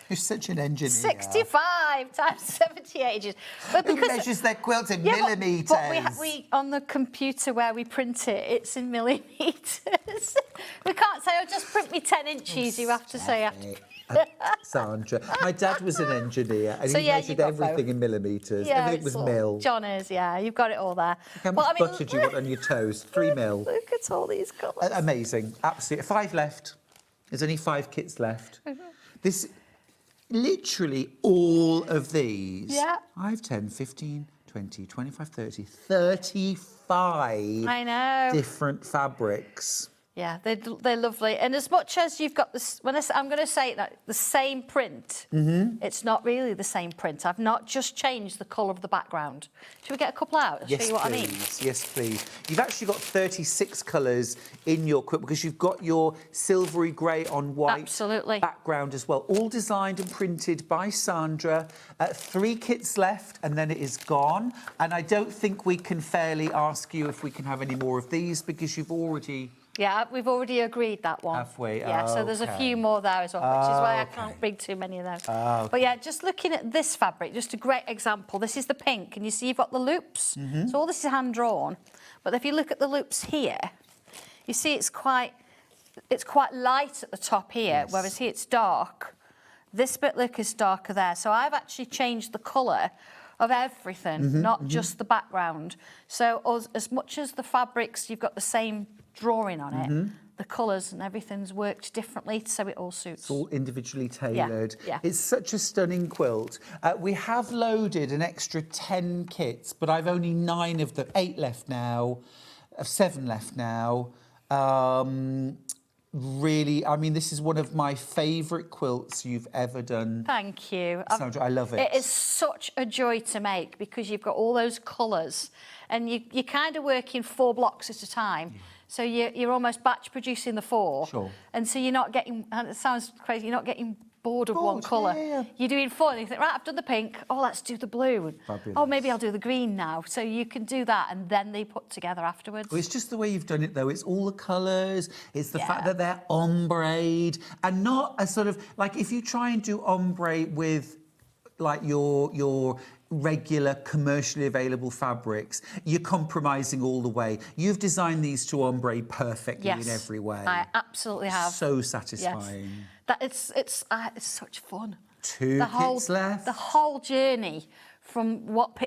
Speaker 3: You're such an engineer.
Speaker 1: 65 times 70 inches. But
Speaker 3: who measures their quilt in millimetres?
Speaker 1: But we on the computer where we print it, it's in millimetres. We can't say, just print me 10 inches. You have to say...
Speaker 3: Sandra. My dad was an engineer and he measured everything in millimetres. Everything was mil.
Speaker 1: John is, you've got it all there.
Speaker 3: How much butter do you want on your toast? 3 mil.
Speaker 1: Look at all these colours.
Speaker 3: Amazing. Absolutely. 5 left. There's only 5 kits left. This, literally all of these. 5, 10, 15, 20, 25, 30, 35
Speaker 1: I know.
Speaker 3: different fabrics.
Speaker 1: Yeah, they're lovely. And as much as you've got this, I'm going to say that the same print, it's not really the same print. I've not just changed the colour of the background. Should we get a couple out? I'll show you what I mean.
Speaker 3: Yes, please. You've actually got 36 colours in your quilt because you've got your silvery grey on white background as well. All designed and printed by Sandra. 3 kits left and then it is gone. And I don't think we can fairly ask you if we can have any more of these because you've already...
Speaker 1: Yeah, we've already agreed that one.
Speaker 3: Have we?
Speaker 1: Yeah, so there's a few more there as well, which is why I can't bring too many of those. But yeah, just looking at this fabric, just a great example. This is the pink, and you see you've got the loops. So all this is hand-drawn. But if you look at the loops here, you see it's quite light at the top here, whereas here it's dark. This bit, look, is darker there. So I've actually changed the colour of everything, not just the background. So as much as the fabrics, you've got the same drawing on it, the colours and everything's worked differently, so it all suits.
Speaker 3: It's all individually tailored.
Speaker 1: Yeah.
Speaker 3: It's such a stunning quilt. We have loaded an extra 10 kits, but I've only 9 of them, 8 left now, 7 left now. Really, I mean, this is one of my favourite quilts you've ever done.
Speaker 1: Thank you.
Speaker 3: Sandra, I love it.
Speaker 1: It is such a joy to make because you've got all those colours and you kind of work in 4 blocks at a time. So you're almost batch producing the 4.
Speaker 3: Sure.
Speaker 1: And so you're not getting, and it sounds crazy, you're not getting bored of one colour.
Speaker 3: Yeah.
Speaker 1: You're doing 4 and you think, right, I've done the pink, oh, let's do the blue.
Speaker 3: Fabulous.
Speaker 1: Oh, maybe I'll do the green now. So you can do that and then they put together afterwards.
Speaker 3: Well, it's just the way you've done it, though. It's all the colours. It's the fact that they're ombre and not a sort of, like, if you try and do ombre with, like, your regular commercially available fabrics, you're compromising all the way. You've designed these to ombre perfectly in every way.
Speaker 1: I absolutely have.
Speaker 3: So satisfying.
Speaker 1: Yes. That it's such fun.
Speaker 3: 2 kits left.
Speaker 1: The whole journey from what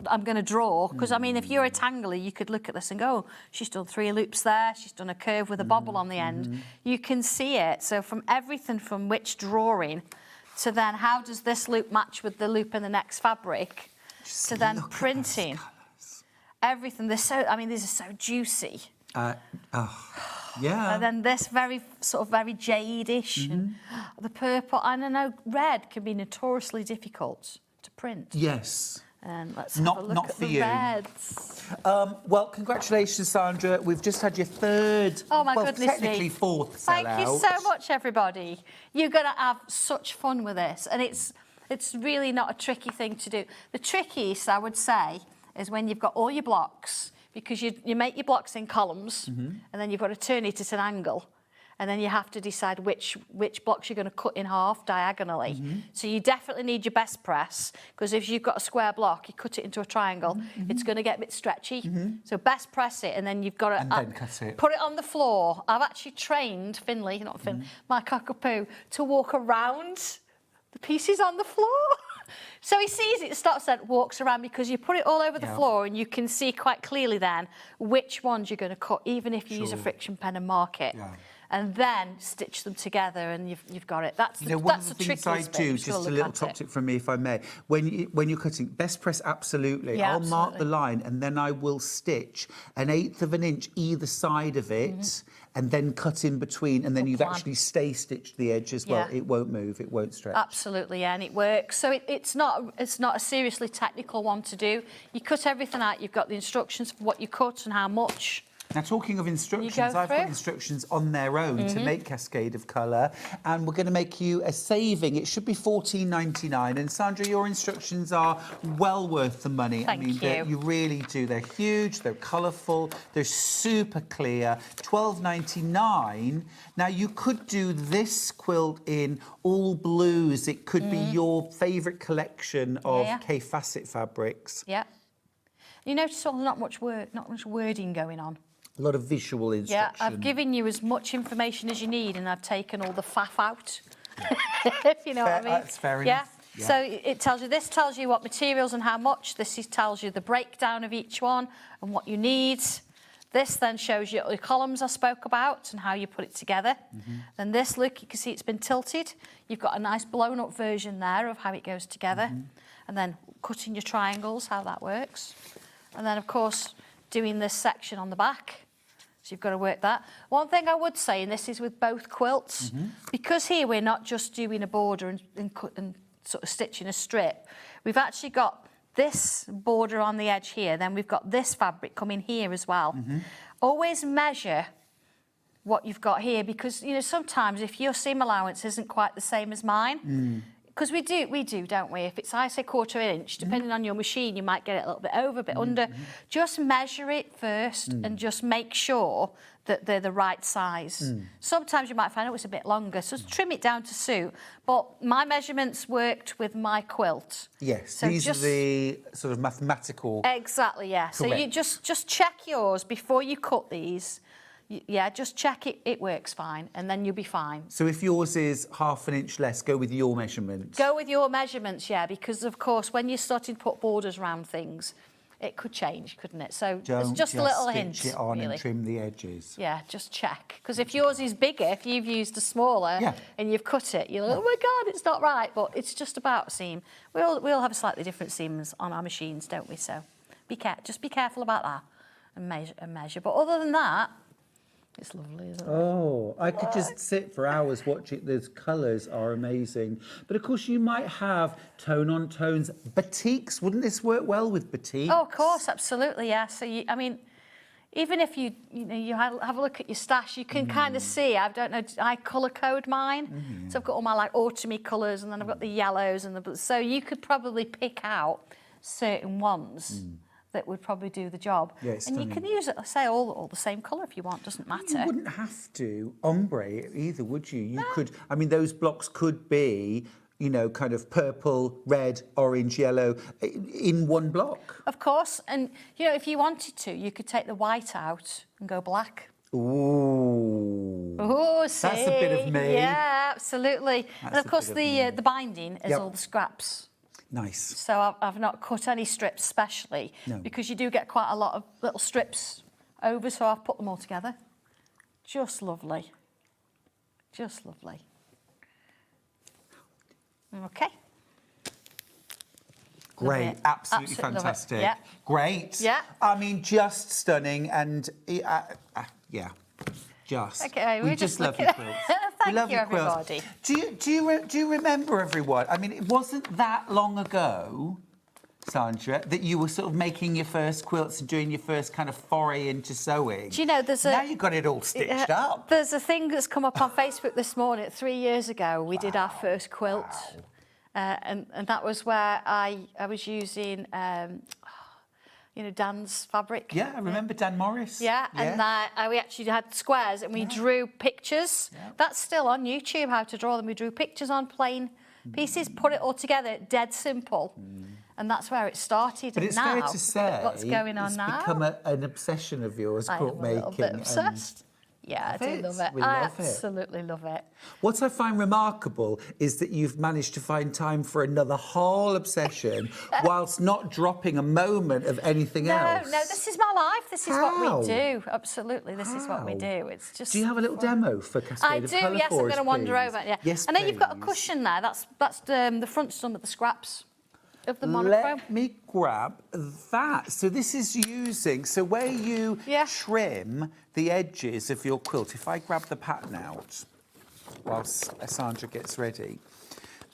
Speaker 1: I'm going to draw, because I mean, if you're a tangler, you could look at this and go, oh, she's done 3 loops there, she's done a curve with a bobble on the end. You can see it. So from everything from which drawing to then how does this loop match with the loop in the next fabric, to then printing. Everything. These are so juicy.
Speaker 3: Yeah.
Speaker 1: And then this very jade-ish, and the purple. And I know red can be notoriously difficult to print.
Speaker 3: Yes.
Speaker 1: And let's have a look at the reds.
Speaker 3: Well, congratulations, Sandra. We've just had your 3rd,
Speaker 1: oh my goodness
Speaker 3: technically
Speaker 1: me.
Speaker 3: 4th sellout.
Speaker 1: Thank you so much, everybody. You're going to have such fun with this, and it's really not a tricky thing to do. The trickiest, I would say, is when you've got all your blocks, because you make your blocks in columns, and then you've got to turn it at an angle. And then you have to decide which blocks you're going to cut in half diagonally. So you definitely need your best press, because if you've got a square block, you cut it into a triangle, it's going to get a bit stretchy. So best press it, and then you've got to
Speaker 3: then cut it.
Speaker 1: Put it on the floor. I've actually trained my cockapoo, to walk around the pieces on the floor. So he sees it, stops and walks around, because you put it all over the floor and you can see quite clearly then which ones you're going to cut, even if you use a friction pen and mark it. And then stitch them together, and you've got it. That's
Speaker 3: one
Speaker 1: that's
Speaker 3: of
Speaker 1: the
Speaker 3: the things I do, just a little top tip from me, if I may. When you're cutting, best press absolutely.
Speaker 1: Yeah,
Speaker 3: I'll mark the line, and then I will stitch 1/8 of an inch either side of it, and then cut in between, and then you've actually stay stitched the edge as well. It won't move, it won't stretch.
Speaker 1: Absolutely, yeah, and it works. So it's not a seriously technical one to do. You cut everything out. You've got the instructions for what you cut and how much.
Speaker 3: Now, talking of instructions, I've got instructions on their own to make Cascade of Colour, and we're going to make you a saving. It should be $14.99. And Sandra, your instructions are well worth the money.
Speaker 1: Thank you.
Speaker 3: You really do. They're huge, they're colourful, they're super clear. $12.99. Now, you could do this quilt in all blues. It could be your favourite collection of K Facet fabrics.
Speaker 1: Yeah. You notice there's not much wording going on.
Speaker 3: A lot of visual instruction.
Speaker 1: Yeah, I've given you as much information as you need, and I've taken all the faff out. If you know what I mean.
Speaker 3: That's fair enough.
Speaker 1: Yeah. So it tells you, this tells you what materials and how much. This tells you the breakdown of each one and what you need. This then shows you the columns I spoke about and how you put it together. Then this, look, you can see it's been tilted. You've got a nice blown up version there of how it goes together. And then cutting your triangles, how that works. And then, of course, doing this section on the back. So you've got to work that. One thing I would say, and this is with both quilts, because here we're not just doing a border and sort of stitching a strip. We've actually got this border on the edge here, then we've got this fabric coming here as well. Always measure what you've got here, because, you know, sometimes if your seam allowance isn't quite the same as mine, because we do, don't we? If it's, I say 1/4 inch, depending on your machine, you might get it a little bit over, a bit under. Just measure it first and just make sure that they're the right size. Sometimes you might find, oh, it's a bit longer, so trim it down to suit. But my measurements worked with my quilt.
Speaker 3: Yes,
Speaker 1: so
Speaker 3: these are the sort of mathematical...
Speaker 1: Exactly, yeah. Correct. So you just check yours before you cut these. Yeah, just check it works fine, and then you'll be fine.
Speaker 3: So if yours is 1/2 inch less, go with your measurement.
Speaker 1: Go with your measurements, yeah, because, of course, when you're starting to put borders around things, it could change, couldn't it? So
Speaker 3: Don't
Speaker 1: it's just a little hint,
Speaker 3: stitch it on
Speaker 1: really.
Speaker 3: and trim the edges.
Speaker 1: Yeah, just check. Because if yours is bigger, if you've used a smaller and you've cut it, you're like, oh my God, it's not right. But it's just about seam. We all have slightly different seams on our machines, don't we? So just be careful about that and measure. But other than that, it's lovely, isn't it?
Speaker 3: Oh, I could just sit for hours watching. Those colours are amazing. But of course, you might have tone on tones. Batiks, wouldn't this work well with batiks?
Speaker 1: Oh, of course, absolutely, yeah. So, I mean, even if you have a look at your stash, you can kind of see, I don't know, I colour code mine. So I've got all my like autumny colours and then I've got the yellows and the... So you could probably pick out certain ones that would probably do the job.
Speaker 3: Yeah, it's
Speaker 1: and you can use it, say, all the same colour if you want, doesn't matter.
Speaker 3: You wouldn't have to ombre it either, would you? You could, I mean, those blocks could be, you know, kind of purple, red, orange, yellow, in one block.
Speaker 1: Of course, and, you know, if you wanted to, you could take the white out and go black.
Speaker 3: Ooh.
Speaker 1: Oh, see?
Speaker 3: That's a bit of me.
Speaker 1: Yeah, absolutely. And of course, the binding is all the scraps.
Speaker 3: Nice.
Speaker 1: So I've not cut any strips specially because you do get quite a lot of little strips over, so I've put them all together. Just lovely. Just lovely. Okay.
Speaker 3: Great, absolutely fantastic.
Speaker 1: Yeah.
Speaker 3: Great.
Speaker 1: Yeah.
Speaker 3: I mean, just stunning and, yeah, just.
Speaker 1: Okay,
Speaker 3: we just love your quilts.
Speaker 1: Thank you, everybody.
Speaker 3: Do you remember, everyone? I mean, it wasn't that long ago, Sandra, that you were sort of making your first quilts and doing your first kind of foray into sewing.
Speaker 1: Do you know,
Speaker 3: now you've got it all stitched up.
Speaker 1: There's a thing that's come up on Facebook this morning. 3 years ago, we did our first quilt. And that was where I was using, you know, Dan's fabric.
Speaker 3: Yeah, I remember Dan Morris.
Speaker 1: Yeah, and we actually had squares and we drew pictures. Yeah. That's still on YouTube, how to draw them. We drew pictures on plain pieces, put it all together, dead simple. And that's where it started.
Speaker 3: But
Speaker 1: and
Speaker 3: it's
Speaker 1: now,
Speaker 3: fair to say
Speaker 1: what's going on
Speaker 3: it's
Speaker 1: now?
Speaker 3: become an obsession of yours, quilt making.
Speaker 1: I'm a little bit obsessed. Yeah, I do love it. I absolutely love it.
Speaker 3: What I find remarkable is that you've managed to find time for another whole obsession whilst not dropping a moment of anything else.
Speaker 1: No, this is my life. This is what we do. Absolutely, this is what we do. It's just.
Speaker 3: Do you have a little demo for Cascade of Colour?
Speaker 1: I do. Yes, I'm going to wander over. Yeah.
Speaker 3: Yes,
Speaker 1: and then you've got a cushion there. That's the front some of the scraps of the monochrome.
Speaker 3: Let me grab that. So this is using, so where you trim the edges of your quilt, if I grab the pattern out whilst Sandra gets ready,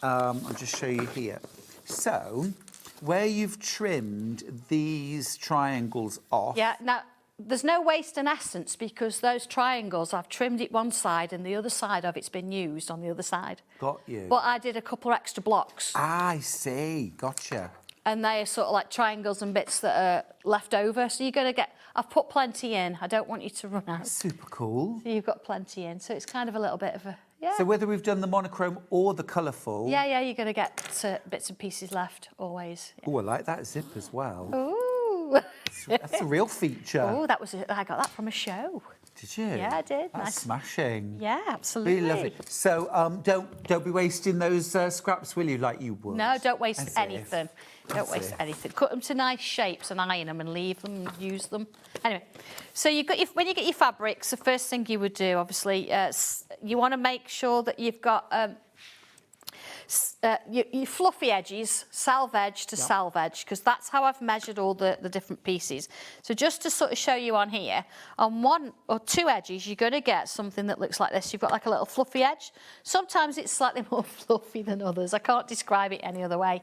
Speaker 3: I'll just show you here. So where you've trimmed these triangles off.
Speaker 1: Yeah, now there's no waste in essence because those triangles, I've trimmed it one side and the other side of it's been used on the other side.
Speaker 3: Got you.
Speaker 1: But I did a couple of extra blocks.
Speaker 3: I see, gotcha.
Speaker 1: And they are sort of like triangles and bits that are left over. So you're going to get, I've put plenty in. I don't want you to run out.
Speaker 3: Super cool.
Speaker 1: So you've got plenty in. So it's kind of a little bit of a, yeah.
Speaker 3: So whether we've done the monochrome or the colourful.
Speaker 1: Yeah, you're going to get bits and pieces left always. Yeah.
Speaker 3: Oh, I like that zip as well.
Speaker 1: Ooh.
Speaker 3: That's a real feature.
Speaker 1: Oh, I got that from a show.
Speaker 3: Did you?
Speaker 1: Yeah, I did.
Speaker 3: That's smashing.
Speaker 1: Yeah, absolutely.
Speaker 3: Really lovely. So don't be wasting those scraps, will you, like you would?
Speaker 1: No, don't waste anything. Don't waste anything. Cut them to nice shapes and iron them and leave them and use them. Anyway, so when you get your fabrics, the first thing you would do, obviously, you want to make sure that you've got your fluffy edges, salve edge to salve edge, because that's how I've measured all the different pieces. So just to sort of show you on here, on one or two edges, you're going to get something that looks like this. You've got like a little fluffy edge. Sometimes it's slightly more fluffy than others. I can't describe it any other way.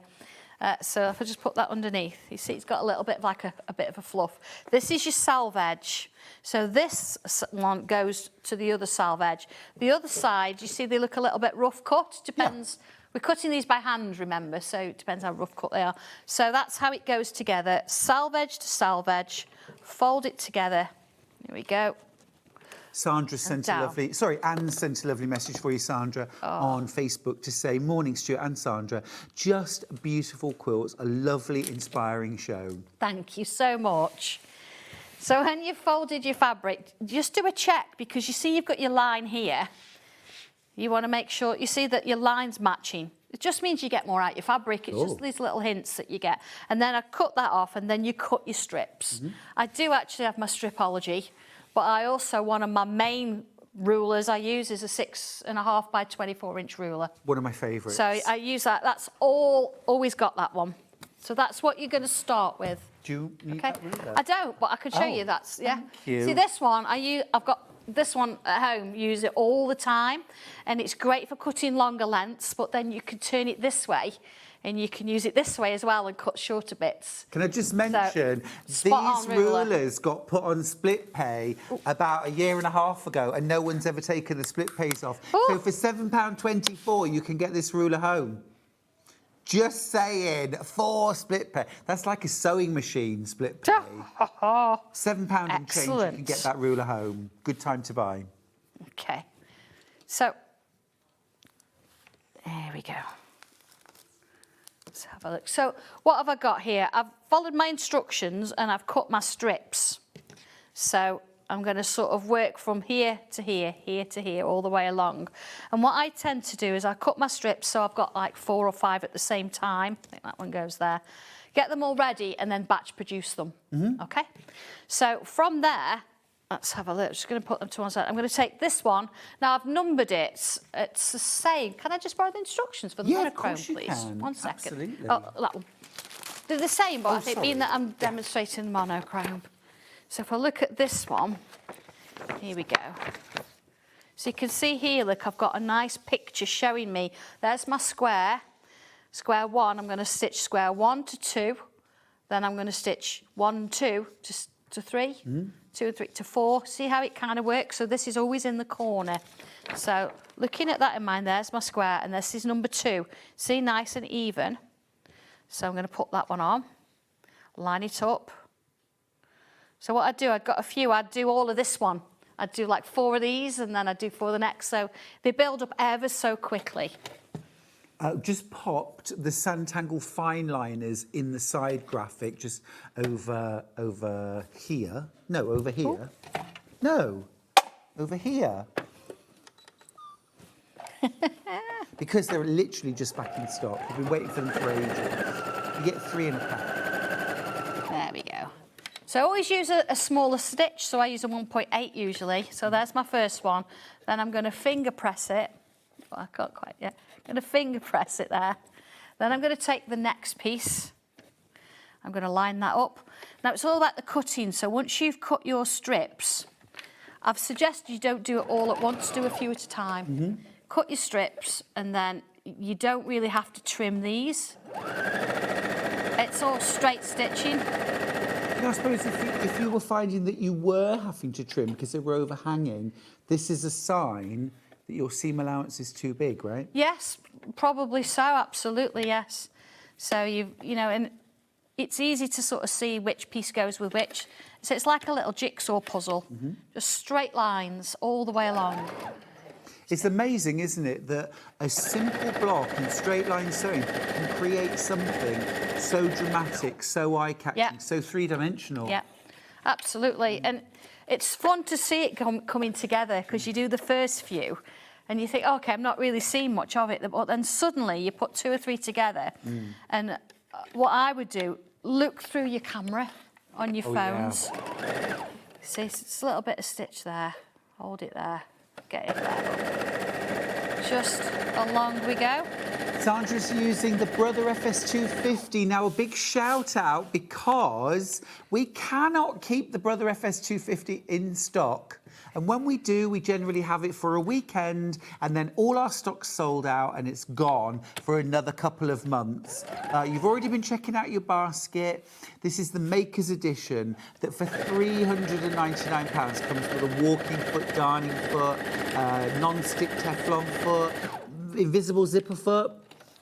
Speaker 1: So if I just put that underneath, you see it's got a little bit of like a bit of a fluff. This is your salve edge. So this one goes to the other salve edge. The other side, you see they look a little bit rough cut. Depends. Yeah. We're cutting these by hand, remember, so it depends how rough cut they are. So that's how it goes together. Salve edge to salve edge, fold it together. Here we go.
Speaker 3: Sandra sent Anne sent a lovely message for you, Sandra, on Facebook to say, morning, Stuart and Sandra, just beautiful quilts, a lovely, inspiring show.
Speaker 1: Thank you so much. So when you've folded your fabric, just do a check, because you see you've got your line here. You want to make sure, you see that your line's matching. It just means you get more out your fabric. It's just these little hints that you get. And then I cut that off, and then you cut your strips. I do actually have my stripology, but I also, one of my main rulers I use is a 6.5 by 24-inch ruler.
Speaker 3: One of my favourites.
Speaker 1: So I use that. That's always got that one. So that's what you're going to start with.
Speaker 3: Do you need
Speaker 1: Okay.
Speaker 3: that ruler?
Speaker 1: I don't, but I could show you. That's yeah.
Speaker 3: Thank you.
Speaker 1: See this one? I've got this one at home. Use it all the time, and it's great for cutting longer lengths. But then you can turn it this way, and you can use it this way as well and cut shorter bits.
Speaker 3: Can I just mention, these
Speaker 1: ruler.
Speaker 3: rulers got put on split pay about a year and a half ago, and no one's ever taken the split pays off. So for £7.24, you can get this ruler home. Just saying, 4 split pay. That's like a sewing machine split pay. £7 and change, you can get that ruler home. Good time to buy.
Speaker 1: Okay. So, there we go. Let's have a look. So, what have I got here? I've followed my instructions and I've cut my strips. So, I'm going to sort of work from here to here, here to here, all the way along. And what I tend to do is I cut my strips so I've got like 4 or 5 at the same time. I think that one goes there. Get them all ready and then batch produce them. Okay? So from there, let's have a look. I'm just going to put them to one side. I'm going to take this one. Now I've numbered it. It's the same. Can I just borrow the instructions for the monochrome, please?
Speaker 3: Can.
Speaker 1: 1 second.
Speaker 3: Absolutely.
Speaker 1: Oh, that one. They're the same, but I think being that I'm demonstrating monochrome. So if I look at this one, here we go. So you can see here, look, I've got a nice picture showing me. There's my square. Square 1, I'm going to stitch square 1 to 2. Then I'm going to stitch 1, 2 to 3, 2 and 3 to 4. See how it kind of works? So this is always in the corner. So looking at that in mind, there's my square, and this is number 2. See, nice and even. So I'm going to put that one on, line it up. So what I'd do, I'd got a few, I'd do all of this one. I'd do like 4 of these, and then I'd do 4 of the next. So they build up ever so quickly.
Speaker 3: Just popped the Sanntangle fine liners in the side graphic, just over here. No, over here.
Speaker 1: Ooh.
Speaker 3: No, over here. Because they're literally just back in stock. We've been waiting for them for ages. You get 3 in a pack.
Speaker 1: There we go. So I always use a smaller stitch, so I use a 1.8 usually. So there's my first one. Then I'm going to finger press it. Well, I can't quite yet. I'm going to finger press it there. Then I'm going to take the next piece. I'm going to line that up. Now it's all about the cutting. So once you've cut your strips, I've suggested you don't do it all at once. Do a few at a time. Cut your strips, and then you don't really have to trim these. It's all straight stitching.
Speaker 3: And I suppose if you were finding that you were having to trim because they were overhanging, this is a sign that your seam allowance is too big, right?
Speaker 1: Yes, probably so, absolutely, yes. So, you know, and it's easy to sort of see which piece goes with which. So it's like a little jigsaw puzzle, just straight lines all the way along.
Speaker 3: It's amazing, isn't it, that a simple block in straight line sewing can create something so dramatic, so eye-catching, so three-dimensional.
Speaker 1: Yeah, absolutely. And it's fun to see it coming together, because you do the first few and you think, OK, I'm not really seeing much of it. But then suddenly you put 2 or 3 together. And what I would do, look through your camera on your phones. Yeah. See, it's a little bit of stitch there. Hold it there. Get it there. Just along we go.
Speaker 3: Sandra's using the Brother FS250. Now, a big shout out, because we cannot keep the Brother FS250 in stock. And when we do, we generally have it for a weekend, and then all our stock's sold out and it's gone for another couple of months. You've already been checking out your basket. This is the Maker's Edition that for £399 comes with a walking foot, darning foot, non-stick Teflon foot, invisible zipper foot.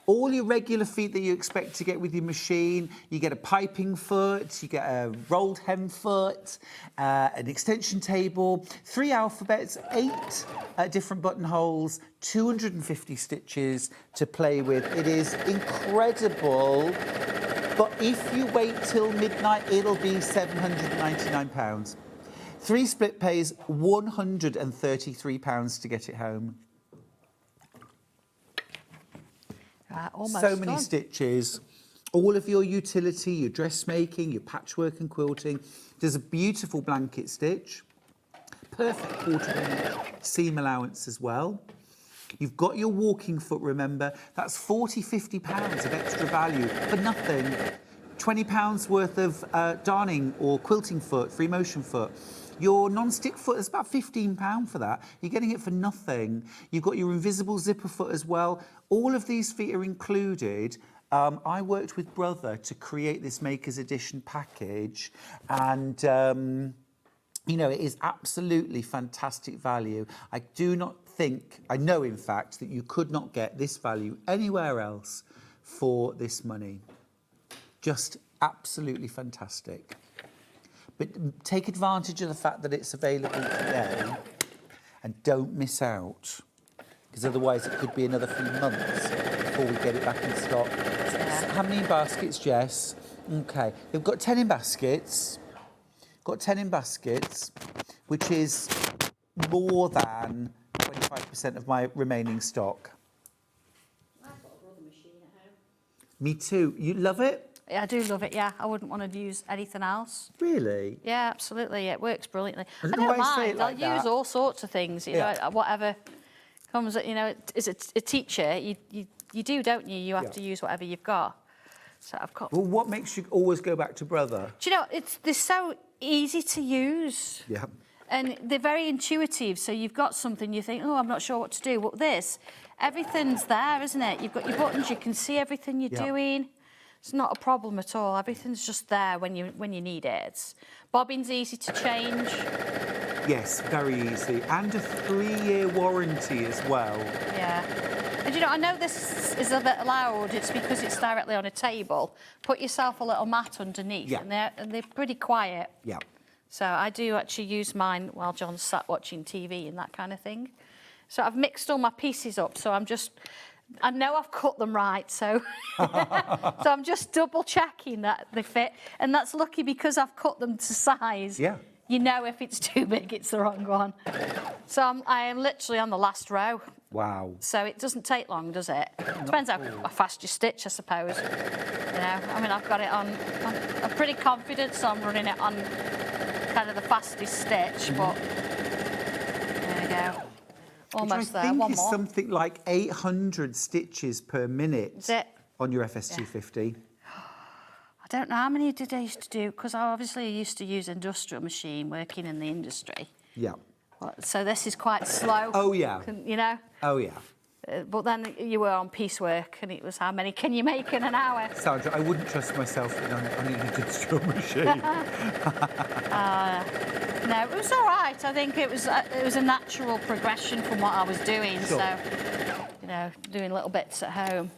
Speaker 3: All your regular feet that you expect to get with your machine. You get a piping foot, you get a rolled hem foot, an extension table, 3 alphabets, 8 different buttonholes, 250 stitches to play with. It is incredible. But if you wait till midnight, it'll be £799. 3 split pays, £133 to get it home.
Speaker 1: almost
Speaker 3: So many
Speaker 1: done.
Speaker 3: stitches. All of your utility, your dressmaking, your patchwork and quilting. There's a beautiful blanket stitch. Perfect quarter seam allowance as well. You've got your walking foot, remember. That's 40, 50 pounds of extra value for nothing. 20 pounds worth of darning or quilting foot, free motion foot. Your non-stick foot is about £15 for that. You're getting it for nothing. You've got your invisible zipper foot as well. All of these feet are included. I worked with Brother to create this Maker's Edition package, and you know, it is absolutely fantastic value. I do not think, I know in fact, that you could not get this value anywhere else for this money. Just absolutely fantastic. But take advantage of the fact that it's available today and don't miss out, because otherwise it could be another few months before we get it back in stock. How many baskets, Jess? Okay, they've got 10 in baskets. Got 10 in baskets, which is more than 25% of my remaining stock.
Speaker 1: I've got a rubber machine at home.
Speaker 3: Me too. You love it?
Speaker 1: Yeah, I do love it, yeah. I wouldn't want to use anything else.
Speaker 3: Really?
Speaker 1: Yeah, absolutely. It works brilliantly.
Speaker 3: I
Speaker 1: I
Speaker 3: don't know
Speaker 1: don't
Speaker 3: why you say it
Speaker 1: mind.
Speaker 3: like
Speaker 1: I'll use
Speaker 3: that.
Speaker 1: all sorts of things, you know, whatever comes, you know, as a teacher, you do, don't you? You have to use whatever you've got. So I've got...
Speaker 3: Well, what makes you always go back to Brother?
Speaker 1: Do you know, they're so easy to use.
Speaker 3: Yeah.
Speaker 1: And they're very intuitive, so you've got something, you think, oh, I'm not sure what to do. Well, this, everything's there, isn't it? You've got your buttons, you can see everything you're doing. It's not a problem at all. Everything's just there when you need it. Bobbin's easy to change.
Speaker 3: Yes, very easy. And a 3-year warranty as well.
Speaker 1: Yeah. And you know, I know this is a bit loud. It's because it's directly on a table. Put yourself a little mat underneath, and they're pretty quiet.
Speaker 3: Yeah.
Speaker 1: So I do actually use mine while John's sat watching TV and that kind of thing. So I've mixed all my pieces up. So I know I've cut them right. So, so I'm just double checking that they fit. And that's lucky because I've cut them to size.
Speaker 3: Yeah.
Speaker 1: You know if it's too big, it's the wrong one. So I am literally on the last row.
Speaker 3: Wow.
Speaker 1: So it doesn't take long, does it? Depends how fast you stitch, I suppose. You know, I mean, I've got it on, I'm pretty confident, so I'm running it on kind of the fastest stitch, but there you go. Almost there, one
Speaker 3: I think is
Speaker 1: more.
Speaker 3: something like 800 stitches per minute
Speaker 1: Is it?
Speaker 3: on your FS250.
Speaker 1: I don't know how many did I used to do, because I obviously used to use industrial machine working in the industry.
Speaker 3: Yeah.
Speaker 1: So this is quite slow.
Speaker 3: Oh, yeah.
Speaker 1: You know?
Speaker 3: Oh, yeah.
Speaker 1: But then you were on piecework, and it was how many can you make in an hour?
Speaker 3: Sandra, I wouldn't trust myself on an industrial machine.
Speaker 1: No, it was all right. I think it was a natural progression from what I was doing.
Speaker 3: Sure.
Speaker 1: So, you know, doing little bits at home.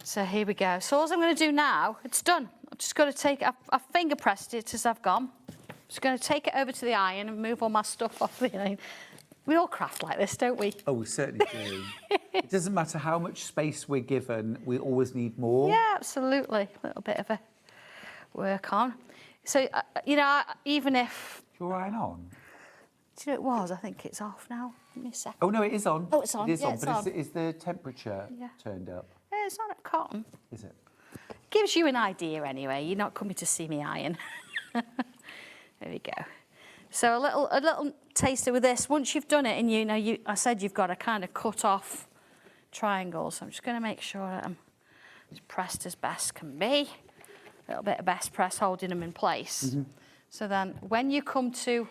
Speaker 1: So here we go. So all I'm going to do now, it's done. I've just got to take it. I've finger pressed it as I've gone. Just going to take it over to the iron and move all my stuff off the iron. We all craft like this, don't we?
Speaker 3: Oh, we certainly do. It doesn't matter how much space we're given, we always need more.
Speaker 1: Yeah, absolutely. A little bit of a work on. So, you know, even if...
Speaker 3: Your iron on?
Speaker 1: Do you know what it was? I think it's off now. Give me a second.
Speaker 3: Oh, no, it is on.
Speaker 1: Oh, it's on.
Speaker 3: It is
Speaker 1: Yeah,
Speaker 3: on,
Speaker 1: it's
Speaker 3: but
Speaker 1: on.
Speaker 3: is the temperature turned up?
Speaker 1: Yeah, it's on at cotton.
Speaker 3: Is it?
Speaker 1: Gives you an idea anyway. You're not coming to see me iron. There we go. So a little taster with this. Once you've done it, and you know, I said you've got to kind of cut off triangles. So I'm just going to make sure that I'm as pressed as best can be. A little bit of best press holding them in place.
Speaker 3: Mm-hmm.
Speaker 1: So then when you come to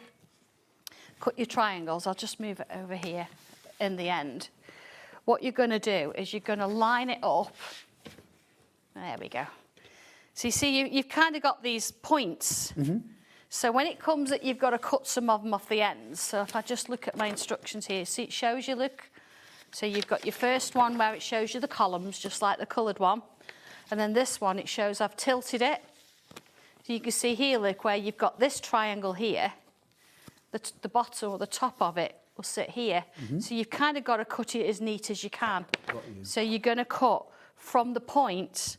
Speaker 1: cut your triangles, I'll just move it over here in the end. What you're going to do is you're going to line it up. There we go. So you see, you've kind of got these points.
Speaker 3: Mm-hmm.
Speaker 1: So when it comes that you've got to cut some of them off the ends. So if I just look at my instructions here, see it shows you, look. So you've got your first one where it shows you the columns, just like the coloured one. And then this one, it shows I've tilted it. So you can see here, look, where you've got this triangle here. The bottom or the top of it will sit here.
Speaker 3: Mm-hmm.
Speaker 1: So you've kind of got to cut it as neat as you can. So you're going to cut from the point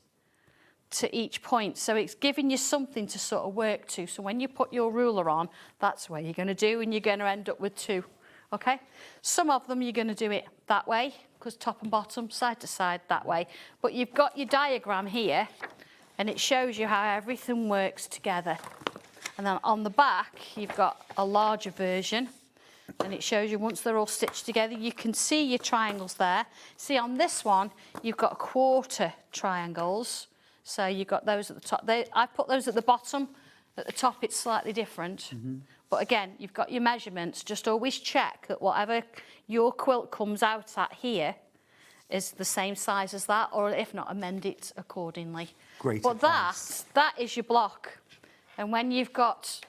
Speaker 1: to each point. So it's giving you something to sort of work to. So when you put your ruler on, that's where you're going to do, and you're going to end up with two. Okay? Some of them you're going to do it that way, because top and bottom, side to side that way. But you've got your diagram here, and it shows you how everything works together. And then on the back, you've got a larger version, and it shows you once they're all stitched together, you can see your triangles there. See, on this one, you've got quarter triangles. So you've got those at the top. I put those at the bottom. At the top, it's slightly different. But again, you've got your measurements. Just always check that whatever your quilt comes out at here is the same size as that, or if not, amend it accordingly.
Speaker 3: Great
Speaker 1: But
Speaker 3: advice.
Speaker 1: that is your block. And when you've got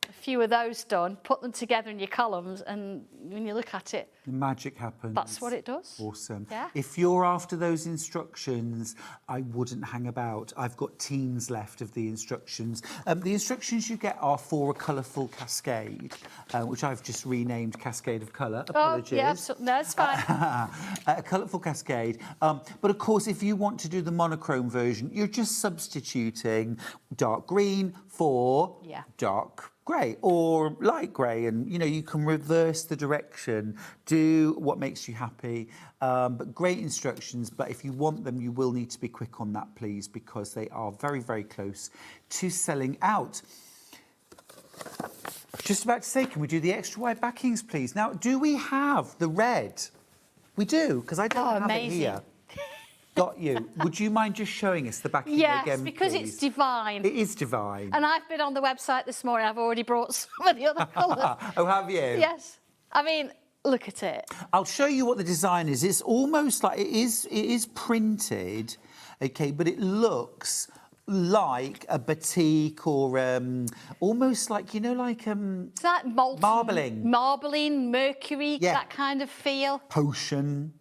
Speaker 1: a few of those done, put them together in your columns, and when you look at it,
Speaker 3: The magic happens.
Speaker 1: that's what it does.
Speaker 3: Awesome.
Speaker 1: Yeah.
Speaker 3: If you're after those instructions, I wouldn't hang about. I've got teams left of the instructions. The instructions you get are for a colourful cascade, which I've just renamed Cascade of Colour. Apologies.
Speaker 1: Oh, yeah, no, it's fine.
Speaker 3: A colourful cascade. But of course, if you want to do the monochrome version, you're just substituting dark green for dark grey or light grey, and you can reverse the direction, do what makes you happy. But great instructions, but if you want them, you will need to be quick on that, please, because they are very, very close to selling out. Just about to say, can we do the extra wide backings, please? Now, do we have the red? We do, because I don't have it here. Got you. Would you mind just showing us the backing again,
Speaker 1: Yes, because
Speaker 3: please?
Speaker 1: it's divine.
Speaker 3: It is divine.
Speaker 1: And I've been on the website this morning. I've already brought some of the other colours.
Speaker 3: Oh, have you?
Speaker 1: Yes. I mean, look at it.
Speaker 3: I'll show you what the design is. It's almost like it is printed, okay, but it looks like a batik or almost like
Speaker 1: It's like molten, marbling, mercury, that kind of feel.
Speaker 3: Potion.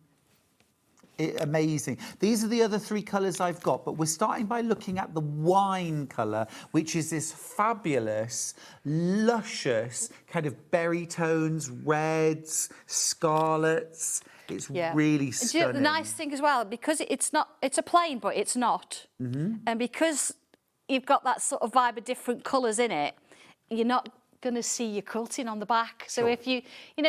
Speaker 3: Amazing. These are the other three colours I've got, but we're starting by looking at the wine colour, which is this fabulous, luscious kind of berry tones, reds, scarlets. It's really
Speaker 1: And
Speaker 3: stunning.
Speaker 1: the nice thing as well, because it's a plain, but it's not. And because you've got that sort of vibe of different colours in it, you're not going to see your quilting on the back. So if you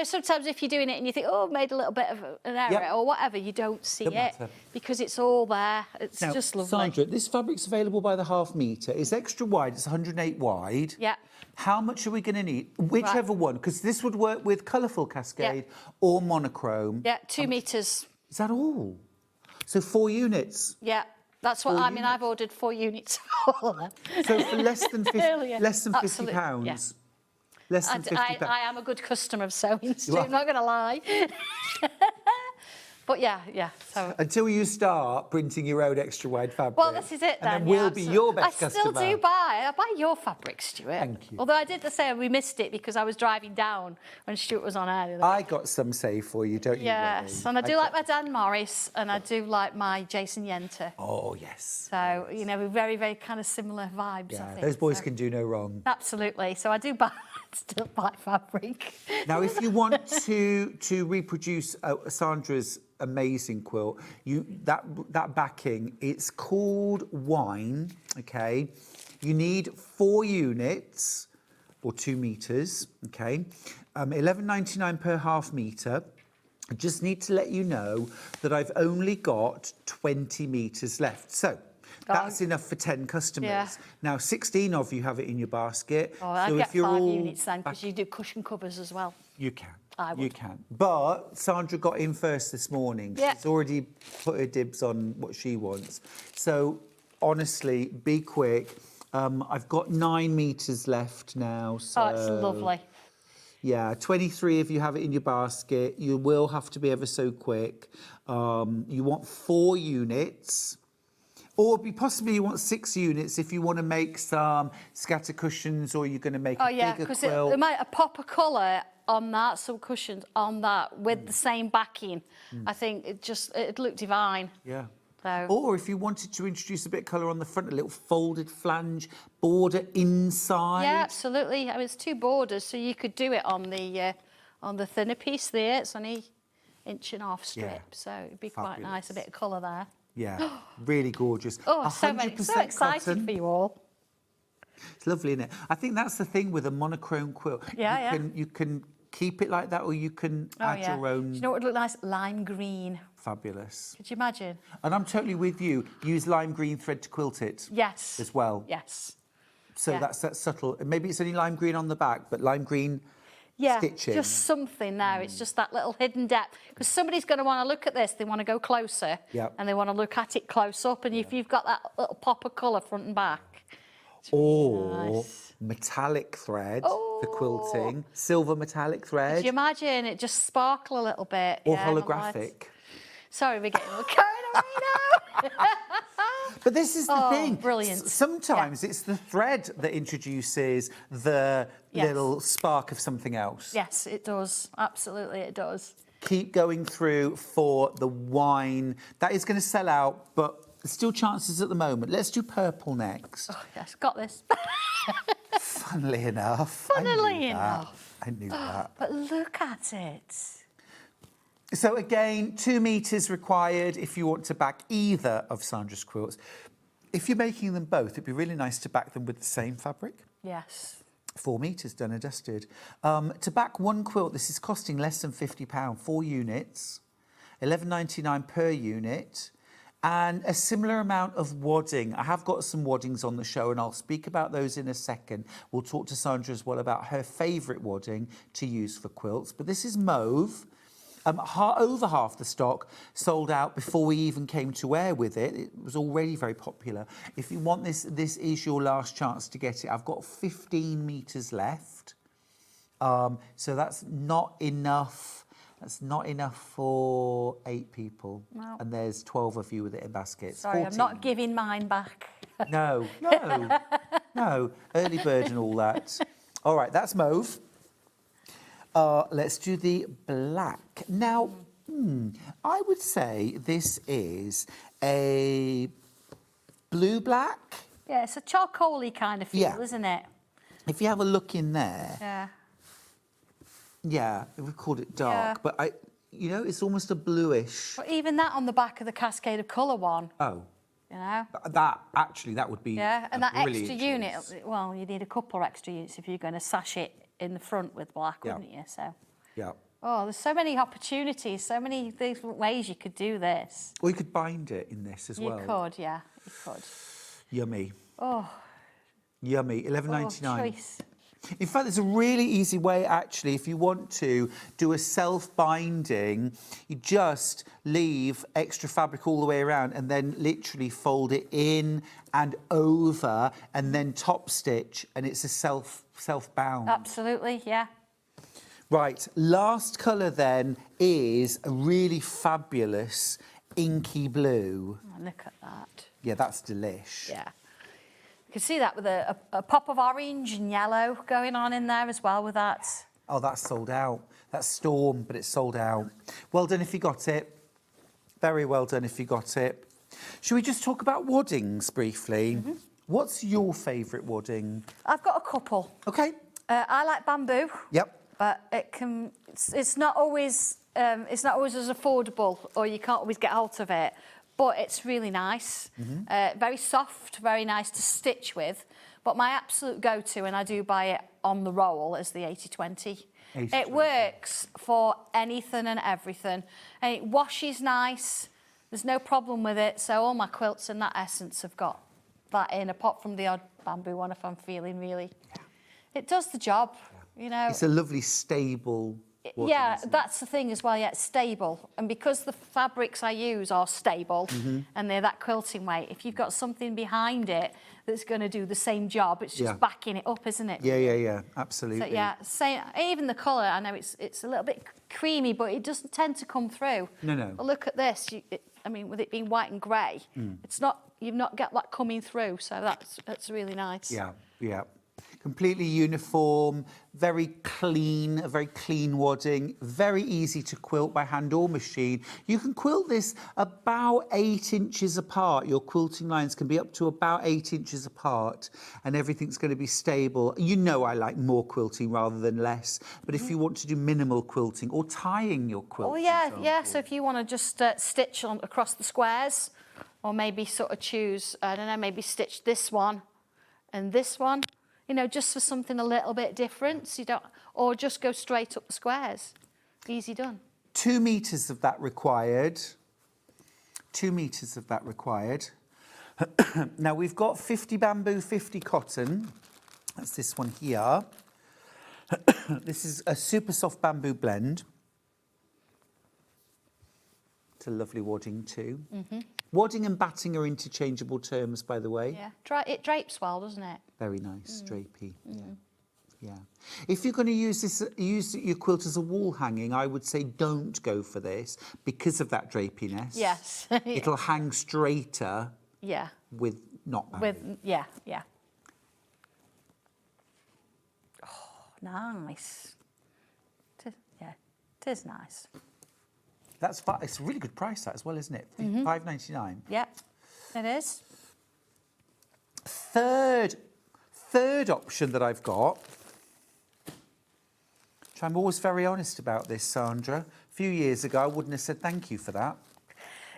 Speaker 1: sometimes if you're doing it and you think, oh, I've made a little bit of an error or whatever, you don't see it because it's all there. It's just lovely.
Speaker 3: Sandra, this fabric's available by the half metre. It's extra wide. It's 108 wide.
Speaker 1: Yeah.
Speaker 3: How much are we going to need? Whichever one, because this would work with colourful cascade or monochrome.
Speaker 1: Yeah, 2 metres.
Speaker 3: Is that all? So 4 units.
Speaker 1: Yeah. That's what I've ordered 4 units for all of them.
Speaker 3: So for less than 50,
Speaker 1: Absolutely,
Speaker 3: pounds.
Speaker 1: yeah.
Speaker 3: Less than 50 pounds.
Speaker 1: I am a good customer of SewingStreet, I'm not going to lie. But yeah. So.
Speaker 3: Until you start printing your own extra wide fabric.
Speaker 1: Well, this is it then.
Speaker 3: And then we'll be your best customer.
Speaker 1: I still do buy your fabric, Stuart.
Speaker 3: Thank you.
Speaker 1: Although I did say we missed it because I was driving down when Stuart was on air.
Speaker 3: I got some saved for you, don't you?
Speaker 1: Yes, and I do like my Dan Morris, and I do like my Jason Yenter.
Speaker 3: Oh, yes.
Speaker 1: So, we're very, very kind of similar vibes, I think.
Speaker 3: Those boys can do no wrong.
Speaker 1: Absolutely. So I do still buy fabric.
Speaker 3: Now, if you want to reproduce Sandra's amazing quilt, that backing, it's called Wine, okay? You need 4 units or 2 metres, okay? $11.99 per half metre. I just need to let you know that I've only got 20 metres left. So that's enough for 10 customers.
Speaker 1: Yeah.
Speaker 3: Now, 16 of you have it in your basket.
Speaker 1: Oh, I'd
Speaker 3: so
Speaker 1: get
Speaker 3: if you're
Speaker 1: 5
Speaker 3: all
Speaker 1: units then, because you do cushion covers as well.
Speaker 3: You can.
Speaker 1: I would.
Speaker 3: You can. But Sandra got in first this morning.
Speaker 1: Yeah.
Speaker 3: She's already put her dibs on what she wants. So, honestly, be quick. I've got 9 metres left now. So,
Speaker 1: Oh, it's lovely.
Speaker 3: Yeah, 23 if you have it in your basket. You will have to be ever so quick. You want 4 units. Or possibly you want 6 units if you want to make some scatter cushions or you're going to make a bigger
Speaker 1: because
Speaker 3: quilt.
Speaker 1: it might pop a colour on that, some cushions on that with the same backing. I think it'd look divine.
Speaker 3: Yeah.
Speaker 1: So.
Speaker 3: Or if you wanted to introduce a bit of colour on the front, a little folded flange border inside.
Speaker 1: Yeah, absolutely. I mean, it's 2 borders, so you could do it on the thinner piece there. It's only 1.5 strip, so it'd be quite nice, a bit of colour there.
Speaker 3: Yeah, really gorgeous.
Speaker 1: Oh, so excited
Speaker 3: cotton.
Speaker 1: for you all.
Speaker 3: It's lovely, isn't it? I think that's the thing with a monochrome quilt.
Speaker 1: Yeah,
Speaker 3: you can keep it like that, or you can add your own.
Speaker 1: Do you know what would look nice? Lime green.
Speaker 3: Fabulous.
Speaker 1: Could you imagine?
Speaker 3: And I'm totally with you. Use lime green thread to quilt it.
Speaker 1: Yes.
Speaker 3: As well.
Speaker 1: Yes.
Speaker 3: So
Speaker 1: Yeah.
Speaker 3: that's that subtle. Maybe it's only lime green on the back, but lime green stitching.
Speaker 1: Just something there. It's just that little hidden depth. Because somebody's going to want to look at this. They want to go closer.
Speaker 3: Yep.
Speaker 1: And they want to look at it close up. And if you've got that little pop of colour front and back.
Speaker 3: Or
Speaker 1: nice.
Speaker 3: metallic thread for quilting. Silver metallic thread.
Speaker 1: Could you imagine it just sparkle a little bit?
Speaker 3: Or
Speaker 1: Yeah, not
Speaker 3: holographic.
Speaker 1: light. Sorry, we're getting carried away now.
Speaker 3: But this is the thing.
Speaker 1: Brilliant.
Speaker 3: Sometimes it's the thread that introduces the
Speaker 1: Yes.
Speaker 3: little spark of something else.
Speaker 1: Yes, it does. Absolutely, it does.
Speaker 3: Keep going through for the wine. That is going to sell out, but there's still chances at the moment. Let's do purple next.
Speaker 1: Oh, yes, got this.
Speaker 3: Funnily enough.
Speaker 1: Funnily enough.
Speaker 3: I knew that.
Speaker 1: But look at it.
Speaker 3: So again, 2 meters required if you want to back either of Sandra's quilts. If you're making them both, it'd be really nice to back them with the same fabric.
Speaker 1: Yes.
Speaker 3: 4 meters, done and dusted. To back one quilt, this is costing less than £50, 4 units, £11.99 per unit, and a similar amount of wadding. I have got some waddings on the show, and I'll speak about those in a second. We'll talk to Sandra as well about her favourite wadding to use for quilts. But this is mauve. Over half the stock sold out before we even came to air with it. It was already very popular. If you want this, this is your last chance to get it. I've got 15 meters left. So that's not enough. That's not enough for 8 people.
Speaker 1: No.
Speaker 3: And there's 12 of you with it in baskets.
Speaker 1: Sorry,
Speaker 3: 14.
Speaker 1: I'm not giving mine back.
Speaker 3: No. Early bird and all that. All right, that's mauve. Let's do the black. Now, I would say this is a blue-black.
Speaker 1: Yeah, it's a charcoaly kind of feel, isn't it?
Speaker 3: If you have a look in there.
Speaker 1: Yeah.
Speaker 3: Yeah, we've called it dark, but it's almost a bluish.
Speaker 1: But even that on the back of the Cascade of Colour one.
Speaker 3: Oh.
Speaker 1: You know?
Speaker 3: That would be.
Speaker 1: Yeah, and that
Speaker 3: brilliant
Speaker 1: extra unit, well, you need a couple of extra units if you're going to sash it in the front with black, wouldn't you? So.
Speaker 3: Yeah.
Speaker 1: Oh, there's so many opportunities, so many different ways you could do this.
Speaker 3: Or you could bind it in this as well.
Speaker 1: You could, yeah, you could.
Speaker 3: Yummy.
Speaker 1: Oh.
Speaker 3: Yummy. £11.99.
Speaker 1: Oh, choice.
Speaker 3: In fact, there's a really easy way, actually, if you want to do a self-binding, you just leave extra fabric all the way around and then literally fold it in and over and then top stitch, and it's a self-bound.
Speaker 1: Absolutely, yeah.
Speaker 3: Right, last colour then is a really fabulous inky blue.
Speaker 1: Oh, look at that.
Speaker 3: Yeah, that's delish.
Speaker 1: Yeah. You can see that with a pop of orange and yellow going on in there as well with that.
Speaker 3: Oh, that's sold out. That's Storm, but it's sold out. Well done if you got it. Very well done if you got it. Should we just talk about waddings briefly? Mm-hmm. What's your favourite wadding?
Speaker 1: I've got a couple.
Speaker 3: Okay.
Speaker 1: I like bamboo.
Speaker 3: Yep.
Speaker 1: But it's not always as affordable, or you can't always get hold of it. But it's really nice, very soft, very nice to stitch with. But my absolute go-to, and I do buy it on the roll, is the 80-20. It works for anything and everything. And it washes nice. There's no problem with it. So all my quilts in that essence have got that in, apart from the odd bamboo one if I'm feeling really... Yeah. It does the job, you know.
Speaker 3: It's a lovely, stable...
Speaker 1: Yeah, that's the thing as well, yeah, it's stable. And because the fabrics I use are stable and they're that quilting weight, if you've got something behind it that's going to do the same job, it's just backing it up, isn't it?
Speaker 3: Yeah, absolutely.
Speaker 1: So, yeah, same, even the colour, I know it's a little bit creamy, but it doesn't tend to come through.
Speaker 3: No.
Speaker 1: But look at this, I mean, with it being white and grey, it's not, you've not got that coming through, so that's really nice.
Speaker 3: Yeah. Completely uniform, very clean, a very clean wadding, very easy to quilt by hand or machine. You can quilt this about 8 inches apart. Your quilting lines can be up to about 8 inches apart and everything's going to be stable. You know I like more quilting rather than less, but if you want to do minimal quilting or tying your quilt.
Speaker 1: Oh, yeah, so if you want to just stitch across the squares, or maybe sort of choose, I don't know, maybe stitch this one and this one, you know, just for something a little bit different. So you don't, or just go straight up the squares. Easy done.
Speaker 3: 2 meters of that required. 2 meters of that required. Now we've got 50 bamboo, 50 cotton. That's this one here. This is a super soft bamboo blend. It's a lovely wadding too. Wadding and batting are interchangeable terms, by the way.
Speaker 1: Yeah, it drapes well, doesn't it?
Speaker 3: Very nice, drapey. Yeah. If you're going to use your quilt as a wall hanging, I would say don't go for this because of that drapiness.
Speaker 1: Yes.
Speaker 3: It'll hang straighter.
Speaker 1: Yeah.
Speaker 3: With not bamboo.
Speaker 1: Yeah. Oh, nice. Yeah, it is nice.
Speaker 3: It's a really good price, that as well, isn't it? $5.99.
Speaker 1: Yeah, it is.
Speaker 3: Third option that I've got, which I'm always very honest about this, Sandra. A few years ago, I wouldn't have said thank you for that.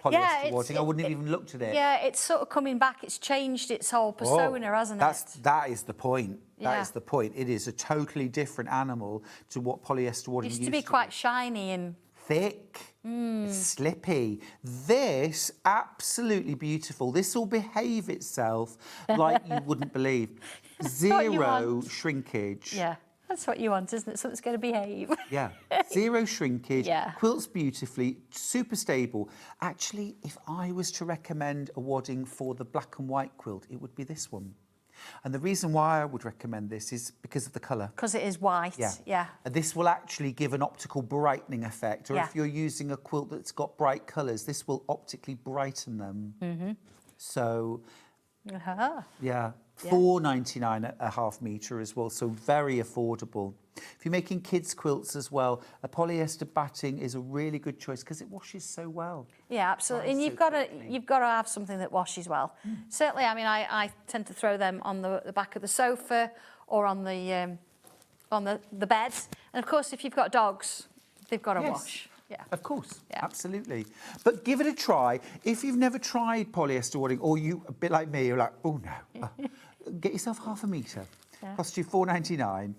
Speaker 3: Polyester wadding. I wouldn't have even looked at it.
Speaker 1: Yeah, it's sort of coming back. It's changed its whole persona, hasn't it?
Speaker 3: That is the point.
Speaker 1: Yeah.
Speaker 3: That is the point. It is a totally different animal to what polyester wadding
Speaker 1: used to be quite shiny and
Speaker 3: thick. It's slippy. This, absolutely beautiful. This will behave itself like you wouldn't believe. Zero shrinkage.
Speaker 1: Yeah, that's what you want, isn't it? Something's going to behave.
Speaker 3: Yeah, zero shrinkage.
Speaker 1: Yeah.
Speaker 3: Quilts beautifully, super stable. Actually, if I was to recommend a wadding for the black and white quilt, it would be this one. And the reason why I would recommend this is because of the colour.
Speaker 1: Because it is white, yeah.
Speaker 3: And this will actually give an optical brightening effect. Or if you're using a quilt that's got bright colours, this will optically brighten them. So, yeah, $4.99 a half metre as well, so very affordable. If you're making kids' quilts as well, a polyester batting is a really good choice because it washes so well.
Speaker 1: Yeah, absolutely. And you've got to have something that washes well. Certainly, I mean, I tend to throw them on the back of the sofa or on the bed. And of course, if you've got dogs, they've got to wash. Yeah.
Speaker 3: Of course, absolutely. But give it a try. If you've never tried polyester wadding, or you, a bit like me, you're like, oh no, get yourself half a metre. Cost you $4.99.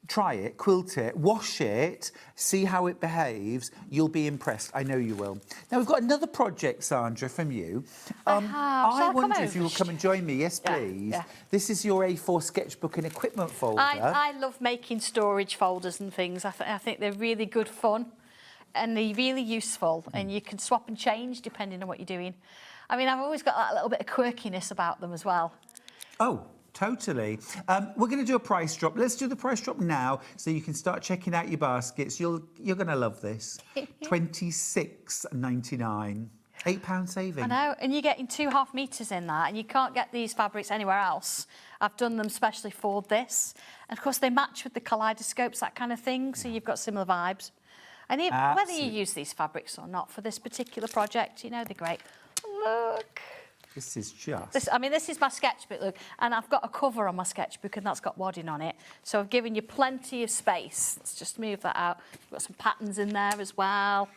Speaker 3: Try it, quilt it, wash it, see how it behaves. You'll be impressed. I know you will. Now, we've got another project, Sandra, from you. I wonder if you will come and join me. Yes, please.
Speaker 1: Yeah.
Speaker 3: This is your A4 sketchbook and equipment folder.
Speaker 1: I love making storage folders and things. I think they're really good fun and they're really useful, and you can swap and change depending on what you're doing. I mean, I've always got that little bit of quirkiness about them as well.
Speaker 3: Oh, totally. We're going to do a price drop. Let's do the price drop now so you can start checking out your baskets. You're going to love this. $26.99. £8 saving.
Speaker 1: I know, and you're getting 2 half metres in that, and you can't get these fabrics anywhere else. I've done them specially for this. And of course, they match with the kaleidoscopes, that kind of thing, so you've got similar vibes. And whether you use these fabrics or not for this particular project, you know, they're great. Look.
Speaker 3: This is just...
Speaker 1: This is my sketchbook, look, and I've got a cover on my sketchbook, and that's got wadding on it. So I've given you plenty of space. Let's just move that out. You've got some patterns in there as well.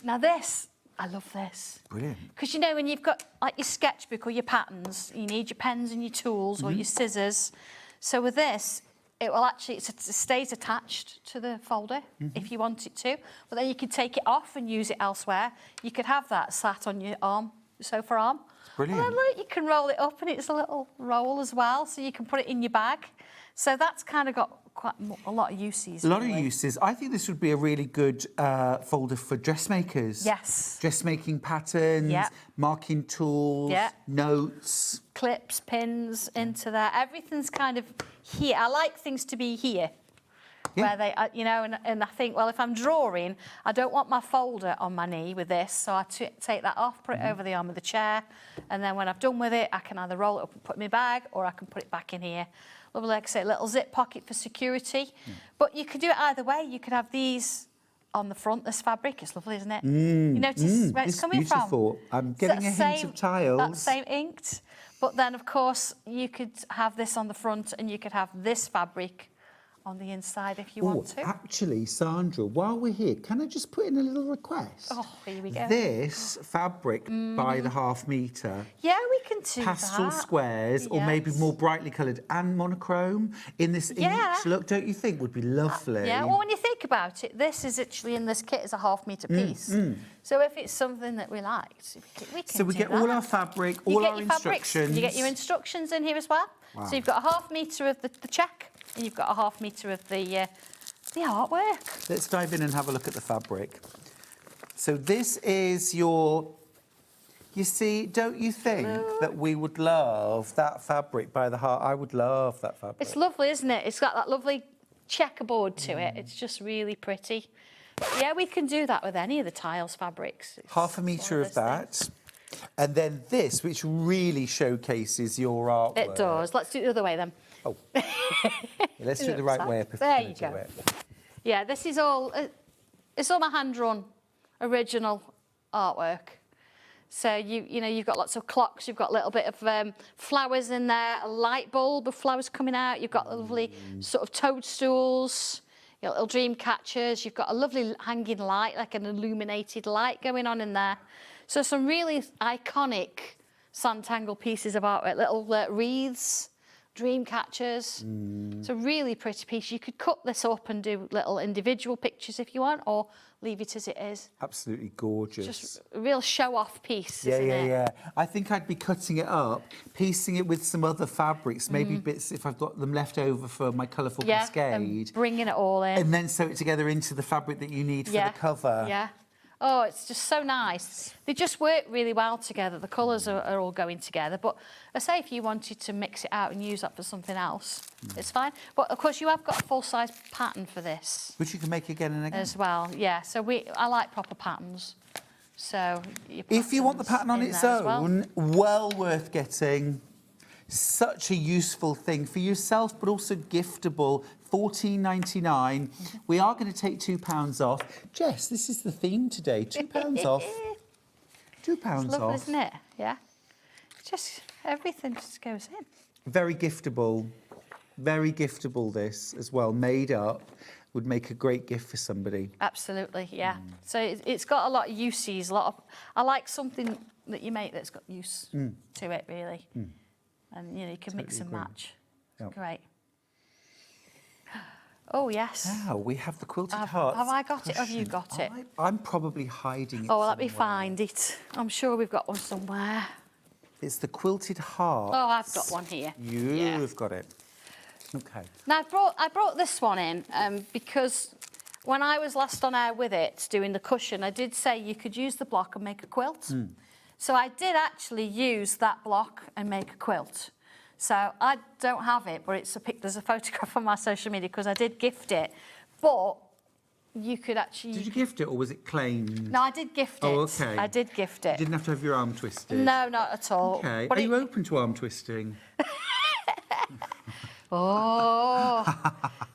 Speaker 1: Now this, I love this.
Speaker 3: Brilliant.
Speaker 1: Because, you know, when you've got, like, your sketchbook or your patterns, you need your pens and your tools or your scissors. So with this, it will actually, it stays attached to the folder if you want it to. But then you can take it off and use it elsewhere. You could have that sat on your arm. Sofa arm.
Speaker 3: Brilliant.
Speaker 1: And then, look, you can roll it up, and it's a little roll as well, so you can put it in your bag. So that's kind of got quite a lot of uses.
Speaker 3: A lot of uses. I think this would be a really good folder for dressmakers.
Speaker 1: Yes.
Speaker 3: Dressmaking patterns, marking tools, notes.
Speaker 1: Clips, pins into there. Everything's kind of here. I like things to be here. Where they, you know, and I think, well, if I'm drawing, I don't want my folder on my knee with this, so I take that off, put it over the arm of the chair, and then when I've done with it, I can either roll it up and put it in my bag, or I can put it back in here. Lovely, like I say, little zip pocket for security. But you could do it either way. You could have these on the front, this fabric. It's lovely, isn't it? You notice where it's coming
Speaker 3: beautiful.
Speaker 1: from?
Speaker 3: I'm getting a hint of tiles.
Speaker 1: That same inked. But then, of course, you could have this on the front, and you could have this fabric on the inside if you want to.
Speaker 3: Actually, Sandra, while we're here, can I just put in a little request?
Speaker 1: Oh, here we go.
Speaker 3: This fabric by the ½ metre.
Speaker 1: Yeah, we can do
Speaker 3: pastel
Speaker 1: that.
Speaker 3: squares, or maybe more brightly coloured and monochrome in this each look, don't you think would be lovely?
Speaker 1: Yeah, well, when you think about it, this is actually in this kit is a ½ metre piece. So if it's something that we liked, we can
Speaker 3: So we
Speaker 1: do
Speaker 3: get
Speaker 1: that.
Speaker 3: all our fabric, all our instructions.
Speaker 1: You get your instructions in here as well.
Speaker 3: Wow.
Speaker 1: So you've got a ½ metre of the check, and you've got a ½ metre of the artwork.
Speaker 3: Let's dive in and have a look at the fabric. So this is your... You see, don't you think that we would love that fabric by the heart? I would love that fabric.
Speaker 1: It's lovely, isn't it? It's got that lovely checkerboard to it. It's just really pretty. Yeah, we can do that with any of the tiles fabrics. It's
Speaker 3: ½ metre of that. And then this, which really showcases your artwork.
Speaker 1: It does. Let's do it the other way then.
Speaker 3: Oh. Let's do it the right way.
Speaker 1: There you go. Yeah, this is all, it's all my hand-drawn original artwork. So you've got lots of clocks, you've got a little bit of flowers in there, a light bulb of flowers coming out, you've got lovely sort of toadstools, you've got little dream catchers, you've got a lovely hanging light, like an illuminated light going on in there. So some really iconic Sanntangle pieces of artwork, little wreaths, dream catchers. It's a really pretty piece. You could cut this up and do little individual pictures if you want, or leave it as it is.
Speaker 3: Absolutely gorgeous.
Speaker 1: Just a real show-off piece, isn't it?
Speaker 3: Yeah. I think I'd be cutting it up, piecing it with some other fabrics, maybe bits if I've got them left over for my colourful cascade.
Speaker 1: And bringing it all in.
Speaker 3: And then sew it together into the fabric that you need for the cover.
Speaker 1: Yeah. Oh, it's just so nice. They just work really well together. The colours are all going together. But I say if you wanted to mix it out and use that for something else, it's fine. But of course, you have got a full-size pattern for this.
Speaker 3: Which you can make again and again.
Speaker 1: As well, yeah. So I like proper patterns. So
Speaker 3: if you want the pattern on its own, well worth getting. Such a useful thing for yourself, but also giftable. $14.99. We are going to take £2 off. Jess, this is the theme today. £2 off. £2
Speaker 1: it's lovely,
Speaker 3: off.
Speaker 1: Isn't it? Yeah. Just everything just goes in.
Speaker 3: Very giftable. Very giftable, this as well. Made up. Would make a great gift for somebody.
Speaker 1: Absolutely, yeah. So it's got a lot of uses. I like something that you make that's got use to it, really. And you can mix and match. Yep. Great. Oh yes.
Speaker 3: Now we have the quilted hearts.
Speaker 1: Have I got it? Have you got it?
Speaker 3: I'm probably hiding it.
Speaker 1: Oh, let me find it. I'm sure we've got one somewhere.
Speaker 3: It's the quilted heart.
Speaker 1: Oh, I've got one here.
Speaker 3: You've got it. Okay.
Speaker 1: Now I brought this one in because when I was last on air with it doing the cushion, I did say you could use the block and make a quilt. So I did actually use that block and make a quilt. So I don't have it, but there's a photograph on my social media because I did gift it. But you could actually...
Speaker 3: Did you gift it or was it claimed?
Speaker 1: No, I did gift it.
Speaker 3: Oh, OK.
Speaker 1: I did gift it.
Speaker 3: You didn't have to have your arm twisted?
Speaker 1: No, not at all.
Speaker 3: OK.
Speaker 1: But
Speaker 3: Are you open to arm twisting?
Speaker 1: Oh.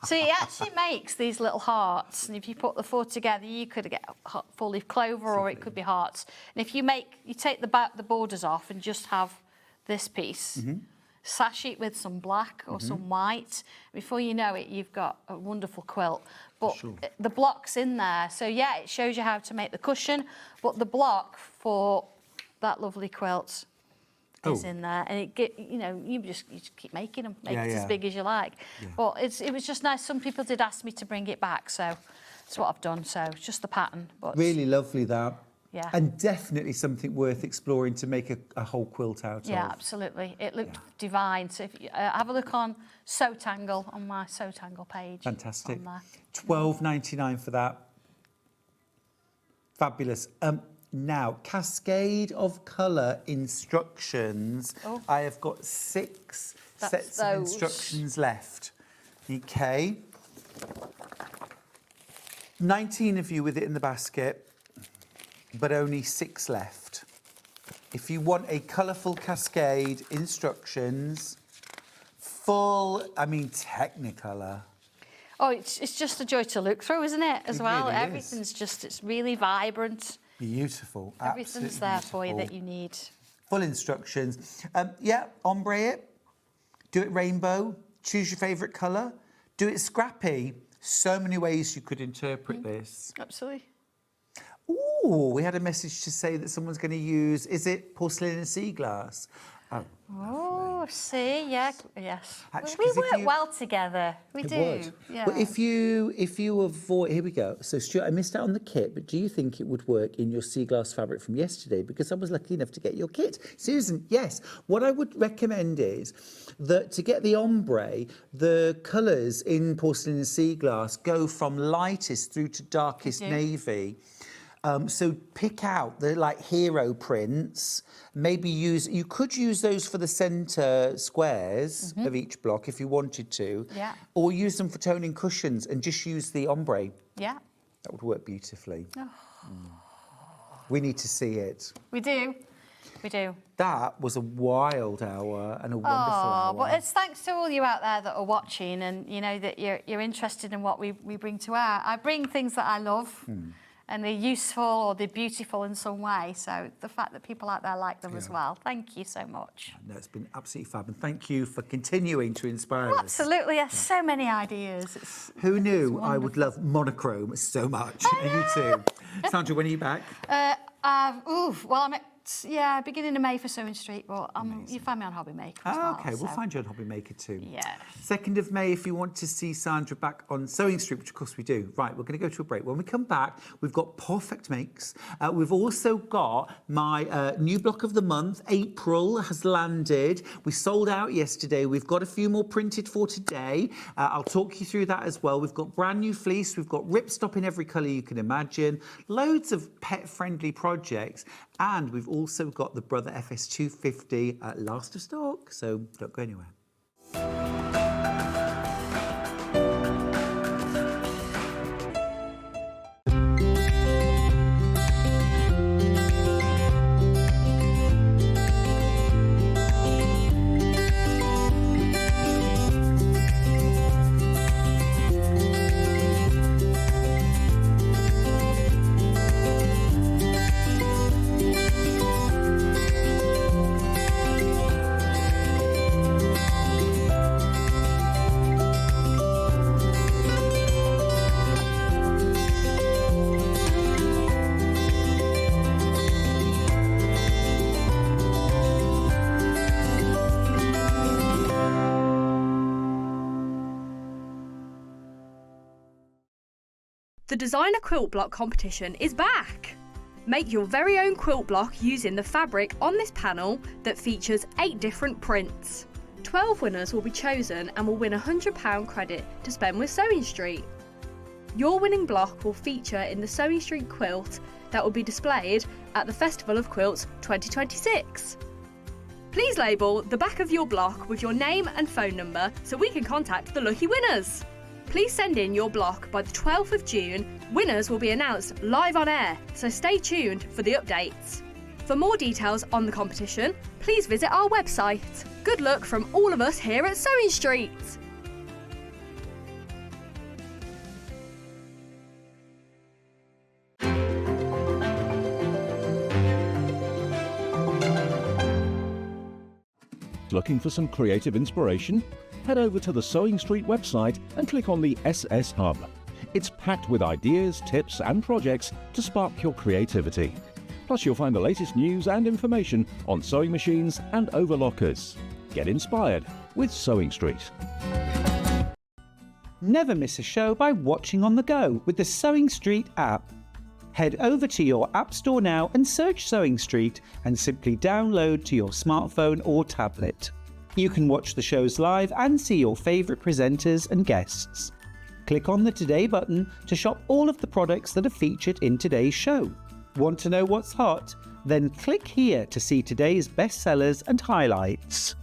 Speaker 1: So it actually makes these little hearts. And if you put the four together, you could get full leaf clover or it could be hearts. And if you take the borders off and just have this piece, sash it with some black or some white. Before you know it, you've got a wonderful quilt. But the block's in there. So yeah, it shows you how to make the cushion, but the block for that lovely quilt is in there. And you just keep making them, make it as big as you like. Yeah. But it was just nice. Some people did ask me to bring it back, so that's what I've done. So it's just the pattern. But
Speaker 3: really lovely, that.
Speaker 1: Yeah.
Speaker 3: And definitely something worth exploring to make a whole quilt out of.
Speaker 1: Yeah, absolutely. It looked divine. So if you have a look on Sanntangle, on my Sanntangle page.
Speaker 3: Fantastic. $12.99 for that. Fabulous. Now, cascade of colour instructions. Oh. I have got 6 sets of instructions left. Okay. 19 of you with it in the basket, but only 6 left. If you want a colourful cascade instructions, Technicolor.
Speaker 1: Oh, it's just a joy to look through, isn't it, as well?
Speaker 3: Really
Speaker 1: Everything's it's really vibrant.
Speaker 3: Beautiful.
Speaker 1: Everything's there for you that you need.
Speaker 3: Full instructions. Ombre it. Do it rainbow. Choose your favourite colour. Do it scrappy. So many ways you could interpret this.
Speaker 1: Absolutely.
Speaker 3: Ooh, we had a message to say that someone's going to use, is it porcelain and sea glass?
Speaker 1: Oh, see, yeah, yes.
Speaker 3: Actually,
Speaker 1: we
Speaker 3: 'cause if
Speaker 1: work well together. We
Speaker 3: It
Speaker 1: do.
Speaker 3: would.
Speaker 1: Yeah.
Speaker 3: But if you avoid, here we go. So Stuart, I missed out on the kit, but do you think it would work in your sea glass fabric from yesterday? Because I was lucky enough to get your kit. Susan, yes. What I would recommend is that to get the ombre, the colours in porcelain and sea glass go from lightest through to darkest navy. So pick out the hero prints. Maybe you could use those for the centre squares of each block if you wanted to.
Speaker 1: Yeah.
Speaker 3: Or use them for toning cushions and just use the ombre.
Speaker 1: Yeah.
Speaker 3: That would work beautifully.
Speaker 1: Oh.
Speaker 3: We need to see it.
Speaker 1: We do. We do.
Speaker 3: That was a wild hour and a wonderful hour.
Speaker 1: But it's thanks to all you out there that are watching and, that you're interested in what we bring to air. I bring things that I love. And they're useful or they're beautiful in some way. So the fact that people out there like them as well, thank you so much.
Speaker 3: No, it's been absolutely fab. And thank you for continuing to inspire us.
Speaker 1: Absolutely, there's so many ideas.
Speaker 3: Who knew I would love monochrome so much? And you too. Sandra, when are you back?
Speaker 1: I'm at, beginning of May for SewingStreet, but you find me on Hobby Maker as well.
Speaker 3: Okay, we'll find you on Hobby Maker too.
Speaker 1: Yeah.
Speaker 3: 2nd of May, if you want to see Sandra back on SewingStreet, which of course we do. Right, we're going to go to a break. When we come back, we've got Pawfect Makes. We've also got my new block of the month. April has landed. We sold out yesterday. We've got a few more printed for today. I'll talk you through that as well. We've got brand new fleece. We've got ripstop in every colour you can imagine. Loads of pet-friendly projects. And we've also got the Brother FS250 at last of stock. So don't go anywhere.
Speaker 9: The Designer Quilt Block competition is back! Make your very own quilt block using the fabric on this panel that features 8 different prints. 12 winners will be chosen and will win a £100 credit to spend with SewingStreet. Your winning block will feature in the SewingStreet quilt that will be displayed at the Festival of Quilts 2026. Please label the back of your block with your name and phone number so we can contact the lucky winners. Please send in your block by the 12th of June. Winners will be announced live on air, so stay tuned for the updates. For more details on the competition, please visit our website. Good luck from all of us here at SewingStreet.
Speaker 7: Looking for some creative inspiration? Head over to the SewingStreet website and click on the SS Hub. It's packed with ideas, tips and projects to spark your creativity. Plus you'll find the latest news and information on sewing machines and overlockers. Get inspired with SewingStreet.
Speaker 10: Never miss a show by watching on the go with the SewingStreet app. Head over to your App Store now and search SewingStreet and simply download to your smartphone or tablet. You can watch the shows live and see your favourite presenters and guests. Click on the Today button to shop all of the products that are featured in today's show. Want to know what's hot? Then click here to see today's bestsellers and highlights.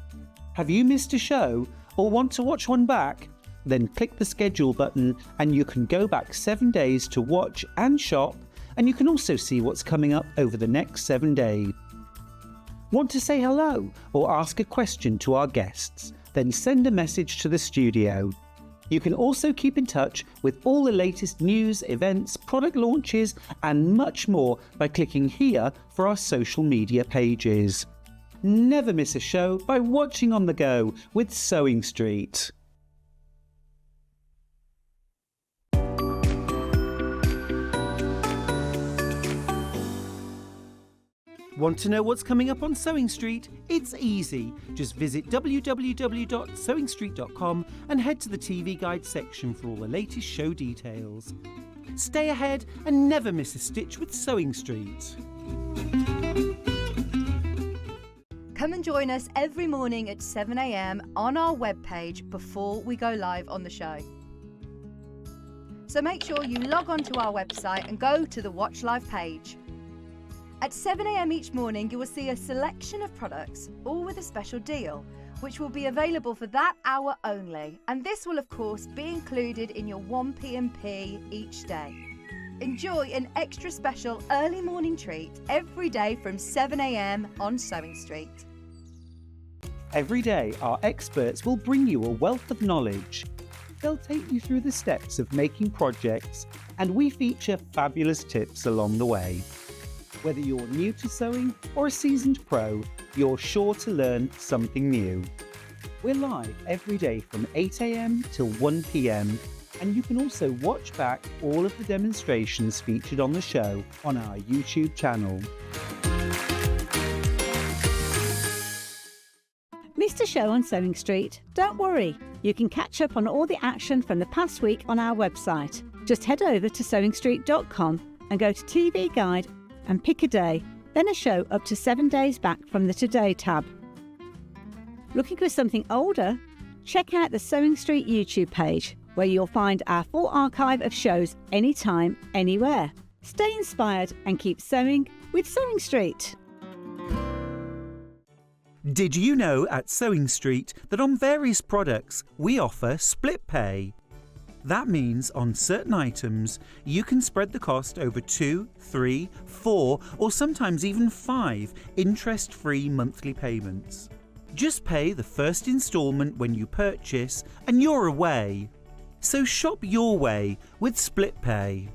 Speaker 10: Have you missed a show or want to watch one back? Then click the schedule button and you can go back 7 days to watch and shop, and you can also see what's coming up over the next 7 days. Want to say hello or ask a question to our guests? Then send a message to the studio. You can also keep in touch with all the latest news, events, product launches and much more by clicking here for our social media pages. Never miss a show by watching on the go with SewingStreet. Want to know what's coming up on Sewing Street? It's easy. Just visit www.sewingstreet.com and head to the TV Guide section for all the latest show details. Stay ahead and never miss a stitch with Sewing Street.
Speaker 5: Come and join us every morning at 7 a.m. on our webpage before we go live on the show. So make sure you log on to our website and go to the Watch Live page. At 7 a.m. each morning, you will see a selection of products, all with a special deal, which will be available for that hour only. And this will, of course, be included in your 1p&p each day. Enjoy an extra special early morning treat every day from 7 a.m. on Sewing Street.
Speaker 10: Every day, our experts will bring you a wealth of knowledge. They'll take you through the steps of making projects, and we feature fabulous tips along the way. Whether you're new to sewing or a seasoned pro, you're sure to learn something new. We're live every day from 8 a.m. till 1 p.m, and you can also watch back all of the demonstrations featured on the show on our YouTube channel.
Speaker 5: Missed a show on Sewing Street? Don't worry, you can catch up on all the action from the past week on our website. Just head over to SewingStreet.com and go to TV Guide and pick a day, then a show up to 7 days back from the Today tab. Looking for something older? Check out the Sewing Street YouTube page, where you'll find our full archive of shows anytime, anywhere. Stay inspired and keep sewing with Sewing Street.
Speaker 10: Did you know at Sewing Street that on various products we offer split pay? That means on certain items, you can spread the cost over 2, 3, 4, or sometimes even 5 interest-free monthly payments. Just pay the first instalment when you purchase and you're away. So shop your way with split pay.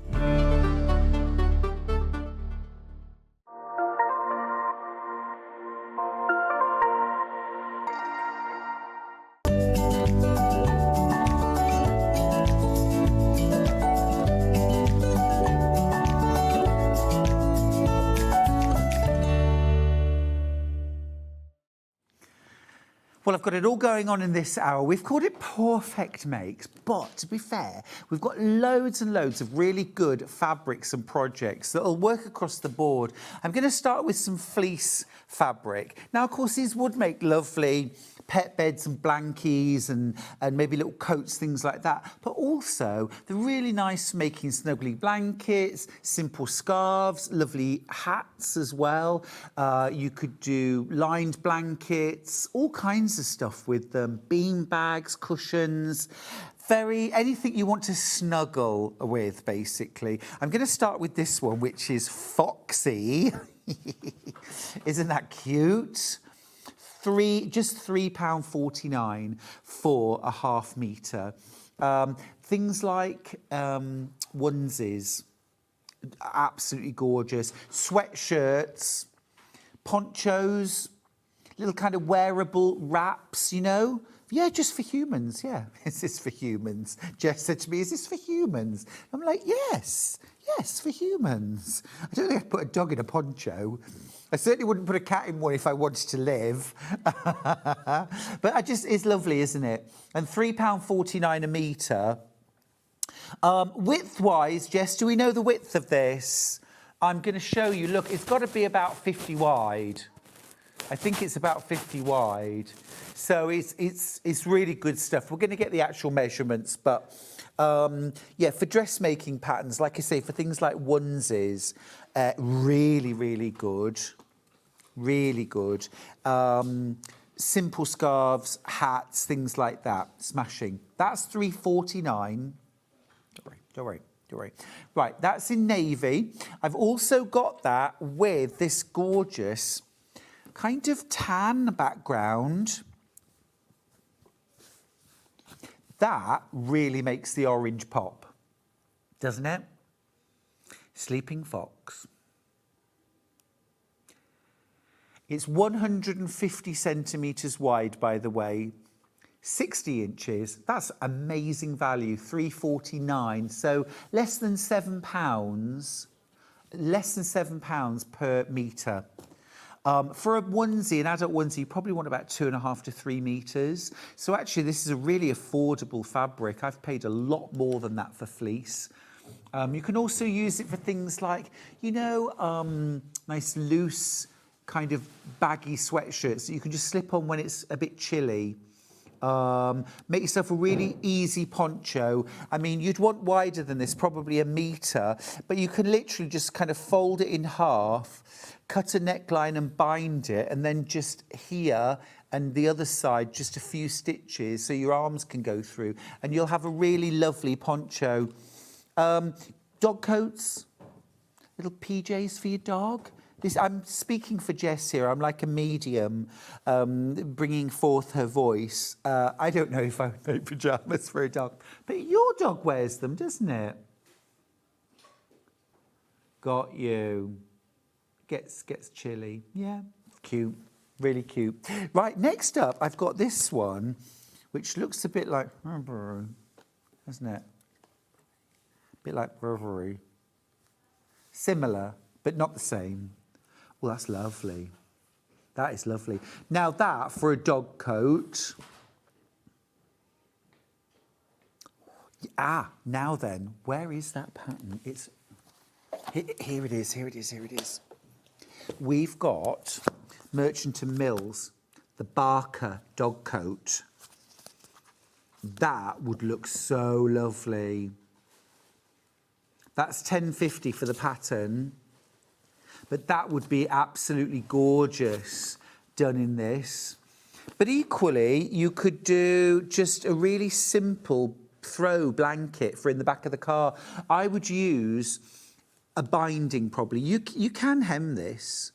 Speaker 3: Well, I've got it all going on in this hour. We've called it Pawfect Makes, but to be fair, we've got loads and loads of really good fabrics and projects that'll work across the board. I'm going to start with some fleece fabric. Now, of course, these would make lovely pet beds and blankies and maybe little coats, things like that. But also the really nice making snuggly blankets, simple scarves, lovely hats as well. You could do lined blankets, all kinds of stuff with them, bean bags, cushions, anything you want to snuggle with, basically. I'm going to start with this one, which is Foxy. Isn't that cute? Just £3.49 for a half metre. Things like onesies, absolutely gorgeous. Sweatshirts, ponchos, little kind of wearable wraps, you know. Yeah, just for humans, yeah. Is this for humans? Jess said to me, is this for humans? I'm like, yes, for humans. I don't think I'd put a dog in a poncho. I certainly wouldn't put a cat in one if I wanted to live. But it's lovely, isn't it? And £3.49 a metre. Width-wise, Jess, do we know the width of this? I'm going to show you. Look, it's got to be about 50 wide. I think it's about 50 wide. So it's really good stuff. We're going to get the actual measurements, but yeah, for dressmaking patterns, like I say, for things like onesies, really, really good. Really good. Simple scarves, hats, things like that. Smashing. That's £3.49. Don't worry. Right, that's in navy. I've also got that with this gorgeous kind of tan background. That really makes the orange pop, doesn't it? Sleeping Fox. It's 150 centimetres wide, by the way, 60 inches. That's amazing value, £3.49. So less than £7 per metre. For a onesie, an adult onesie, you probably want about 2.5 to 3 metres. So actually, this is a really affordable fabric. I've paid a lot more than that for fleece. You can also use it for things like, you know, nice loose kind of baggy sweatshirts that you can just slip on when it's a bit chilly. Make yourself a really easy poncho. I mean, you'd want wider than this, probably 1 metre, but you can literally just kind of fold it in half, cut a neckline and bind it, and then just here and the other side, just a few stitches so your arms can go through, and you'll have a really lovely poncho. Dog coats, little PJs for your dog. I'm speaking for Jess here. I'm like a medium, bringing forth her voice. I don't know if I would make pyjamas for a dog, but your dog wears them, doesn't it? Got you. Gets chilly. Yeah, cute. Really cute. Right, next up, I've got this one, which looks a bit like, doesn't it? A bit like Burberry. Similar, but not the same. Well, that's lovely. That is lovely. Now that, for a dog coat. Now then, where is that pattern? It's, here it is, here it is, here it is. We've got Merchant & Mills, the Barker dog coat. That would look so lovely. That's £10.50 for the pattern. But that would be absolutely gorgeous done in this. But equally, you could do just a really simple throw blanket for in the back of the car. I would use a binding probably. You can hem this.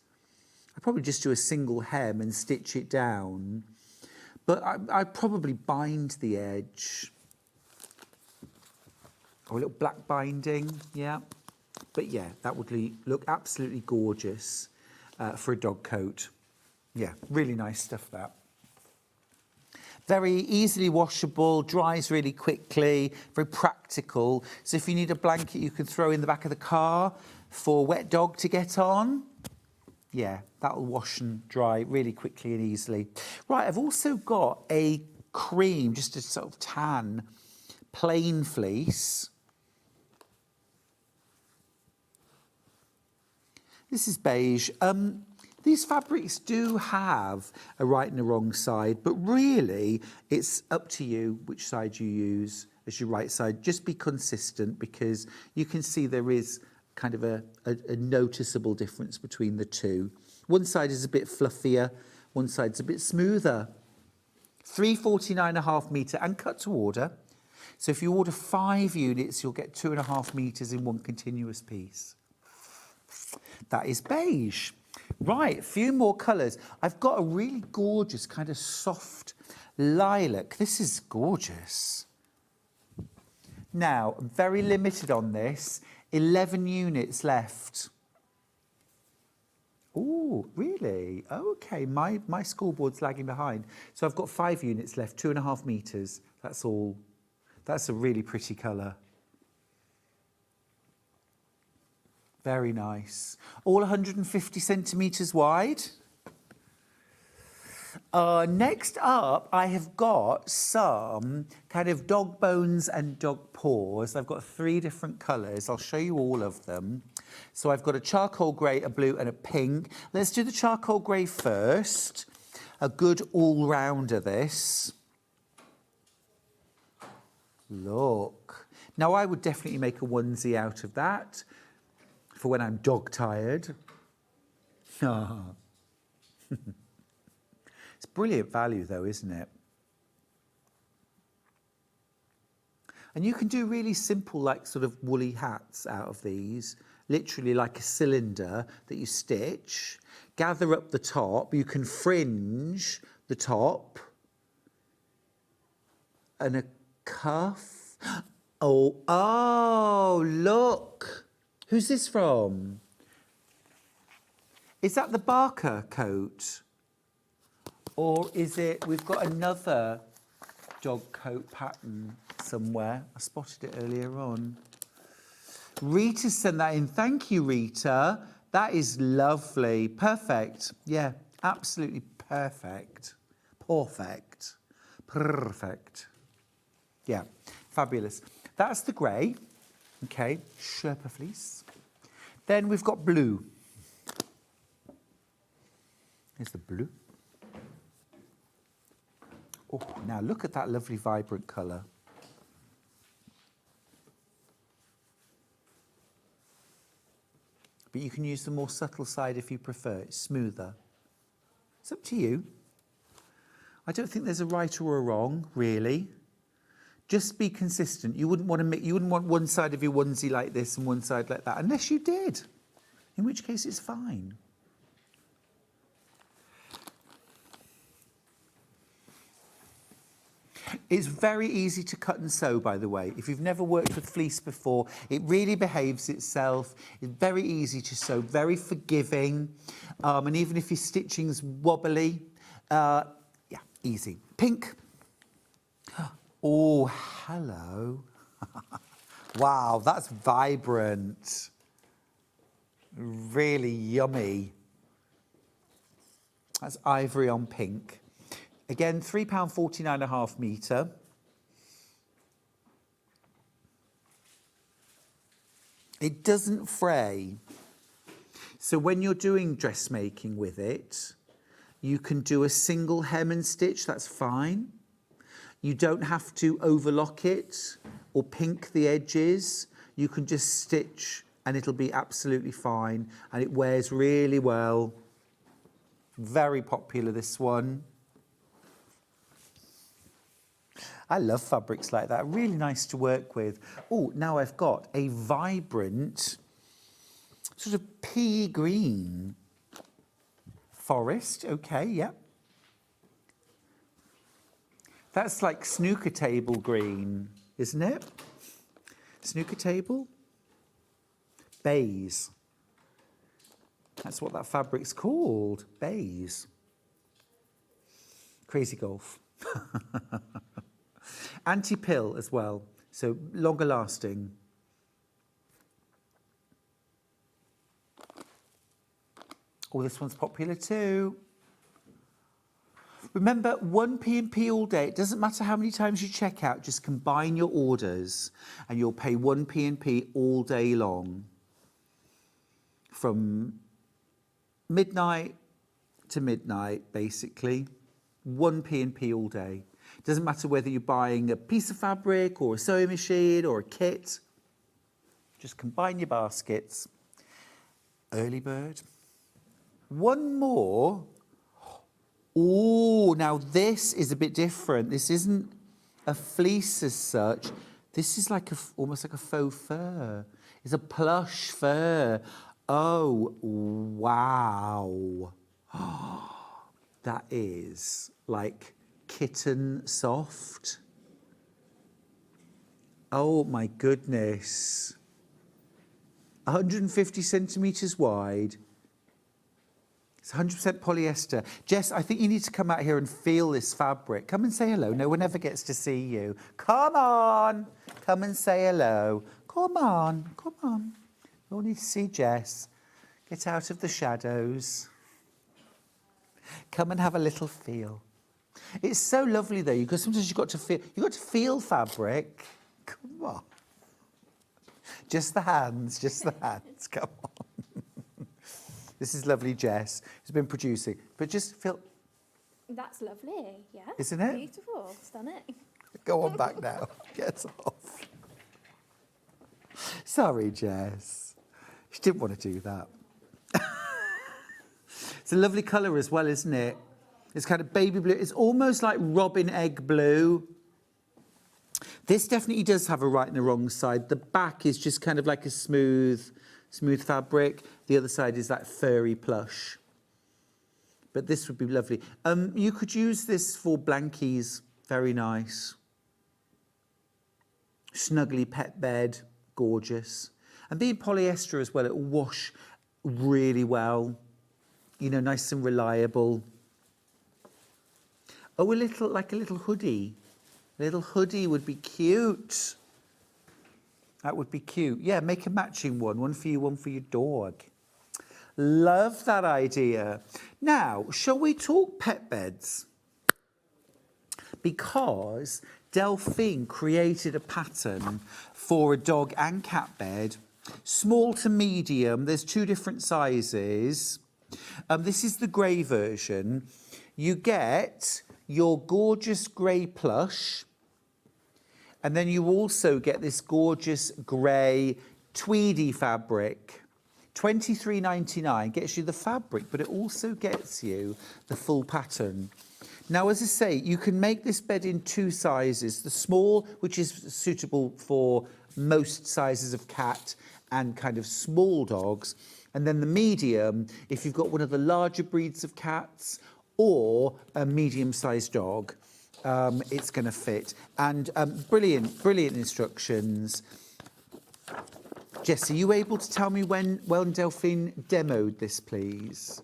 Speaker 3: I'd probably just do a single hem and stitch it down. But I'd probably bind the edge. Or a little black binding, yeah. But yeah, that would look absolutely gorgeous for a dog coat. Yeah, really nice stuff, that. Very easily washable, dries really quickly, very practical. So if you need a blanket you can throw in the back of the car for a wet dog to get on, yeah, that'll wash and dry really quickly and easily. Right, I've also got a cream, just a sort of tan, plain fleece. This is beige. These fabrics do have a right and a wrong side, but really it's up to you which side you use as your right side. Just be consistent, because you can see there is kind of a noticeable difference between the two. One side is a bit fluffier, one side's a bit smoother. 349.5 metre and cut to order. So if you order 5 units, you'll get 2.5 metres in one continuous piece. That is beige. Right, a few more colours. I've got a really gorgeous kind of soft lilac. This is gorgeous. Now, I'm very limited on this. 11 units left. Oh, really? Okay, my scoreboard's lagging behind. So I've got 5 units left, 2.5 metres. That's all. That's a really pretty colour. Very nice. All 150 centimetres wide. Next up, I have got some kind of dog bones and dog paws. I've got 3 different colours. I'll show you all of them. So I've got a charcoal grey, a blue and a pink. Let's do the charcoal grey first. A good all-rounder, this. Look. Now, I would definitely make a onesie out of that for when I'm dog tired. It's brilliant value though, isn't it? And you can do really simple, like sort of woolly hats out of these, literally like a cylinder that you stitch, gather up the top, you can fringe the top, and a cuff. Oh, look. Who's this from? Is that the Barker coat? Or is it, we've got another dog coat pattern somewhere. I spotted it earlier on. Rita sent that in. Thank you, Rita. That is lovely. Perfect. Yeah, absolutely perfect. Perfect. Perfect. Yeah, fabulous. That's the grey. Okay, Sherpa fleece. Then we've got blue. Here's the blue. Oh, now look at that lovely vibrant colour. But you can use the more subtle side if you prefer. It's smoother. It's up to you. I don't think there's a right or a wrong, really. Just be consistent. You wouldn't want to you wouldn't want one side of your onesie like this and one side like that, unless you did. In which case, it's fine. It's very easy to cut and sew, by the way. If you've never worked with fleece before, it really behaves itself. It's very easy to sew, very forgiving. And even if your stitching's wobbly, yeah, easy. Pink. Oh, hello. Wow, that's vibrant. Really yummy. That's ivory on pink. Again, £3.49.5 metre. It doesn't fray. So when you're doing dressmaking with it, you can do a single hem and stitch, that's fine. You don't have to overlock it or pink the edges. You can just stitch and it'll be absolutely fine. And it wears really well. Very popular, this one. I love fabrics like that, really nice to work with. Oh, now I've got a vibrant sort of pea green forest. Okay, yeah. That's like snooker table green, isn't it? Snooker table? Baize. That's what that fabric's called, baize. Crazy golf. Anti-pill as well, so longer lasting. Oh, this one's popular too. Remember, 1p&p all day. It doesn't matter how many times you check out, just combine your orders and you'll pay 1p&p all day long. From midnight to midnight, basically. 1p&p all day. Doesn't matter whether you're buying a piece of fabric or a sewing machine or a kit. Just combine your baskets. Early bird. One more. Oh, now this is a bit different. This isn't a fleece as such. This is like almost like a faux fur. It's a plush fur. Oh, wow. That is like kitten soft. Oh my goodness. 150 centimetres wide. It's 100% polyester. Jess, I think you need to come out here and feel this fabric. Come and say hello. No one ever gets to see you. Come on. Come and say hello. Come on. Come on. We all need to see Jess. Get out of the shadows. Come and have a little feel. It's so lovely though, because sometimes you've got to feel fabric. Come on. Just the hands, come on. This is lovely Jess, who's been producing. But just feel...
Speaker 15: That's lovely, yeah.
Speaker 3: Isn't it?
Speaker 15: Beautiful, stunning. Go
Speaker 3: on back now. Get off. Sorry, Jess. She didn't want to do that. It's a lovely colour as well, isn't it? It's kind of baby blue. It's almost like robin egg blue. This definitely does have a right and a wrong side. The back is just kind of like a smooth fabric. The other side is that furry plush. But this would be lovely. You could use this for blankies. Very nice. Snuggly pet bed. Gorgeous. And being polyester as well, it'll wash really well. You know, nice and reliable. Oh, like a little hoodie. A little hoodie would be cute. That would be cute. Yeah, make a matching one. One for you, one for your dog. Love that idea. Now, shall we talk pet beds? Because Delphine created a pattern for a dog and cat bed, small to medium. There's 2 different sizes. This is the grey version. You get your gorgeous grey plush, and then you also get this gorgeous grey tweedy fabric. $23.99 gets you the fabric, but it also gets you the full pattern. Now, as I say, you can make this bed in 2 sizes. The small, which is suitable for most sizes of cat and kind of small dogs. And then the medium, if you've got one of the larger breeds of cats or a medium-sized dog, it's going to fit. And brilliant, brilliant instructions. Jess, are you able to tell me when Delphine demoed this, please?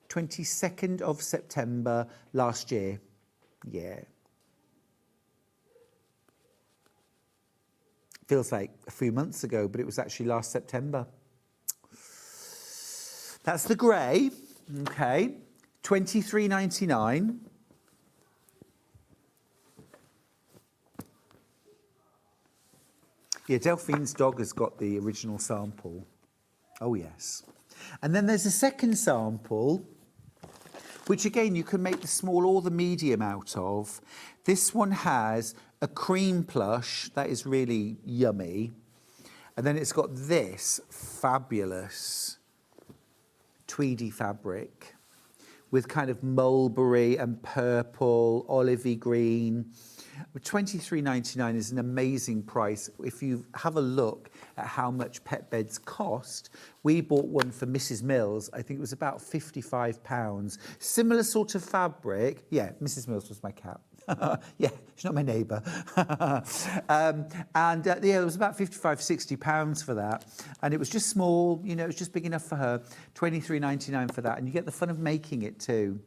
Speaker 3: 22nd of September last year. Yeah. Feels like a few months ago, but it was actually last September. That's the grey. Okay. $23.99. Yeah, Delphine's dog has got the original sample. Oh, yes. And then there's a second sample, which again, you can make the small or the medium out of. This one has a cream plush. That is really yummy. And then it's got this fabulous tweedy fabric with kind of mulberry and purple, olivey green. $23.99 is an amazing price. If you have a look at how much pet beds cost, we bought one for Mrs. Mills. I think it was about £55. Similar sort of fabric. Yeah, Mrs. Mills was my cat. Yeah, she's not my neighbour. Yeah, it was about £55–60 for that. And it was just small, you know, it was just big enough for her. $23.99 for that. And you get the fun of making it too.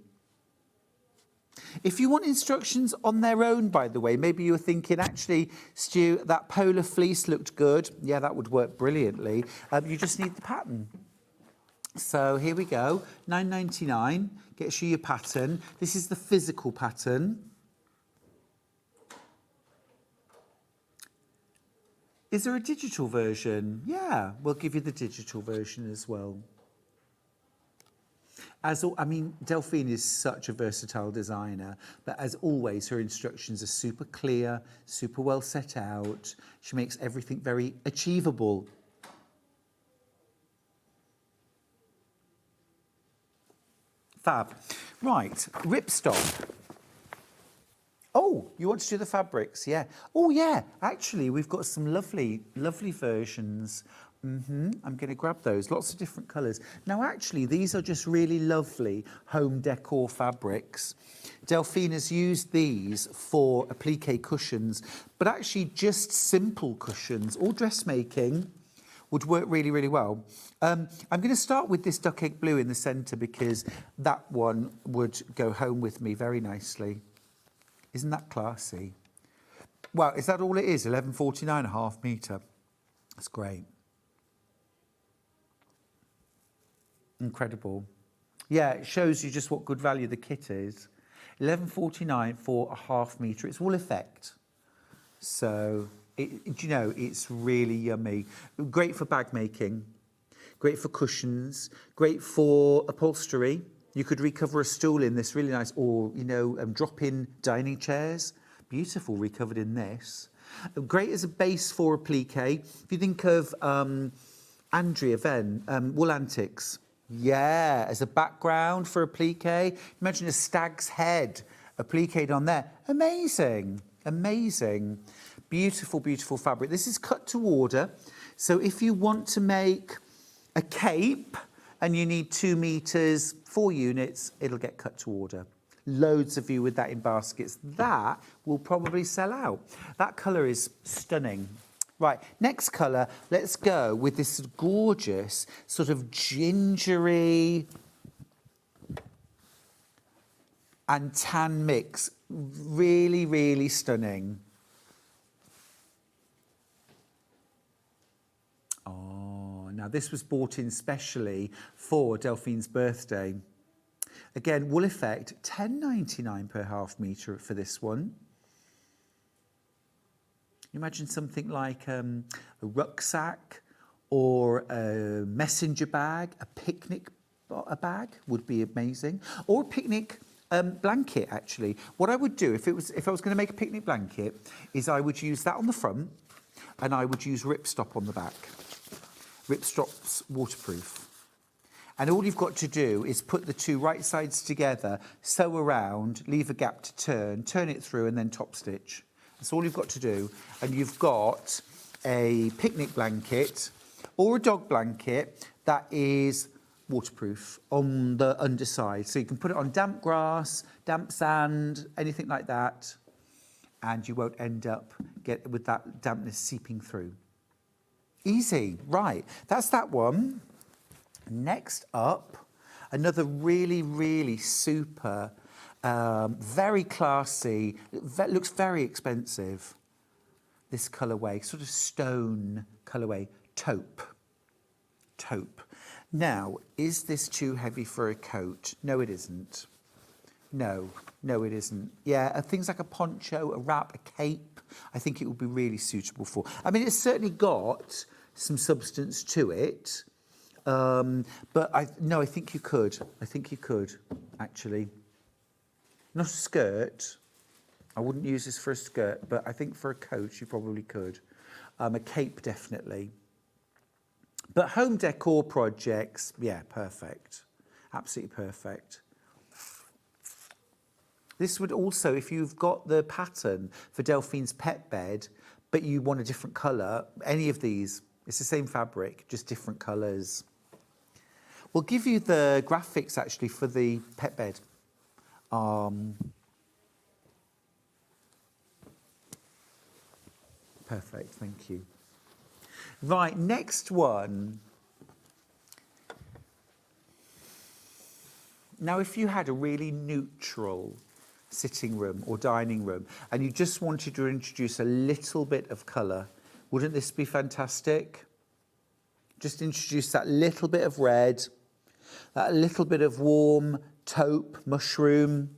Speaker 3: If you want instructions on their own, by the way, maybe you were thinking, actually, Stu, that polar fleece looked good. Yeah, that would work brilliantly. You just need the pattern. So here we go. $9.99 gets you your pattern. This is the physical pattern. Is there a digital version? Yeah, we'll give you the digital version as well. I mean, Delphine is such a versatile designer, but as always, her instructions are super clear, super well set out. She makes everything very achievable. Fab. Right, ripstop. Oh, you want to do the fabrics? Yeah. Oh, yeah. Actually, we've got some lovely, lovely versions. I'm going to grab those. Lots of different colours. Now, actually, these are just really lovely home decor fabrics. Delphine has used these for applique cushions, but actually just simple cushions or dressmaking would work really, really well. I'm going to start with this duck egg blue in the centre because that one would go home with me very nicely. Isn't that classy? Well, is that all it is? 11.49 a half metre. That's great. Incredible. Yeah, it shows you just what good value the kit is. 11.49 for a half metre. It's all effect. So, you know, it's really yummy. Great for bag making. Great for cushions. Great for upholstery. You could recover a stool in this, really nice, or, you know, drop-in dining chairs. Beautiful, recovered in this. Great as a base for applique. If you think of Andrea Venn, Wool Antics. Yeah, as a background for applique. Imagine a stag's head appliqued on there. Amazing, amazing. Beautiful, beautiful fabric. This is cut to order. So if you want to make a cape and you need 2 metres, 4 units, it'll get cut to order. Loads of you with that in baskets. That will probably sell out. That colour is stunning. Right, next colour, let's go with this gorgeous sort of gingery and tan mix. Really, really stunning. Oh, Now, this was bought in specially for Delphine's birthday. Again, wool effect, £10.99 per half metre for this one. Imagine something like a rucksack or a messenger bag, a picnic bag would be amazing, or a picnic blanket. Actually, what I would do if I was going to make a picnic blanket is I would use that on the front, and I would use ripstop on the back. Ripstop's waterproof, and all you've got to do is put the two right sides together, sew around, leave a gap to turn it through, and then top stitch. That's all you've got to do, and you've got a picnic blanket or a dog blanket that is waterproof on the underside. So you can put it on damp grass, damp sand, anything like that, and you won't end up with that dampness seeping through. Easy, right, that's that one. Next up, another really, really super, very classy, looks very expensive, this colourway, sort of stone colourway, taupe. Now, is this too heavy for a coat? No, it isn't. No, it isn't. Yeah, things like a poncho, a wrap, a cape, I think it would be really suitable for. I mean, it's certainly got some substance to it, but I think you could. I think you could, actually. Not a skirt. I wouldn't use this for a skirt, but I think for a coat you probably could. A cape, definitely. But home decor projects, yeah, perfect. Absolutely perfect. This would also, if you've got the pattern for Delphine's pet bed, but you want a different colour, any of these, it's the same fabric, just different colours. We'll give you the graphics, actually, for the pet bed. Perfect, thank you. Right, next one. Now, if you had a really neutral sitting room or dining room and you just wanted to introduce a little bit of colour, wouldn't this be fantastic? Just introduce that little bit of red, that little bit of warm taupe, mushroom.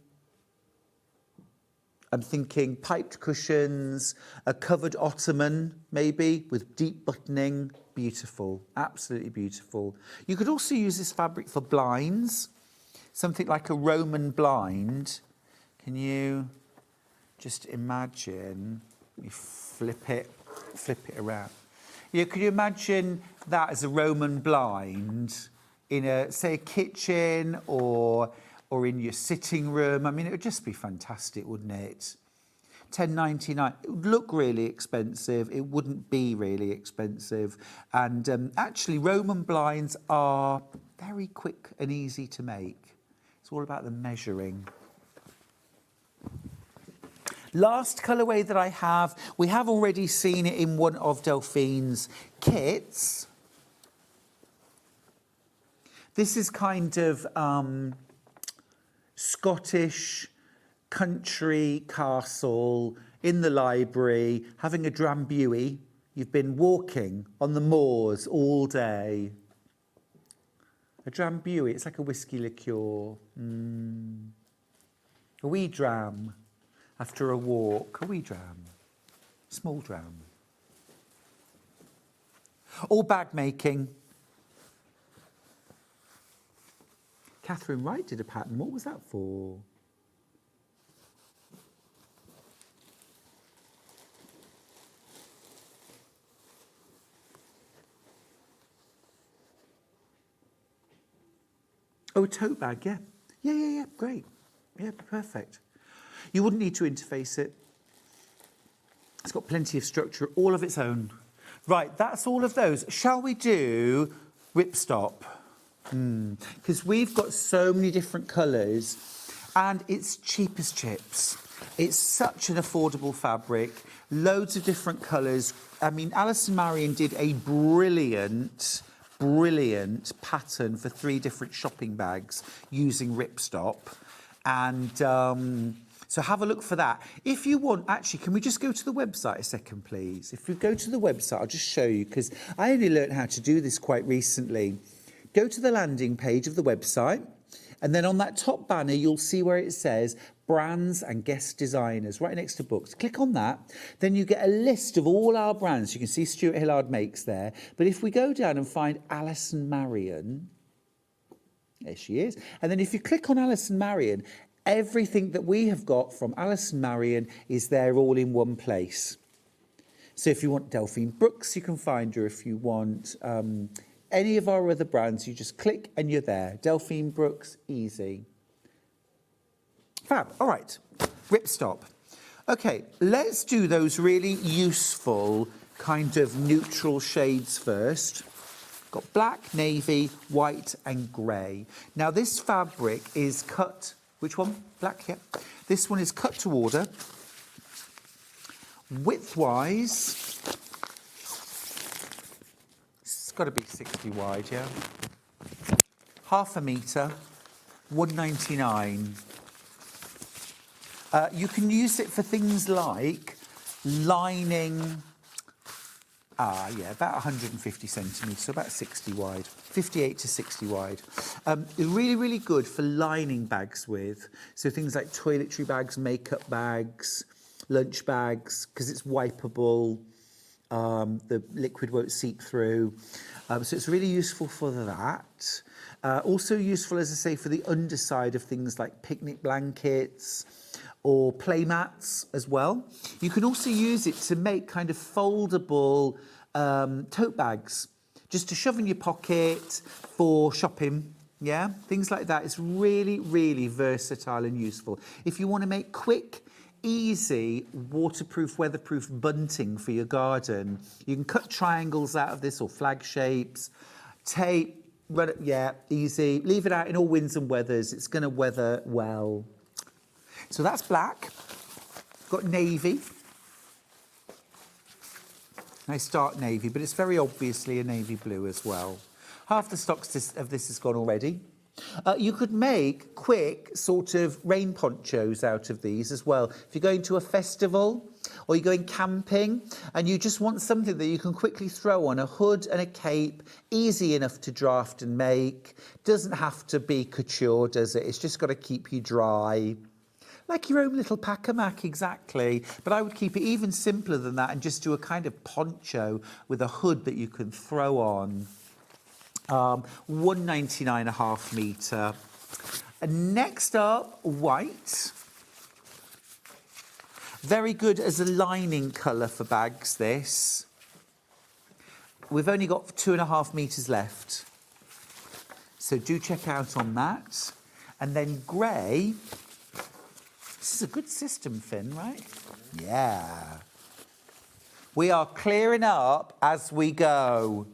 Speaker 3: I'm thinking piped cushions, a covered ottoman, maybe, with deep buttoning. Beautiful, absolutely beautiful. You could also use this fabric for blinds, something like a Roman blind. Can you just imagine, you flip it around. Yeah, could you imagine that as a Roman blind in a, say, a kitchen or in your sitting room? I mean, it would just be fantastic, wouldn't it? £10.99. It would look really expensive. It wouldn't be really expensive. And actually, Roman blinds are very quick and easy to make. It's all about the measuring. Last colourway that I have, we have already seen it in one of Delphine's kits. This is kind of Scottish country castle in the library, having a drambuie. You've been walking on the moors all day. A drambuie, it's like a whiskey liqueur. A wee dram after a walk, a wee dram, small dram. All bag making. Catherine Wright did a pattern. What was that for? Oh, a tote bag, yeah. Yeah, great. Yeah, perfect. You wouldn't need to interface it. It's got plenty of structure, all of its own. Right, that's all of those. Shall we do ripstop? Because we've got so many different colours and it's cheap as chips. It's such an affordable fabric, loads of different colours. I mean, Alison Marion did a brilliant pattern for 3 different shopping bags using ripstop. And So have a look for that. If you want, actually, can we just go to the website a second, please? If we go to the website, I'll just show you, because I only learned how to do this quite recently. Go to the landing page of the website, and then on that top banner, you'll see where it says brands and guest designers, right next to books. Click on that. Then you get a list of all our brands. You can see Stuart Hillard Makes there. But if we go down and find Alison Marion, there she is. And then if you click on Alison Marion, everything that we have got from Alison Marion is there all in one place. So if you want Delphine Brooks, you can find her. If you want any of our other brands, you just click and you're there. Delphine Brooks, easy. Fab. All right. Rip stop. Okay, let's do those really useful kind of neutral shades first. Got black, navy, white and grey. Now this fabric is cut, which one? Black, yeah. This one is cut to order. Width-wise, it's got to be 60 wide, yeah? Half a metre, £1.99. You can use it for things like lining, about 150 centimetres, so about 60 wide, 58 to 60 wide. Really, really good for lining bags with. So things like toiletry bags, makeup bags, lunch bags, because it's wipeable, the liquid won't seep through. So it's really useful for that. Also useful, as I say, for the underside of things like picnic blankets, or play mats as well. You can also use it to make kind of foldable tote bags, just to shove in your pocket for shopping, yeah? Things like that. It's really, really versatile and useful. If you want to make quick, easy, waterproof, weatherproof bunting for your garden, you can cut triangles out of this or flag shapes, tape, run it, yeah, easy. Leave it out in all winds and weathers. It's going to weather well. So that's black. Got navy. Nice dark navy, but it's very obviously a navy blue as well. Half the stock of this is gone already. You could make quick sort of rain ponchos out of these as well. If you're going to a festival or you're going camping and you just want something that you can quickly throw on, a hood and a cape, easy enough to draft and make. Doesn't have to be couture, does it? It's just got to keep you dry. Like your own little pack-a-mac, exactly. But I would keep it even simpler than that and just do a kind of poncho with a hood that you can throw on. £1.99 a half metre. And next up, white. Very good as a lining colour for bags, this. We've only got 2.5 metres left. So do check out on that. And then grey. This is a good system, Finn, right? Yeah. We are clearing up as we go.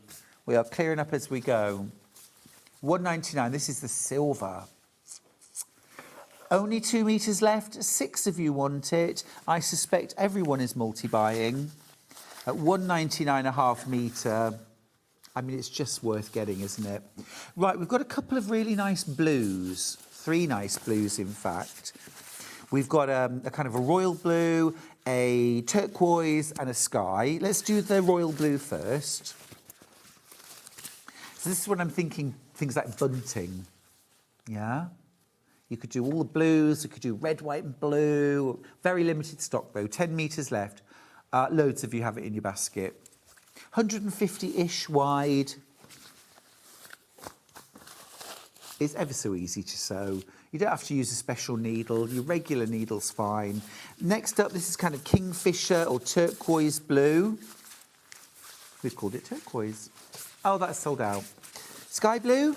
Speaker 3: We are clearing up as we go. £1.99. This is the silver. Only 2 metres left. 6 of you want it. I suspect everyone is multi-buying. At £1.99 a half metre. I mean, it's just worth getting, isn't it? Right, we've got a couple of really nice blues. 3 nice blues, in fact. We've got a kind of a royal blue, a turquoise and a sky. Let's do the royal blue first. So this is when I'm thinking things like bunting, yeah? You could do all the blues, you could do red, white and blue. Very limited stock though, 10 metres left. Loads of you have it in your basket. 150-ish wide. It's ever so easy to sew. You don't have to use a special needle. Your regular needle's fine. Next up, this is kind of kingfisher or turquoise blue. We've called it turquoise. Oh, that's sold out. Sky blue.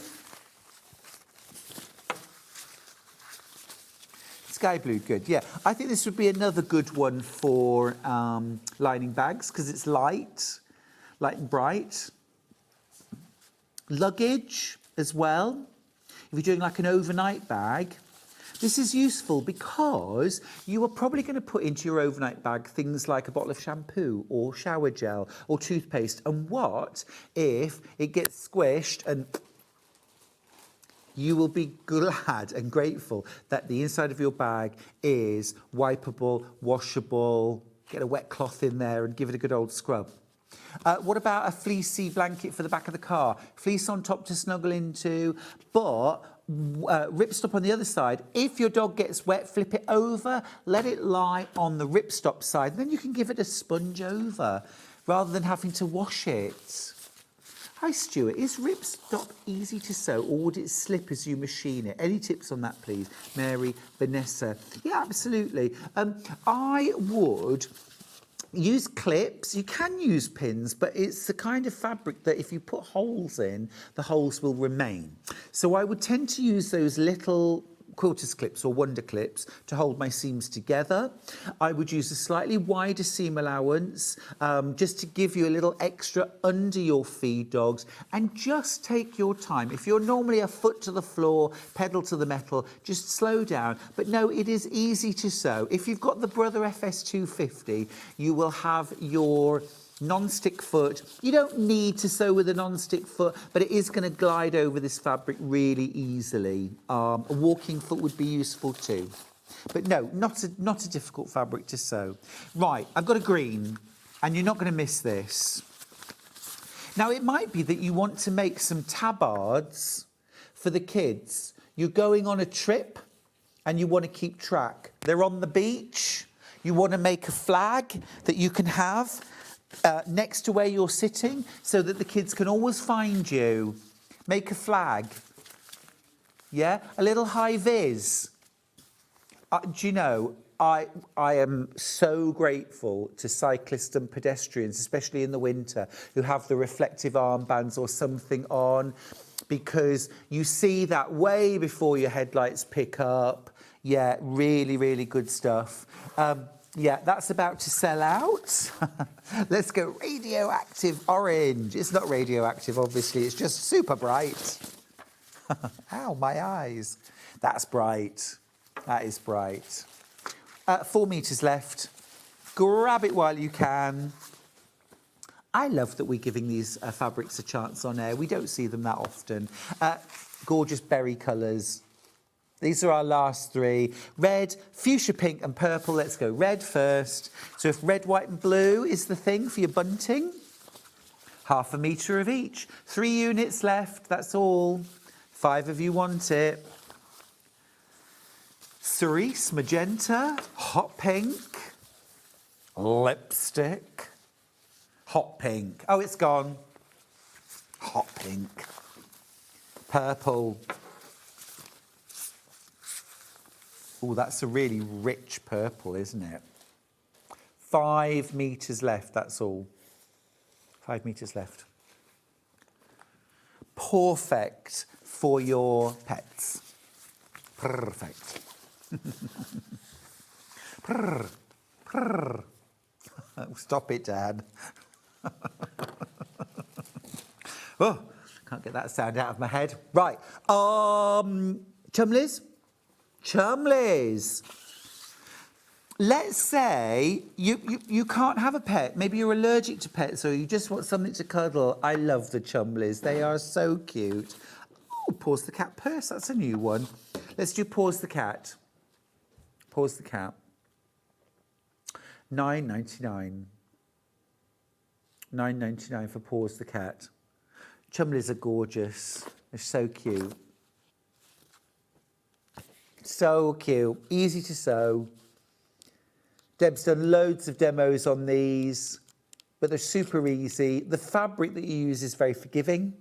Speaker 3: Sky blue, good. Yeah, I think this would be another good one for lining bags because it's light and bright. Luggage as well. If you're doing like an overnight bag, this is useful because you are probably going to put into your overnight bag things like a bottle of shampoo or shower gel or toothpaste. And what if it gets squished and you will be glad and grateful that the inside of your bag is wipeable, washable. Get a wet cloth in there and give it a good old scrub. What about a fleecy blanket for the back of the car? Fleece on top to snuggle into, but ripstop on the other side. If your dog gets wet, flip it over, let it lie on the ripstop side, then you can give it a sponge over rather than having to wash it. Hi Stuart, is ripstop easy to sew or would it slip as you machine it? Any tips on that please? Mary, Vanessa. Yeah, absolutely. I would use clips. You can use pins, but it's the kind of fabric that if you put holes in, the holes will remain. So I would tend to use those little quilters clips or wonder clips to hold my seams together. I would use a slightly wider seam allowance just to give you a little extra under your feed dogs, and just take your time. If you're normally a foot to the floor, pedal to the metal, just slow down. But no, it is easy to sew. If you've got the Brother FS250, you will have your non-stick foot. You don't need to sew with a non-stick foot, but it is going to glide over this fabric really easily. A walking foot would be useful too. But no, not a difficult fabric to sew. Right, I've got a green, and you're not going to miss this. Now, it might be that you want to make some tabards for the kids. You're going on a trip, and you want to keep track. They're on the beach. You want to make a flag that you can have next to where you're sitting so that the kids can always find you. Make a flag. Yeah, a little high vis. Do you know, I am so grateful to cyclists and pedestrians, especially in the winter, who have the reflective armbands or something on, because you see that way before your headlights pick up. Yeah, really, really good stuff. Yeah, that's about to sell out. Let's go radioactive orange. It's not radioactive, obviously. It's just super bright. Ow, my eyes. That's bright. That is bright. 4 meters left. Grab it while you can. I love that we're giving these fabrics a chance on air. We don't see them that often. Gorgeous berry colours. These are our last 3. Red, fuchsia pink and purple. Let's go red first. So if red, white and blue is the thing for your bunting, 1/2 metre of each. 3 units left, that's all. 5 of you want it. Cerise, magenta, hot pink, lipstick, hot pink. Oh, it's gone. Hot pink. Purple. Oh, that's a really rich purple, isn't it? 5 meters left, that's all. 5 meters left. Perfect for your pets. Perfect. Prr, prr. Stop it, Dad. Oh, can't get that sound out of my head. Right, Chumleys? Chumleys. Let's say you can't have a pet. Maybe you're allergic to pets or you just want something to cuddle. I love the Chumleys. They are so cute. Oh, Pause the Cat purse. That's a new one. Let's do Pause the Cat. Pause the Cat. $9.99. $9.99 for Pause the Cat. Chumleys are gorgeous. They're so cute. So cute. Easy to sew. Deb's done loads of demos on these, but they're super easy. The fabric that you use is very forgiving.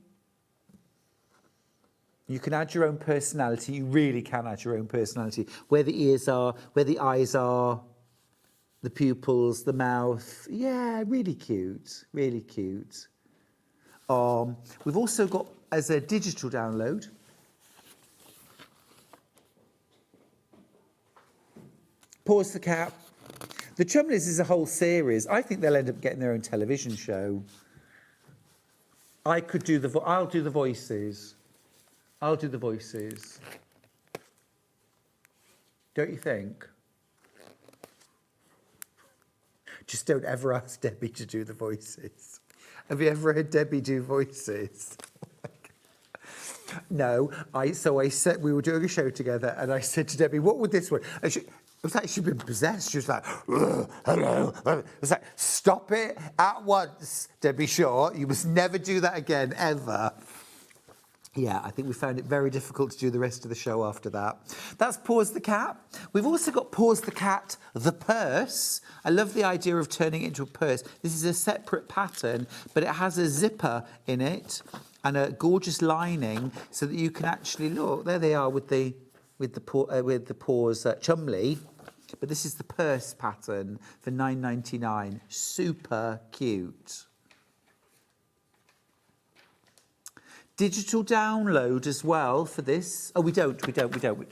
Speaker 3: You can add your own personality. You really can add your own personality. Where the ears are, where the eyes are, the pupils, the mouth. Yeah, really cute. Really cute. We've also got, as a digital download, Pause the Cat. The Chumleys is a whole series. I think they'll end up getting their own television show. I could do the... I'll do the voices. I'll do the voices. Don't you think? Just don't ever ask Debbie to do the voices. Have you ever heard Debbie do voices? No, I said, we were doing a show together, and I said to Debbie, what would this one? And it was like she'd been possessed. She was like, hello. It was like, stop it at once, Debbie Shaw. You must never do that again, ever. Yeah, I think we found it very difficult to do the rest of the show after that. That's Pause the Cat. We've also got Pause the Cat, the purse. I love the idea of turning it into a purse. This is a separate pattern, but it has a zipper in it and a gorgeous lining so that you can actually look. There they are with the paws Chumley. But this is the purse pattern for £9.99. Super cute. Digital download as well for this. Oh, we don't.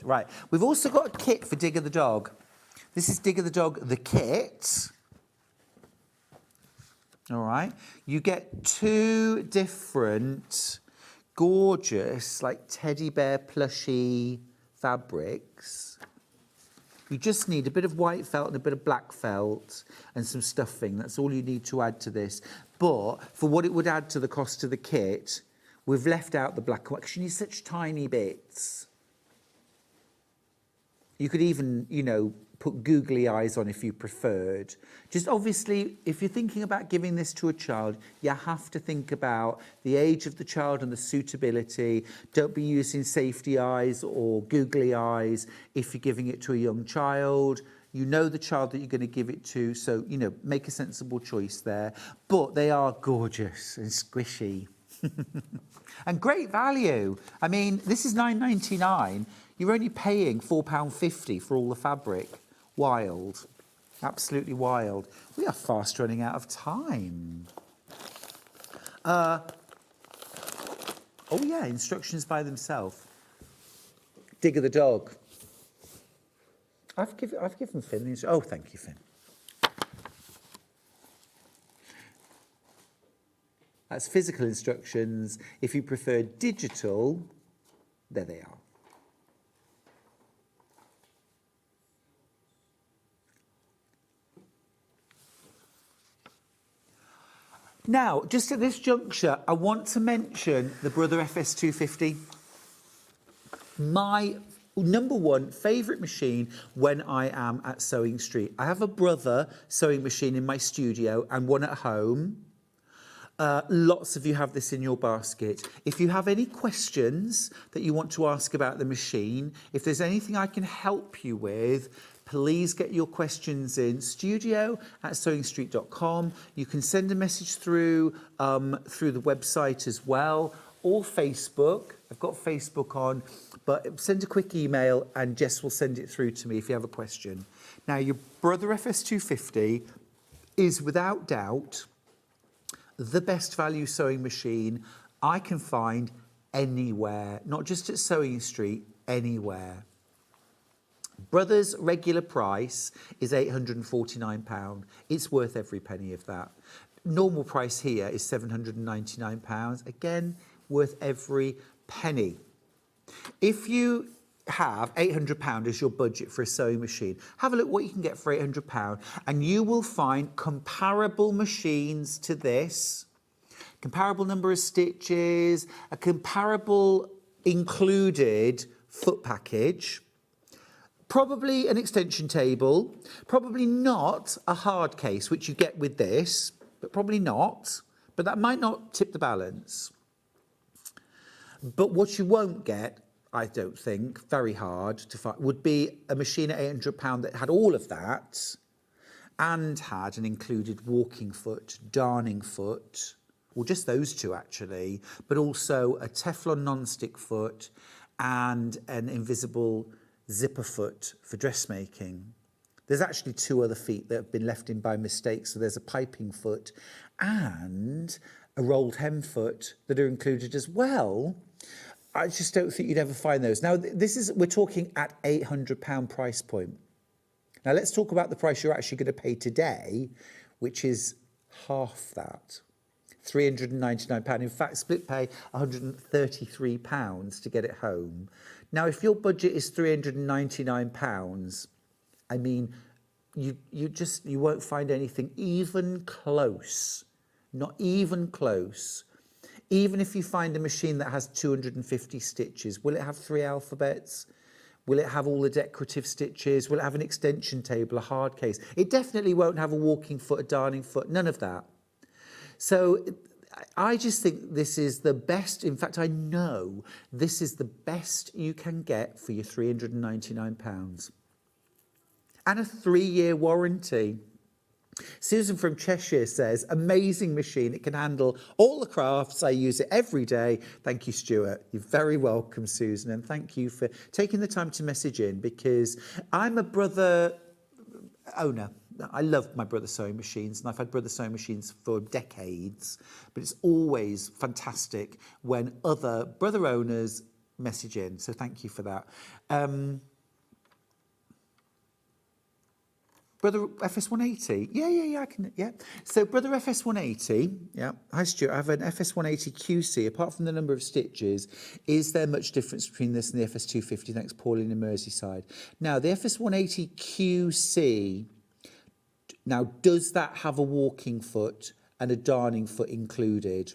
Speaker 3: Right. We've also got a kit for Digger the dog. This is Digger the dog, the kit. All right. You get 2 different gorgeous, like teddy bear plushy fabrics. You just need a bit of white felt and a bit of black felt and some stuffing. That's all you need to add to this. But for what it would add to the cost of the kit, we've left out the black and white because you need such tiny bits. You could even, put googly eyes on if you preferred. Just obviously, if you're thinking about giving this to a child, you have to think about the age of the child and the suitability. Don't be using safety eyes or googly eyes if you're giving it to a young child. You know the child that you're going to give it to, so, make a sensible choice there. But they are gorgeous and squishy. And great value. I mean, this is £9.99. You're only paying £4.50 for all the fabric. Wild. Absolutely wild. We are fast running out of time. Oh yeah, instructions by themselves. Digger the dog. I've given Finn the instructions. Oh, thank you, Finn. That's physical instructions. If you prefer digital, there they are. Now, just at this juncture, I want to mention the Brother FS250. My #1 favourite machine when I am at SewingStreet. I have a Brother sewing machine in my studio and one at home. Lots of you have this in your basket. If you have any questions that you want to ask about the machine, if there's anything I can help you with, please get your questions in studio@sewingstreet.com. You can send a message through the website as well, or Facebook. I've got Facebook on, but send a quick email and Jess will send it through to me if you have a question. Now, your Brother FS250 is without doubt the best value sewing machine I can find anywhere, not just at SewingStreet, anywhere. Brother's regular price is £849. It's worth every penny of that. Normal price here is £799. Again, worth every penny. If you have £800 as your budget for a sewing machine, have a look what you can get for £800 and you will find comparable machines to this, comparable number of stitches, a comparable included foot package, probably an extension table, probably not a hard case, which you get with this, but probably not, but that might not tip the balance. But what you won't get, I don't think, very hard to find, would be a machine at £800 that had all of that and had an included walking foot, darning foot, or just those two actually, but also a Teflon non-stick foot and an invisible zipper foot for dressmaking. There's actually 2 other feet that have been left in by mistake, so there's a piping foot and a rolled hem foot that are included as well. I just don't think you'd ever find those. Now, we're talking at £800 price point. Now, let's talk about the price you're actually going to pay today, which is half that, £399. In fact, split pay £133 to get it home. Now, if your budget is £399, I mean, you won't find anything even close, not even close. Even if you find a machine that has 250 stitches, will it have 3 alphabets? Will it have all the decorative stitches? Will it have an extension table, a hard case? It definitely won't have a walking foot, a darning foot, none of that. So I just think this is the best. In fact, I know this is the best you can get for your £399. And a 3-year warranty. Susan from Cheshire says, amazing machine. It can handle all the crafts. I use it every day. Thank you, Stuart. You're very welcome, Susan. And thank you for taking the time to message in, because I'm a brother owner. I love my brother sewing machines, and I've had brother sewing machines for decades, but it's always fantastic when other brother owners message in. So thank you for that. Brother FS180, yeah, I can, yeah. So Brother FS180, yeah. Hi Stuart, I have an FS180 QC. Apart from the number of stitches, is there much difference between this and the FS250? Thanks, Pauline in Merseyside. Now the FS180 QC, now does that have a walking foot and a darning foot included?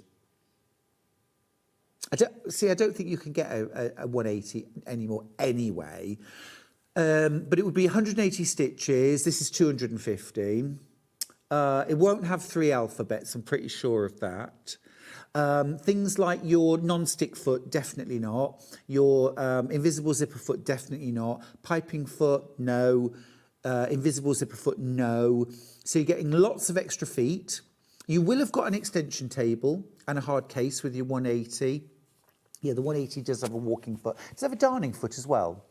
Speaker 3: I don't think you can get a 180 anymore anyway. But it would be 180 stitches. This is 250. It won't have 3 alphabets, I'm pretty sure of that. Things like your non-stick foot, definitely not. Your invisible zipper foot, definitely not. Piping foot, no. Invisible zipper foot, no. So you're getting lots of extra feet. You will have got an extension table and a hard case with your 180. Yeah, the 180 does have a walking foot. Does it have a darning foot as well?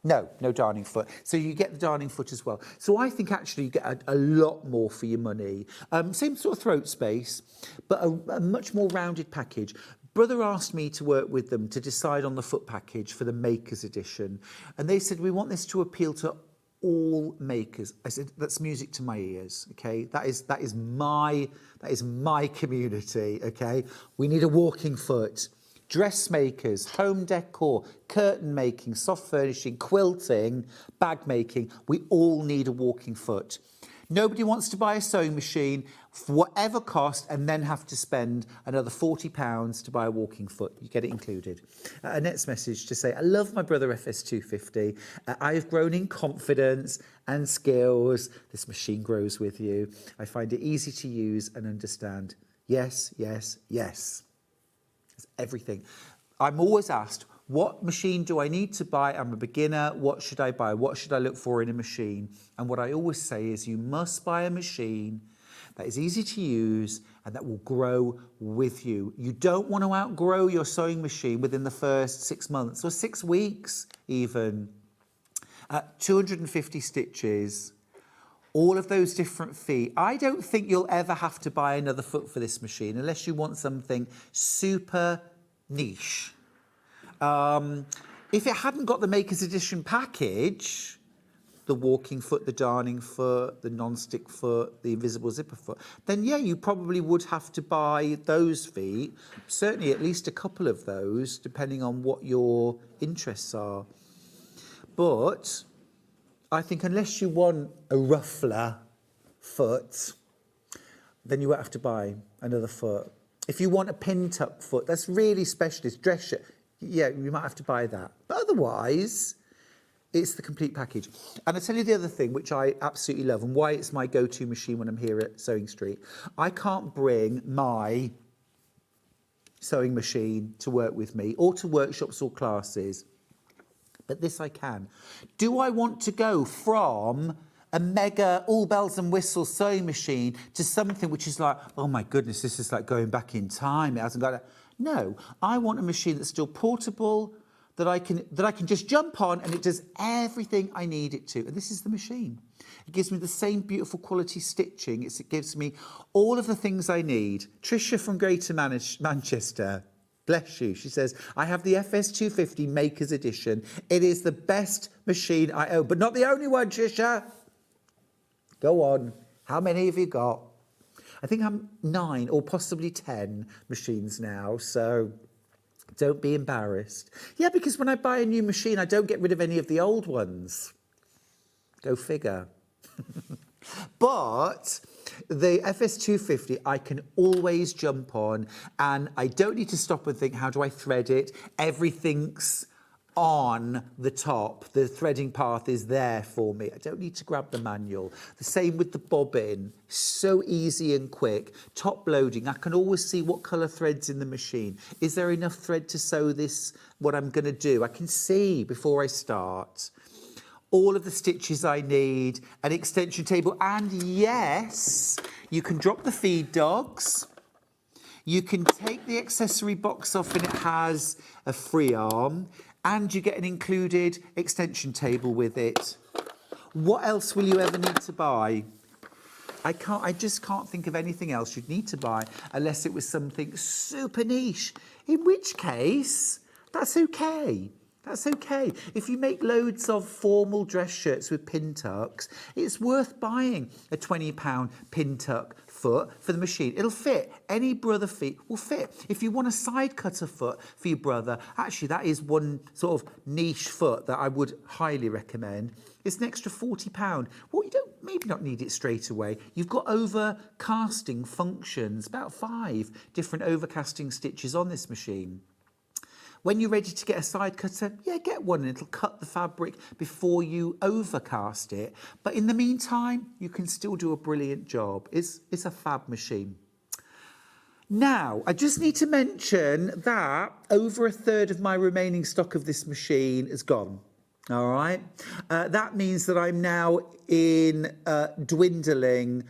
Speaker 3: No, no darning foot. So you get the darning foot as well. So I think actually you get a lot more for your money. Same sort of throat space, but a much more rounded package. Brother asked me to work with them to decide on the foot package for the Makers edition. And they said, we want this to appeal to all makers. I said, that's music to my ears, okay? That is my community, okay? We need a walking foot. Dressmakers, home decor, curtain making, soft furnishing, quilting, bag making, we all need a walking foot. Nobody wants to buy a sewing machine for whatever cost and then have to spend another £40 to buy a walking foot. You get it included. Annette's message to say, I love my brother FS250. I've grown in confidence and skills. This machine grows with you. I find it easy to use and understand. Yes, yes, yes. Everything. I'm always asked, what machine do I need to buy? I'm a beginner. What should I buy? What should I look for in a machine? And what I always say is you must buy a machine that is easy to use and that will grow with you. You don't want to outgrow your sewing machine within the first 6 months or 6 weeks even. 250 stitches. All of those different feet. I don't think you'll ever have to buy another foot for this machine unless you want something super niche. If it hadn't got the Makers Edition package, the walking foot, the darning foot, the non-stick foot, the invisible zipper foot, then yeah, you probably would have to buy those feet, certainly at least a couple of those, depending on what your interests are. But I think unless you want a ruffler foot, then you won't have to buy another foot. If you want a pin-tuck foot, that's really specialist dress shirt, yeah, you might have to buy that. But otherwise, it's the complete package. And I'll tell you the other thing, which I absolutely love, and why it's my go-to machine when I'm here at Sewing Street. I can't bring my sewing machine to work with me, or to workshops or classes. But this I can. Do I want to go from a mega all bells and whistles sewing machine to something which is like, oh my goodness, this is like going back in time. It hasn't got a... No, I want a machine that's still portable, that I can just jump on and it does everything I need it to. And this is the machine. It gives me the same beautiful quality stitching. It gives me all of the things I need. Tricia from Greater Manchester. Bless you. She says, I have the FS250 Makers Edition. It is the best machine I own, but not the only one, Tricia. Go on. How many have you got? I think I'm 9 or possibly 10 machines now, so don't be embarrassed. Yeah, because when I buy a new machine, I don't get rid of any of the old ones. Go figure. But the FS250 I can always jump on, and I don't need to stop and think, how do I thread it? Everything's on the top. The threading path is there for me. I don't need to grab the manual. The same with the bobbin. So easy and quick. Top loading. I can always see what colour thread's in the machine. Is there enough thread to sew this, what I'm going to do? I can see before I start. All of the stitches I need, an extension table, and yes, you can drop the feed dogs. You can take the accessory box off and it has a free arm, and you get an included extension table with it. What else will you ever need to buy? I just can't think of anything else you'd need to buy unless it was something super niche, in which case, that's okay. That's okay. If you make loads of formal dress shirts with pin tucks, it's worth buying a £20 pin tuck foot for the machine. It'll fit. Any brother feet will fit. If you want a side cutter foot for your brother, actually that is one sort of niche foot that I would highly recommend. It's an extra £40. Well, you don't maybe not need it straight away. You've got overcasting functions, about 5 different overcasting stitches on this machine. When you're ready to get a side cutter, yeah, get one and it'll cut the fabric before you overcast it. But in the meantime, you can still do a brilliant job. It's a fab machine. Now, I just need to mention that over a third of my remaining stock of this machine is gone. All right. That means that I'm now in dwindling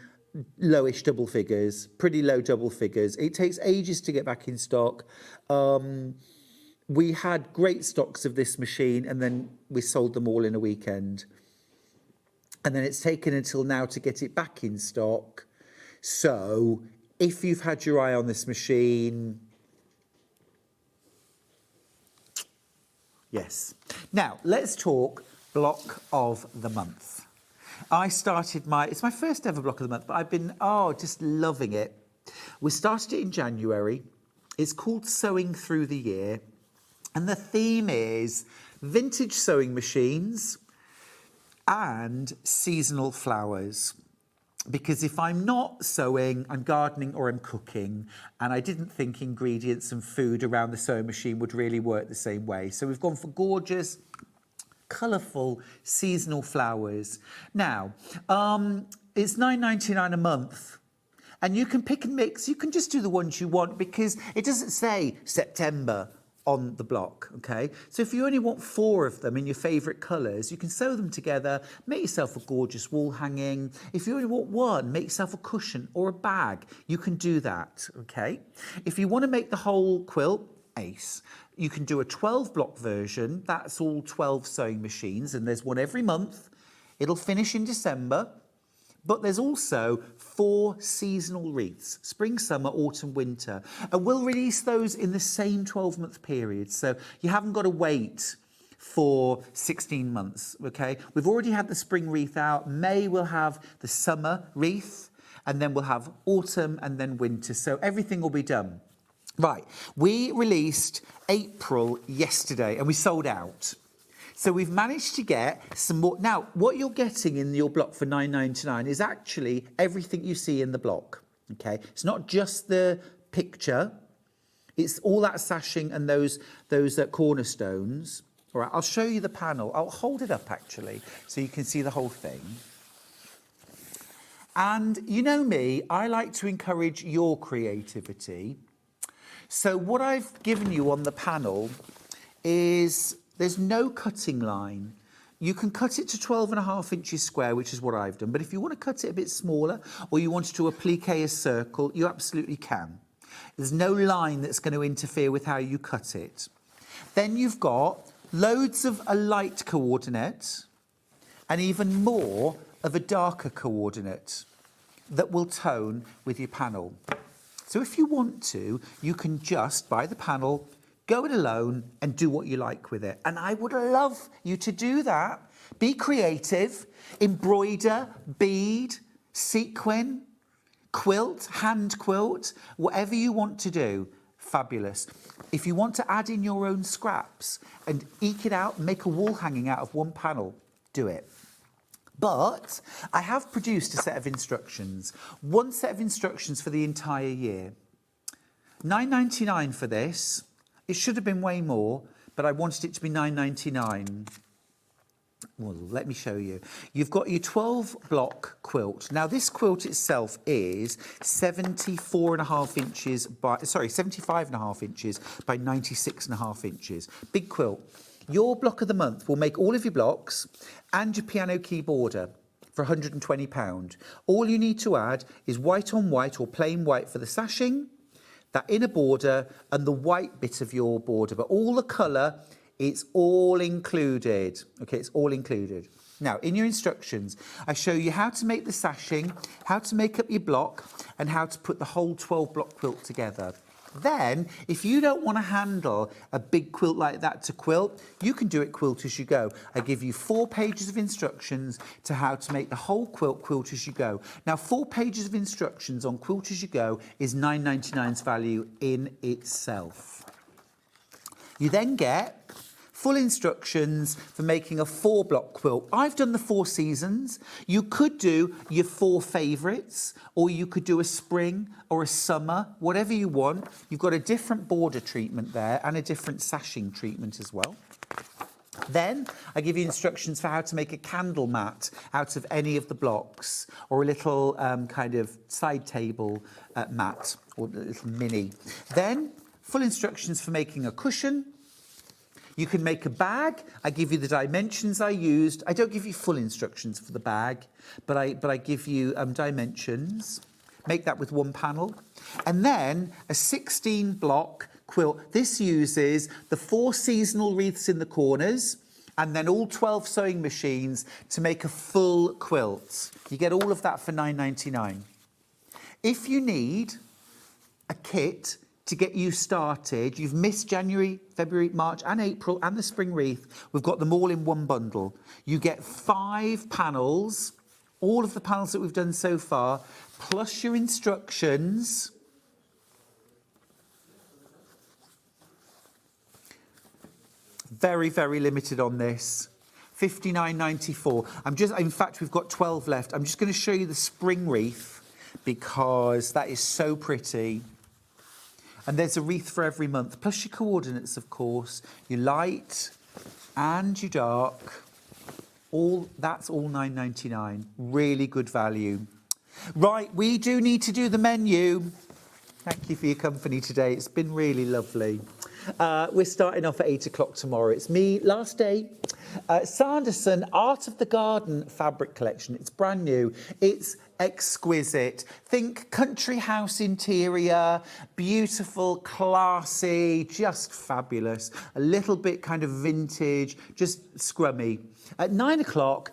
Speaker 3: lowish double figures, pretty low double figures. It takes ages to get back in stock. We had great stocks of this machine and then we sold them all in a weekend. And then it's taken until now to get it back in stock. So if you've had your eye on this machine, yes. Now, let's talk block of the month. I started it's my first ever block of the month, but I've been, just loving it. We started it in January. It's called Sewing Through the Year. And the theme is vintage sewing machines and seasonal flowers. Because if I'm not sewing, I'm gardening or I'm cooking, and I didn't think ingredients and food around the sewing machine would really work the same way. So we've gone for gorgeous, colourful, seasonal flowers. Now, it's £9.99 a month. And you can pick and mix. You can just do the ones you want because it doesn't say September on the block, okay? So if you only want 4 of them in your favourite colours, you can sew them together, make yourself a gorgeous wall hanging. If you only want 1, make yourself a cushion or a bag. You can do that, okay? If you want to make the whole quilt, ace. You can do a 12-block version. That's all 12 sewing machines, and there's one every month. It'll finish in December. But there's also 4 seasonal wreaths, spring, summer, autumn, winter. And we'll release those in the same 12-month period. So you haven't got to wait for 16 months, okay? We've already had the spring wreath out. May we'll have the summer wreath, and then we'll have autumn and then winter. So everything will be done. Right, we released April yesterday and we sold out. So we've managed to get some more. Now, what you're getting in your block for £9.99 is actually everything you see in the block, okay? It's not just the picture. It's all that sashing and those cornerstones. All right, I'll show you the panel. I'll hold it up, actually, so you can see the whole thing. And you know me, I like to encourage your creativity. So what I've given you on the panel is there's no cutting line. You can cut it to 12.5 inches square, which is what I've done. But if you want to cut it a bit smaller or you want to do a pliqué, a circle, you absolutely can. There's no line that's going to interfere with how you cut it. Then you've got loads of a light coordinate and even more of a darker coordinate that will tone with your panel. So if you want to, you can just buy the panel, go it alone and do what you like with it. And I would love you to do that. Be creative, embroider, bead, sequin, quilt, hand quilt, whatever you want to do. Fabulous. If you want to add in your own scraps and eke it out, make a wall hanging out of one panel, do it. But I have produced a set of instructions, one set of instructions for the entire year. £9.99 for this. It should have been way more, but I wanted it to be £9.99. Well, let me show you. You've got your 12-block quilt. Now, this quilt itself is 75.5 inches by 96.5 inches. Big quilt. Your block of the month will make all of your blocks and your piano keyboarder for £120. All you need to add is white on white or plain white for the sashing, that inner border and the white bit of your border. But all the colour, it's all included. Okay, it's all included. Now, in your instructions, I show you how to make the sashing, how to make up your block, and how to put the whole 12-block quilt together. Then, if you don't want to handle a big quilt like that to quilt, you can do it quilt as you go. I give you 4 pages of instructions to how to make the whole quilt as you go. Now, 4 pages of instructions on quilt as you go is £9.99's value in itself. You then get full instructions for making a 4-block quilt. I've done the 4 seasons. You could do your 4 favourites, or you could do a spring or a summer, whatever you want. You've got a different border treatment there and a different sashing treatment as well. Then I give you instructions for how to make a candle mat out of any of the blocks, or a little kind of side table mat, or a little mini. Then full instructions for making a cushion. You can make a bag. I give you the dimensions I used. I don't give you full instructions for the bag, but I give you dimensions. Make that with 1 panel. And then a 16-block quilt. This uses the 4 seasonal wreaths in the corners and then all 12 sewing machines to make a full quilt. You get all of that for £9.99. If you need a kit to get you started, you've missed January, February, March and April and the spring wreath, we've got them all in one bundle. You get 5 panels, all of the panels that we've done so far, plus your instructions. Very, very limited on this. £59.94. In fact, we've got 12 left. I'm just going to show you the spring wreath because that is so pretty. And there's a wreath for every month, plus your coordinates, of course, your light and your dark. That's all £9.99. Really good value. Right, we do need to do the menu. Thank you for your company today. It's been really lovely. We're starting off at 8 o'clock tomorrow. It's me, last day. Sanderson Art of the Garden fabric collection. It's brand new. It's exquisite. Think country house interior, beautiful, classy, just fabulous. A little bit kind of vintage, just scrummy. At 9 o'clock,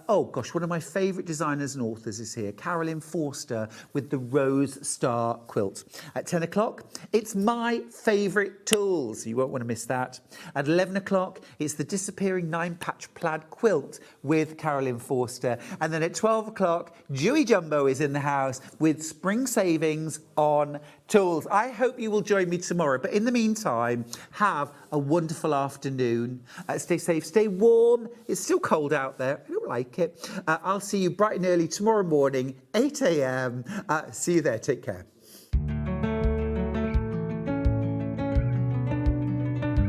Speaker 3: oh gosh, one of my favourite designers and authors is here, Carolyn Forster with the Rose Star quilt. At 10 o'clock, it's my favourite tools. You won't want to miss that. At 11 o'clock, it's the disappearing 9-patch plaid quilt with Carolyn Forster. And then at 12 o'clock, Dewey Jumbo is in the house with spring savings on tools. I hope you will join me tomorrow. But in the meantime, have a wonderful afternoon. Stay safe, stay warm. It's still cold out there. I don't like it. I'll see you bright and early tomorrow morning, 8 a.m. See you there. Take care.